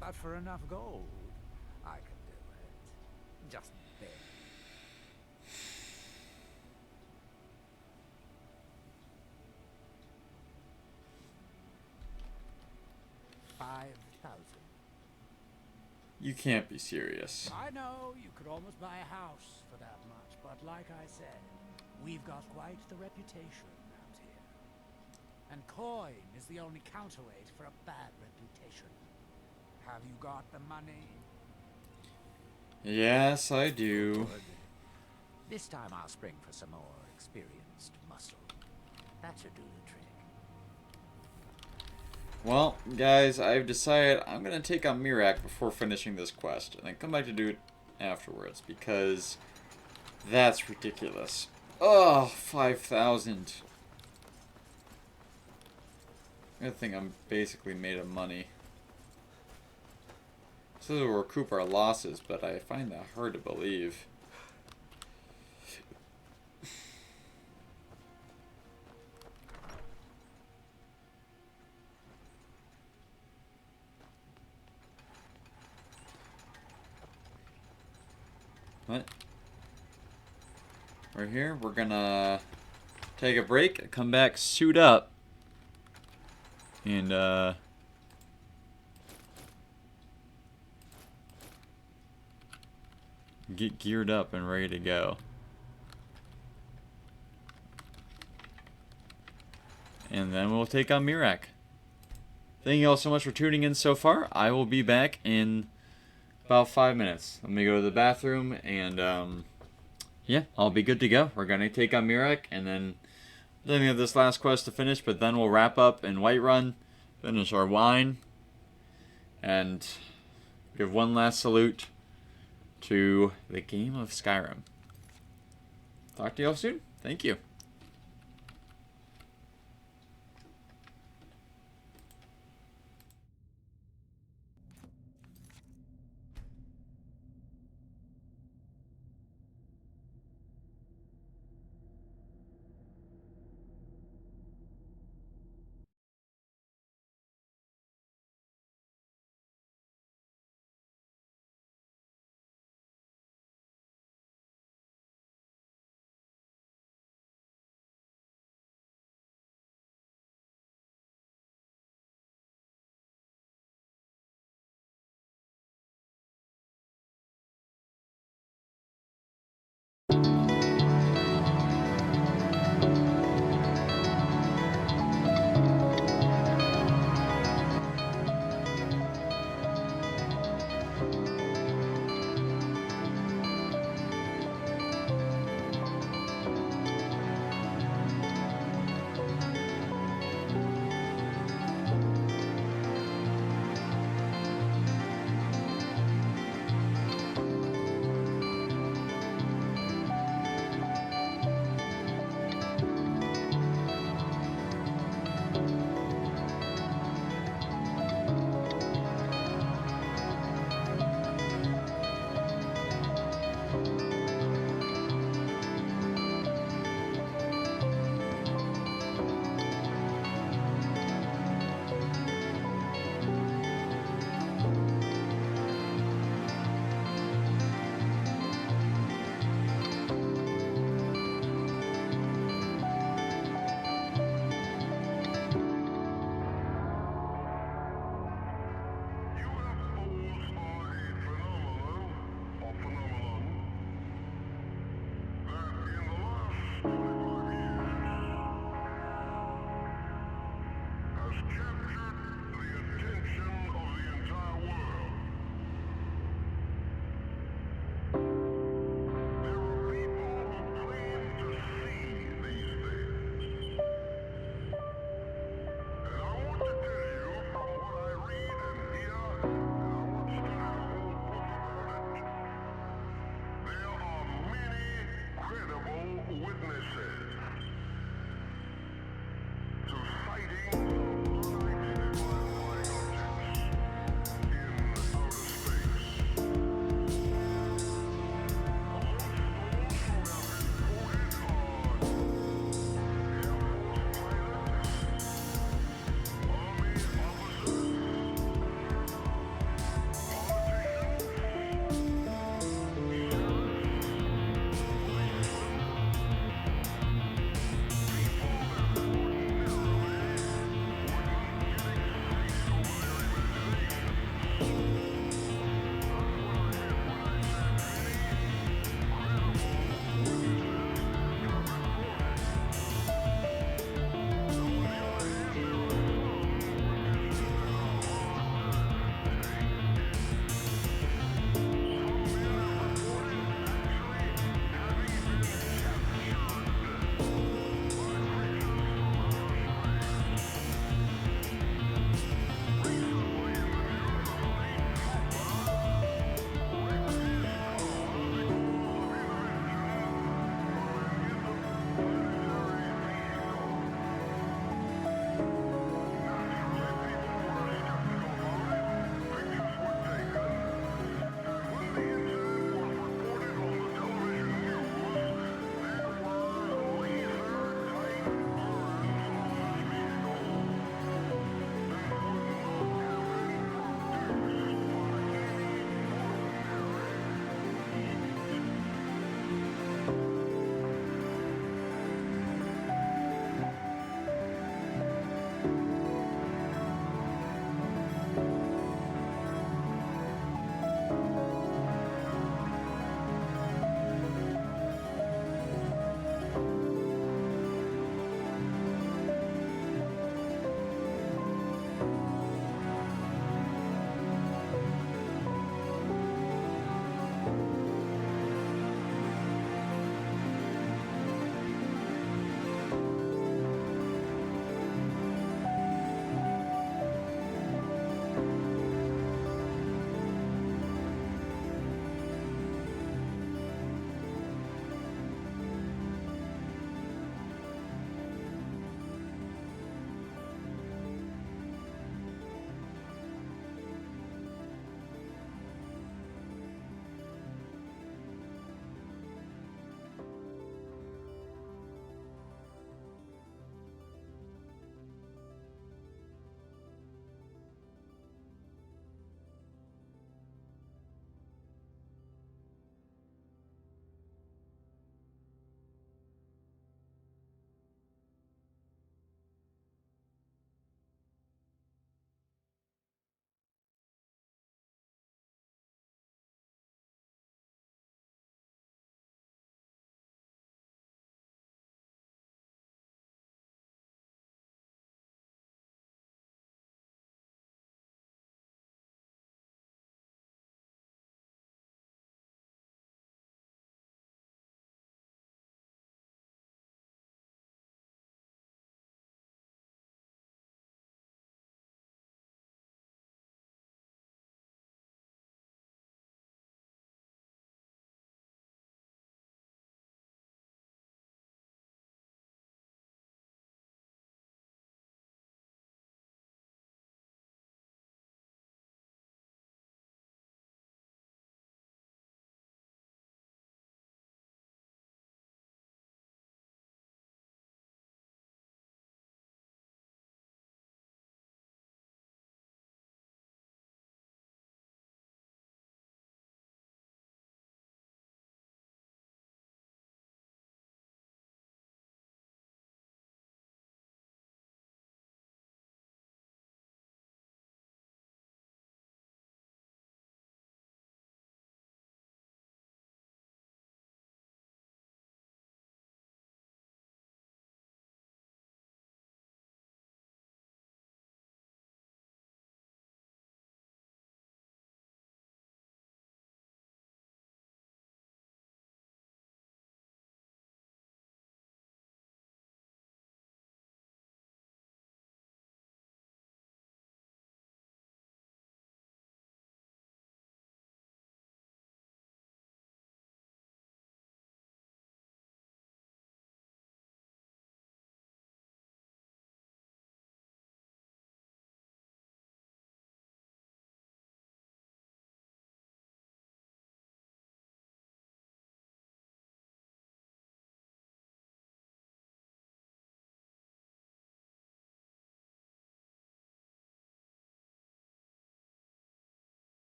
But for enough gold, I can do it. Just barely. $5,000. You can't be serious. I know you could almost buy a house for that much, but like I said, we've got quite the reputation around here. And coin is the only counterweight for a bad reputation. Have you got the money? Yes, I do. Good. This time I'll spring for some more experienced muscle. That should do the trick. Well, guys, I've decided I'm going to take on Mirak before finishing this quest, and then come back to do it afterwards, because that's ridiculous. Oh, 5,000. I think I'm basically made of money. This will recoup our losses, but I find that hard to believe. What? We're here. We're gonna take a break, come back, suit up, and get geared up and ready to go. And then we'll take on Mirak. Thank you all so much for tuning in so far. I will be back in about 5 minutes. Let me go to the bathroom, and yeah, I'll be good to go. We're gonna take on Mirak, and then we have this last quest to finish, but then we'll wrap up in Whiterun, finish our wine, and give one last salute to the game of Skyrim. Talk to y'all soon. Thank you.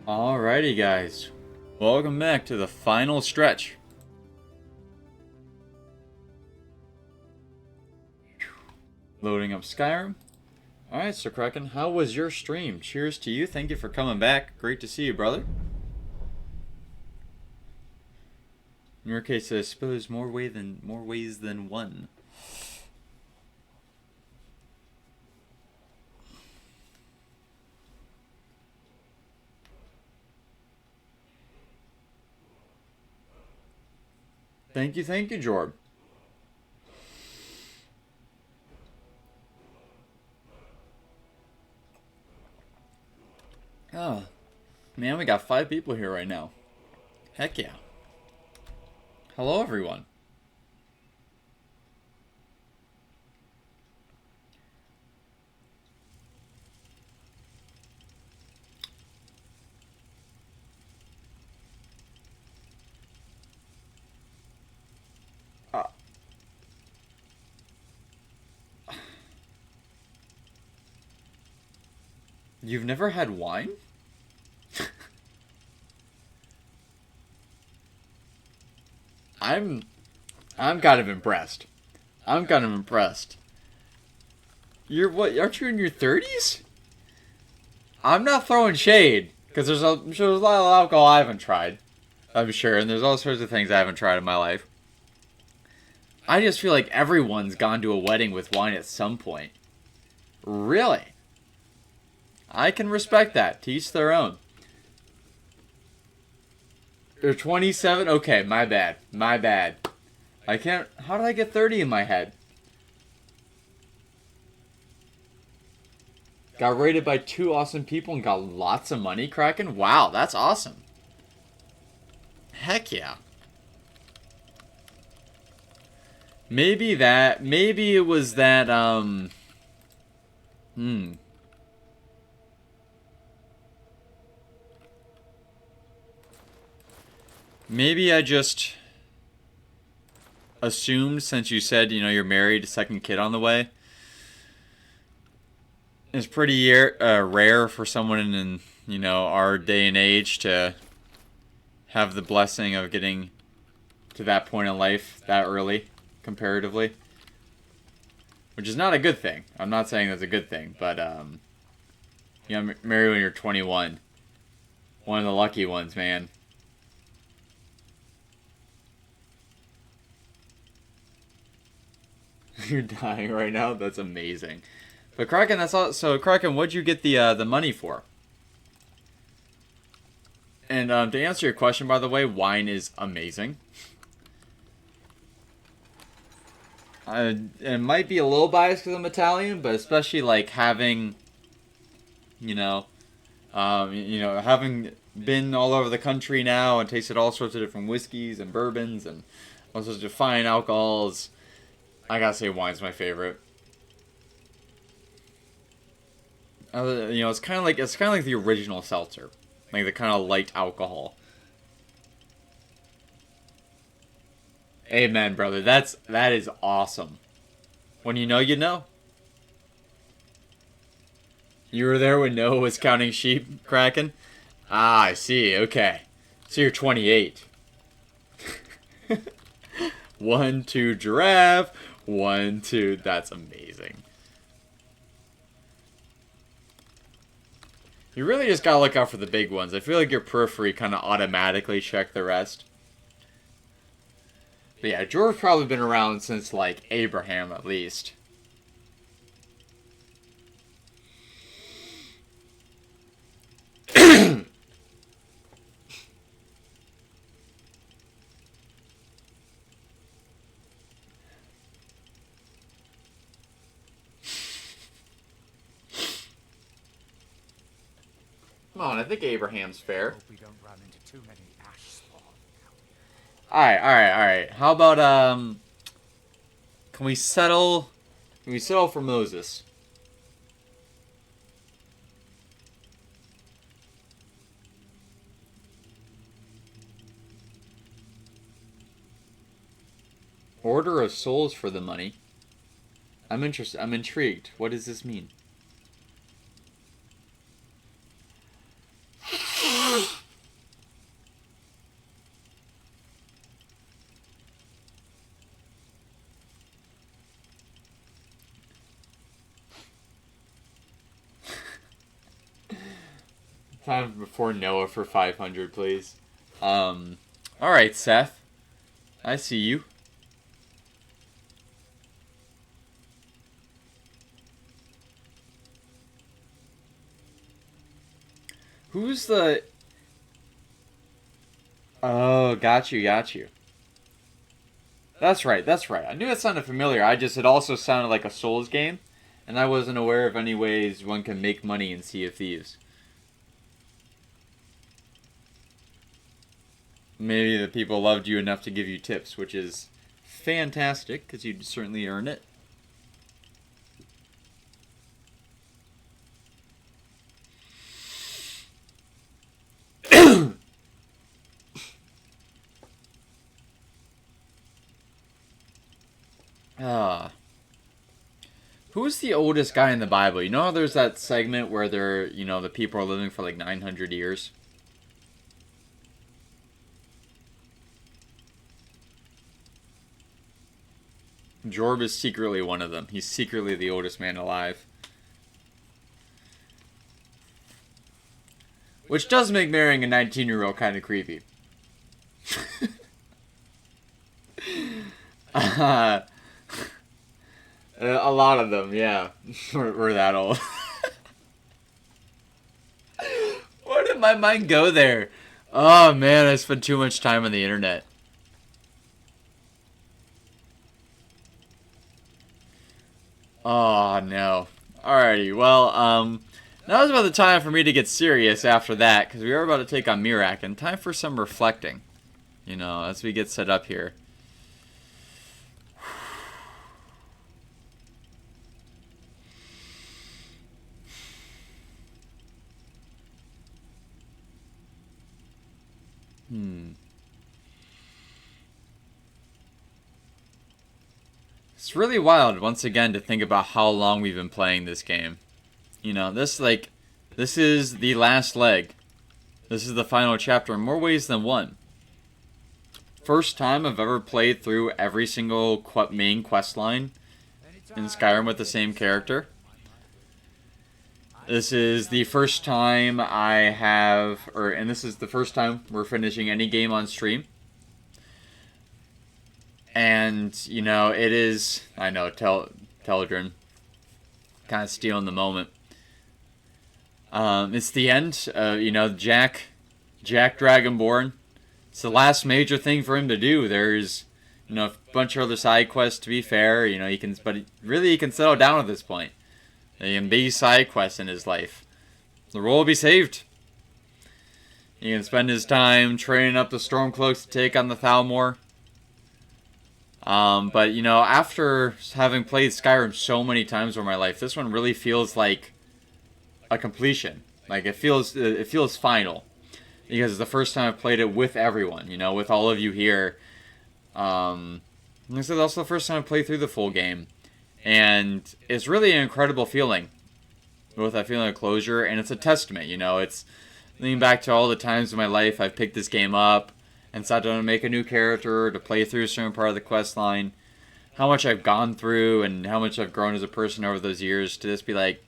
Alrighty, guys. Welcome back to the final stretch. Loading up Skyrim. Alright, so Kraken, how was your stream? Cheers to you. Thank you for coming back. Great to see you, brother. In your case, I suppose more ways than one. Thank you, Jorb. Oh, man, we got 5 people here right now. Heck yeah. Hello, everyone. You've never had wine? I'm kind of impressed. You're what? Aren't you in your 30s? I'm not throwing shade because there's a lot of alcohol I haven't tried. I'm sure, and there's all sorts of things I haven't tried in my life. I just feel like everyone's gone to a wedding with wine at some point. Really? I can respect that. To each their own. You're 27? Okay, my bad. I can't... How did I get 30 in my head? Got rated by 2 awesome people and got lots of money, Kraken? Wow, that's awesome. Heck yeah. Maybe it was that, Maybe I just assumed, since you said, you're married, second kid on the way. It's pretty rare for someone in, our day and age to have the blessing of getting to that point in life that early, comparatively. Which is not a good thing. I'm not saying that's a good thing, but, married when you're 21. One of the lucky ones, man. You're dying right now? That's amazing. But Kraken, that's all. So Kraken, what'd you get the money for? And to answer your question, by the way, wine is amazing. It might be a little biased because I'm Italian, but especially like having, having been all over the country now and tasted all sorts of different whiskeys and bourbons and all sorts of fine alcohols. I gotta say wine's my favorite. It's kind of like the original seltzer, like the kind of light alcohol. Amen, brother. That is awesome. When you know, you know. You were there when Noah was counting sheep, Kraken? Ah, I see. Okay, so you're 28. 1, 2, giraffe. 1, 2. That's amazing. You really just gotta look out for the big ones. I feel like your periphery kind of automatically check the rest. But yeah, George's probably been around since, like, Abraham, at least. Come on, I think Abraham's fair. Hope we don't run into too many ash spawn. Alright. How about, Can we settle for Moses? Order of souls for the money. I'm intrigued. What does this mean? Time before Noah for 500, please. Alright, Seth. I see you. Who's the... Oh, got you. That's right. I knew it sounded familiar. It also sounded like a Souls game. And I wasn't aware of any ways one can make money in Sea of Thieves. Maybe the people loved you enough to give you tips, which is fantastic, because you certainly earned it. Who's the oldest guy in the Bible? You know how there's that segment where the people are living for like 900 years? Jorb is secretly one of them. He's secretly the oldest man alive. Which does make marrying a 19-year-old kind of creepy. A lot of them, yeah, were that old. Where did my mind go there? Oh man, I spent too much time on the internet. Oh no. Alrighty, well, now is about the time for me to get serious after that, because we are about to take on Mirac, and time for some reflecting, as we get set up here. It's really wild, once again, to think about how long we've been playing this game. This is the last leg. This is the final chapter in more ways than one. First time I've ever played through every single main quest line in Skyrim with the same character. This is the first time and this is the first time we're finishing any game on stream. And, it is, I know, Teledrin, kind of stealing the moment. It's the end, Jack Dragonborn. It's the last major thing for him to do. There's, a bunch of other side quests, to be fair, he can settle down at this point. There can be side quests in his life. The world will be saved. He can spend his time training up the Stormcloaks to take on the Thalmor. But, after having played Skyrim so many times over my life, this one really feels like a completion. Like, it feels final. Because it's the first time I've played it with everyone, with all of you here. This is also the first time I've played through the full game. And it's really an incredible feeling. With that feeling of closure, and it's a testament, it's thinking back to all the times in my life I've picked this game up and sat down to make a new character, to play through a certain part of the quest line, how much I've gone through and how much I've grown as a person over those years, to just be like,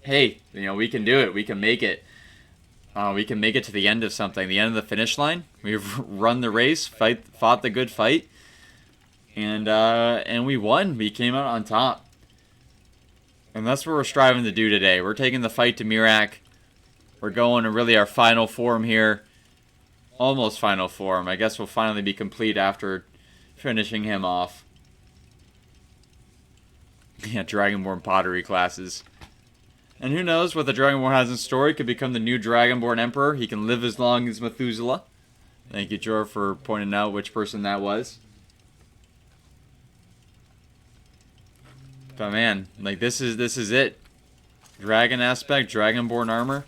hey, we can do it, we can make it. We can make it to the end of something, the end of the finish line. We've run the race, fought the good fight, and we won. We came out on top. And that's what we're striving to do today. We're taking the fight to Mirac. We're going to really our final form here. Almost final form. I guess we'll finally be complete after finishing him off. Yeah, Dragonborn pottery classes. And who knows what the Dragonborn has in store. He could become the new Dragonborn Emperor. He can live as long as Methuselah. Thank you, Jor, for pointing out which person that was. But man, like this is it. Dragon aspect, Dragonborn armor.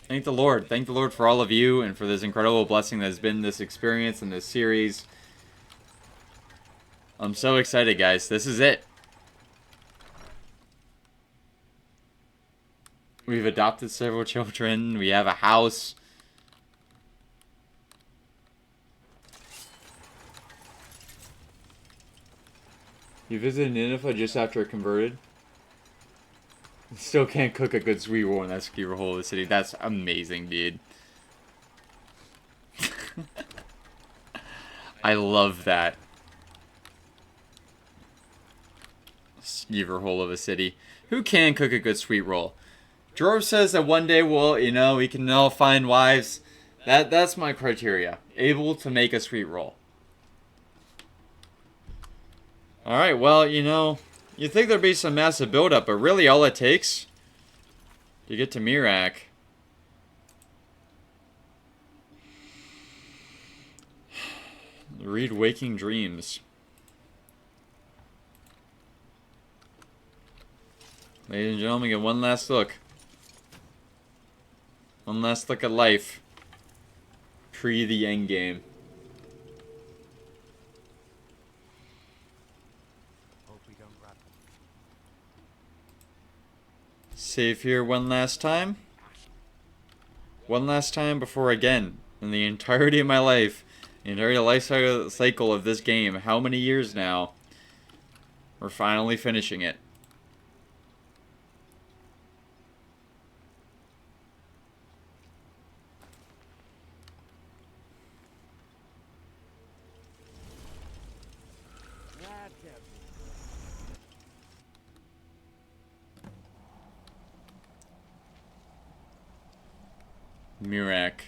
Thank the Lord. Thank the Lord for all of you and for this incredible blessing that has been this experience and this series. I'm so excited, guys. This is it. We've adopted several children. We have a house. You visited Nineveh just after it converted? Still can't cook a good sweet roll in that skewer hole of the city. That's amazing, dude. I love that. Skewer hole of a city. Who can cook a good sweet roll? George says that one day we can all find wives. That's my criteria. Able to make a sweet roll. Alright, well, you'd think there'd be some massive buildup, but really all it takes to get to Mirak. Read Waking Dreams. Ladies and gentlemen, get one last look. One last look at life. Pre the endgame. Save here one last time. One last time before again, in the entirety of my life, the entire life cycle of this game, how many years now, we're finally finishing it. Mirak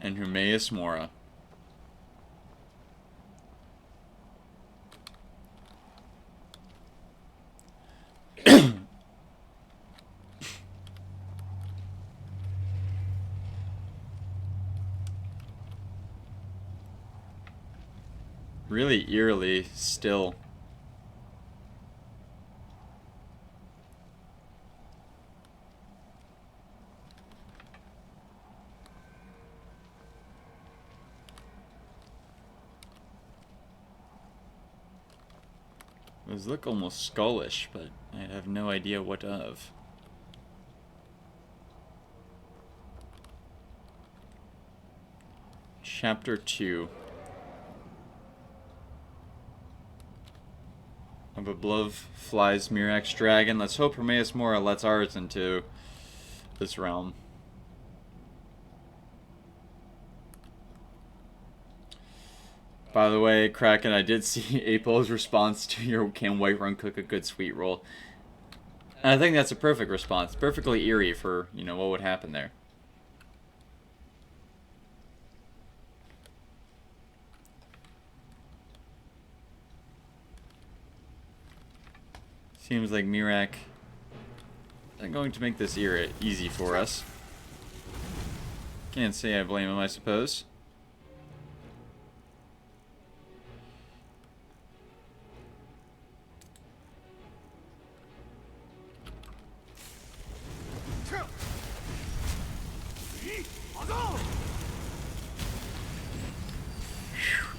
and Hermaeus Mora. Really eerily still. Those look almost skullish, but I have no idea what of. Chapter 2. Up above flies Mirak's dragon. Let's hope Hermaeus Mora lets ours into this realm. By the way, Kraken, I did see April's response to your "Can Whiterun cook a good sweet roll?" And I think that's a perfect response. Perfectly eerie for, what would happen there. Seems like Mirak isn't going to make this easy for us. Can't say I blame him, I suppose.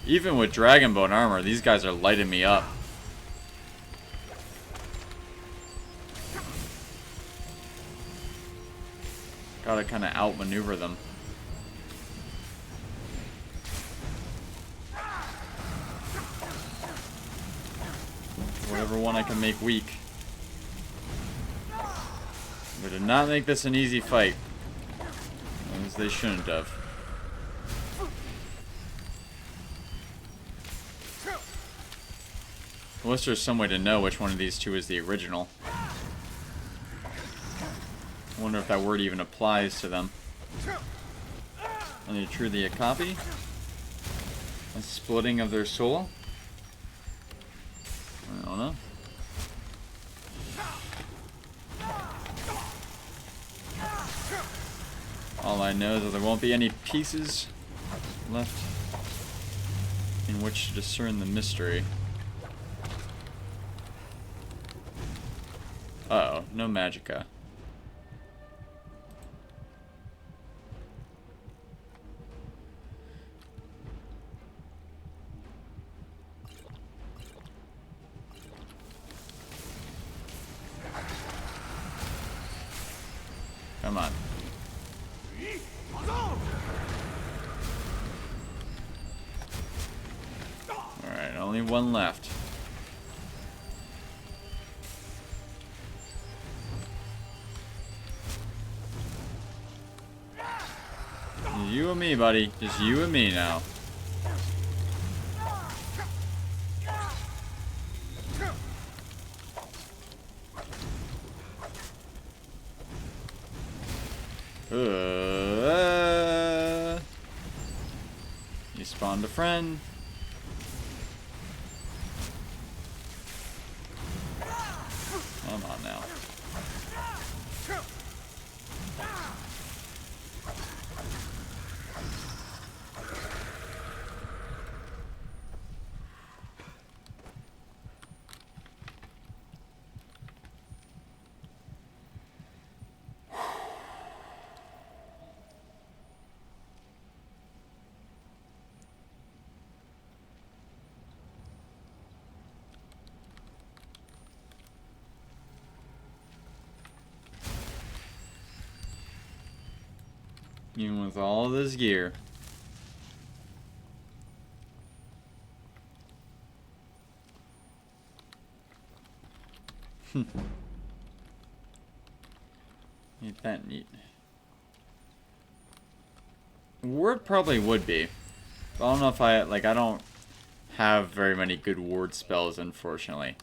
Even with Dragonbone armor, these guys are lighting me up. Gotta kind of outmaneuver them. Whatever one I can make weak. We did not make this an easy fight. As they shouldn't have. Unless there's some way to know which one of these two is the original. I wonder if that word even applies to them. Are they truly a copy? A splitting of their soul? I don't know. All I know is that there won't be any pieces left in which to discern the mystery. Uh-oh, no magicka. Come on. Alright, only one left. You and me, buddy. Just you and me now. You spawned a friend. Come on now. Even with all this gear. Ain't that neat. Ward probably would be. But I don't know if I don't have very many good ward spells, unfortunately.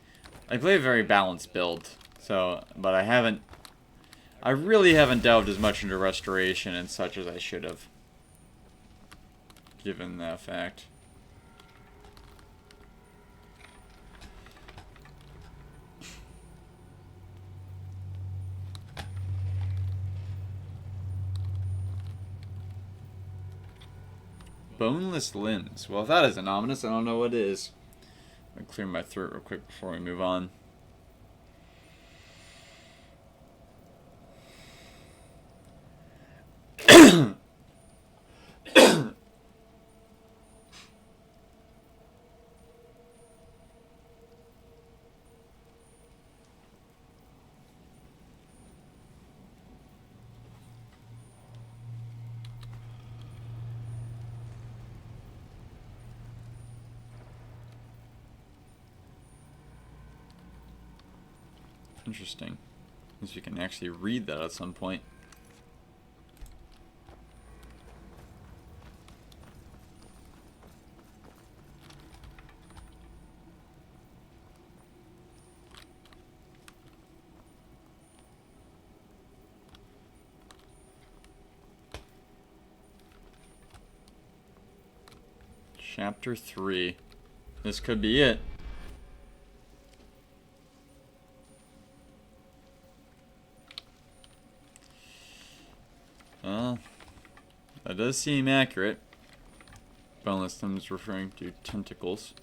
I play a very balanced build, so but I really haven't delved as much into restoration and such as I should have. Given that fact. Boneless limbs. Well, if that isn't ominous, I don't know what is. I'm gonna clear my throat real quick before we move on. Interesting. At least we can actually read that at some point. Chapter 3. This could be it. That does seem accurate. Boneless limbs referring to tentacles.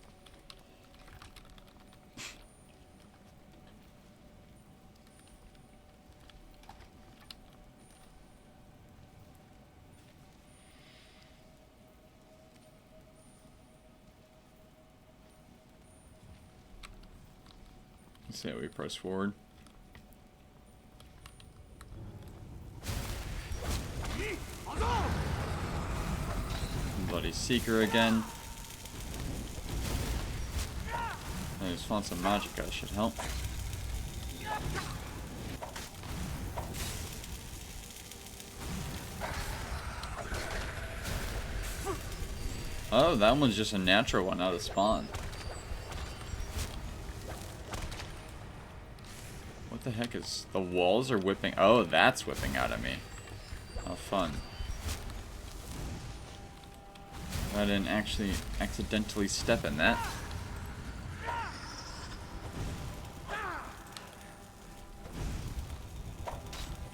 Let's see how we press forward. Bloody Seeker again. I just found some magic that should help. Oh, that one's just a natural one out of spawn. What the heck is... The walls are whipping... Oh, that's whipping out at me. How fun. I didn't actually accidentally step in that.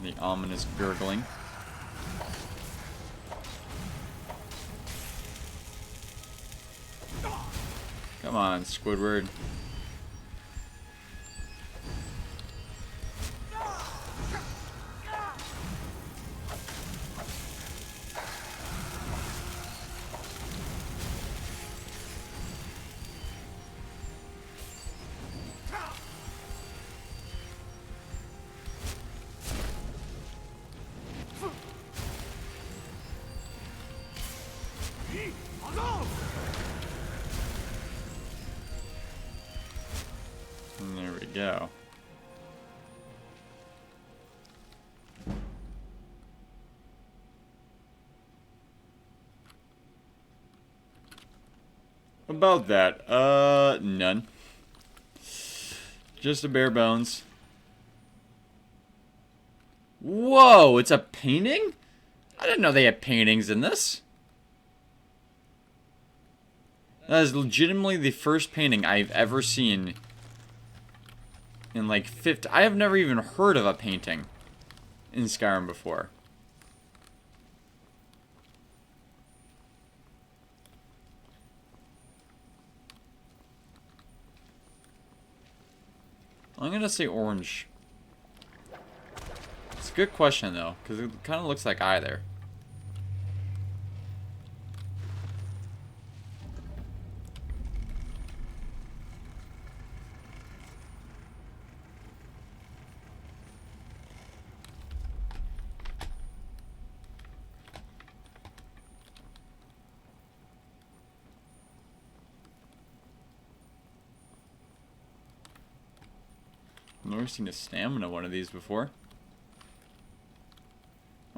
The ominous gurgling. Come on, Squidward. And there we go. about that? None. Just a bare bones. Whoa, it's a painting? I didn't know they had paintings in this. That is legitimately the first painting I've ever seen in like 50. I have never even heard of a painting in Skyrim before. I'm gonna say orange. It's a good question though, because it kind of looks like either. I've never seen a stamina one of these before.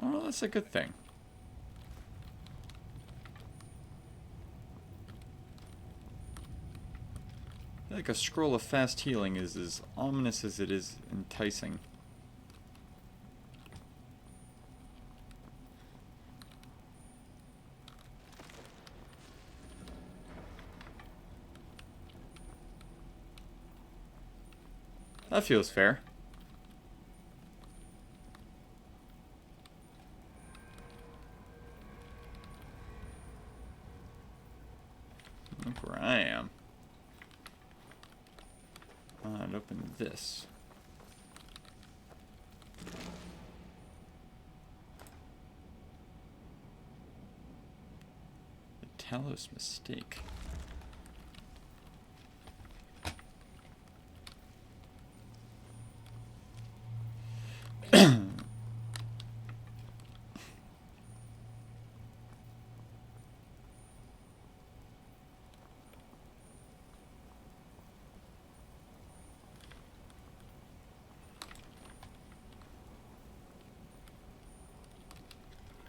Oh, that's a good thing. I feel like a scroll of fast healing is as ominous as it is enticing. That feels fair. Look where I am. I'd open this. The Talos mistake.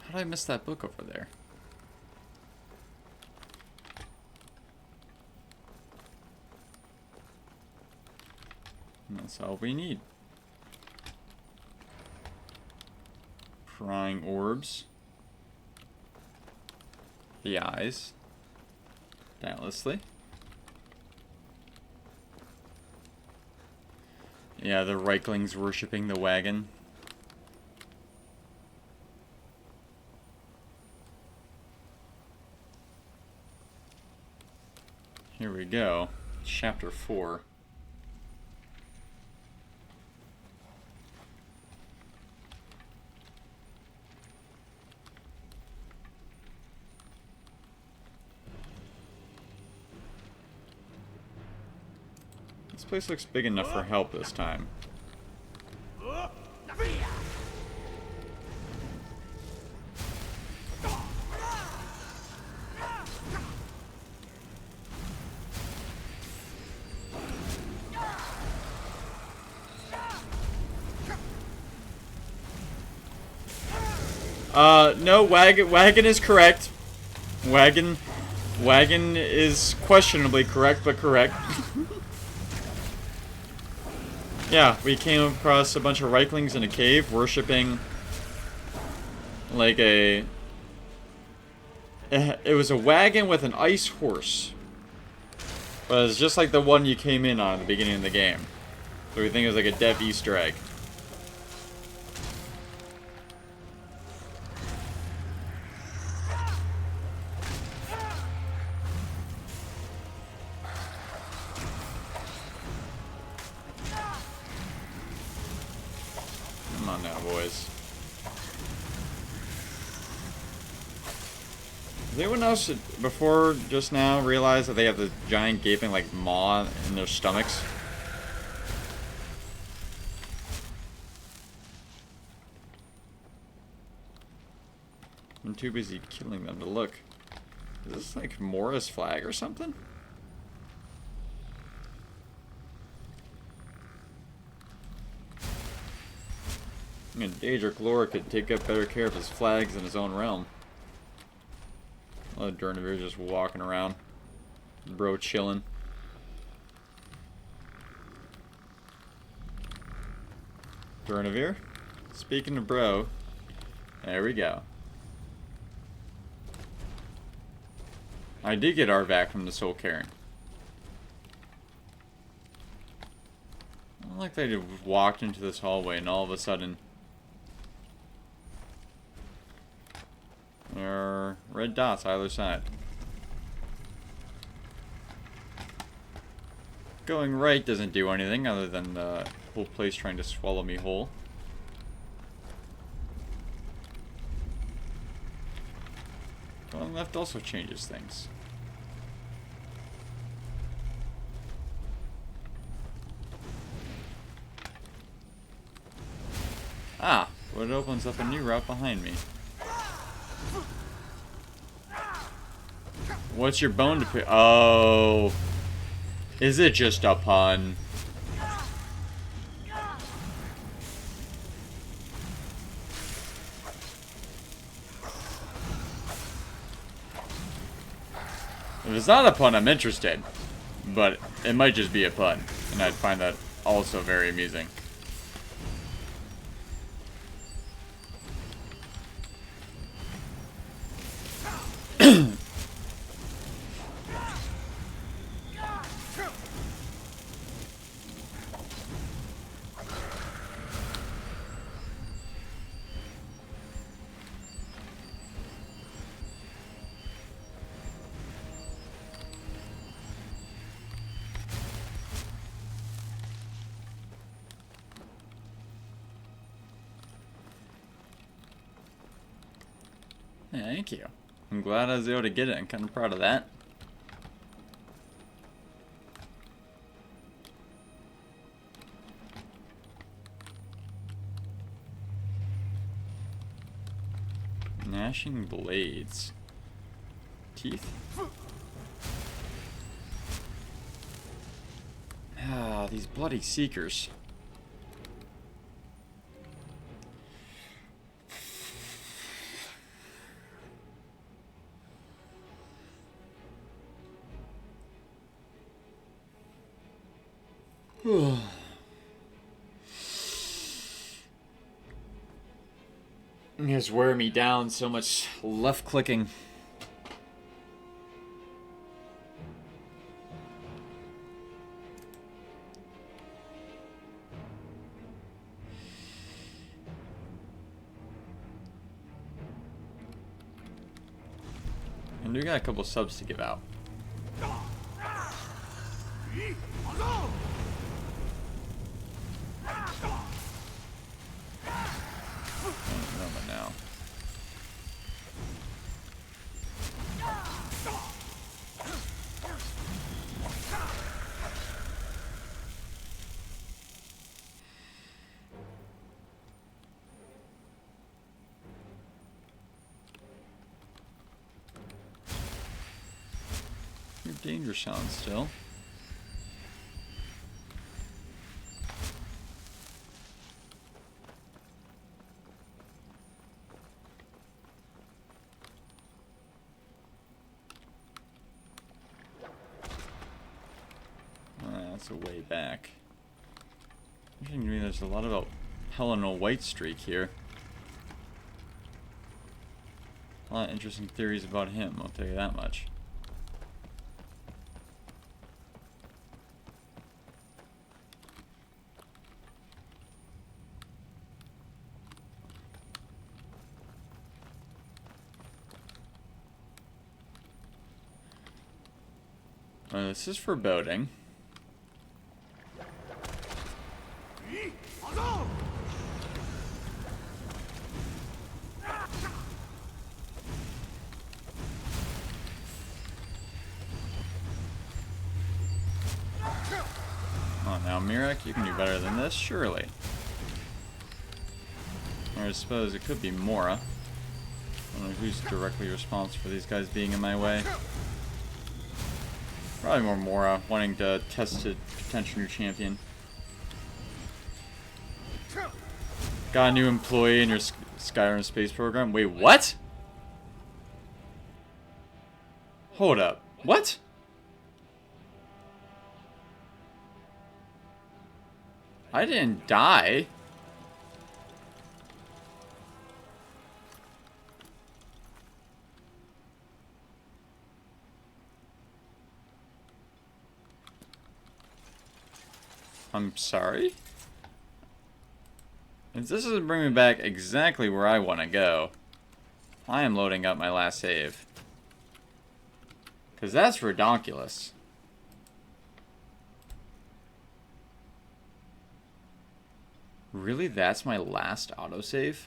How did I miss that book over there? And that's all we need. Prying orbs. The eyes. Doubtlessly. Yeah, the Reiklings worshipping the wagon. Here we go. Chapter 4. This place looks big enough for help this time. No, wagon is correct. Wagon is questionably correct, but correct. Yeah, we came across a bunch of Reiklings in a cave worshipping like it was a wagon with an ice horse. But it's just like the one you came in on at the beginning of the game. So we think it was like a dev Easter egg. Come on now, boys. Does anyone else before just now realize that they have the giant gaping like maw in their stomachs? I'm too busy killing them to look. Is this like Mora's flag or something? I mean, Daedric Lord could take up better care of his flags in his own realm. Oh, Durnavir just walking around. Bro chilling. Bernavir? Speaking of bro, there we go. I did get R back from the Soul Cairn. I don't like they just walked into this hallway and all of a sudden there are red dots either side. Going right doesn't do anything other than the whole place trying to swallow me whole. Going left also changes things. Ah, but it opens up a new route behind me. What's your bone to pick? Oh. Is it just a pun? If it's not a pun, I'm interested. But it might just be a pun. And I'd find that also very amusing. Thank you. I'm glad I was able to get it. I'm kind of proud of that. Gnashing blades. Teeth? Ah, these bloody seekers. It's wearing me down, so much left clicking. And we got a couple subs to give out. Now. You're danger sound still. That's a way back. There's a lot about Helena White Streak here. A lot of interesting theories about him, I'll tell you that much. This is foreboding. Oh, now Mirek, you can do better than this, surely. Or I suppose it could be Mora. I don't know who's directly responsible for these guys being in my way. Probably more Mora, wanting to test a potential new champion. Got a new employee in your Skyrim space program. Wait, what? Hold up. What? I didn't die. I'm sorry? If this doesn't bring me back exactly where I want to go, I am loading up my last save. Because that's redonkulous. Really? That's my last autosave?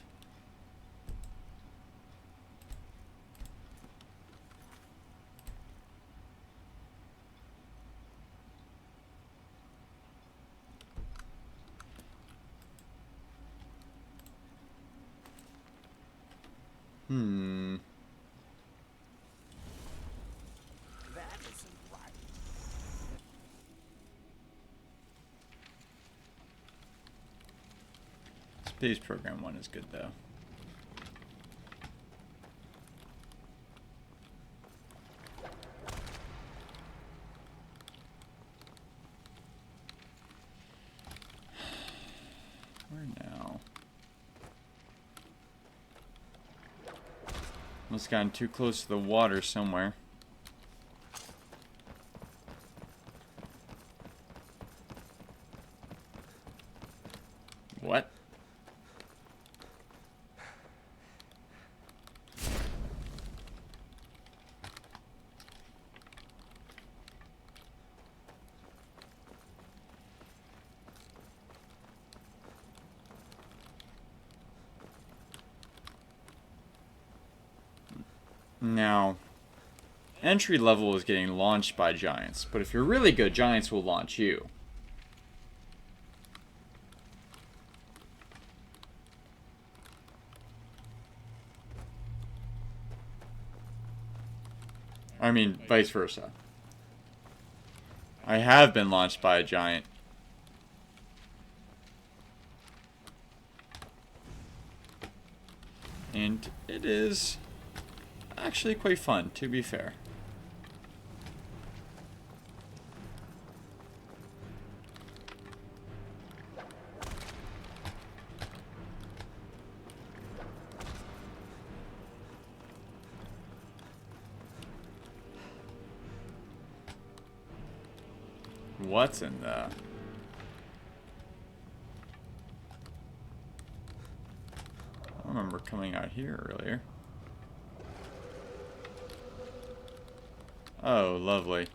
That isn't right. Space Program 1 is good, though. Where now? Must have gotten too close to the water somewhere. What? Now, entry level is getting launched by giants, but if you're really good, giants will launch you. I mean, vice versa. I have been launched by a giant. And it is actually quite fun, to be fair. What's in the... I remember coming out here earlier. Oh, lovely.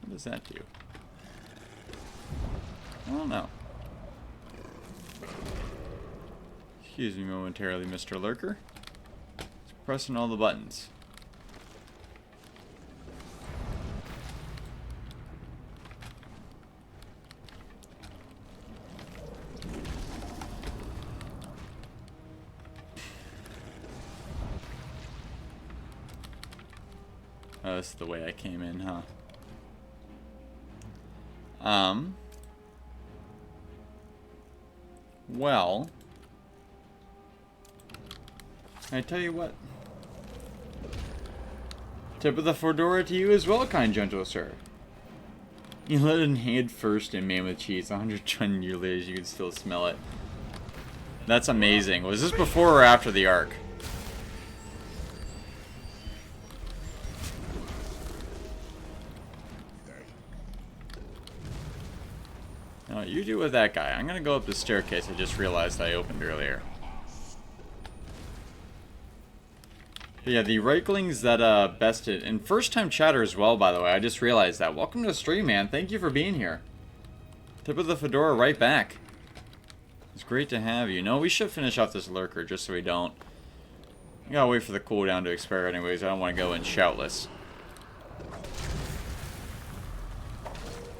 What does that do? I don't know. Excuse me momentarily, Mr. Lurker. Just pressing all the buttons. Oh, this is the way I came in, huh? Well, I tell you what. Tip of the fedora to you as well, kind gentle sir. You let it head first and man with cheese. 120 years later, you can still smell it. That's amazing. Was this before or after the arc? No, you do with that guy. I'm gonna go up the staircase I just realized I opened earlier. But yeah, the Reiklings that bested, and first time chatter as well, by the way. I just realized that. Welcome to the stream, man. Thank you for being here. Tip of the fedora right back. It's great to have you. No, we should finish off this lurker just so we don't. I gotta wait for the cooldown to expire anyways. I don't want to go in shoutless.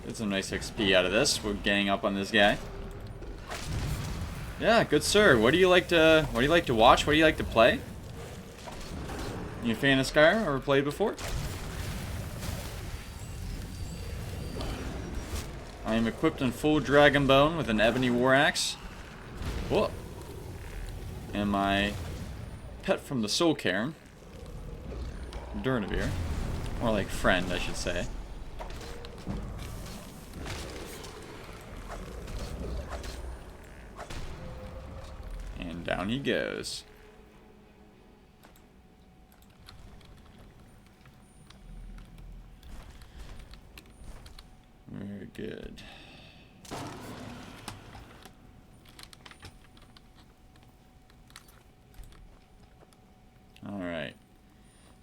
Get some nice XP out of this. We're gang up on this guy. Yeah, good sir. What do you like to watch? What do you like to play? You a fan of Skyrim? Ever played before? I am equipped in full Dragon Bone with an Ebony War Axe. Whoa. And my pet from the Soul Cairn, Durnavir. More like friend, I should say. And down he goes. Very good. Alright.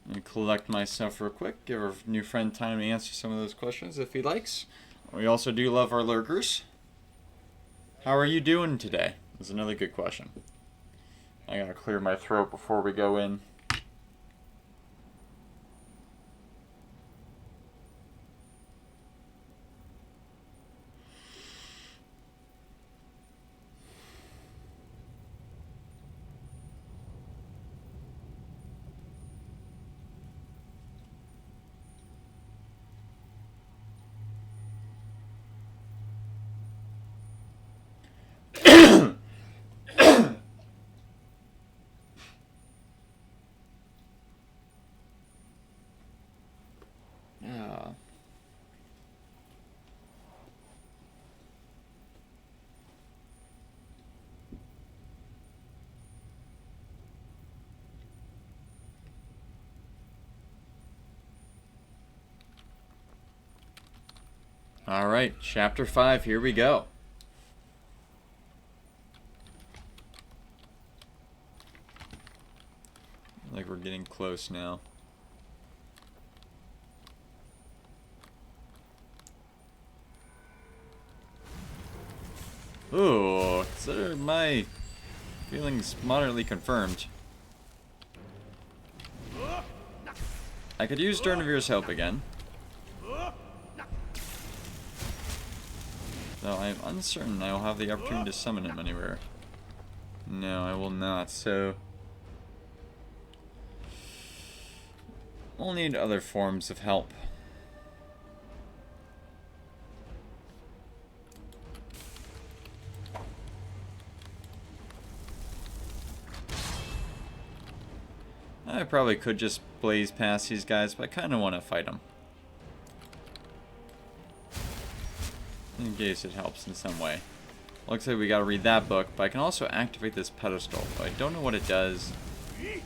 Let me collect myself real quick. Give our new friend time to answer some of those questions if he likes. We also do love our lurkers. How are you doing today? That's another good question. I gotta clear my throat before we go in. Yeah. Alright, chapter 5, here we go. Like we're getting close now. Ooh, consider my feelings moderately confirmed. I could use Durnavir's help again. Though I'm uncertain I will have the opportunity to summon him anywhere. No, I will not, so... we'll need other forms of help. I probably could just blaze past these guys, but I kind of want to fight them. In case it helps in some way. Looks like we gotta read that book, but I can also activate this pedestal, but I don't know what it does. I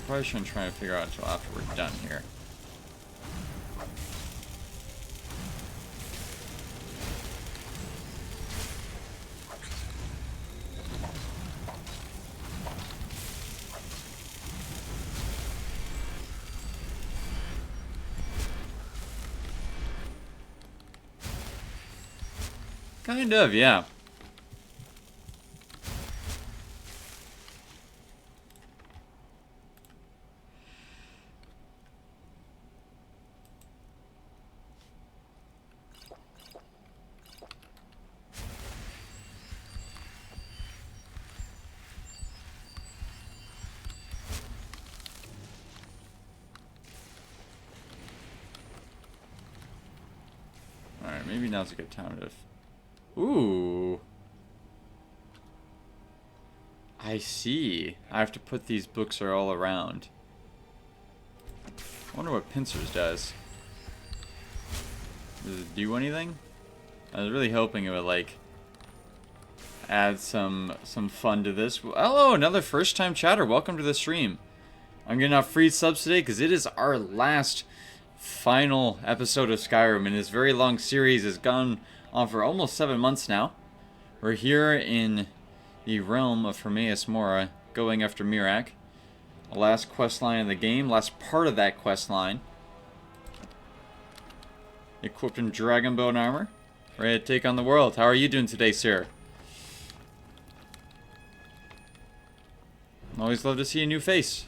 probably shouldn't try to figure out until after we're done here. Kind of, yeah. Alright, maybe now's a good time to... Ooh. I see. I have to put these books all around. I wonder what pincers does. Does it do anything? I was really hoping it would, like, add some fun to this. Hello, another first-time chatter. Welcome to the stream. I'm getting off free subs today because it is our last final episode of Skyrim, and this very long series has gone on for almost 7 months now. We're here in the realm of Hermaeus Mora, going after Miraak. The last quest line of the game, last part of that quest line. Equipped in dragon bone armor, ready to take on the world. How are you doing today, sir? Always love to see a new face.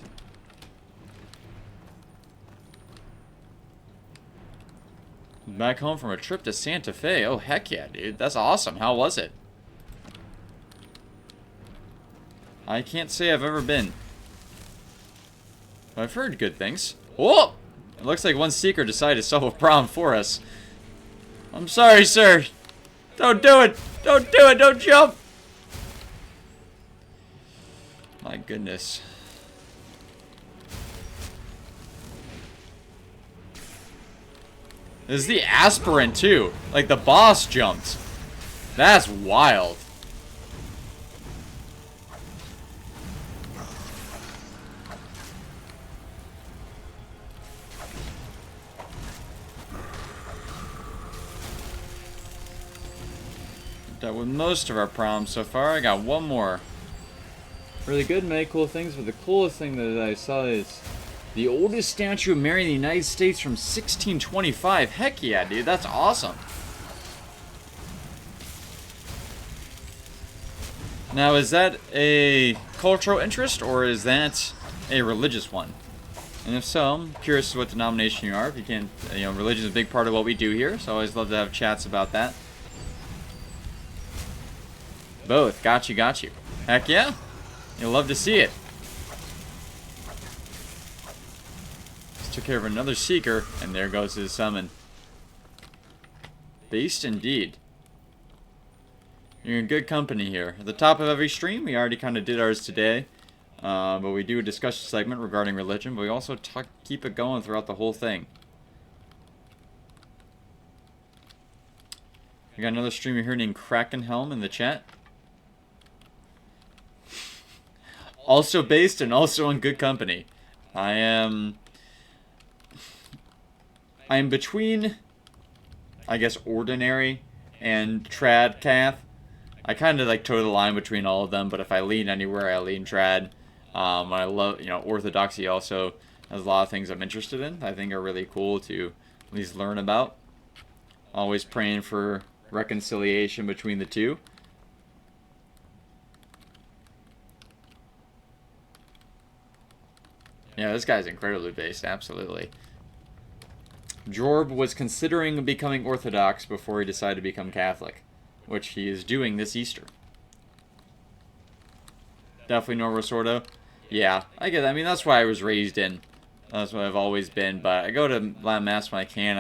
Back home from a trip to Santa Fe. Oh, heck yeah, dude. That's awesome. How was it? I can't say I've ever been. But I've heard good things. Whoa! It looks like one seeker decided to solve a problem for us. I'm sorry, sir. Don't do it. Don't do it. Don't jump. My goodness. This is the aspirant too. Like the boss jumped. That's wild. Done with most of our problems so far. I got one more. Really good, many cool things, but the coolest thing that I saw is the oldest statue of Mary in the United States from 1625. Heck yeah, dude, that's awesome. Now, is that a cultural interest or is that a religious one? And if so, I'm curious what denomination you are. If you can't, religion is a big part of what we do here, so I always love to have chats about that. Both. Got you, got you. Heck yeah. You'll love to see it. Just took care of another seeker, and there goes his summon. Beast indeed. You're in good company here. At the top of every stream, we already kind of did ours today. But we do a discussion segment regarding religion, but we also keep it going throughout the whole thing. We got another streamer here named Krakenhelm in the chat. Also based and also in good company. I am between, I guess, ordinary and trad cath. I kind of like toe the line between all of them, but if I lean anywhere, I lean trad. I love, orthodoxy also has a lot of things I'm interested in. I think are really cool to at least learn about. Always praying for reconciliation between the two. Yeah, this guy's incredibly based, absolutely. Jorb was considering becoming Orthodox before he decided to become Catholic, which he is doing this Easter. Definitely Novus Ordo. Yeah, I get that. I mean, that's why I was raised in. That's what I've always been, but I go to Latin Mass when I can.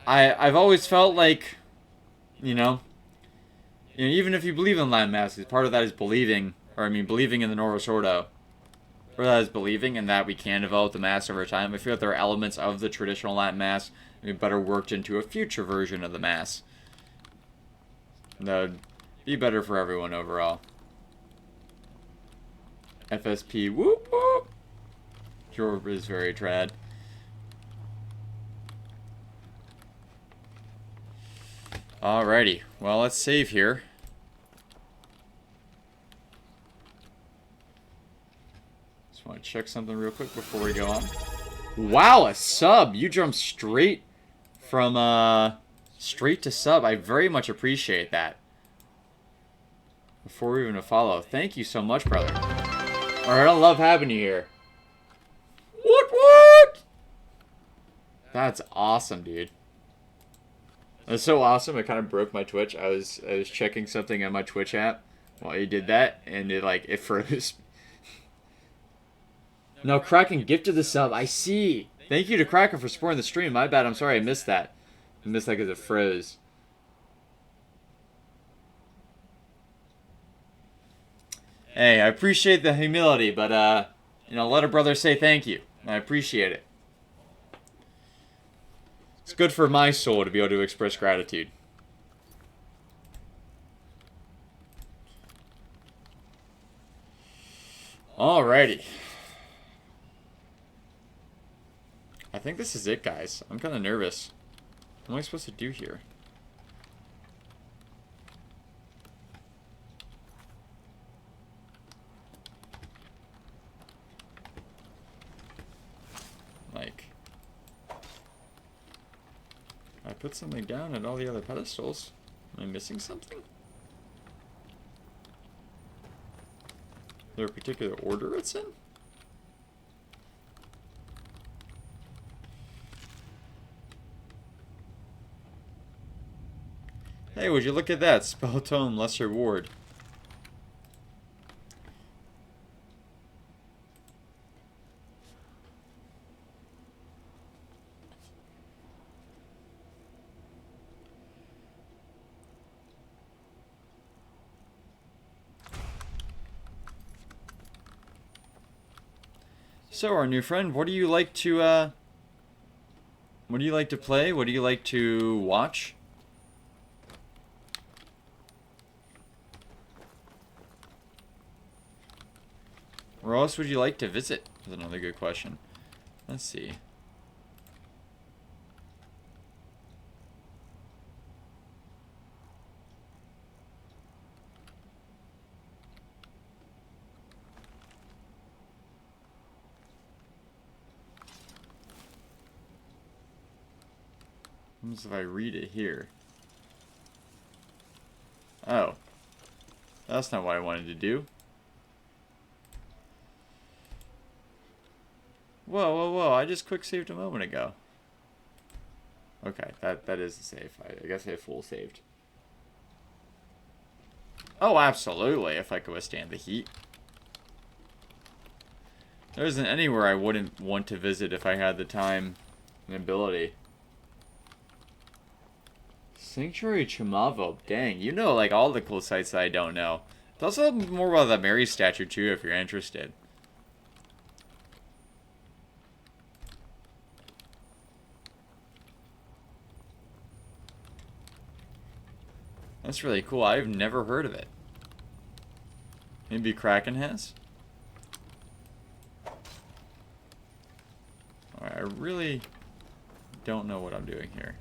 I've always felt like, even if you believe in Latin Mass, part of that is believing in the Novus Ordo. Part of that is believing in that we can develop the Mass over time. I feel like there are elements of the traditional Latin Mass that would be better worked into a future version of the Mass. That would be better for everyone overall. FSP, whoop whoop! Jorb is very trad. Alrighty, well, let's save here. Just want to check something real quick before we go on. Wow, a sub! You jumped straight from, straight to sub. I very much appreciate that. Before we even follow. Thank you so much, brother. Alright, I love having you here. What? That's awesome, dude. That's so awesome, it kind of broke my Twitch. I was checking something on my Twitch app while you did that, and it froze. No, Kraken gifted the sub. I see. Thank you to Kraken for supporting the stream. My bad, I'm sorry I missed that. I missed that because it froze. Hey, I appreciate the humility, but, let a brother say thank you. I appreciate it. It's good for my soul to be able to express gratitude. Alrighty. I think this is it, guys. I'm kind of nervous. What am I supposed to do here? I put something down at all the other pedestals. Am I missing something? Is there a particular order it's in? Hey, would you look at that? Spell Tome, Lesser Ward. So, our new friend, what do you like to What do you like to play? What do you like to watch? Where else would you like to visit? That's another good question. Let's see. What happens if I read it here? Oh. That's not what I wanted to do. Whoa, whoa, whoa. I just quick saved a moment ago. Okay, that is a save. I guess I have full saved. Oh, absolutely, if I could withstand the heat. There isn't anywhere I wouldn't want to visit if I had the time and ability. Sanctuary Chimavo. Dang, you know like all the cool sites that I don't know. There's also more about the Mary statue too if you're interested. That's really cool. I've never heard of it. Maybe Kraken has? Alright, I really don't know what I'm doing here.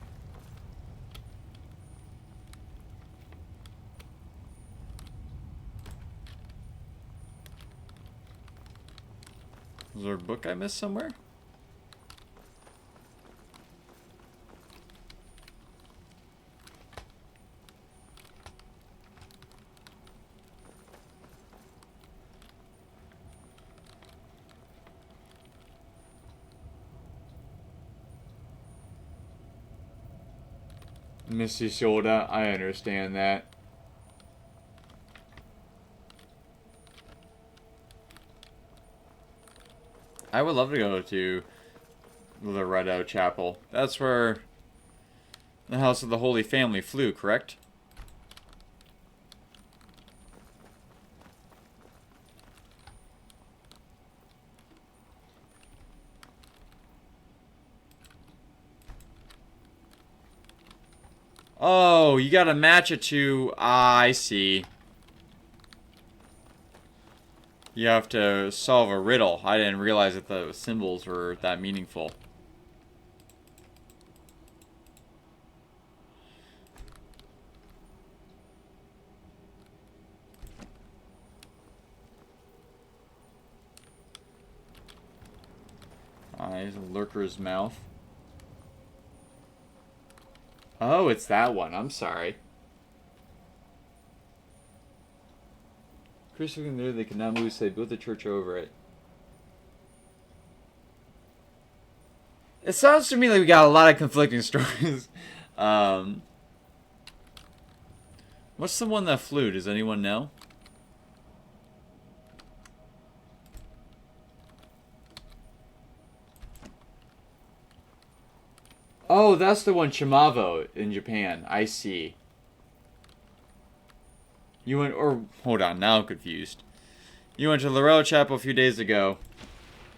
Was there a book I missed somewhere? Misty Soda, I understand that. I would love to go to Loretto Chapel. That's where the House of the Holy Family flew, correct? Oh, you gotta match it to... Ah, I see. You have to solve a riddle. I didn't realize that the symbols were that meaningful. Eyes, lurker's mouth. Oh, it's that one. I'm sorry. Christians there, they could not move, so they built the church over it. It sounds to me like we got a lot of conflicting stories. What's the one that flew? Does anyone know? Oh, that's the one, Chimavo, in Japan. I see. You went, or, hold on, now I'm confused. You went to Loretto Chapel a few days ago,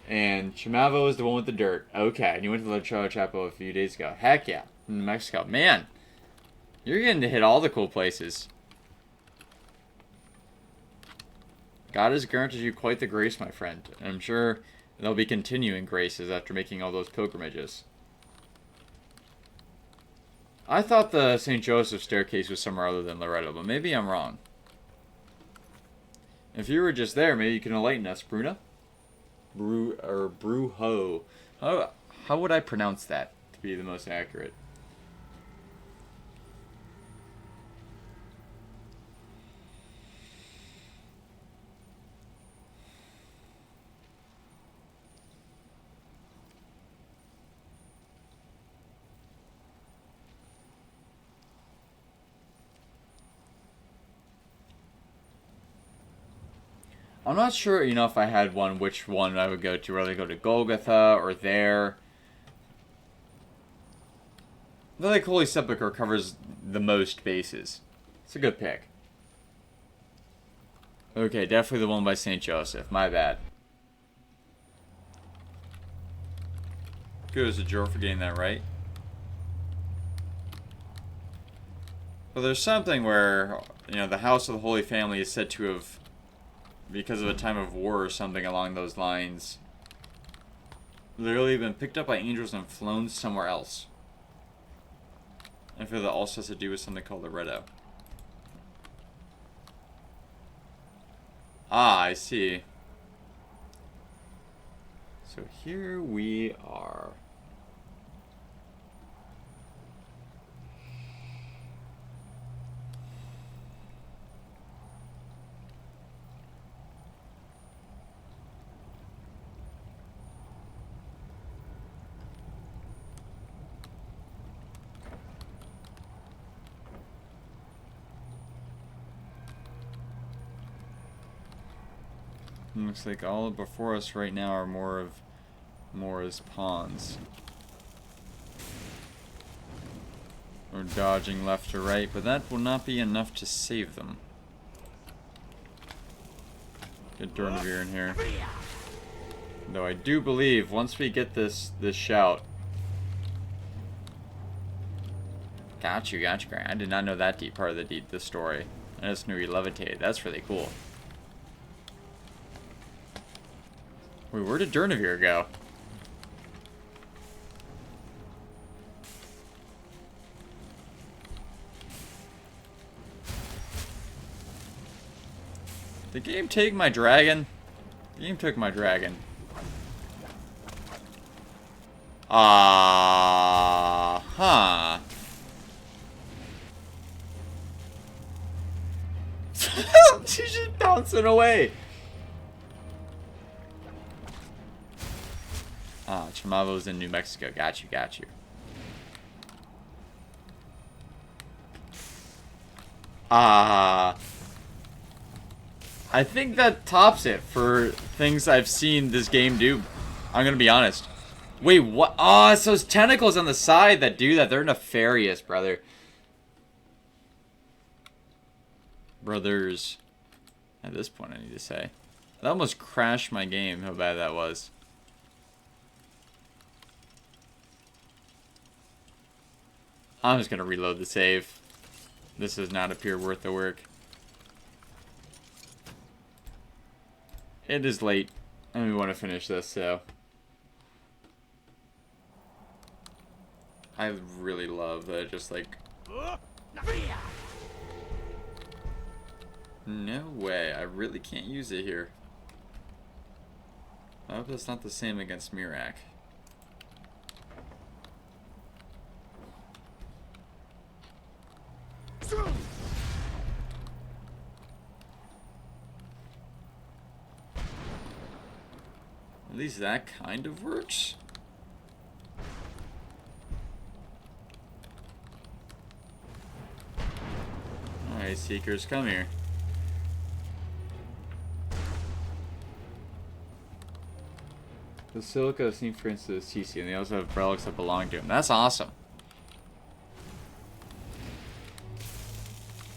and Chimavo is the one with the dirt. Okay, and you went to Loretto Chapel a few days ago. Heck yeah, in Mexico. Man, you're getting to hit all the cool places. God has granted you quite the grace, my friend. And I'm sure there'll be continuing graces after making all those pilgrimages. I thought the St. Joseph staircase was somewhere other than Loretto, but maybe I'm wrong. If you were just there, maybe you can enlighten us, Bruna? Brujo. How would I pronounce that to be the most accurate? I'm not sure, you know, if I had one, which one I would go to. Whether I go to Golgotha or there. I feel like Holy Sepulchre covers the most bases. It's a good pick. Okay, definitely the one by St. Joseph. My bad. Good as a jerk for getting that right. But there's something where, you know, the House of the Holy Family is said to have, because of a time of war or something along those lines, literally been picked up by angels and flown somewhere else. I feel that also has to do with something called the Redo. Ah, I see. So here we are. Looks like all before us right now are more of Mora's pawns. We're dodging left or right, but that will not be enough to save them. Get Dornavir in here. Though I do believe once we get this shout. Got you, Grant. I did not know that deep part of the story. I just knew he levitated. That's really cool. Wait, where did Dornavir go? The game take my dragon? The game took my dragon. Huh. She's just bouncing away. Ah, Chamavo's in New Mexico. Got you. I think that tops it for things I've seen this game do. I'm gonna be honest. Wait, what? Oh, it's those tentacles on the side that do that. They're nefarious, brother. Brothers. At this point, I need to say. That almost crashed my game, how bad that was. I'm just gonna reload the save. This does not appear worth the work. It is late, and we want to finish this, so. I really love that, just like. No way, I really can't use it here. I hope that's not the same against Mirak. At least that kind of works. Alright, Seekers, come here. Basilica of St. Francis of Assisi, and they also have relics that belong to him. That's awesome.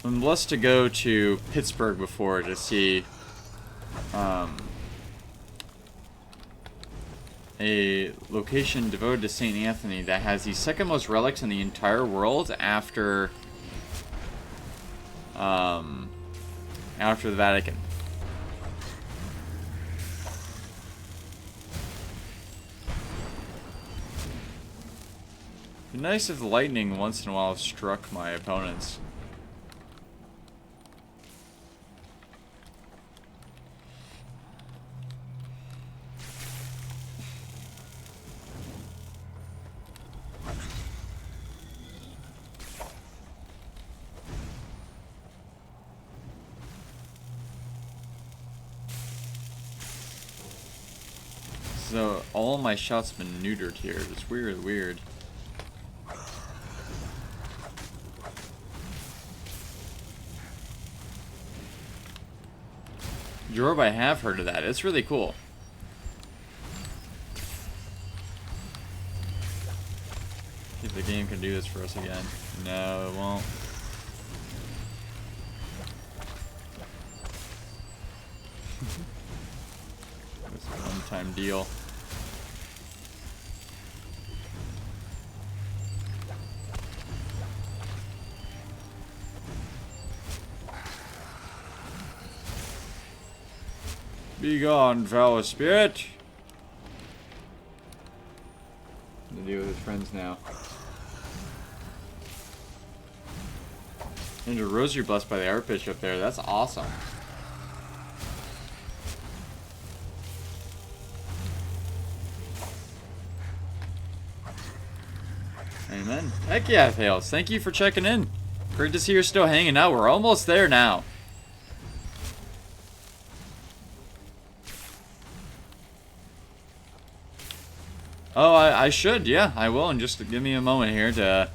I'm blessed to go to Pittsburgh before to see a location devoted to St. Anthony that has the second most relics in the entire world after the Vatican. It'd be nice if the lightning once in a while struck my opponents. So all my shots have been neutered here. It's weird. Jorb, I have heard of that. It's really cool. See if the game can do this for us again. No, it won't. It's a one-time deal. Be gone, foul spirit. To deal with his friends now. And a rosary blessed by the Archbishop there. That's awesome. Amen. Heck yeah, Fails. Thank you for checking in. Great to see you're still hanging out. We're almost there now. Oh, I should. Yeah, I will. And just give me a moment here to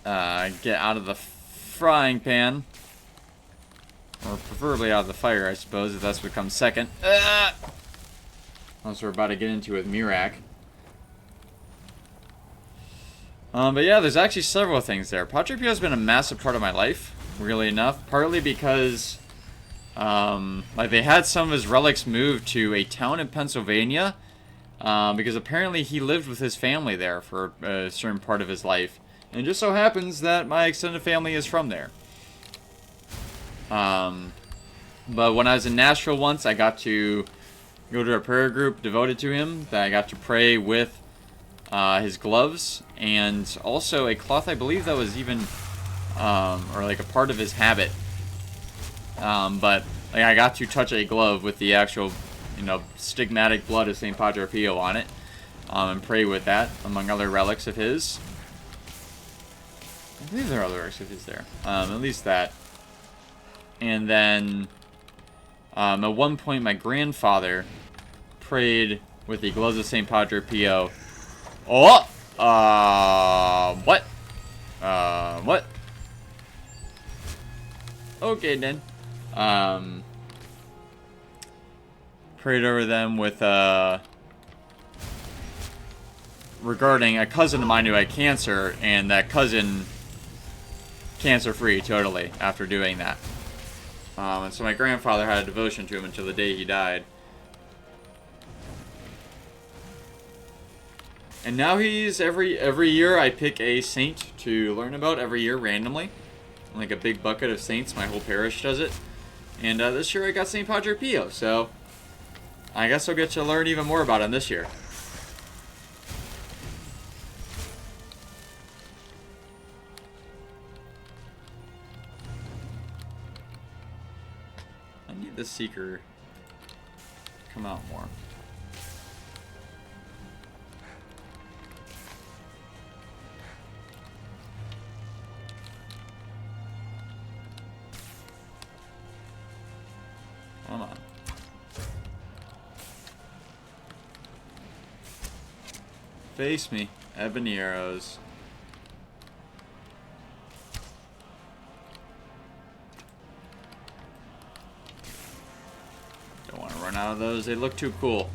get out of the frying pan. Or preferably out of the fire, I suppose, if that's what comes second. Unless we're about to get into with Mirak. But yeah, there's actually several things there. Padre Pio has been a massive part of my life, really enough. Partly because, like, they had some of his relics moved to a town in Pennsylvania. Because apparently he lived with his family there for a certain part of his life. And it just so happens that my extended family is from there. But when I was in Nashville once, I got to go to a prayer group devoted to him. That I got to pray with his gloves, and also a cloth, I believe that was even, or like a part of his habit. But like I got to touch a glove with the actual, you know, stigmatic blood of St. Padre Pio on it, and pray with that, among other relics of his. I believe there are other relics of his there. At least that. And then, at one point, my grandfather prayed with the gloves of St. Padre Pio. Oh! What? What? Okay, then. Prayed over them with, regarding a cousin of mine who had cancer, and that cousin cancer-free, totally, after doing that. And so my grandfather had a devotion to him until the day he died. And now he's, every year I pick a saint to learn about every year randomly. Like a big bucket of saints, my whole parish does it. And this year I got St. Padre Pio, so I guess I'll get to learn even more about him this year. I need the Seeker to come out more. Come on. Face me, ebony arrows. Don't want to run out of those, they look too cool.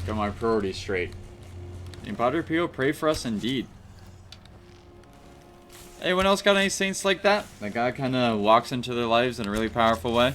Got my priorities straight. And Padre Pio, pray for us indeed. Anyone else got any saints like that? That God kind of walks into their lives in a really powerful way?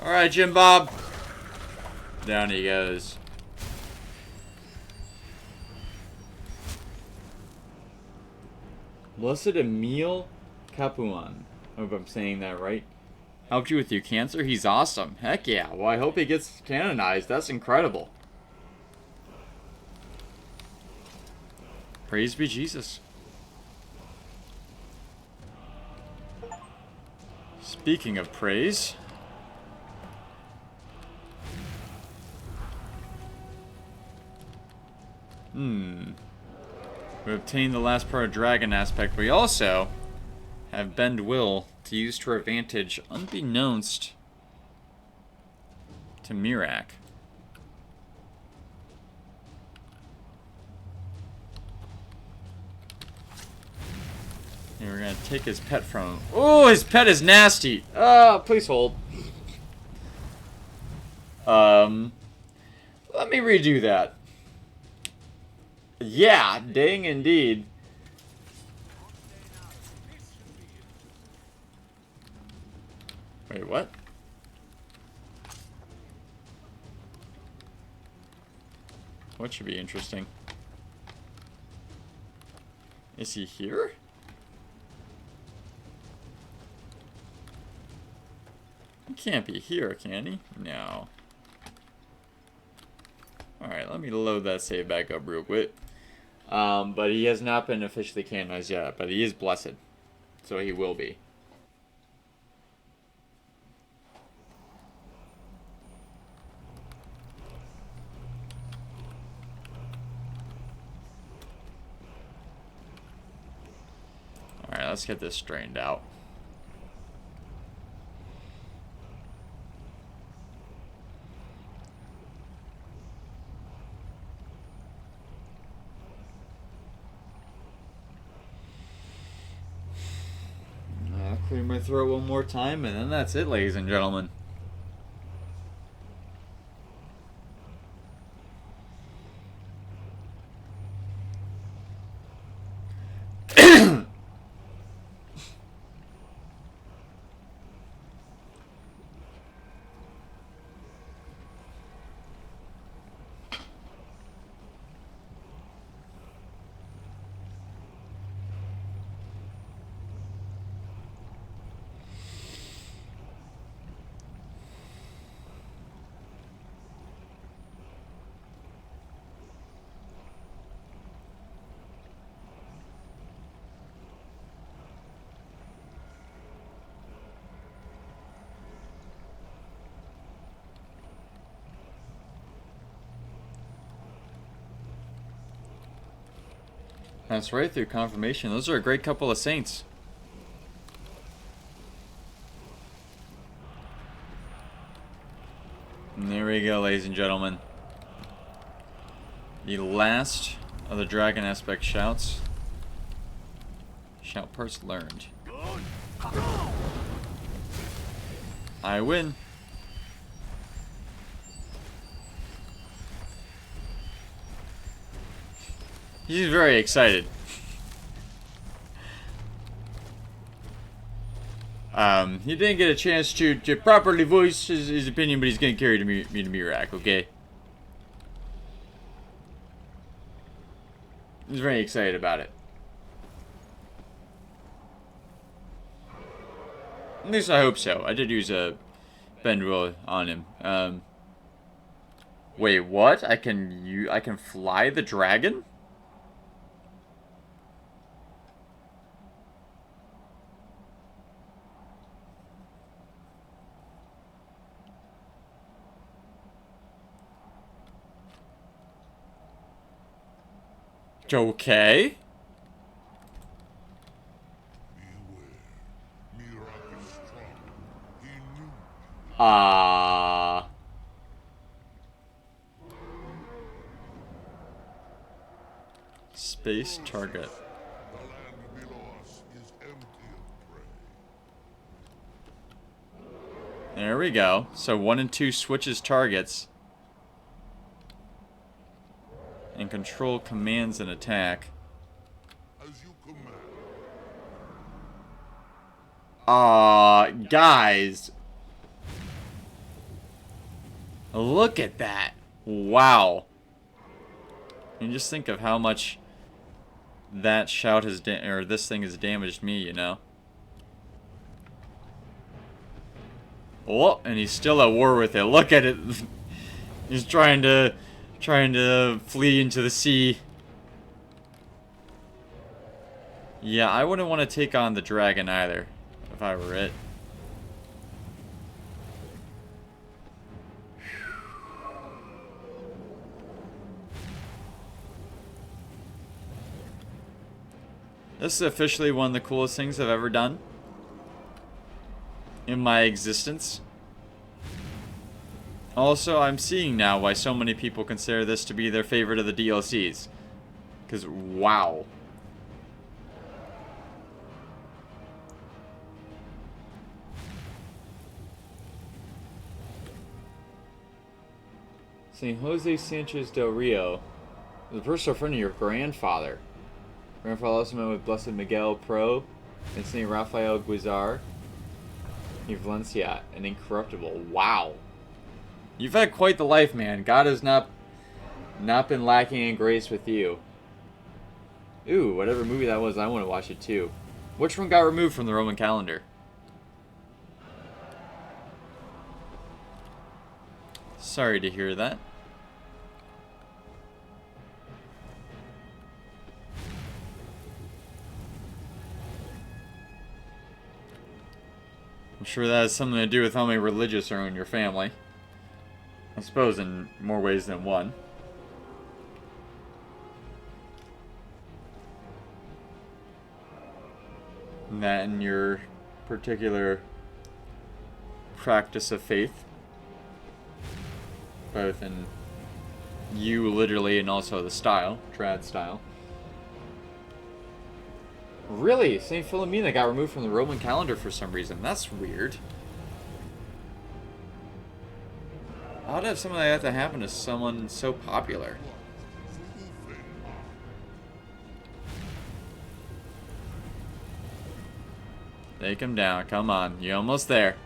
Alright, Jim Bob. Down he goes. Blessed Emile Capuan. Hope I'm saying that right. Helped you with your cancer? He's awesome. Heck yeah. Well, I hope he gets canonized. That's incredible. Praise be Jesus. Speaking of praise... We obtained the last part of Dragon aspect. We also have Bend Will to use to our advantage, unbeknownst to Mirak. And we're gonna take his pet from him. Oh, his pet is nasty! Oh, please hold. Let me redo that. Yeah, dang indeed. Wait, what? What should be interesting? Is he here? He can't be here, can he? No. Alright, let me load that save back up real quick. But he has not been officially canonized yet, but he is blessed. So he will be. Alright, let's get this straightened out. I'll clear my throat one more time, and then that's it, ladies and gentlemen. That's right, through confirmation. Those are a great couple of saints. And there we go, ladies and gentlemen. The last of the dragon aspect shouts. Shout parts learned. I win. He's very excited. He didn't get a chance to properly voice his opinion, but he's gonna carry me to Mirak, okay? He's very excited about it. At least I hope so. I did use a bend roll on him. Wait, what? I can fly the dragon? Okay. Space target. There we go. So 1 and 2 switches targets. And control commands an attack. Guys. Look at that. Wow. And just think of how much that shout has or this thing has damaged me, you know. Oh, and he's still at war with it. Look at it. He's trying to flee into the sea. Yeah, I wouldn't want to take on the dragon either, if I were it. This is officially one of the coolest things I've ever done in my existence. Also, I'm seeing now why so many people consider this to be their favorite of the DLCs. Because, wow. St. Jose Sanchez del Rio. The personal friend of your grandfather. Grandfather also met with Blessed Miguel Pro and St. Raphael Guizar in Valencia, an incorruptible. Wow. You've had quite the life, man. God has not been lacking in grace with you. Ooh, whatever movie that was, I want to watch it too. Which one got removed from the Roman calendar? Sorry to hear that. I'm sure that has something to do with how many religious are in your family. I suppose in more ways than one. And that in your particular practice of faith. Both in you literally and also the style, trad style. Really? St. Philomena got removed from the Roman calendar for some reason. That's weird. How'd have something like that to happen to someone so popular? Take him down. Come on. You're almost there.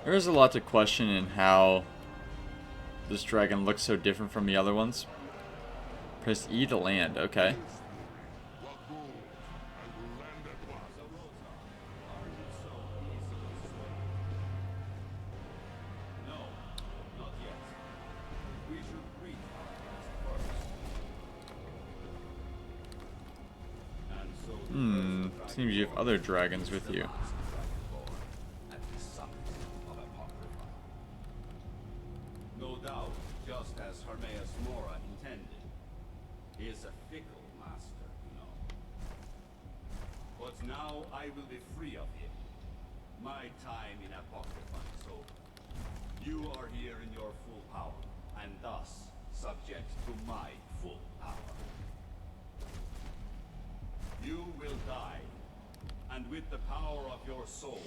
There is a lot to question in how this dragon looks so different from the other ones. Press E to land. Okay. Seems you have other dragons with you. No doubt, just as Hermaeus Mora intended. He is a fickle master, you know. But now I will be free of him. My time in Apocrypha is over. You are here in your full power, and thus subject to my full power. You will die, and with the power of your soul,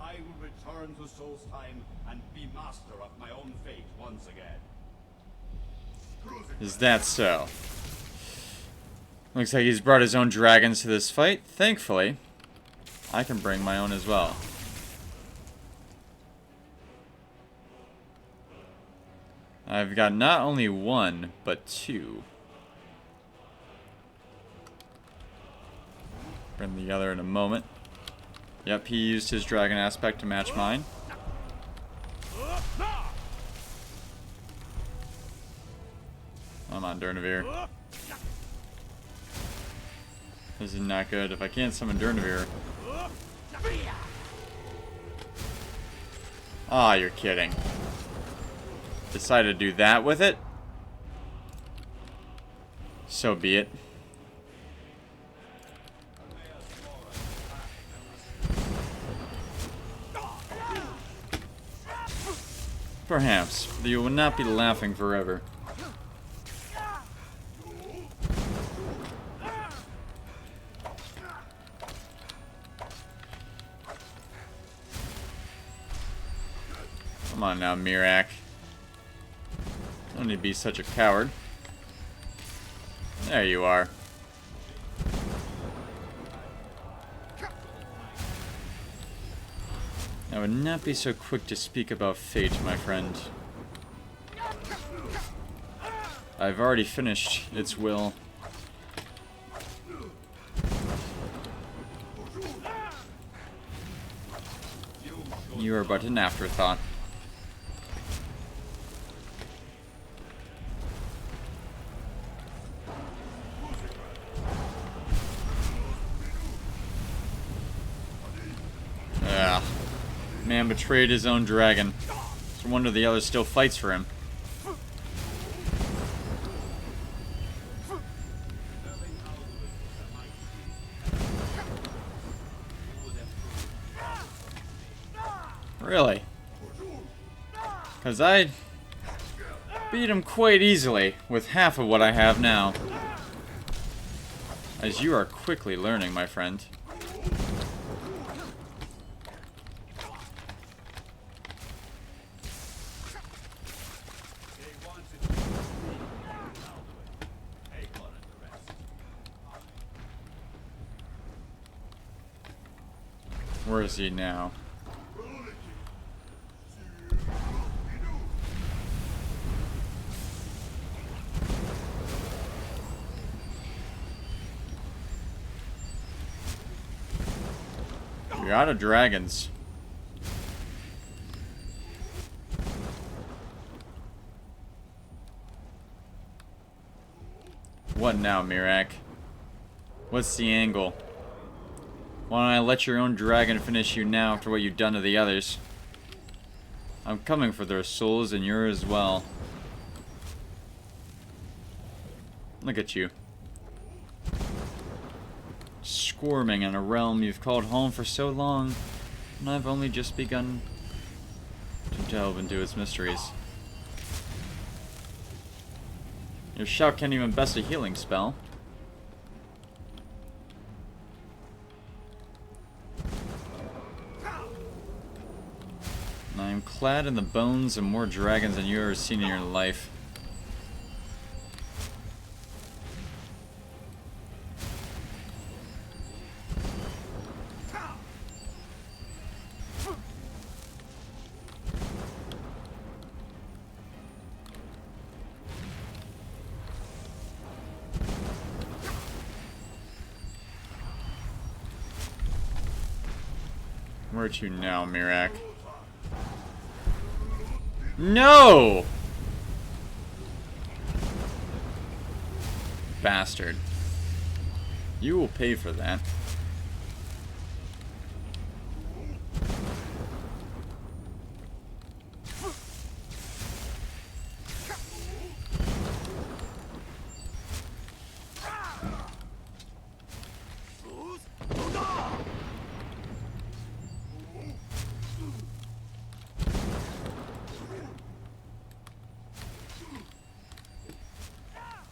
I will return to Solstheim and be master of my own fate once again. Is that so? Looks like he's brought his own dragons to this fight. Thankfully, I can bring my own as well. I've got not only one, but two. Bring the other in a moment. Yep, he used his dragon aspect to match mine. Come on, Durnavir. This is not good. If I can't summon Durnavir. Ah, you're kidding. Decided to do that with it? So be it. Perhaps, but you will not be laughing forever. Come on now, Mirak. Don't need to be such a coward. There you are. I would not be so quick to speak about fate, my friend. I've already finished its will. You are but an afterthought. Yeah. Man betrayed his own dragon. It's a wonder the other still fights for him. Really? Because I beat him quite easily with half of what I have now. As you are quickly learning, my friend. Where is he now? You're out of dragons. What now, Mirak? What's the angle? Why don't I let your own dragon finish you now after what you've done to the others? I'm coming for their souls and yours as well. Look at you. Squirming in a realm you've called home for so long, and I've only just begun to delve into its mysteries. Your shout can't even best a healing spell. I am clad in the bones of more dragons than you've ever seen in your life. Where to now, Mirak? No! Bastard. You will pay for that.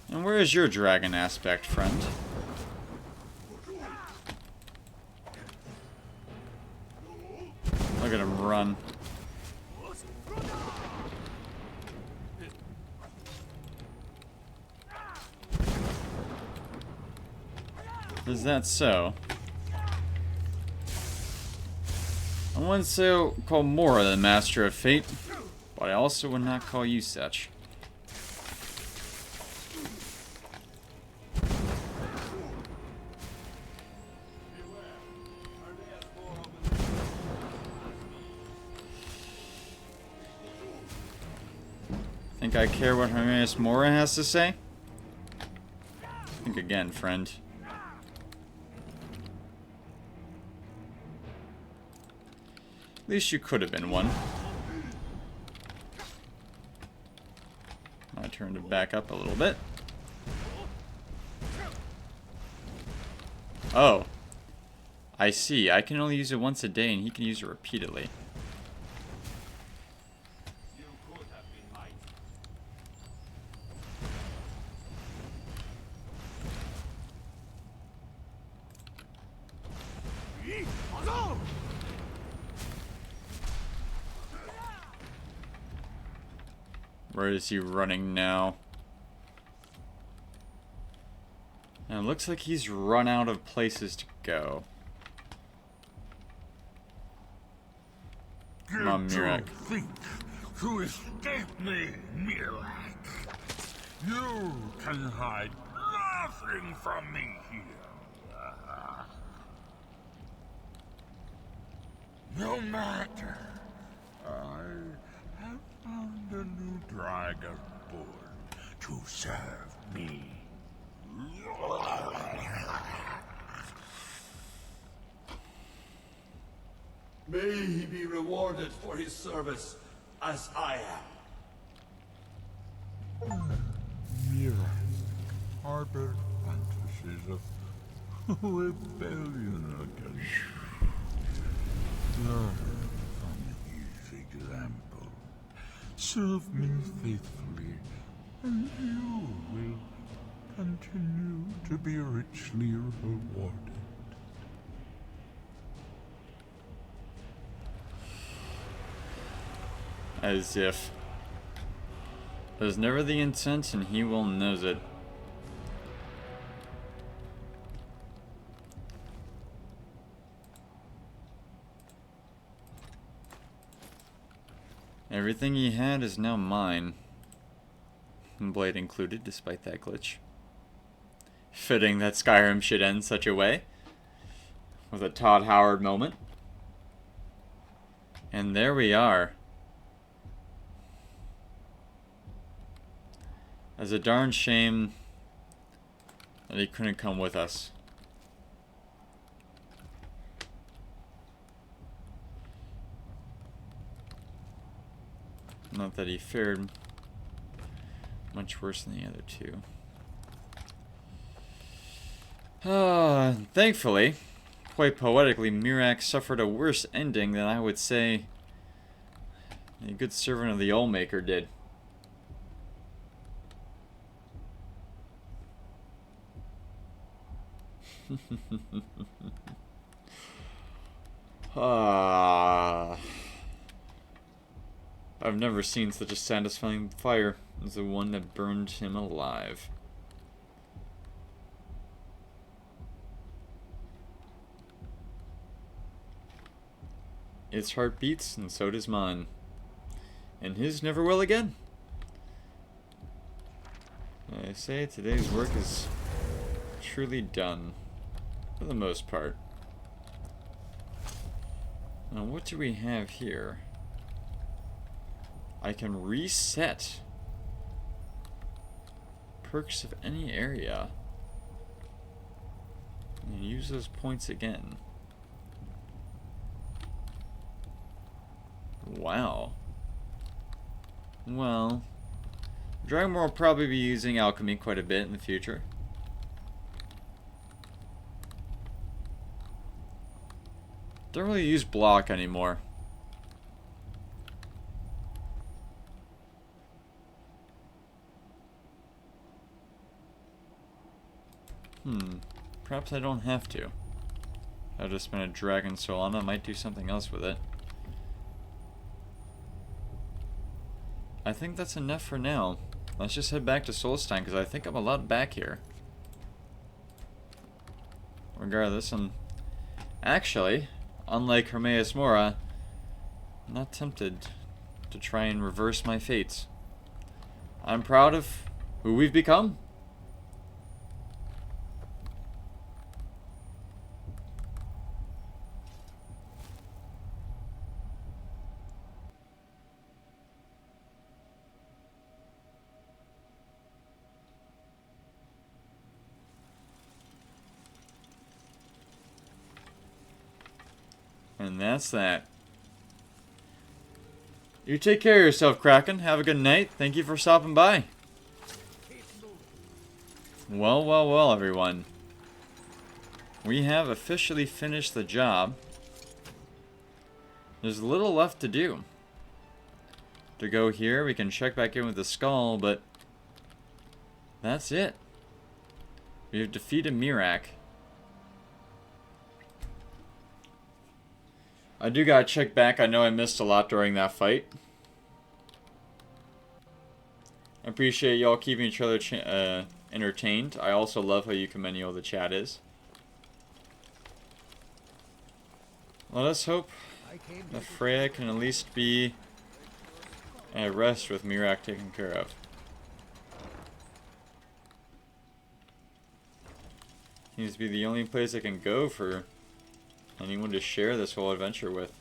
And where is your dragon aspect, friend? Look at him run. Is that so? I wouldn't say call Mora the Master of Fate, but I also would not call you such. Think I care what Hermaeus Mora has to say? Think again, friend. At least you could have been one. I turned it back up a little bit. Oh. I see. I can only use it once a day and he can use it repeatedly. Where is he running now? And it looks like he's run out of places to go. Come on, Mirak. Think to escape me, Mirak. You can hide nothing from me here. No matter. I have found a new dragon born to serve me. May he be rewarded for his service, as I am. Mirak harbored fantasies of rebellion against you. Learn from his example. Serve me faithfully, and you will continue to be richly rewarded. As if. There's never the intent, and he well knows it. Everything he had is now mine. Blade included, despite that glitch. Fitting that Skyrim should end such a way. With a Todd Howard moment. And there we are. It's a darn shame that he couldn't come with us. Not that he fared much worse than the other two. Thankfully, quite poetically, Miraak suffered a worse ending than I would say a good servant of the Allmaker did. I've never seen such a satisfying fire as the one that burned him alive. Its heart beats, and so does mine. And his never will again. I say today's work is truly done, for the most part. Now what do we have here? I can reset perks of any area and use those points again. Wow. Well, Dragonborn will probably be using alchemy quite a bit in the future. Don't really use block anymore. Perhaps I don't have to. I've just been a dragon soul on it. I might do something else with it. I think that's enough for now. Let's just head back to Solstein, because I think I'm allowed back here. Regardless, I'm actually, unlike Hermaeus Mora, not tempted to try and reverse my fates. I'm proud of who we've become. And that's that. You take care of yourself, Kraken. Have a good night. Thank you for stopping by. Well, well, well, everyone. We have officially finished the job. There's little left to do. To go here, we can check back in with the skull, but that's it. We have defeated Miraak. I do gotta check back. I know I missed a lot during that fight. I appreciate y'all keeping each other entertained. I also love how Eucomenial the chat is. Let us hope that Freya can at least be at rest with Miraak taken care of. Seems to be the only place I can go for anyone to share this whole adventure with.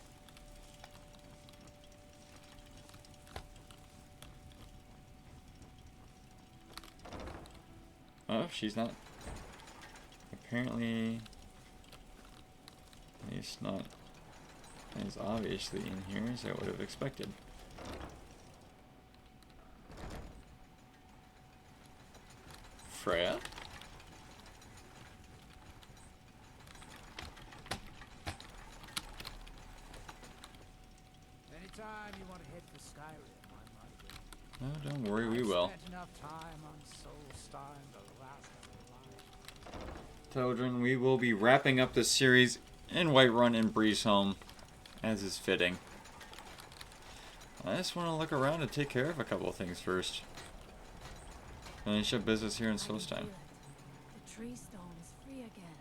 Oh, she's not. Apparently, at least not as obviously in here as I would have expected. Freya? Anytime you want to head for Skyrim, I'm No, don't worry, we will. Spent enough time on Solstein to last a life. Children, we will be wrapping up this series in Whiterun and Breezeholm, as is fitting. I just want to look around and take care of a couple of things first. Finish up business here in Solstein. The tree stone is free again.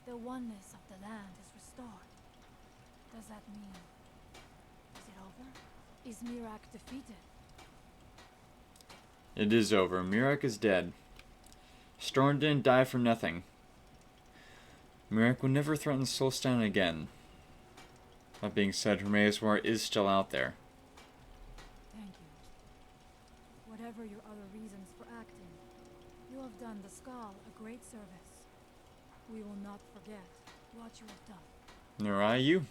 The oneness of the land is restored. Does that mean... is it over? Is Mirak defeated? It is over. Mirak is dead. Storm didn't die for nothing. Mirak will never threaten Solstein again. That being said, Hermaeus War is still out there. Thank you. Whatever your other reasons for acting, you have done the Skal a great service. We will not forget what you have done. Nor I you.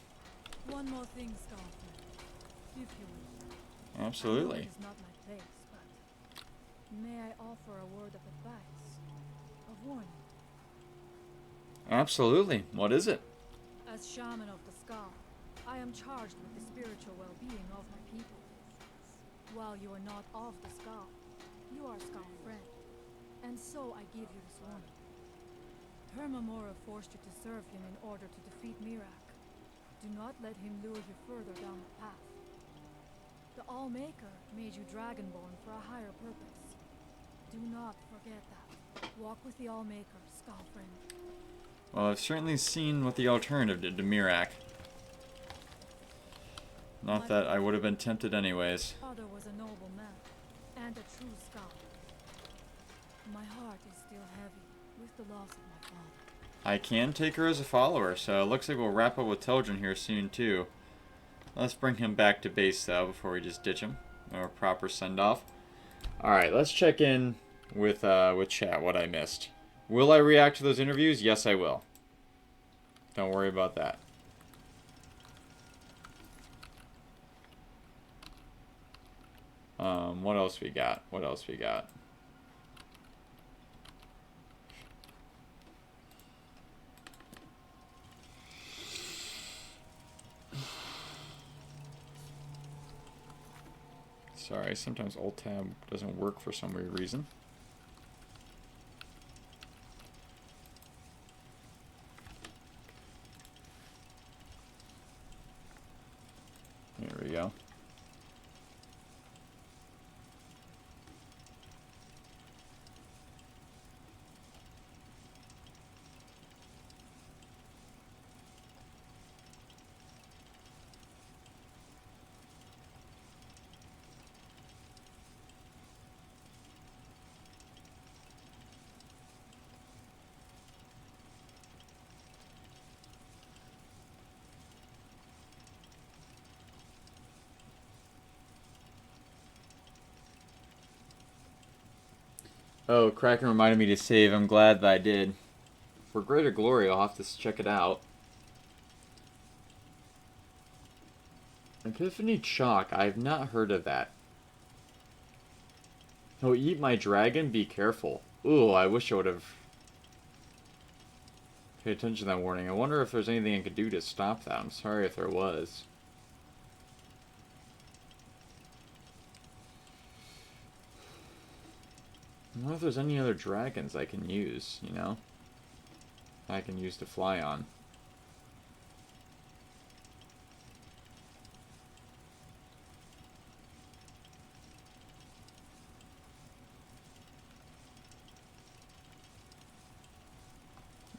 One more thing, Skalford, if you wish. Absolutely. I know it is not my place, but may I offer a word of advice, of warning? Absolutely. What is it? As shaman of the Skal, I am charged with the spiritual well-being of my people. While you are not of the Skal, you are Skal friend, and so I give you this warning. Hermamora forced you to serve him in order to defeat Mirak. Do not let him lure you further down the path. The All-Maker made you Dragonborn for a higher purpose. Do not forget that. Walk with the All-Maker, Skal friend. Well, I've certainly seen what the alternative did to Mirak. Not that I would have been tempted anyways. Father was a noble man, and a true Skal. My heart is still heavy with the loss of my father. I can take her as a follower, so it looks like we'll wrap up with Teldrin here soon too. Let's bring him back to base though before we just ditch him. Or a proper send-off. Alright, let's check in with chat, what I missed. Will I react to those interviews? Yes, I will. Don't worry about that. What else we got? What else we got? Sorry, sometimes Alt-Tab doesn't work for some weird reason. There we go. Oh, Kraken reminded me to save. I'm glad that I did. For greater glory, I'll have to check it out. Epiphany Chalk. I've not heard of that. Oh, eat my dragon? Be careful. Ooh, I wish I would have paid attention to that warning. I wonder if there's anything I could do to stop that. I'm sorry if there was. I wonder if there's any other dragons I can use, you know? I can use to fly on.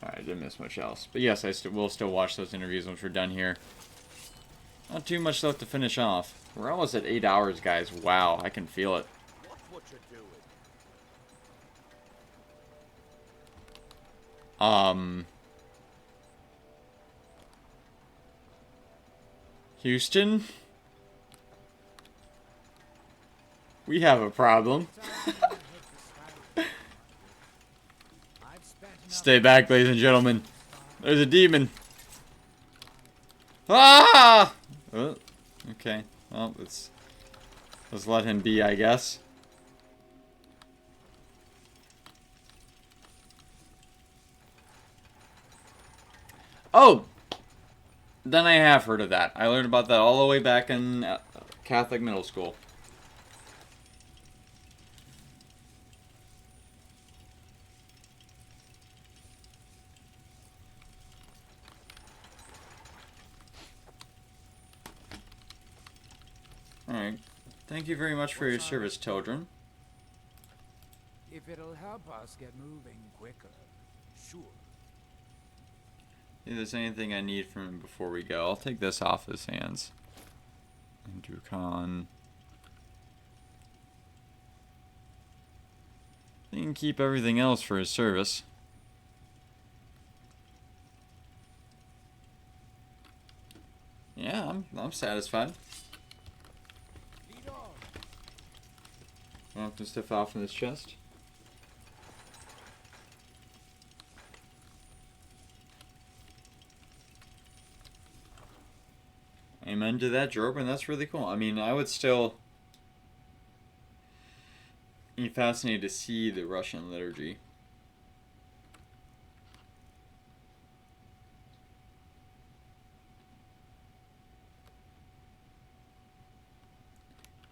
Alright, I didn't miss much else. But yes, I will still watch those interviews once we're done here. Not too much left to finish off. We're almost at 8 hours, guys. Wow, I can feel it. What you're doing? Houston? We have a problem. Stay back, ladies and gentlemen. There's a demon. Ah! Oh, okay. Well, let's let him be, I guess. Oh! Then I have heard of that. I learned about that all the way back in Catholic middle school. Thank you very much for your service, children. If it'll help us get moving quicker, sure. If there's anything I need from him before we go, I'll take this off his hands. And Dukan. He can keep everything else for his service. Yeah, I'm satisfied. I'll have to stuff off in this chest. Amen to that, Jorben. That's really cool. I mean, I would still be fascinated to see the Russian liturgy.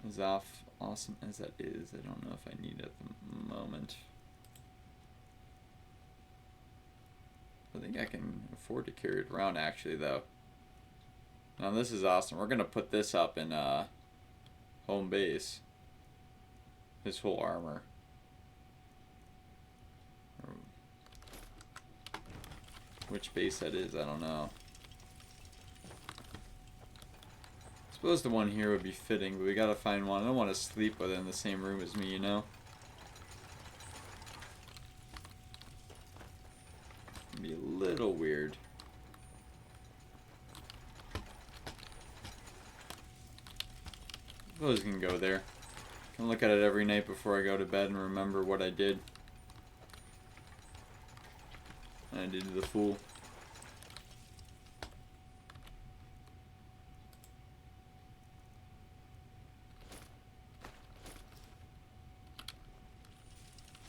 As awesome as that is, I don't know if I need it at the moment. I think I can afford to carry it around, actually, though. Now this is awesome. We're gonna put this up in home base. His whole armor. Which base that is, I don't know. I suppose the one here would be fitting, but we gotta find one. I don't want to sleep with it in the same room as me, you know? It'd be a little weird. I suppose you can go there. I can look at it every night before I go to bed and remember what I did. I did the fool.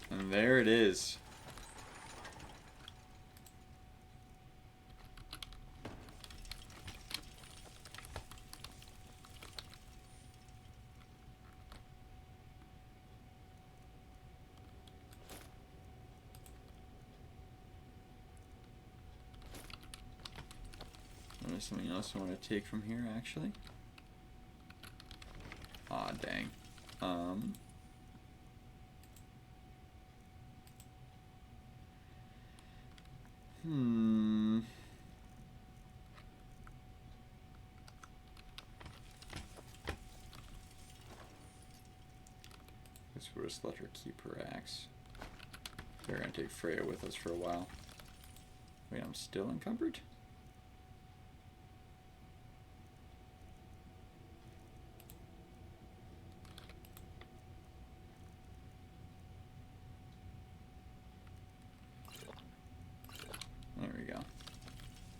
And there it is. There's something else I want to take from here, actually. Ah, dang. Guess we'll just let her keep her axe. We're gonna take Freya with us for a while. Wait, I'm still encumbered? There we go.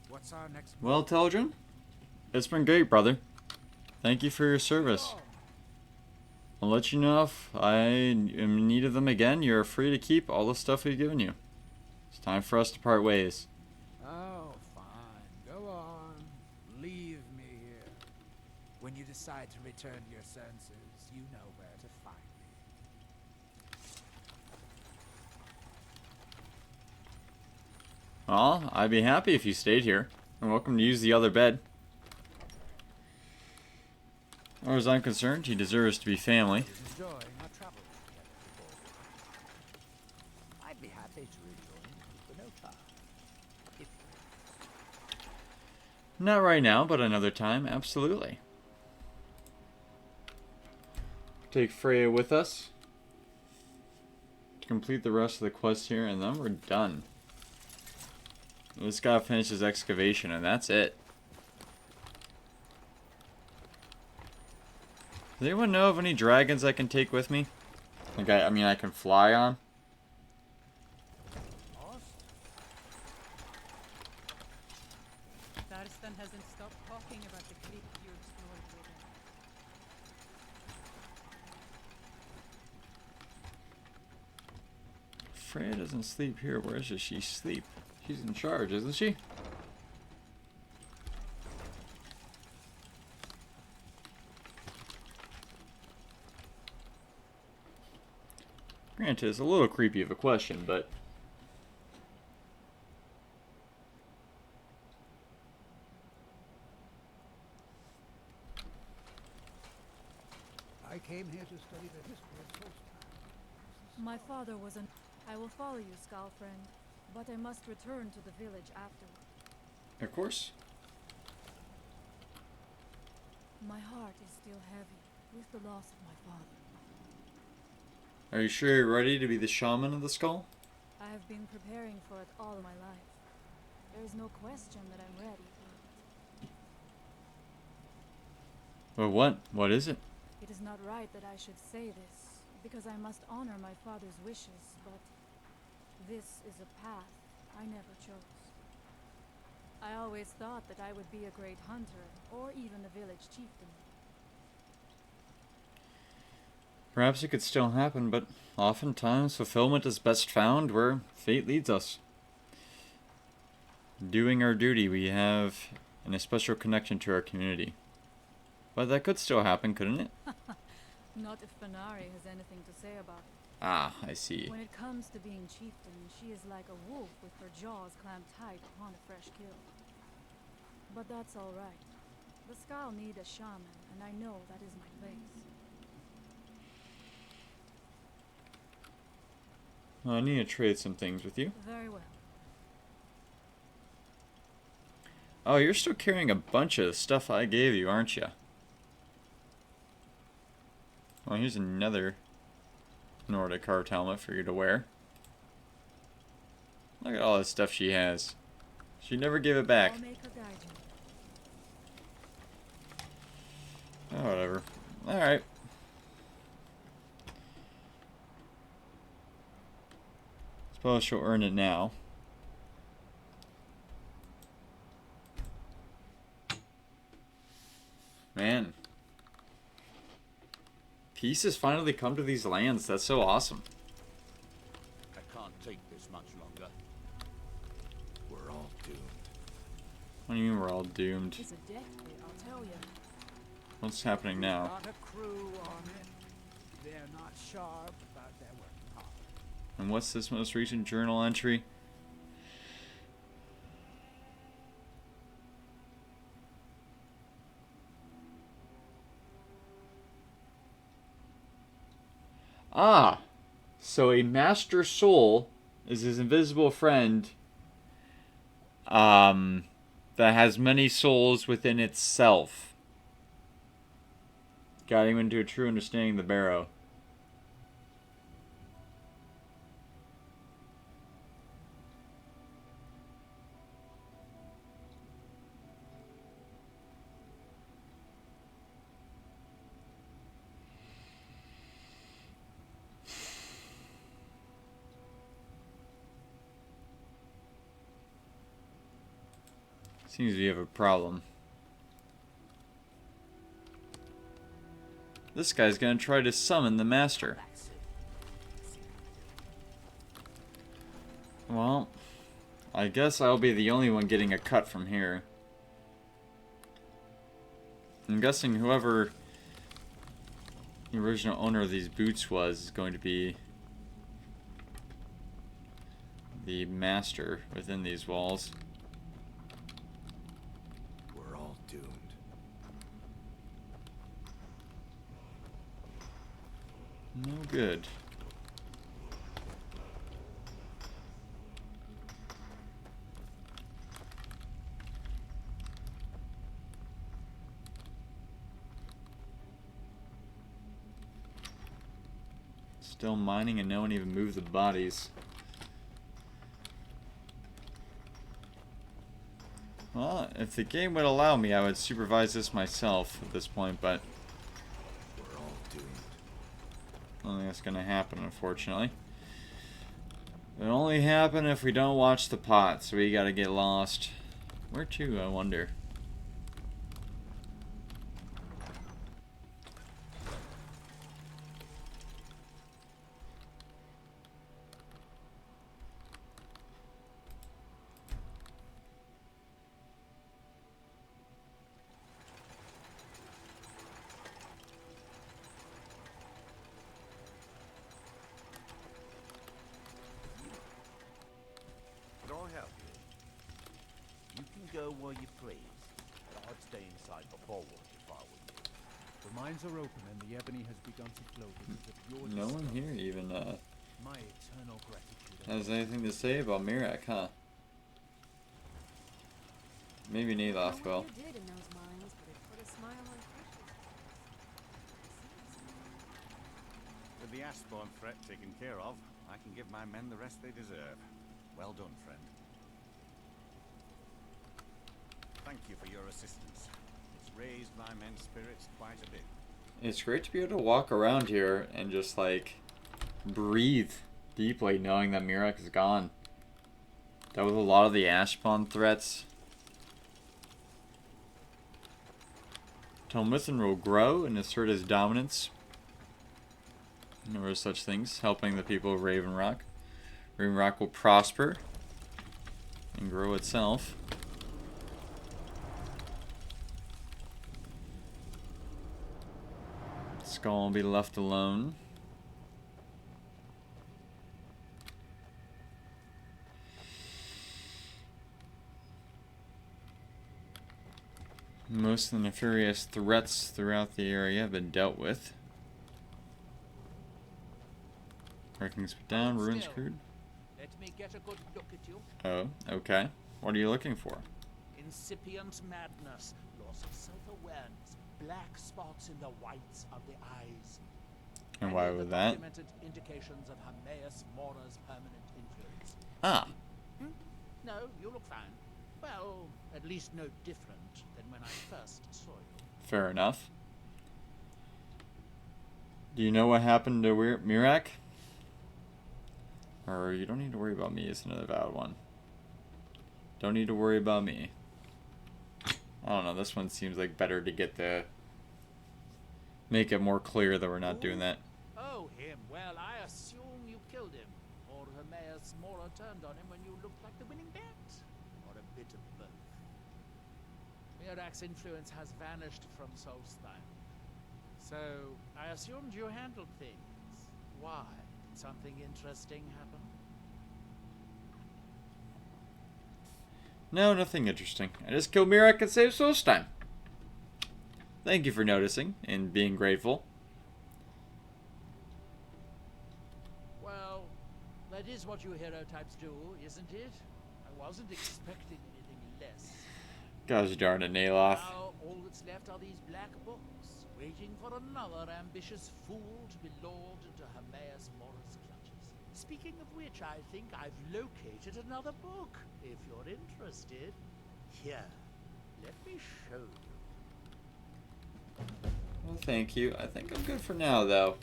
What's our next move? Well, Teldrin, it's been great, brother. Thank you for your service. I'll let you know if I am in need of them again. You're free to keep all the stuff we've given you. It's time for us to part ways. Oh, fine. Go on. Leave me here. When you decide to return to your senses, you know where to find me. Well, I'd be happy if you stayed here. You're welcome to use the other bed. As far as I'm concerned, he deserves to be family. Enjoying our travels together before. I'd be happy to rejoin for no time. If Not right now, but another time, absolutely. Take Freya with us to complete the rest of the quest here, and then we're done. We just gotta finish his excavation, and that's it. Does anyone know of any dragons I can take with me? Like, I mean, I can fly on? Darstan hasn't stopped talking about the creek you explored with him. Freya doesn't sleep here. Where does she sleep? She's in charge, isn't she? Granted, it's a little creepy of a question, but... I came here to study the history of Solstheim. My father was an... I will follow you, Skull friend, but I must return to the village afterward. Of course. My heart is still heavy with the loss of my father. Are you sure you're ready to be the shaman of the skull? I have been preparing for it all my life. There is no question that I'm ready, but... Well, what? What is it? It is not right that I should say this, because I must honor my father's wishes, but this is a path I never chose. I always thought that I would be a great hunter, or even a village chieftain. Perhaps it could still happen, but oftentimes fulfillment is best found where fate leads us. Doing our duty, we have an especial connection to our community. But that could still happen, couldn't it? Not if Fenari has anything to say about it. Ah, I see. When it comes to being chieftain, she is like a wolf with her jaws clamped tight upon a fresh kill. But that's all right. The Skull need a shaman, and I know that is my place. Well, I need to trade some things with you. Very well. Oh, you're still carrying a bunch of stuff I gave you, aren't you? Well, here's another Nordic carved helmet for you to wear. Look at all the stuff she has. She never gave it back. I'll make her guide you. Oh, whatever. Alright. Suppose she'll earn it now. Man. Peace has finally come to these lands. That's so awesome. I can't take this much longer. We're all doomed. What do you mean we're all doomed? It's a death bit, I'll tell you. What's happening now? Got a crew on it. They're not sharp, but they're working hard. And what's this most recent journal entry? Ah, so a master soul is his invisible friend that has many souls within itself, guiding him into a true understanding of the Barrow. Seems we have a problem. This guy's gonna try to summon the master. Well, I guess I'll be the only one getting a cut from here. I'm guessing whoever the original owner of these boots was is going to be the master within these walls. We're all doomed. No good. Still mining and no one even moved the bodies. Well, if the game would allow me, I would supervise this myself at this point, but We're all doomed. I don't think that's going to happen, unfortunately. It'll only happen if we don't watch the pot, so we gotta get lost. Where to, I wonder? Can I help you? You can go where you please, but I'd stay inside the bulwark if I were you. The mines are open and the ebony has begun to flow because of your No one discovery. here even My eternal gratitude. has anything to say about Mirak, huh? Maybe Neloth will. You did in those mines, but it put a smile on Chris's With the Ashbourne threat taken care of, I can give my men the rest they deserve. Well done, friend. Thank you for your assistance. It's raised my men's spirits quite a bit. It's great to be able to walk around here and just like breathe deeply knowing that Mirak is gone. That was a lot of the Ashpawn threats. Telmithrin will grow and assert his dominance. There were such things, helping the people of Raven Rock. Raven Rock will prosper and grow itself. Skull will be left alone. Most of the nefarious threats throughout the area have been dealt with. Workings put down, ruins crude. Let me get a good look at you. Oh, okay. What are you looking for? Incipient madness, loss of self-awareness, black spots in the whites of the eyes. And why was that? Documented indications of Hermaeus Mora's permanent influence. Ah. No, you look fine. Well, at least no different than when I first saw you. Fair enough. Do you know what happened to Mirak? Or you don't need to worry about me is another valid one. Don't need to worry about me. I don't know, this one seems like better to get the... Make it more clear that we're not doing that. Oh, him. Well, I assume you killed him. Or Hermaeus Mora turned on him when you looked like the winning bet. Or a bit of both. Mirak's influence has vanished from Solstheim. So, I assumed you handled things. Why? Did something interesting happen? No, nothing interesting. I just killed Mirak and saved Solstheim. Thank you for noticing and being grateful. Well, that is what you hero types do, isn't it? I wasn't expecting anything less. Gosh darn it, Neloth. Now, all that's left are these black books, waiting for another ambitious fool to be lured into Hermaeus Mora's clutches. Speaking of which, I think I've located another book. If you're interested, here, let me show you. Well, thank you. I think I'm good for now, though.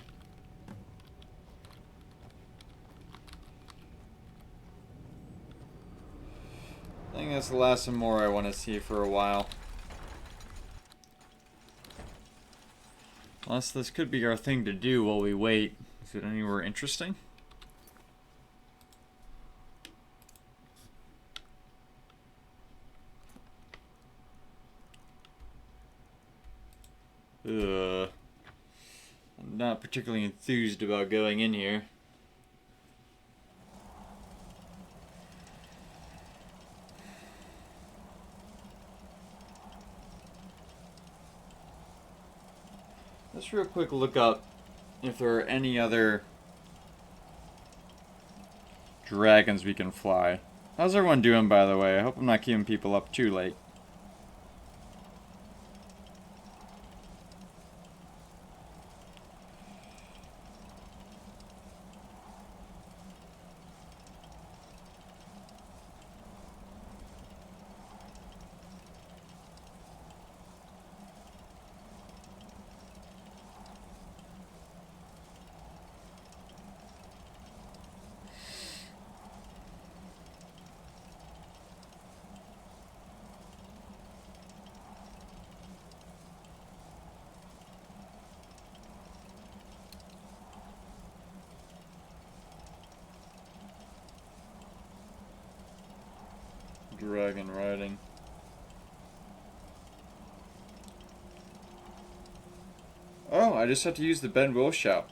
I think that's the last and more I want to see for a while. Unless this could be our thing to do while we wait. Is it anywhere interesting? I'm not particularly enthused about going in here. Let's real quick look up if there are any other dragons we can fly. How's everyone doing, by the way? I hope I'm not keeping people up too late. Dragon riding. Oh, I just have to use the Ben Will shout.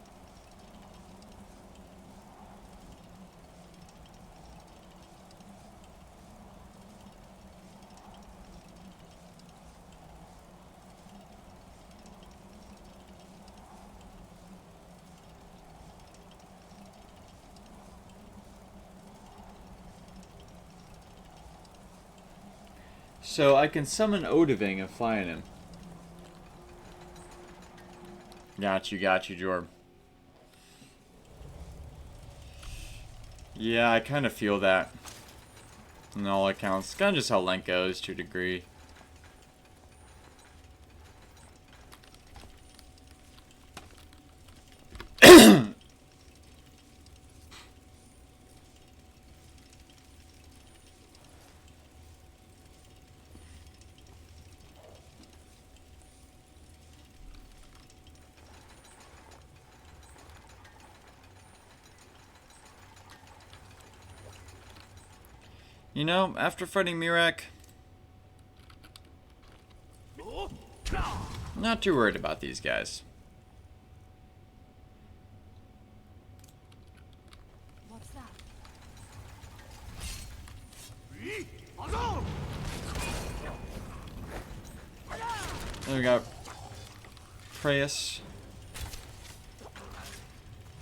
So I can summon Odiving and fly in him. Got you, Jorb. Yeah, I kind of feel that. In all accounts. It's kind of just how Link goes to a degree. You know, after fighting Mirak, not too worried about these guys. What's that? Then we got Preus.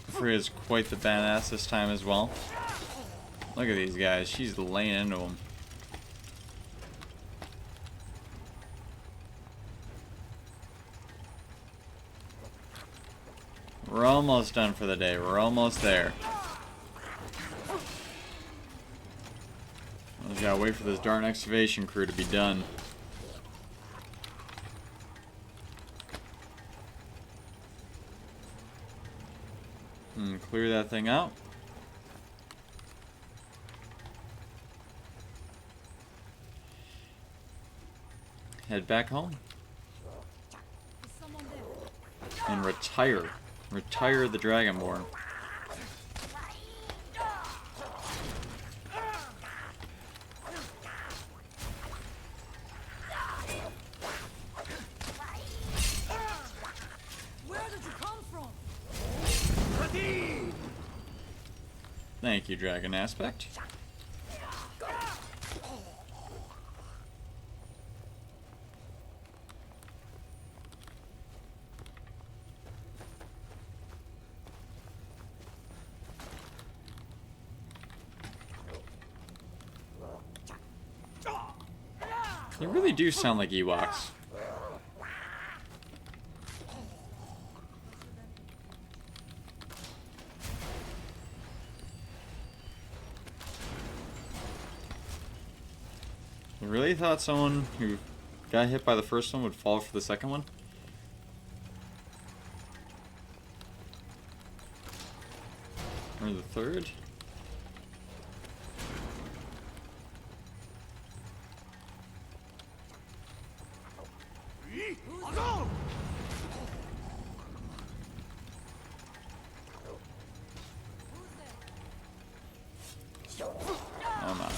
Freya's quite the badass this time as well. Look at these guys. She's laying into them. We're almost done for the day. We're almost there. We gotta wait for this darn excavation crew to be done. And clear that thing out. Head back home. And retire. Retire the Dragonborn. Where did you come from? Thank you, Dragon Aspect. They really do sound like Ewoks. I really thought someone who got hit by the first one would fall for the second one. Or the third. Come on.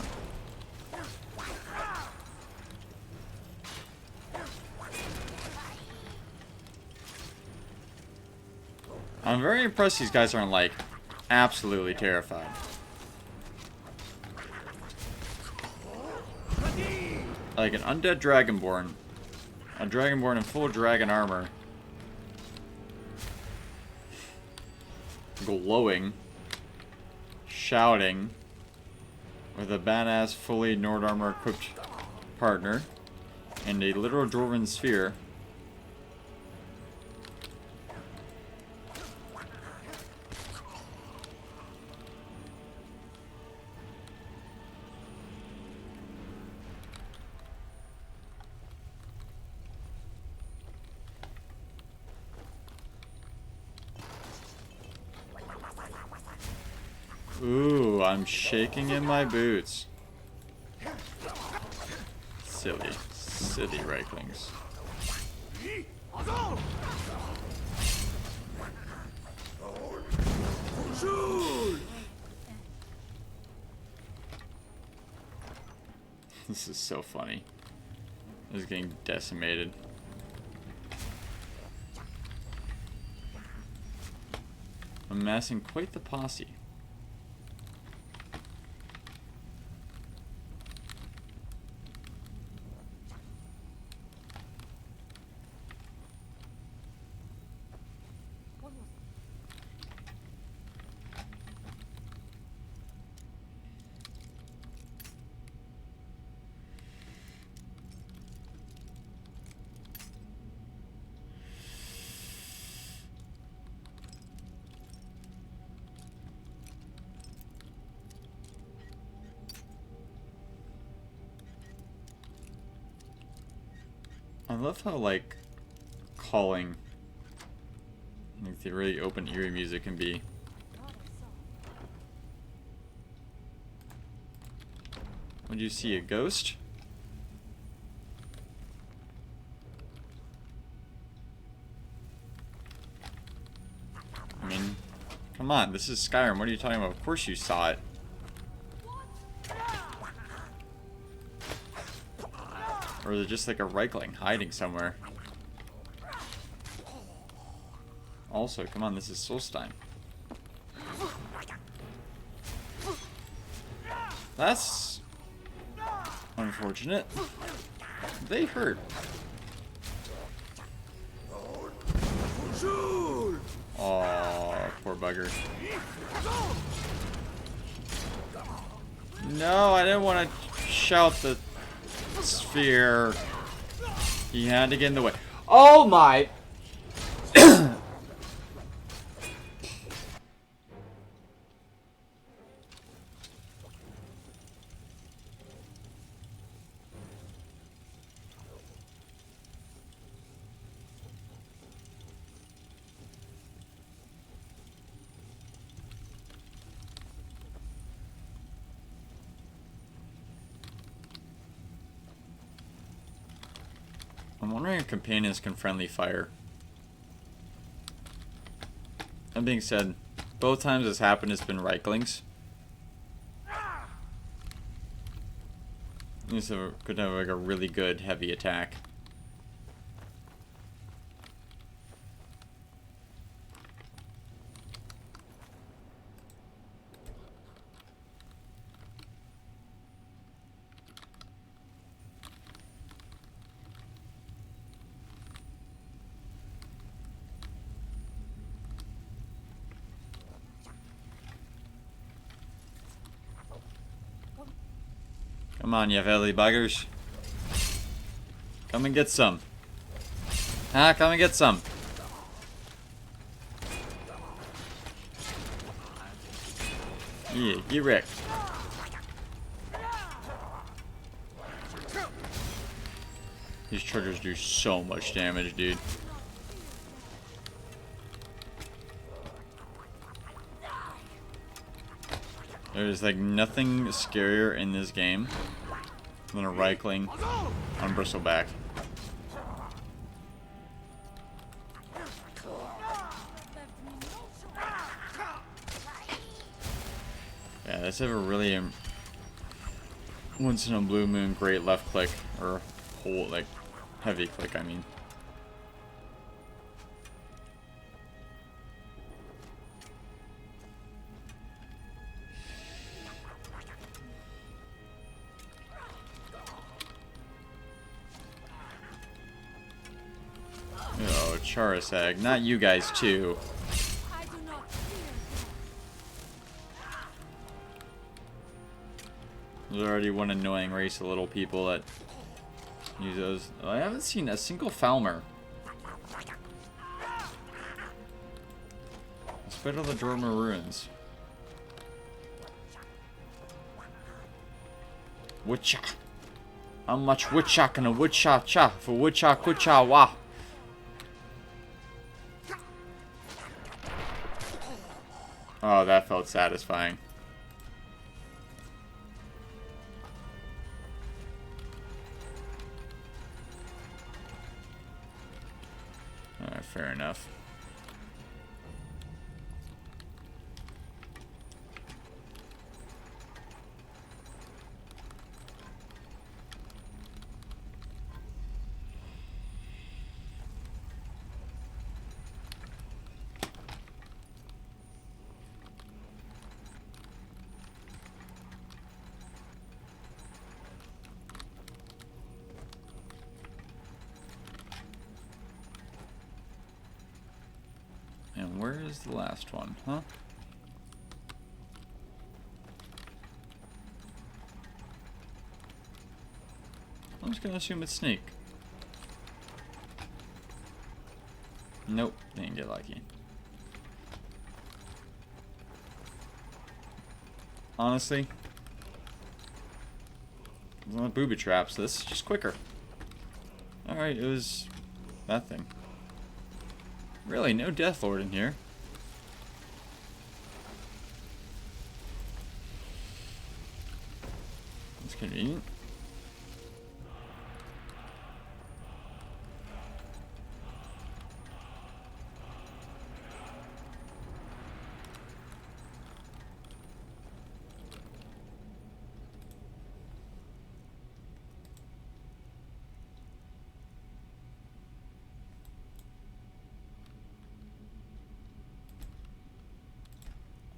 I'm very impressed these guys aren't, like, absolutely terrified. Like an undead Dragonborn. A Dragonborn in full dragon armor. Glowing. Shouting. With a badass fully Nord armor equipped partner. And a literal dwarven sphere. Ooh, I'm shaking in my boots. Silly, silly Reiklings. This is so funny. This is getting decimated. Amassing quite the posse. love how, like, calling, like, the really open, eerie music can be. Would you see a ghost? I mean, come on, this is Skyrim. What are you talking about? Of course you saw it. Or is it just like a Reichling hiding somewhere? Also, come on, this is Solstein. That's unfortunate. They hurt. Aw, poor bugger. No, I didn't want to shout the sphere. He had to get in the way. Oh my! I'm wondering if companions can friendly fire. That being said, both times this happened it's been Reichlings. These could have like a really good heavy attack. Come on, you velly buggers. Come and get some. Ah, come and get some. Yeah, get wrecked. These triggers do so much damage, dude. There's like nothing scarier in this game than a Reichling on Bristleback. Yeah, let's have a really once in a blue moon great left click, or whole like heavy click, I mean. Oh, Charisag, not you guys too. There's already one annoying race of little people that use those. Oh, I haven't seen a single Falmer. Despite all the Dormer ruins. Woodchuck. How much woodchuck and a woodchuck cha for woodchuck woodchuck wah. Oh, that felt satisfying. Alright, fair enough. And where is the last one, huh? I'm just gonna assume it's Snake. Nope, they didn't get lucky. Honestly, it's not booby traps, this is just quicker. Alright, it was that thing. Really, no Death Lord in here. That's convenient.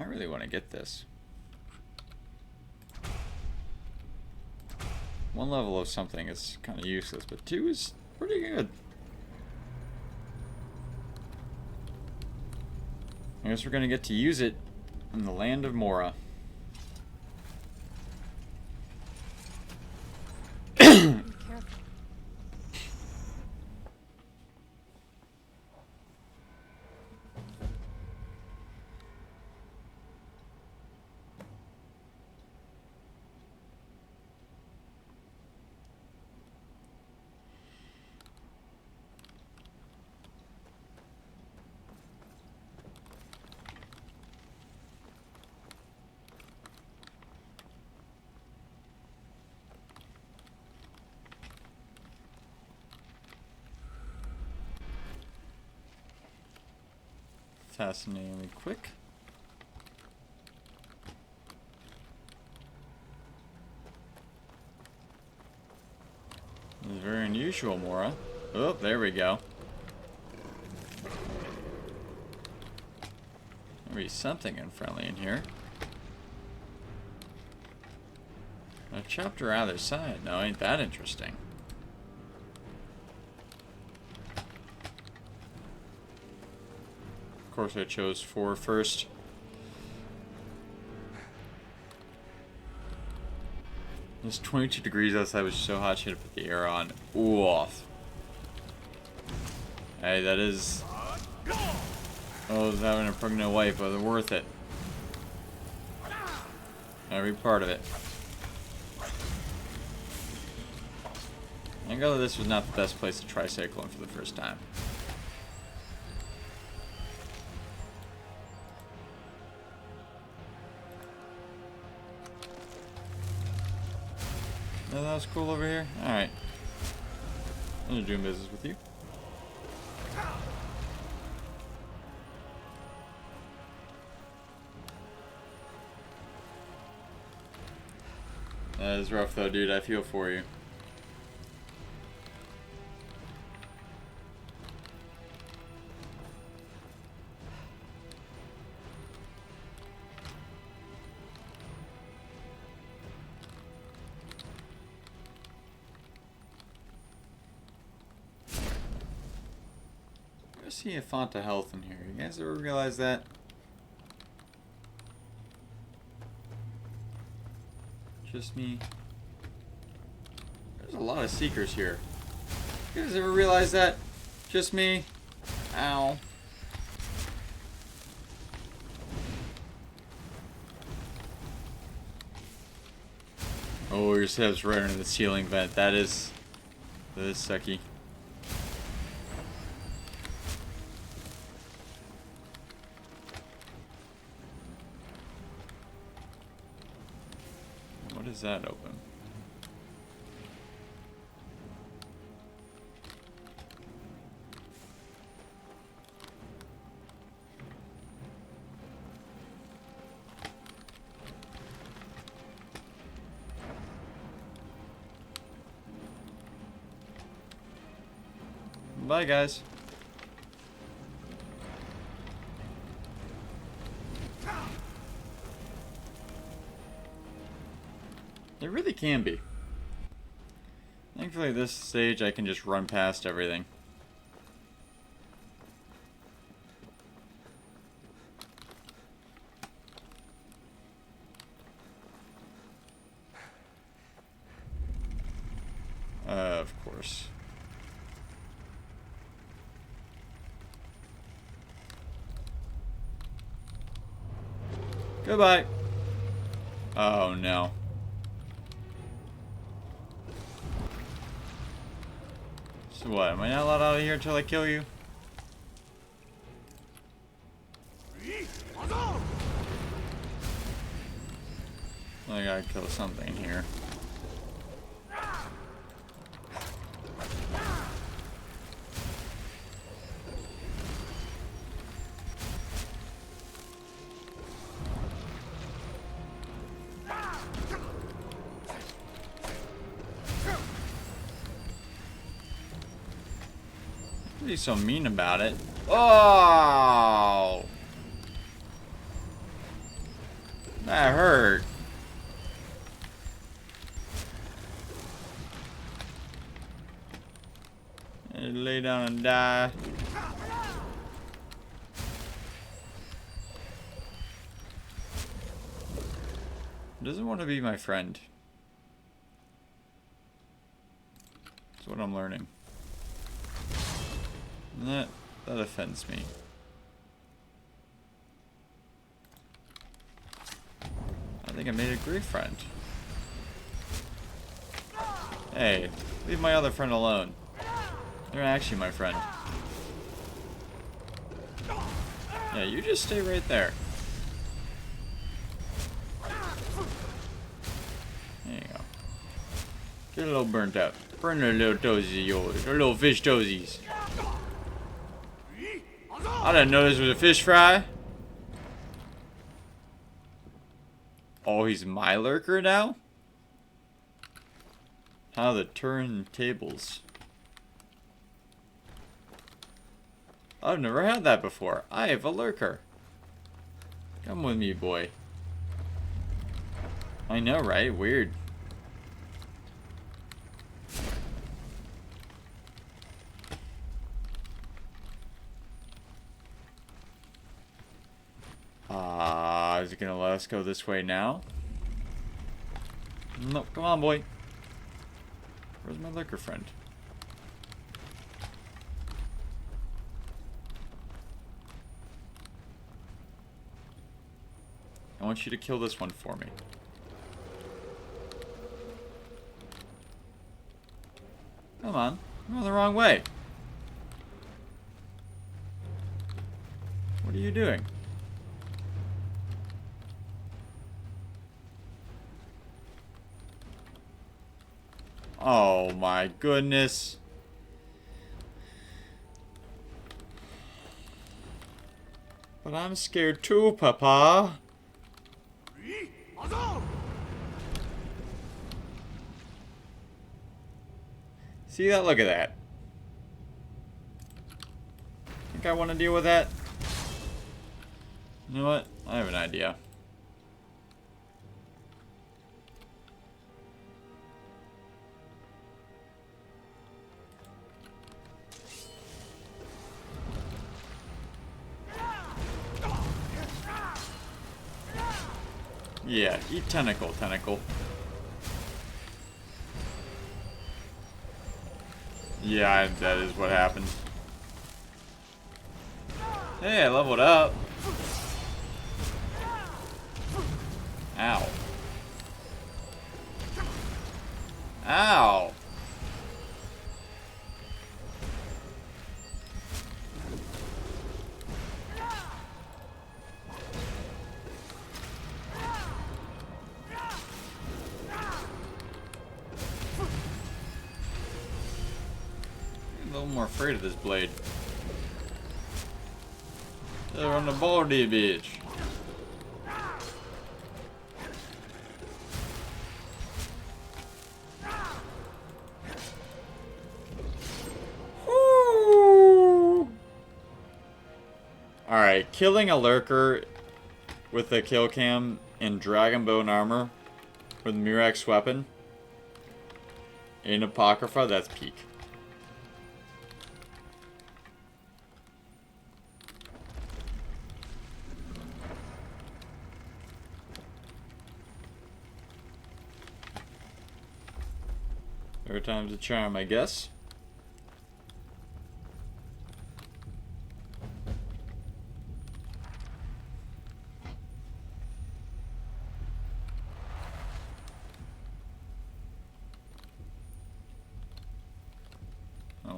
I really want to get this. One level of something is kind of useless, but 2 is pretty good. I guess we're going to get to use it in the land of Mora. Fascinatingly quick. This is very unusual, Mora. Oh, there we go. There'll be something unfriendly in here. I chopped her either side. No, ain't that interesting. Of course, I chose 4 first. It's 22 degrees outside, which is so hot, she had to put the air on. Ooh, off. Hey, that is... Oh, it's having a pregnant wife, but worth it. Every part of it. I know this was not the best place to try cycling for the first time. Oh, that was cool over here? Alright. I'm doing business with you. That is rough though, dude. I feel for you. I see a font of health in here. You guys ever realize that? Just me. There's a lot of seekers here. You guys ever realize that? Just me? Ow. Oh, your steps right under the ceiling vent. That is sucky. What is that open? Bye, guys. It really can be. Thankfully, at this stage, I can just run past everything. Of course. Goodbye. Oh no. So So what, am I not allowed out of here until I kill you? I gotta kill something here. Be so mean about it. Oh, that hurt. And lay down and die. Doesn't want to be my friend. That's what I'm learning. That offends me. I think I made a great friend. Hey, leave my other friend alone. They're actually my friend. Yeah, you just stay right there. There you go. Get a little burnt up. Burn a little toesies of yours. A little fish toesies. I didn't know this was a fish fry. Oh, he's my lurker now? How the turntables. I've never had that before. I have a lurker. Come with me, boy. I know, right? Weird. Is it gonna let us go this way now? Nope. Come on, boy. Where's my lurker friend? I want you to kill this one for me. Come on. I'm going the wrong way. What are you doing? Oh my goodness. But I'm scared too, Papa. See that? Look at that. Think I want to deal with that? You know what? I have an idea. Yeah, eat tentacle, tentacle. Yeah, that is what happened. Hey, I leveled up. Ow. Ow. I'm a little more afraid of this blade. They're on the baldy bitch. Alright, killing a lurker with a kill cam and dragon bone armor with Mirax weapon in Apocrypha, that's peak. Third time's a charm, I guess.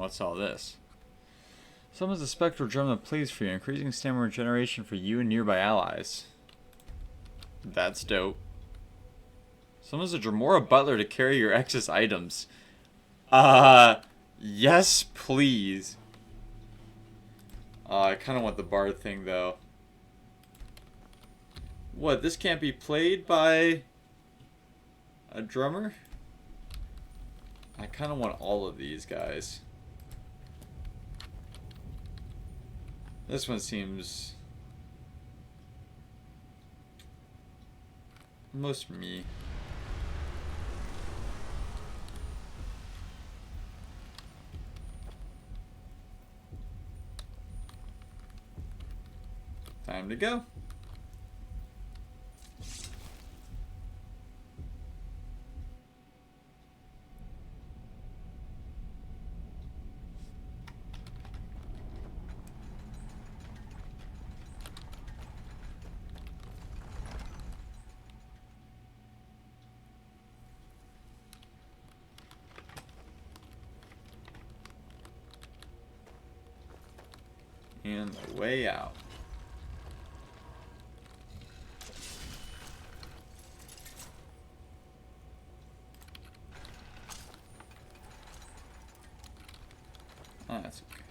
what's all this? Summons a spectral drum that plays for you, increasing stamina regeneration for you and nearby allies. That's dope. Summons a Dremora Butler to carry your excess items. Yes, please. I kind of want the bard thing, though. What, this can't be played by a drummer? I kind of want all of these guys. This one seems most me. Time to go. And the way out. Oh, that's okay.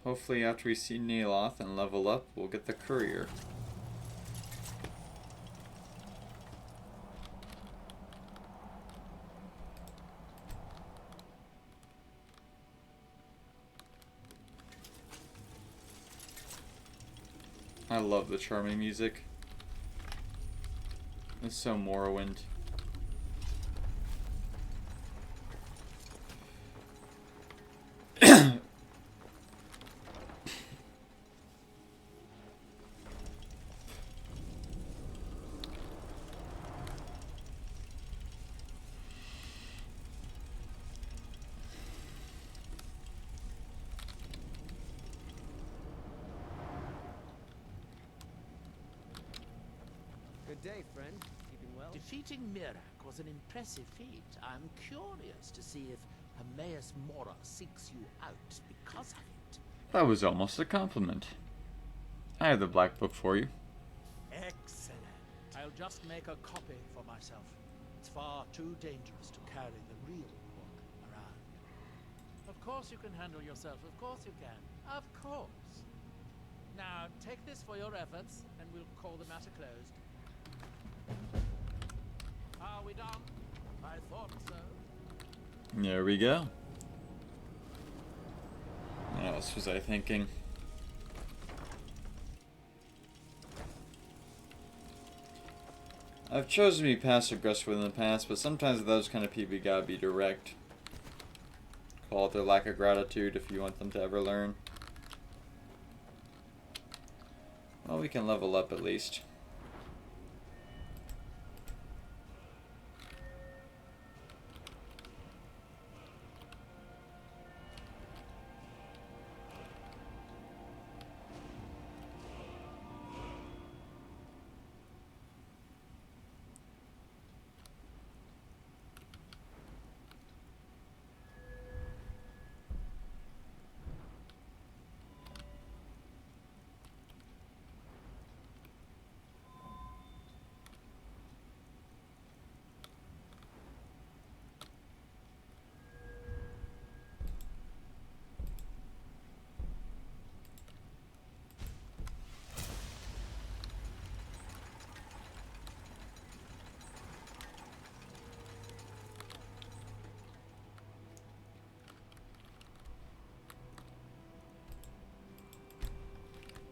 Hopefully after we see Naloth and level up, we'll get the courier. I love the charming music. It's so Morrowind. Good day, friend. Keeping well? Defeating Mirak was an impressive feat. I'm curious to see if Hermaeus Mora seeks you out because of it. That was almost a compliment. I have the black book for you. Excellent. I'll just make a copy for myself. It's far too dangerous to carry the real book around. Of course you can handle yourself. Of course you can. Of course. Now, take this for your efforts, and we'll call the matter closed. Are we done? I thought so. There we go. What else was I thinking? I've chosen to be passive aggressive in the past, but sometimes with those kind of people you gotta be direct. Call it their lack of gratitude if you want them to ever learn. Well, we can level up at least.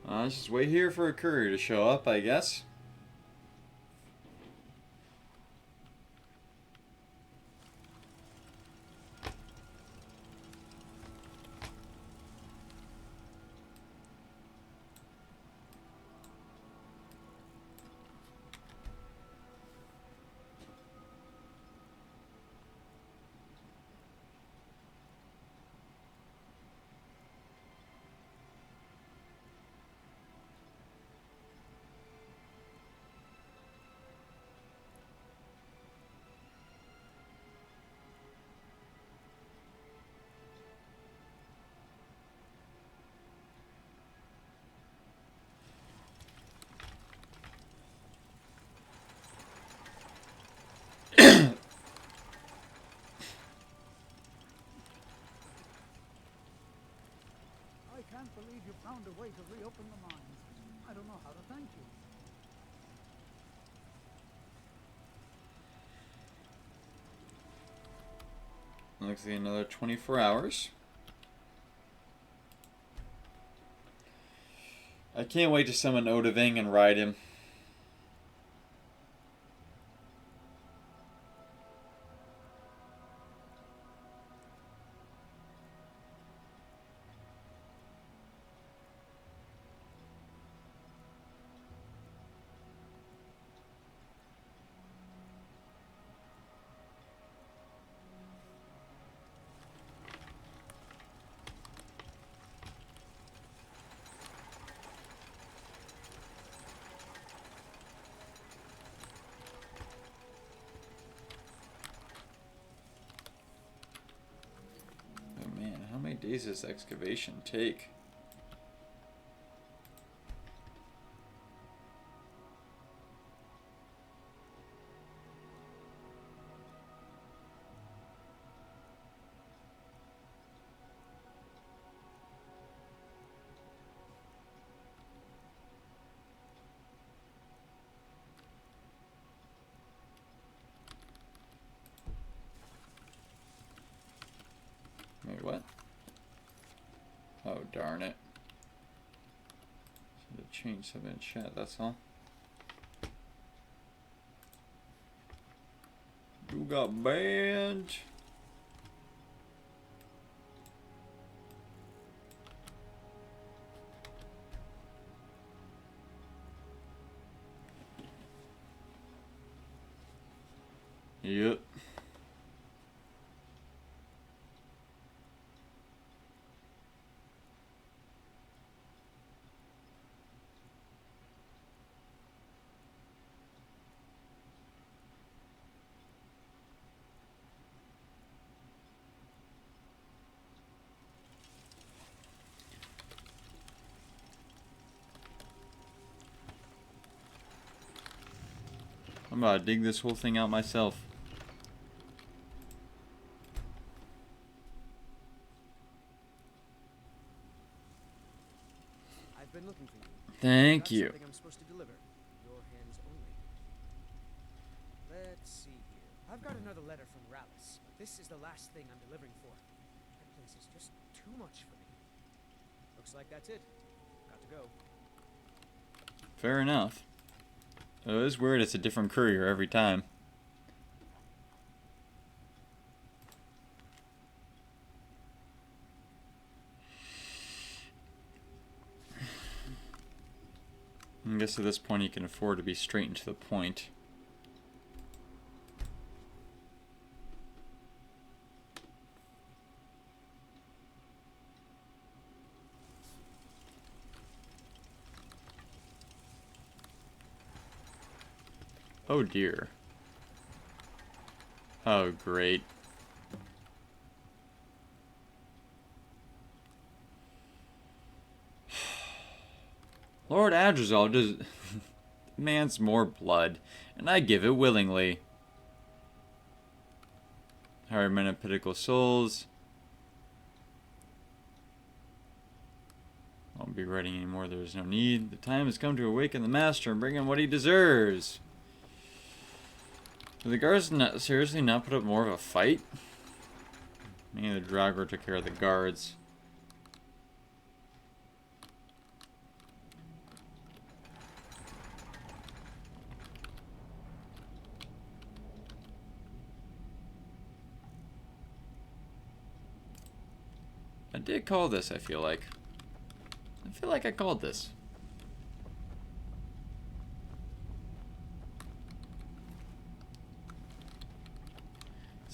Let's just wait here for a courier to show up, I guess. found a way to reopen the mines. I don't know how to thank you. Looks like another 24 hours. I can't wait to summon Odaving and ride him. How many days does excavation take? Wait, what? Oh, darn it. Should have changed something in chat, that's all. You got banned. Yep. I'm about to dig this whole thing out myself. I've been looking for you. Thank Got you. something I'm supposed to deliver. Your hands only. Let's see here. I've got another letter from Rallis, but this is the last thing I'm delivering for. That place is just too much for me. Looks like that's it. Got to go. Fair enough. It is weird it's a different courier every time. I guess at this point he can afford to be straight and to the point. Oh dear. Oh great. Lord Adrazal demands more blood, and I give it willingly. Higher men of pitiful souls. Won't be writing anymore, there is no need. The time has come to awaken the master and bring him what he deserves. Do the guards not seriously not put up more of a fight? Maybe the Draugr took care of the guards. I did call this, I feel like. I feel like I called this.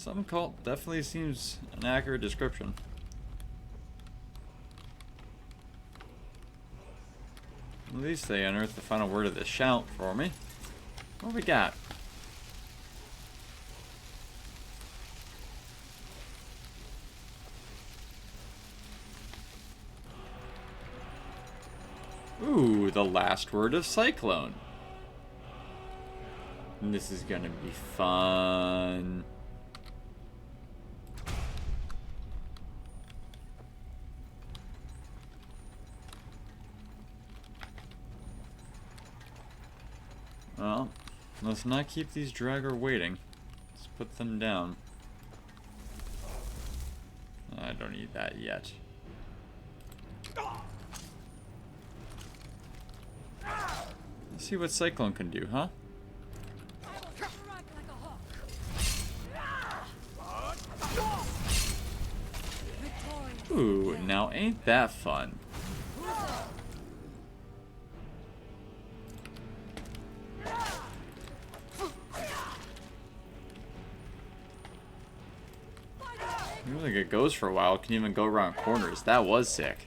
Some cult definitely seems an accurate description. At least they unearthed the final word of the shout for me. What we got? Ooh, the last word of Cyclone. This is gonna be fun. Let's not keep these dragger waiting. Let's put them down. I don't need that yet. Let's see what Cyclone can do, huh? Ooh, now ain't that fun? You really get goes for a while. Can even go around corners. That was sick.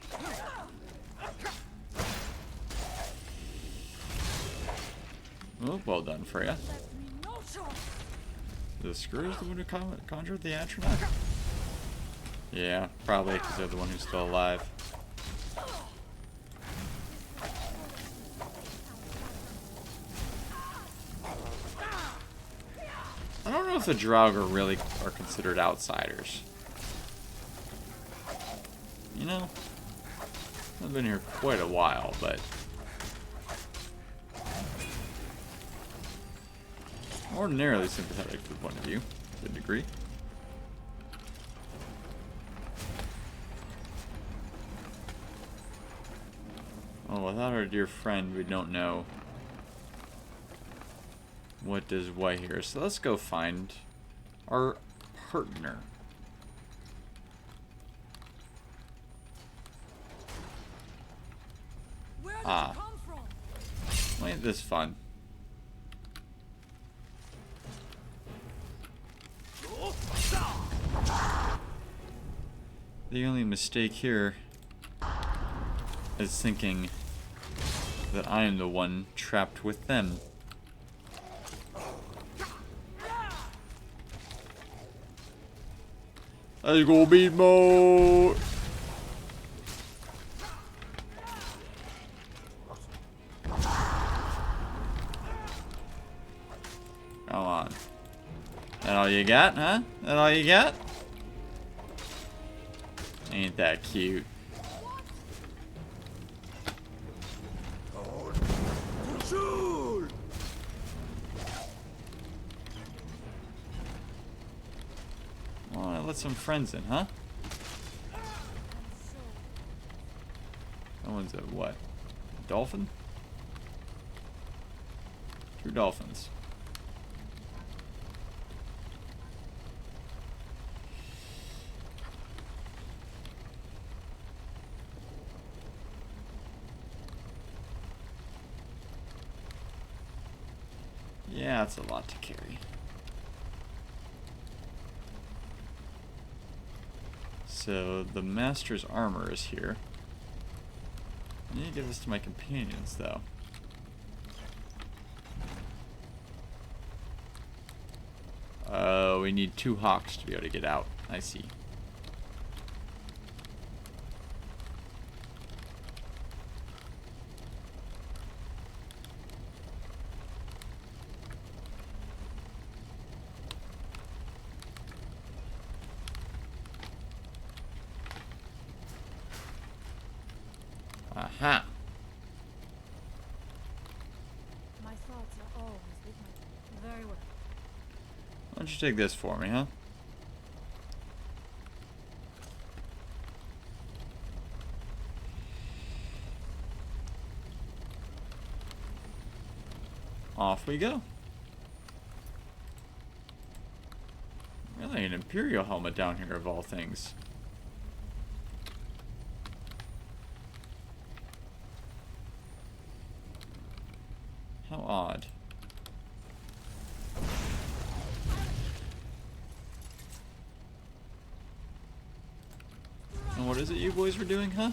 Oh, well done, Freya. The Screw is the one who conjured the astronaut? Yeah, probably, because they're the one who's still alive. I don't know if the Draugr really are considered outsiders. You know, I've been here quite a while, but ordinarily sympathetic to the point of view, to a degree. Oh, without our dear friend, we don't know what does what here. So let's go find our partner. Ah. Well, ain't this fun? The only mistake here is thinking that I am the one trapped with them. Let's go beat mode! Come on. That all you got, huh? That all you got? Ain't that cute? Well, I let some friends in, huh? That one's a what? Dolphin? 2 dolphins. Yeah, that's a lot to carry. So, the Master's armor is here. I need to give this to my companions, though. Oh, we need 2 hawks to be able to get out. I see. Aha. My thoughts are always with my... Very well. Why don't you take this for me, huh? Off we go. Really, an Imperial helmet down here of all things. How odd. And what is it you boys were doing, huh?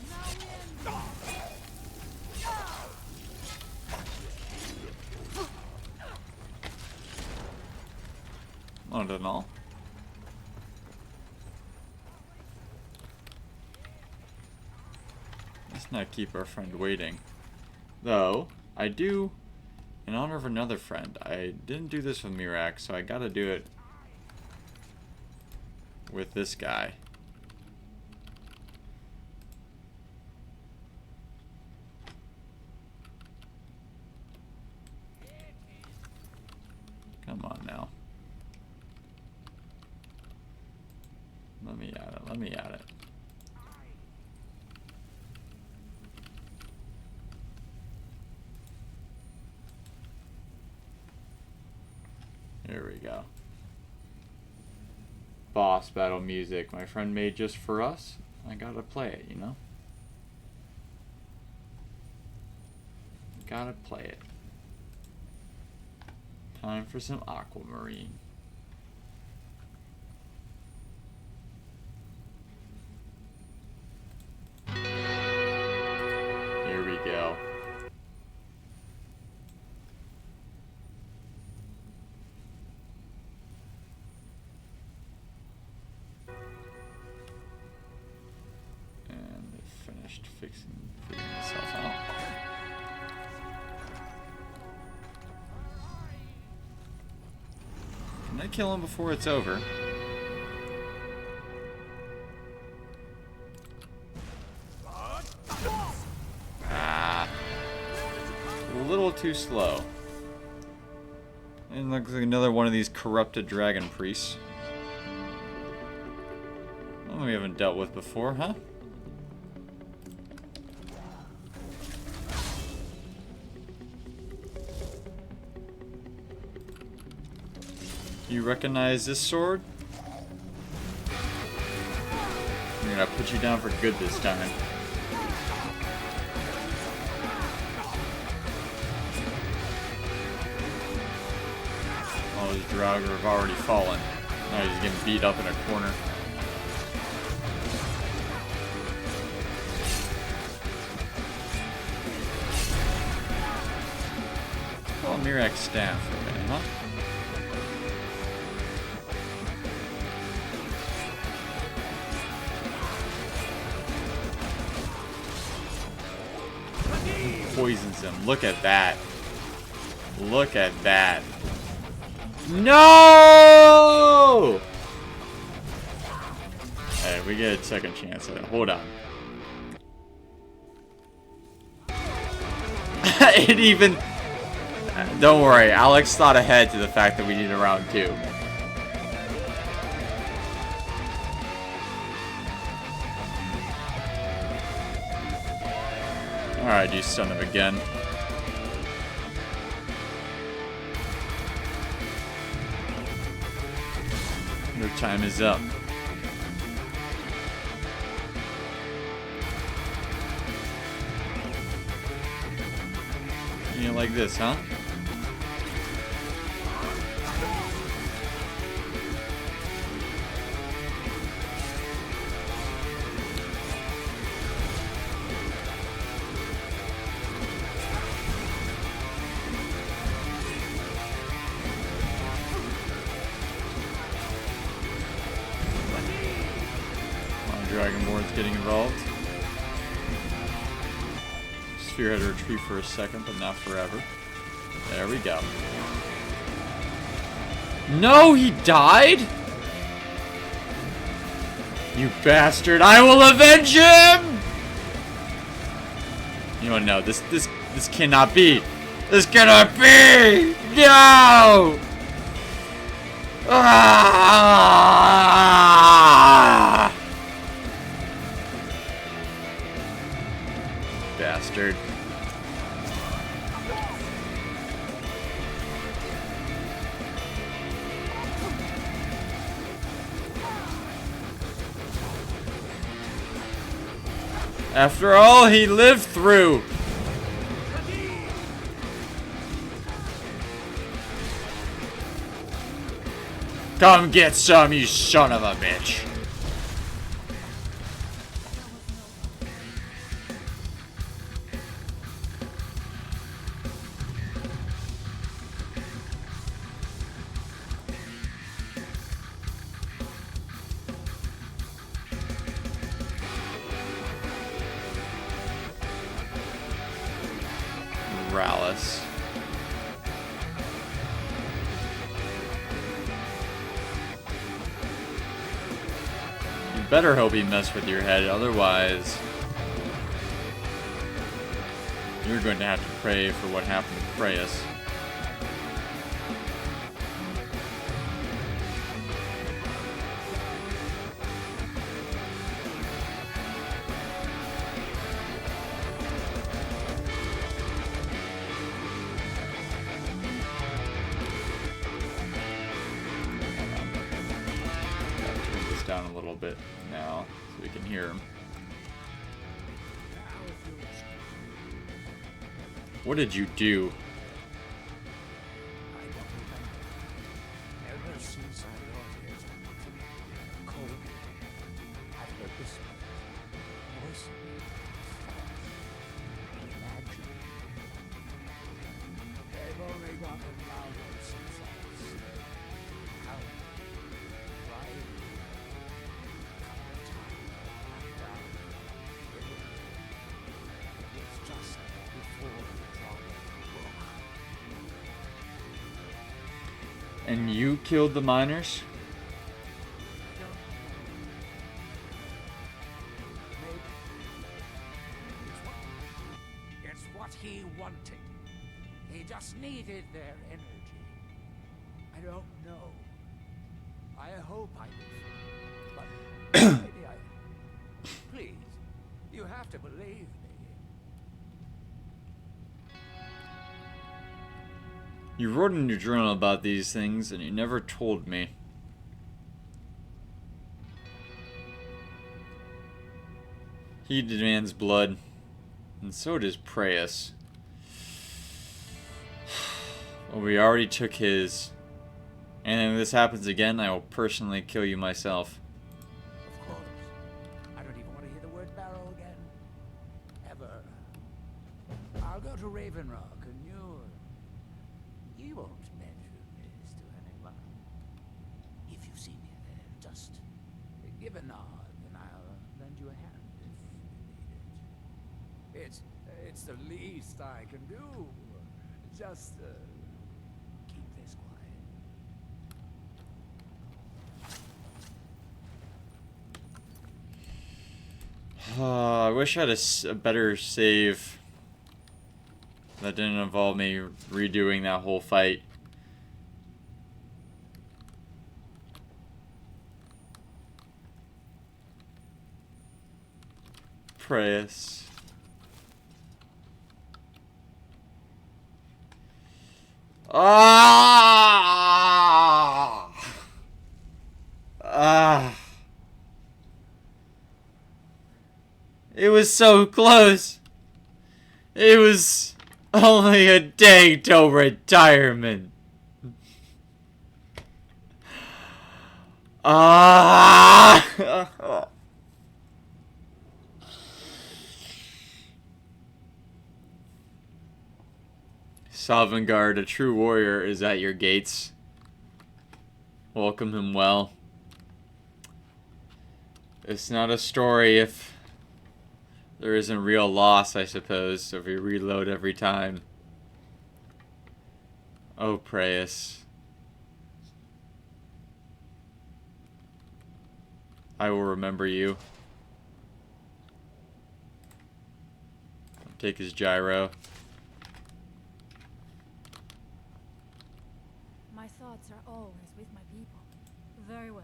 Not at all. Let's not keep our friend waiting. Though, I do, in honor of another friend, I didn't do this with Mirak, so I gotta do it with this guy. Come on now. Let me at it. Let me at it. Here we go. Boss battle music my friend made just for us. I gotta play it, you know? Gotta play it. Time for some Aquamarine. Here we go. And it finished figuring itself out. Can I kill him before it's over? Ah. A little too slow. And looks like another one of these corrupted dragon priests. One we haven't dealt with before, huh? You recognize this sword? I'm gonna put you down for good this time. Oh, his Draugr have already fallen. Now he's getting beat up in a corner. Oh, Mirak's staff for a minute, huh? Poisons him. Look at that. Look at that. No! Hey, we get a second chance at it. Hold on. It even... Don't worry, Alex thought ahead to the fact that we need a round 2. Alright, you son of a gun. Your time is up. You like this, huh? Dragonborn's getting involved. Sphere had to retreat for a second, but not forever. There we go. No, he died? You bastard! I will avenge him! You know what? No, this cannot be. This cannot be! No! Ah! Bastard. After all he lived through. Come get some, you son of a bitch. Rallis. You better hope he messed with your head, otherwise you're going to have to pray for what happened to Preyas. down a little bit now so we can hear him. What did you do? I don't remember. Ever since I got here, cold, I've heard this voice, imagine. They've only gotten louder since I was out riding. Down, it was just before the drop of the book. And you killed the miners? It's what he wanted. He just needed their energy. I don't know. I hope I did. But maybe I... Please, you have to believe me. You wrote in your journal about these things, and you never told me. He demands blood, and so does Preus. Well, we already took his. And if this happens again, I will personally kill you myself. Of course. I don't even want to hear the word barrow again. Ever. I'll go to Raven Rock, and you won't mention this to anyone. If you see me there, just give a nod, and I'll lend you a hand if you need it. It's the least I can do. Just keep this quiet. I wish I had a better save that didn't involve me redoing that whole fight. Preus. Ah! Ah! It was so close. It was only a day till retirement. Ah! Sovngarde, a true warrior, is at your gates. Welcome him well. It's not a story if there isn't real loss, I suppose, so if we reload every time. Oh, Preus. I will remember you. Take his gyro. My thoughts are always with my people. Very well.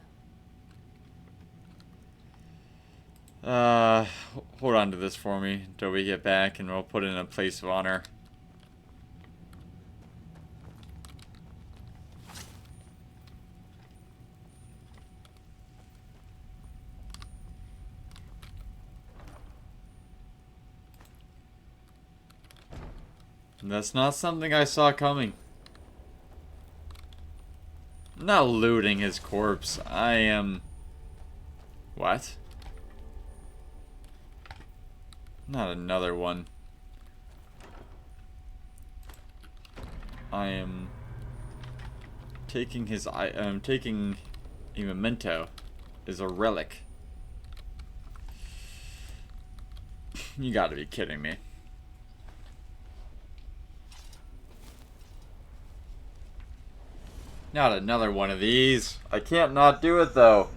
Hold on to this for me until we get back, and we'll put it in a place of honor. And that's not something I saw coming. I'm not looting his corpse. I am... What? Not another one. I am taking his... I'm taking a memento. Is a relic. You gotta be kidding me. Not another one of these. I can't not do it though.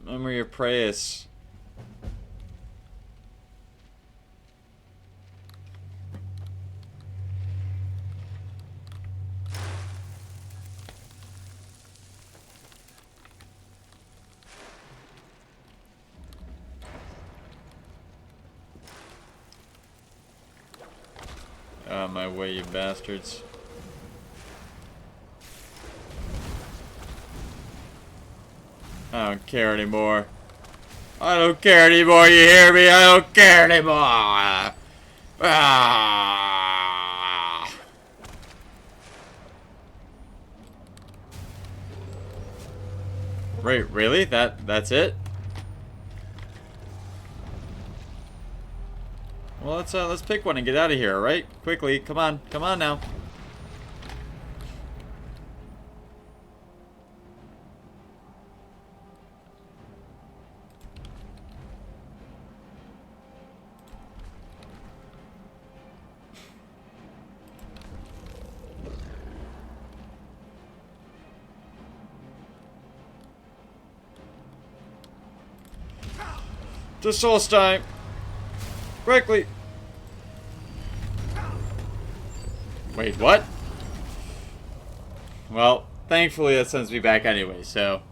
Memory of Preus. Out of my way, you bastards. I don't care anymore. I don't care anymore, you hear me? I don't care anymore! Ah! Wait, really? That's it? Well, let's pick one and get out of here, alright? Quickly, come on now. To Solstein! Quickly! Wait, what? Well, thankfully that sends me back anyway, so...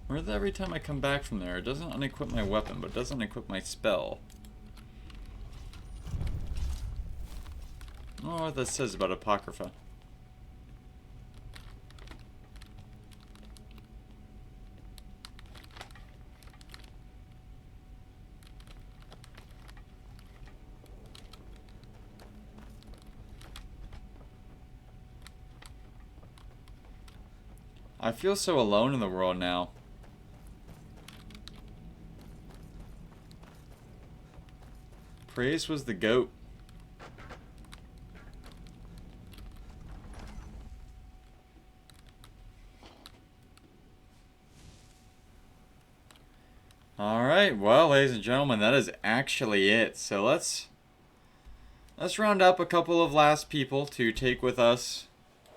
Where's every time I come back from there? It doesn't unequip my weapon, but it doesn't equip my spell. I don't know what that says about Apocrypha. I feel so alone in the world now. Praise was the goat. Alright, well, ladies and gentlemen, that is actually it. So let's round up a couple of last people to take with us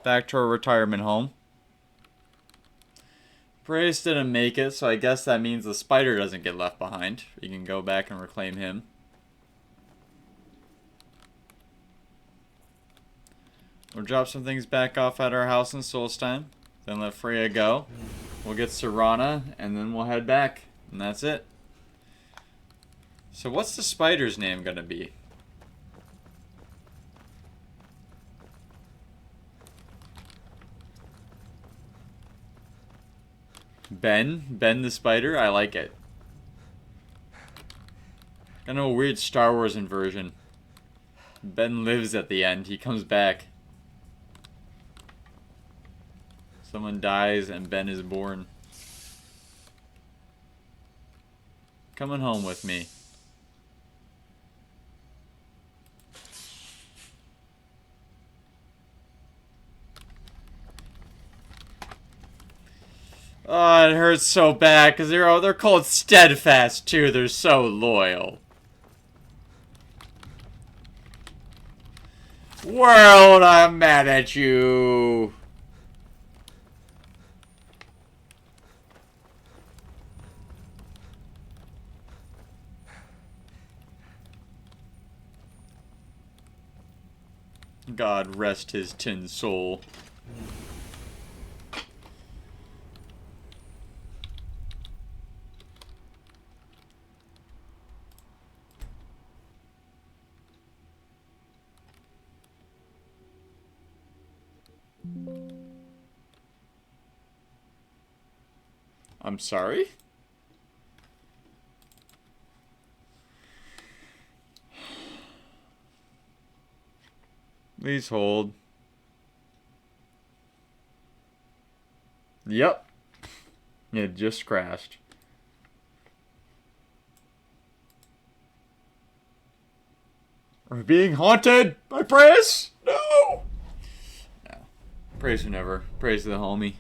back to our retirement home. Praise didn't make it, so I guess that means the spider doesn't get left behind. You can go back and reclaim him. We'll drop some things back off at our house in Solstein. Then let Freya go. We'll get Serana, and then we'll head back. And that's it. So what's the spider's name gonna be? Ben? Ben the spider? I like it. Kind of a weird Star Wars inversion. Ben lives at the end. He comes back. Someone dies and Ben is born. Coming home with me. Oh, it hurts so bad because they're called steadfast too. They're so loyal. World, I'm mad at you. God rest his tin soul. I'm sorry? Please hold. Yep. It just crashed. We're being haunted by Praise? No! No. Praise whoever. Praise the homie.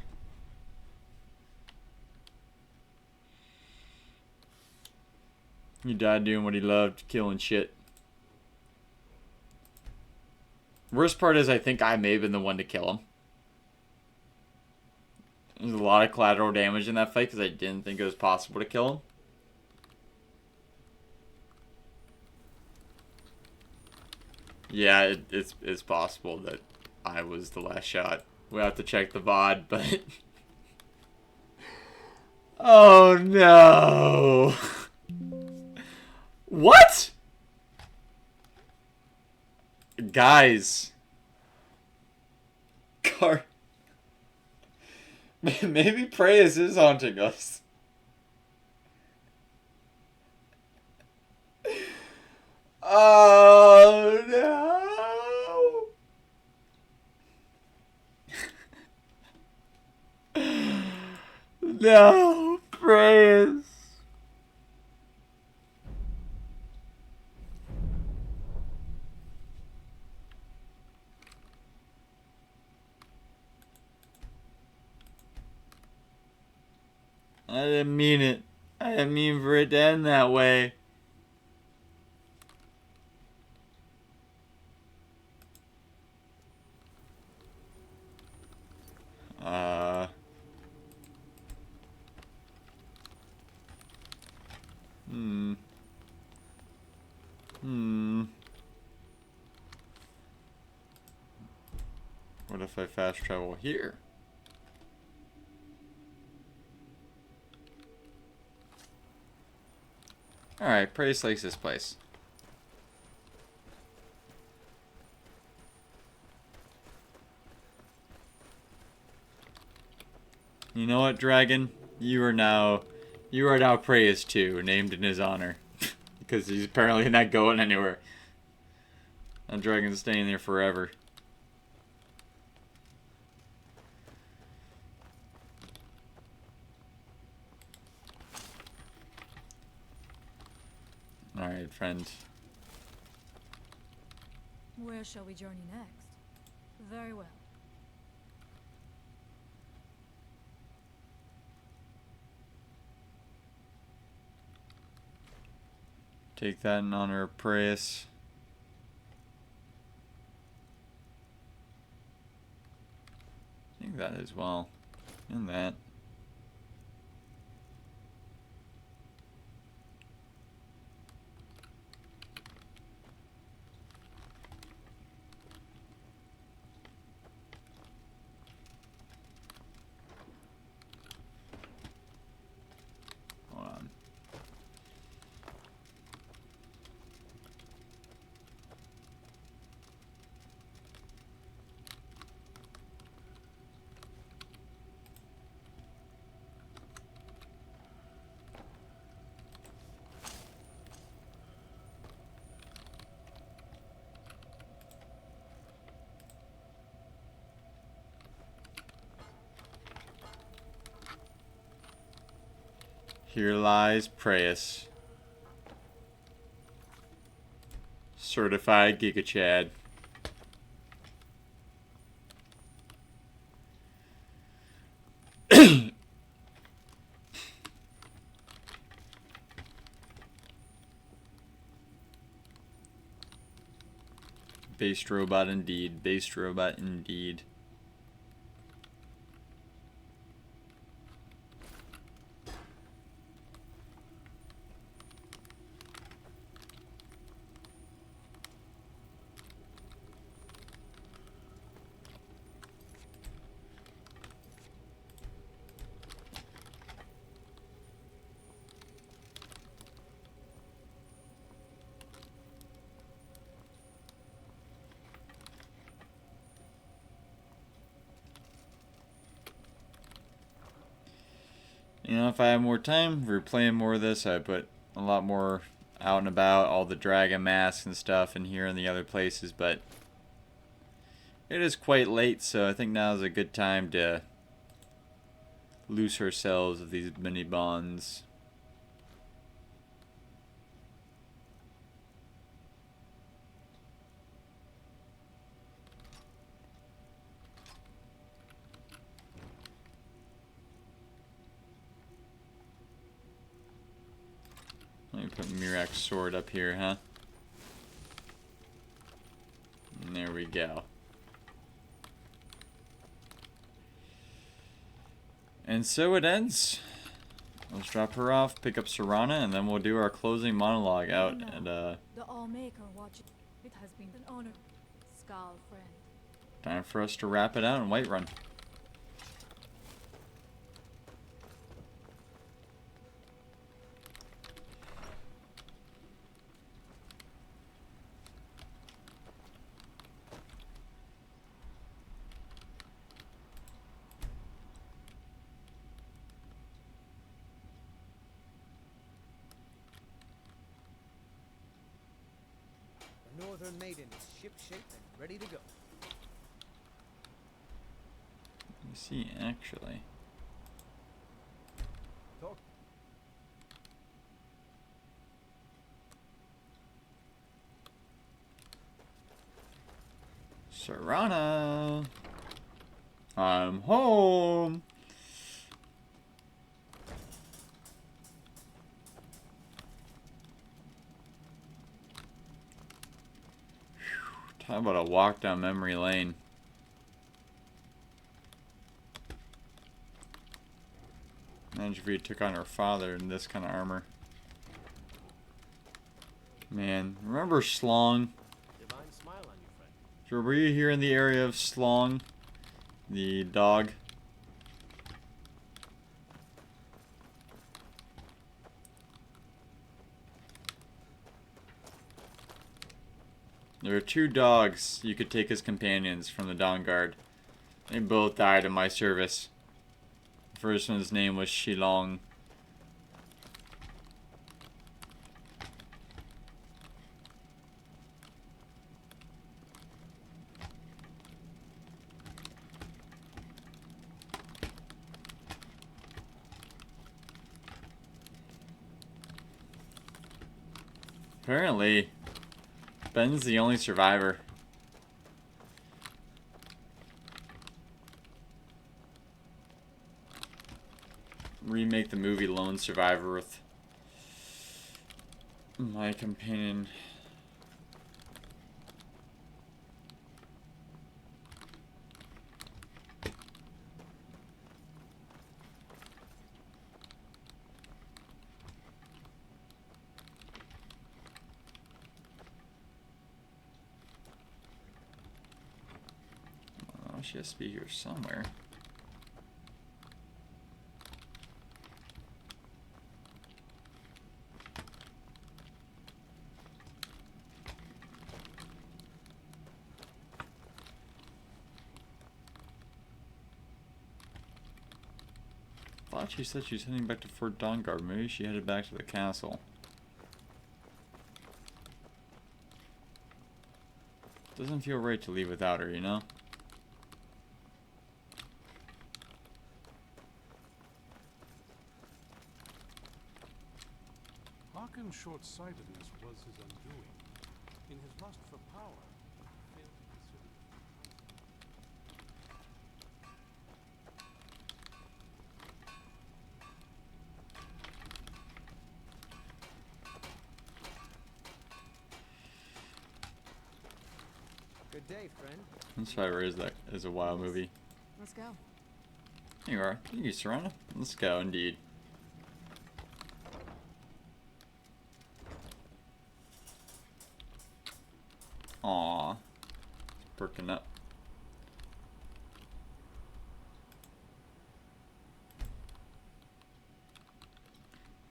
He died doing what he loved, killing shit. Worst part is I think I may have been the one to kill him. There's a lot of collateral damage in that fight because I didn't think it was possible to kill him. Yeah, it's possible that I was the last shot. We'll have to check the VOD, but... Oh no! What? Guys. Car. Maybe Preyas is haunting us. Oh no. No, Preyas. I didn't mean it. I didn't mean for it to end that way. What if I fast travel here? Alright, Preyas likes this place. You know what, dragon? You are now Preyas too, named in his honor. Because he's apparently not going anywhere. That dragon's staying there forever. Alright, friend. Where shall we journey next? Very well. Take that in honor of Preyas. I think that as well. And that. Hold on. Here lies Preyas. Certified Giga Chad. Based robot indeed. Based robot indeed. You know, if I have more time, if we're playing more of this, I put a lot more out and about, all the dragon masks and stuff in here and the other places, but it is quite late, so I think now is a good time to loose ourselves of these mini bonds. Let me put Mirak's sword up here, huh? And there we go. And so it ends. Let's drop her off, pick up Serana, and then we'll do our closing monologue out at The Allmaker watches. It has been an honor. Skull friend. time for us to wrap it out in Whiterun. northern maiden is ship-shape and ready to go. Let me see, actually. Talk. Serana, I'm home. Talk about a walk down memory lane. Imagine if we took on her father in this kind of armor. Man, remember Slong? Divine smile on you, friend. So were you here in the area of Slong? The dog? There are two dogs you could take as companions from the Dawn Guard. They both died in my service. The first one's name was Shilong. Apparently, Ben's the only survivor. Remake the movie Lone Survivor with my companion. Oh, she has to be here somewhere. I thought she said she's heading back to Fort Dawnguard. Maybe she headed back to the castle. Doesn't feel right to leave without her, you know? Harkon's short-sightedness was his undoing. In his lust for power, he failed to consider Good day, friend. Survivor is a wild movie. Let's go. Here you are. Thank you, Serana. Let's go, indeed. Aww. Perking up.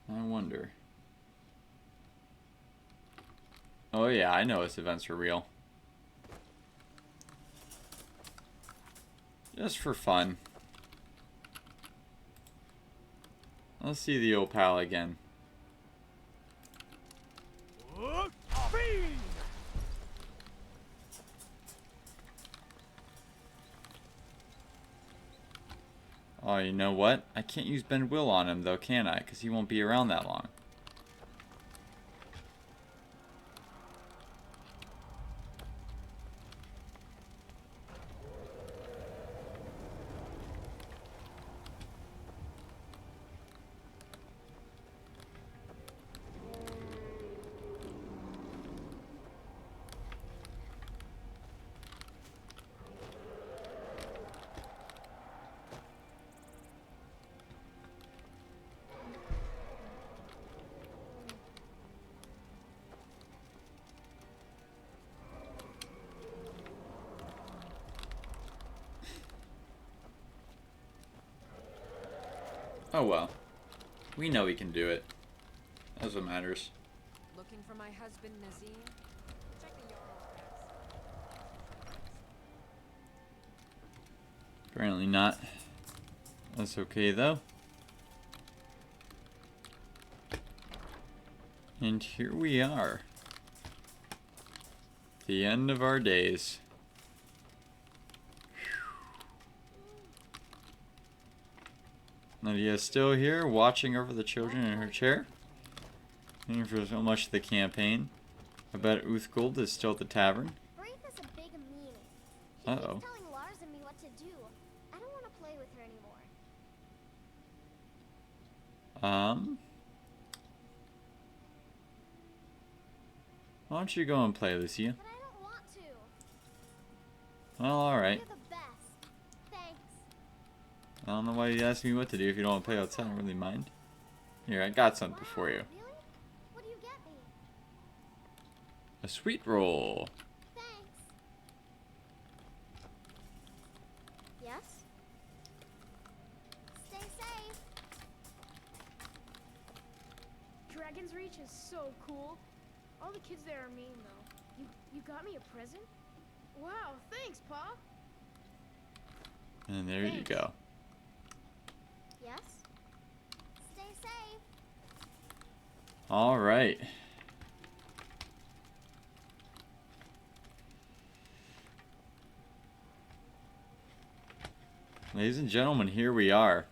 I wonder. Oh yeah, I know his events are real. Just for fun. Let's see the Opal again. Oh, you know what? I can't use Ben Will on him though, can I? Because he won't be around that long. Oh well. We know we can do it. That's what matters. Looking for my husband, Nazim? Check the yard. Apparently not. That's okay though. And here we are. The end of our days. Lydia's still here, watching over the children in her chair. Waiting for so much of the campaign. I bet Uthgold is still at the tavern. Braith is a big meanie. He Uh-oh. keeps telling Lars and me what to do. I don't want to play with her anymore. Why don't you go and play, Lucia? But I don't want to. Well, alright. You're the best. Thanks. I don't know why you ask me what to do if you don't want to play outside. I don't really mind. Here, I got something for you. Really? What do you get me? A sweet roll. Thanks. Yes? Stay safe. Dragon's Reach is so cool. All the kids there are mean, though. You got me a present? Wow, thanks, Pa. And there you go. Yes? Stay safe. Alright. Ladies and gentlemen, here we are.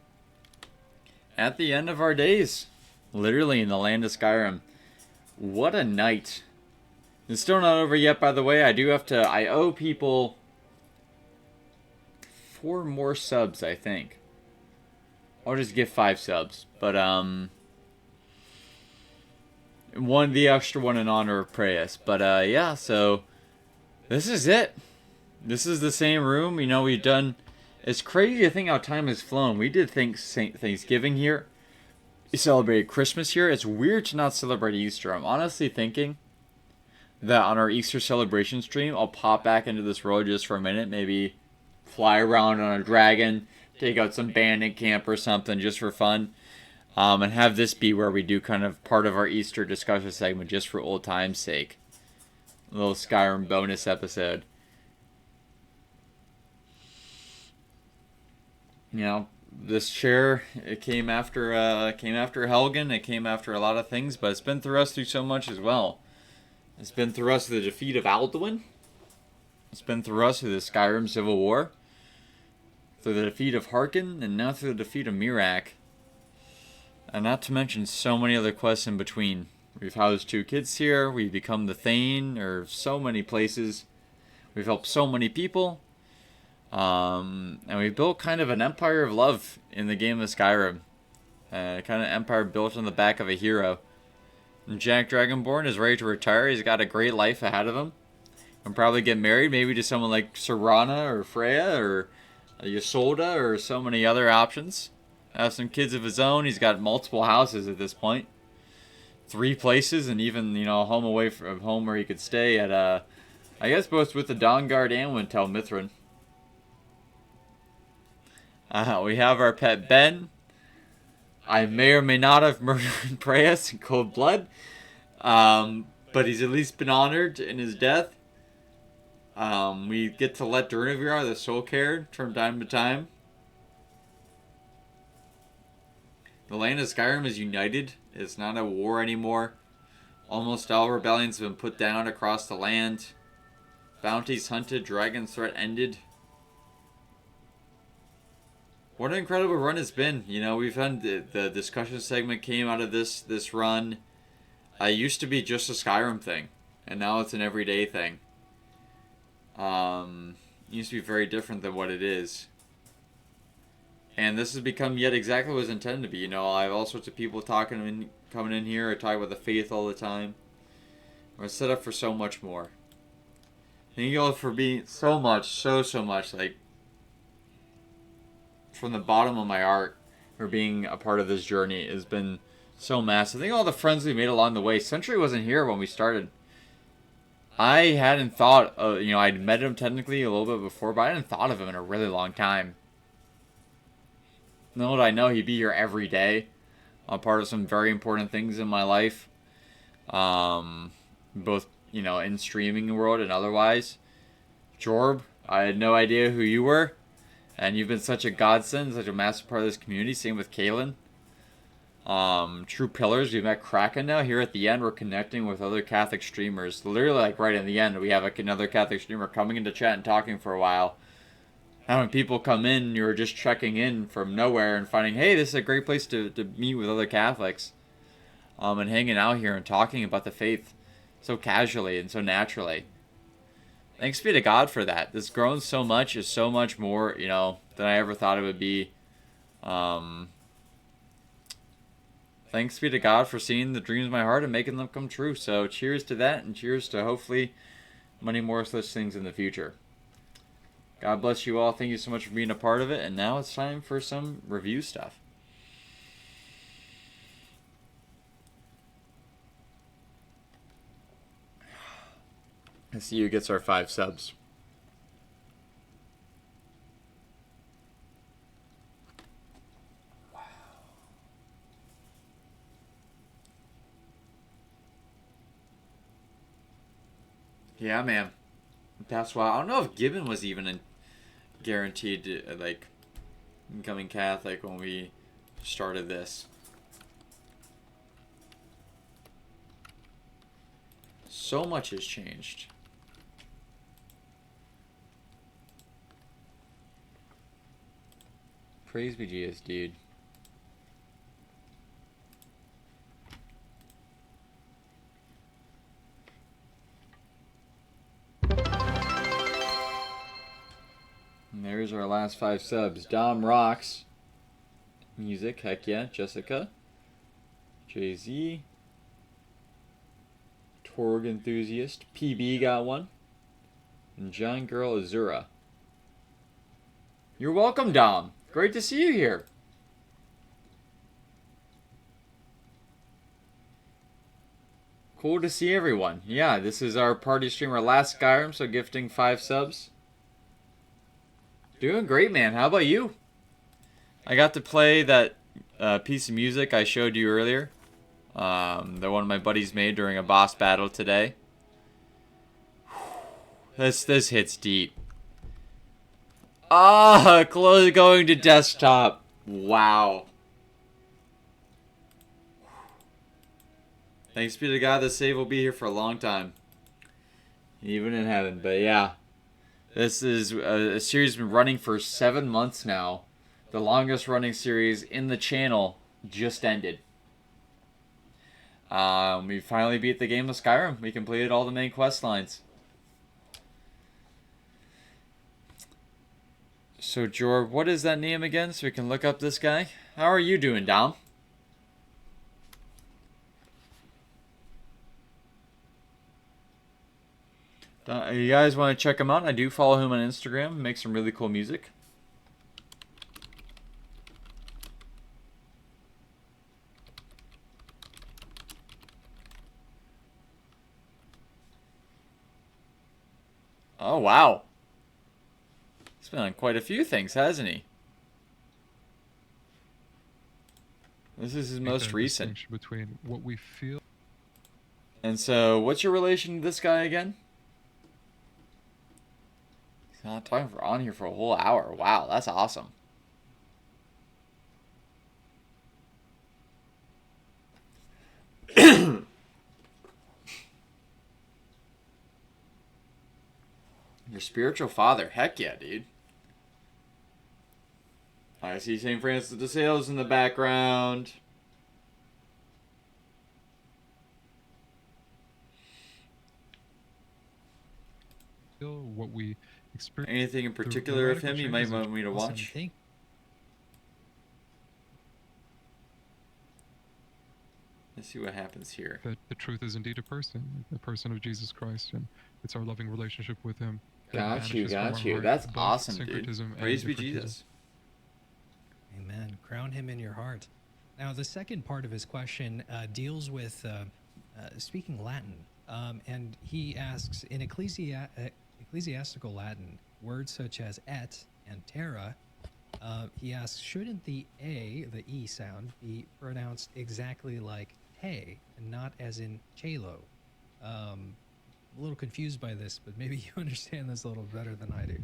At the end of our days. Literally in the land of Skyrim. What a night. It's still not over yet, by the way. I owe people 4 more subs, I think. I'll just give 5 subs. But, the extra one in honor of Preyas. But, yeah, so this is it. This is the same room. You know, we've done... It's crazy to think how time has flown. We did Thanksgiving here. We celebrated Christmas here. It's weird to not celebrate Easter. I'm honestly thinking that on our Easter celebration stream, I'll pop back into this world just for a minute. Maybe fly around on a dragon, take out some bandit camp or something just for fun. And have this be where we do kind of part of our Easter discussion segment just for old time's sake. A little Skyrim bonus episode. You know, this chair, it came after Helgen, it came after a lot of things, but it's been through us through so much as well. It's been through us through the defeat of Alduin. It's been through us through the Skyrim Civil War. Through the defeat of Harkon, and now through the defeat of Miraak. And not to mention so many other quests in between. We've housed 2 kids here, we've become the Thane, or so many places. We've helped so many people. And we built kind of an empire of love in the game of Skyrim. Kind of empire built on the back of a hero. And Jack Dragonborn is ready to retire. He's got a great life ahead of him. And probably get married maybe to someone like Serana or Freya or Ysolda or so many other options. Have some kids of his own. He's got multiple houses at this point. 3 places and even, you know, a home away from home where he could stay at, I guess both with the Dawnguard and Wintel Mithrin. We have our pet Ben. I may or may not have murdered Preyas in cold blood. But he's at least been honored in his death. We get to let Durnavir, the Soul Care, from time to time. The land of Skyrim is united. It's not a war anymore. Almost all rebellions have been put down across the land. Bounties hunted, dragon threat ended. What an incredible run it's been. You know, we've had the discussion segment came out of this run. It used to be just a Skyrim thing, and now it's an everyday thing. It used to be very different than what it is. And this has become yet exactly what it was intended to be. You know, I have all sorts of people coming in here. I talk about the faith all the time. We're set up for so much more. Thank you all for being so much, like, from the bottom of my heart, for being a part of this journey. It has been so massive. I think all the friends we made along the way. Sentry wasn't here when we started. I hadn't thought of, you know, I'd met him technically a little bit before, but I hadn't thought of him in a really long time. Little did I know he'd be here every day. A part of some very important things in my life. Both, you know, in streaming world and otherwise. Jorb, I had no idea who you were. And you've been such a godsend, such a massive part of this community. Same with Kaylin. true pillars. We've met Kraken now. Here at the end, we're connecting with other Catholic streamers. Literally, like right in the end, we have another Catholic streamer coming into chat and talking for a while. And when people come in, you're just checking in from nowhere and finding, hey, this is a great place to meet with other Catholics. And hanging out here and talking about the faith so casually and so naturally. Thanks be to God for that. This grown so much, is so much more, you know, than I ever thought it would be. Thanks be to God for seeing the dreams of my heart and making them come true. So cheers to that, and cheers to hopefully many more such things in the future. God bless you all. Thank you so much for being a part of it. And now it's time for some review stuff. I see who gets our 5 subs. Wow. Yeah, man. That's why I don't know if Gibbon was even guaranteed to, like, becoming Catholic when we started this. So much has changed. Praise be Jesus, dude. And there's our last 5 subs. Dom Rocks. Music, heck yeah. Jessica. Jay-Z. Torg Enthusiast. PB got one. And John Girl Azura. You're welcome, Dom. Great to see you here. Cool to see everyone. Yeah, this is our party stream, our last Skyrim, so gifting 5 subs. Doing great, man. How about you? I got to play that piece of music I showed you earlier. That one of my buddies made during a boss battle today. This hits deep. Ah, close going to desktop. Wow. Thanks be to God, the save will be here for a long time. Even in heaven, but yeah. This is a series been running for 7 months now. The longest running series in the channel just ended. We finally beat the game of Skyrim. We completed all the main quest lines. So, Jor, what is that name again so we can look up this guy? How are you doing, Dom? You guys want to check him out? I do follow him on Instagram. He makes some really cool music. Oh, wow. He's been on quite a few things, hasn't he? This is his most recent. Between what we feel. And so, what's your relation to this guy again? He's not talking for on here for a whole hour. Wow, that's awesome. Your spiritual father. Heck yeah, dude. I see St. Francis de Sales in the background. What we experience. Anything in particular of him you might want me to watch? Let's see what happens here. That the truth is indeed a person, the person of Jesus Christ, and it's our loving relationship with him. Got you. That's awesome, dude. Praise be Jesus. Amen. Crown him in your heart. Now, the second part of his question deals with speaking Latin. And he asks, in ecclesiastical Latin, words such as et and terra, he asks, shouldn't the A, the E sound, be pronounced exactly like te, and not as in chelo? A little confused by this, but maybe you understand this a little better than I do.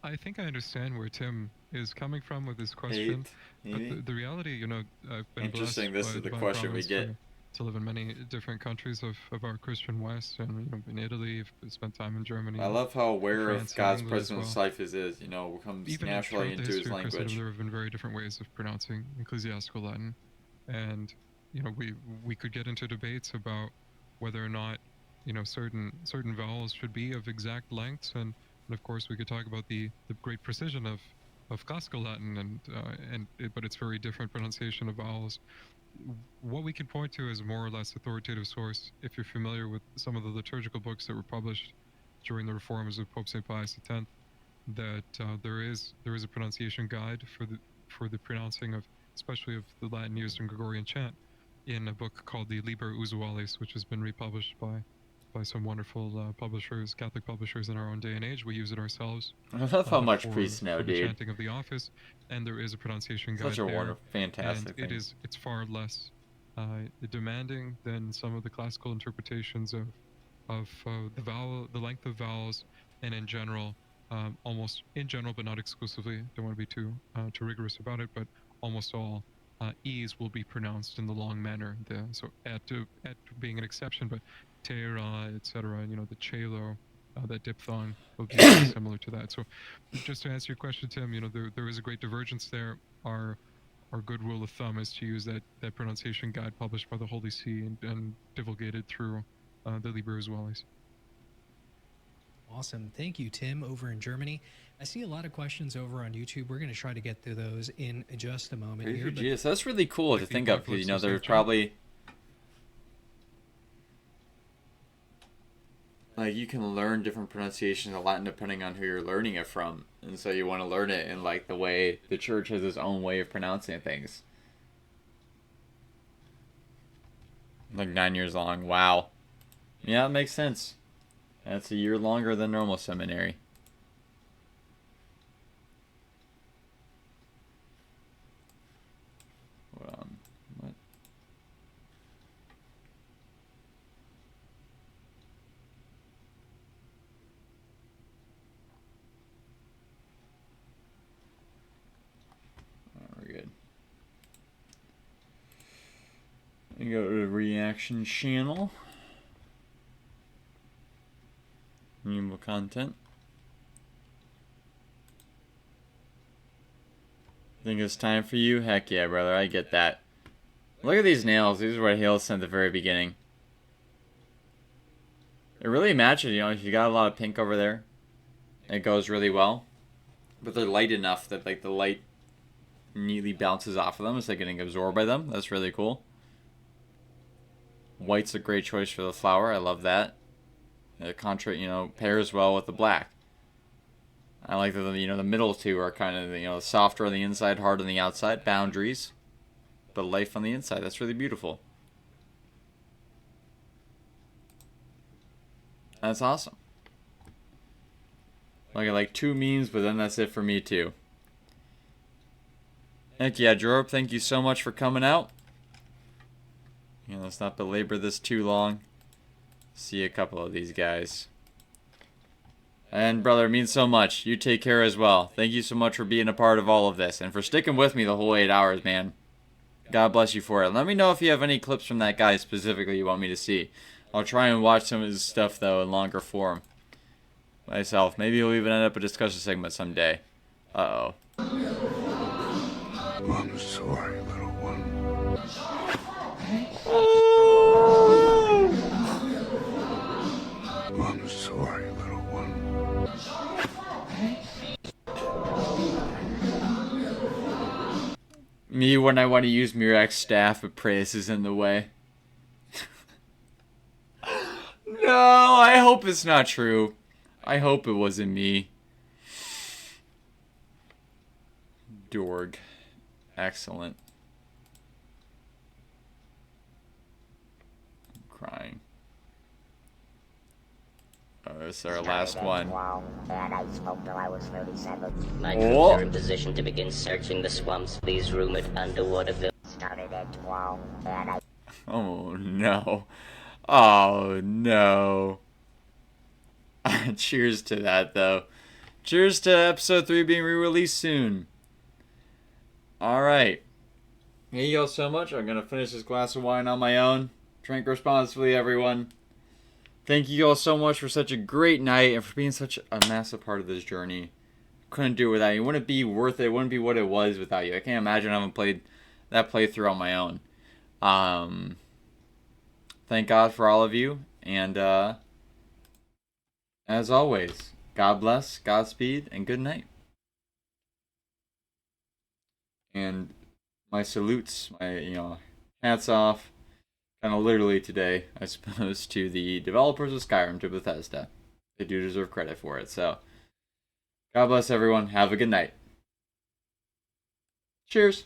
I think I understand where Tim is coming from with this question, but the reality, you know, I've been blessed Interesting. This by is the divine question we providence get. to live in many different countries of our Christian West, and you know, in Italy, I've spent time in Germany. I love how aware of France and God's England as presence well. life is. You know, comes Even naturally throughout the into his history of Christendom, language. there have been very different ways of pronouncing ecclesiastical Latin, and you know, we could get into debates about whether or not, you know, certain vowels should be of exact lengths, and of course we could talk about the great precision of classical Latin, but it's very different pronunciation of vowels. What we can point to as a more or less authoritative source, if you're familiar with some of the liturgical books that were published during the reforms of Pope St. Pius X, that there is a pronunciation guide for the pronouncing of, especially of the Latin used in Gregorian chant, in a book called the Liber Usualis, which has been republished by some wonderful publishers, Catholic publishers in our own day and age. We use it ourselves. I love how much for priests know, the dude. chanting of the office, and there is a pronunciation guide Such a there. wonderful, fantastic And thing. it's far less demanding than some of the classical interpretations of the length of vowels, and in general, almost in general, but not exclusively. Don't want to be too rigorous about it, but almost all e's will be pronounced in the long manner. So at being an exception, but tera, etc. You know, the chelo, that diphthong will be very similar to that. So, just to answer your question, Tim, you know, there is a great divergence there. Our good rule of thumb is to use that pronunciation guide published by the Holy See and divulgated through the Liber Usualis. Awesome. Thank you, Tim, over in Germany. I see a lot of questions over on YouTube. We're going to try to get through those in just a moment here. Jesus, that's really cool to think of, because, you know, there's probably... Like, you can learn different pronunciations of Latin depending on who you're learning it from. And so you want to learn it in, like, the way the church has its own way of pronouncing things. Like 9 years long. Wow. Yeah, that makes sense. That's a year longer than normal seminary. What? We're good. And go to the reaction channel. New content. Think it's time for you? Heck yeah, brother. I get that. Look at these nails. These are what Hale sent at the very beginning. It really matches, you know, if you got a lot of pink over there, it goes really well. But they're light enough that, like, the light neatly bounces off of them. It's like getting absorbed by them. That's really cool. White's a great choice for the flower. I love that. The contrast, you know, pairs well with the black. I like that, you know, the middle two are kind of, you know, softer on the inside, hard on the outside. Boundaries. But life on the inside. That's really beautiful. That's awesome. I get like 2 memes, but then that's it for me too. Heck yeah, Jorb, thank you so much for coming out. You know, let's not belabor this too long. See a couple of these guys. And brother, it means so much. You take care as well. Thank you so much for being a part of all of this and for sticking with me the whole 8 hours, man. God bless you for it. Let me know if you have any clips from that guy specifically you want me to see. I'll try and watch some of his stuff, though, in longer form myself. Maybe we'll even end up a discussion segment someday. Uh-oh. I'm sorry, little one. I'm sorry, little one. Me when I want to use Mirac's staff, but Praise is in the way. No, I hope it's not true. I hope it wasn't me. Dorg. Excellent. I'm crying. Oh, this is our last one. I spoke till I was 37. My Oh. troops are in position to begin searching the swamps for these rumored underwater villas. Started at 12, and I... Oh no. Oh no. Cheers to that though. Cheers to episode 3 being re-released soon. Alright. Thank you all so much. I'm going to finish this glass of wine on my own. Drink responsibly, everyone. Thank you all so much for such a great night and for being such a massive part of this journey. Couldn't do it without you. It wouldn't be worth it. It wouldn't be what it was without you. I can't imagine having played that playthrough on my own. Thank God for all of you. And as always, God bless, Godspeed, and good night. And my salutes, my hats off, kind of literally today, I suppose, to the developers of Skyrim, to Bethesda. They do deserve credit for it. So, God bless everyone. Have a good night. Cheers.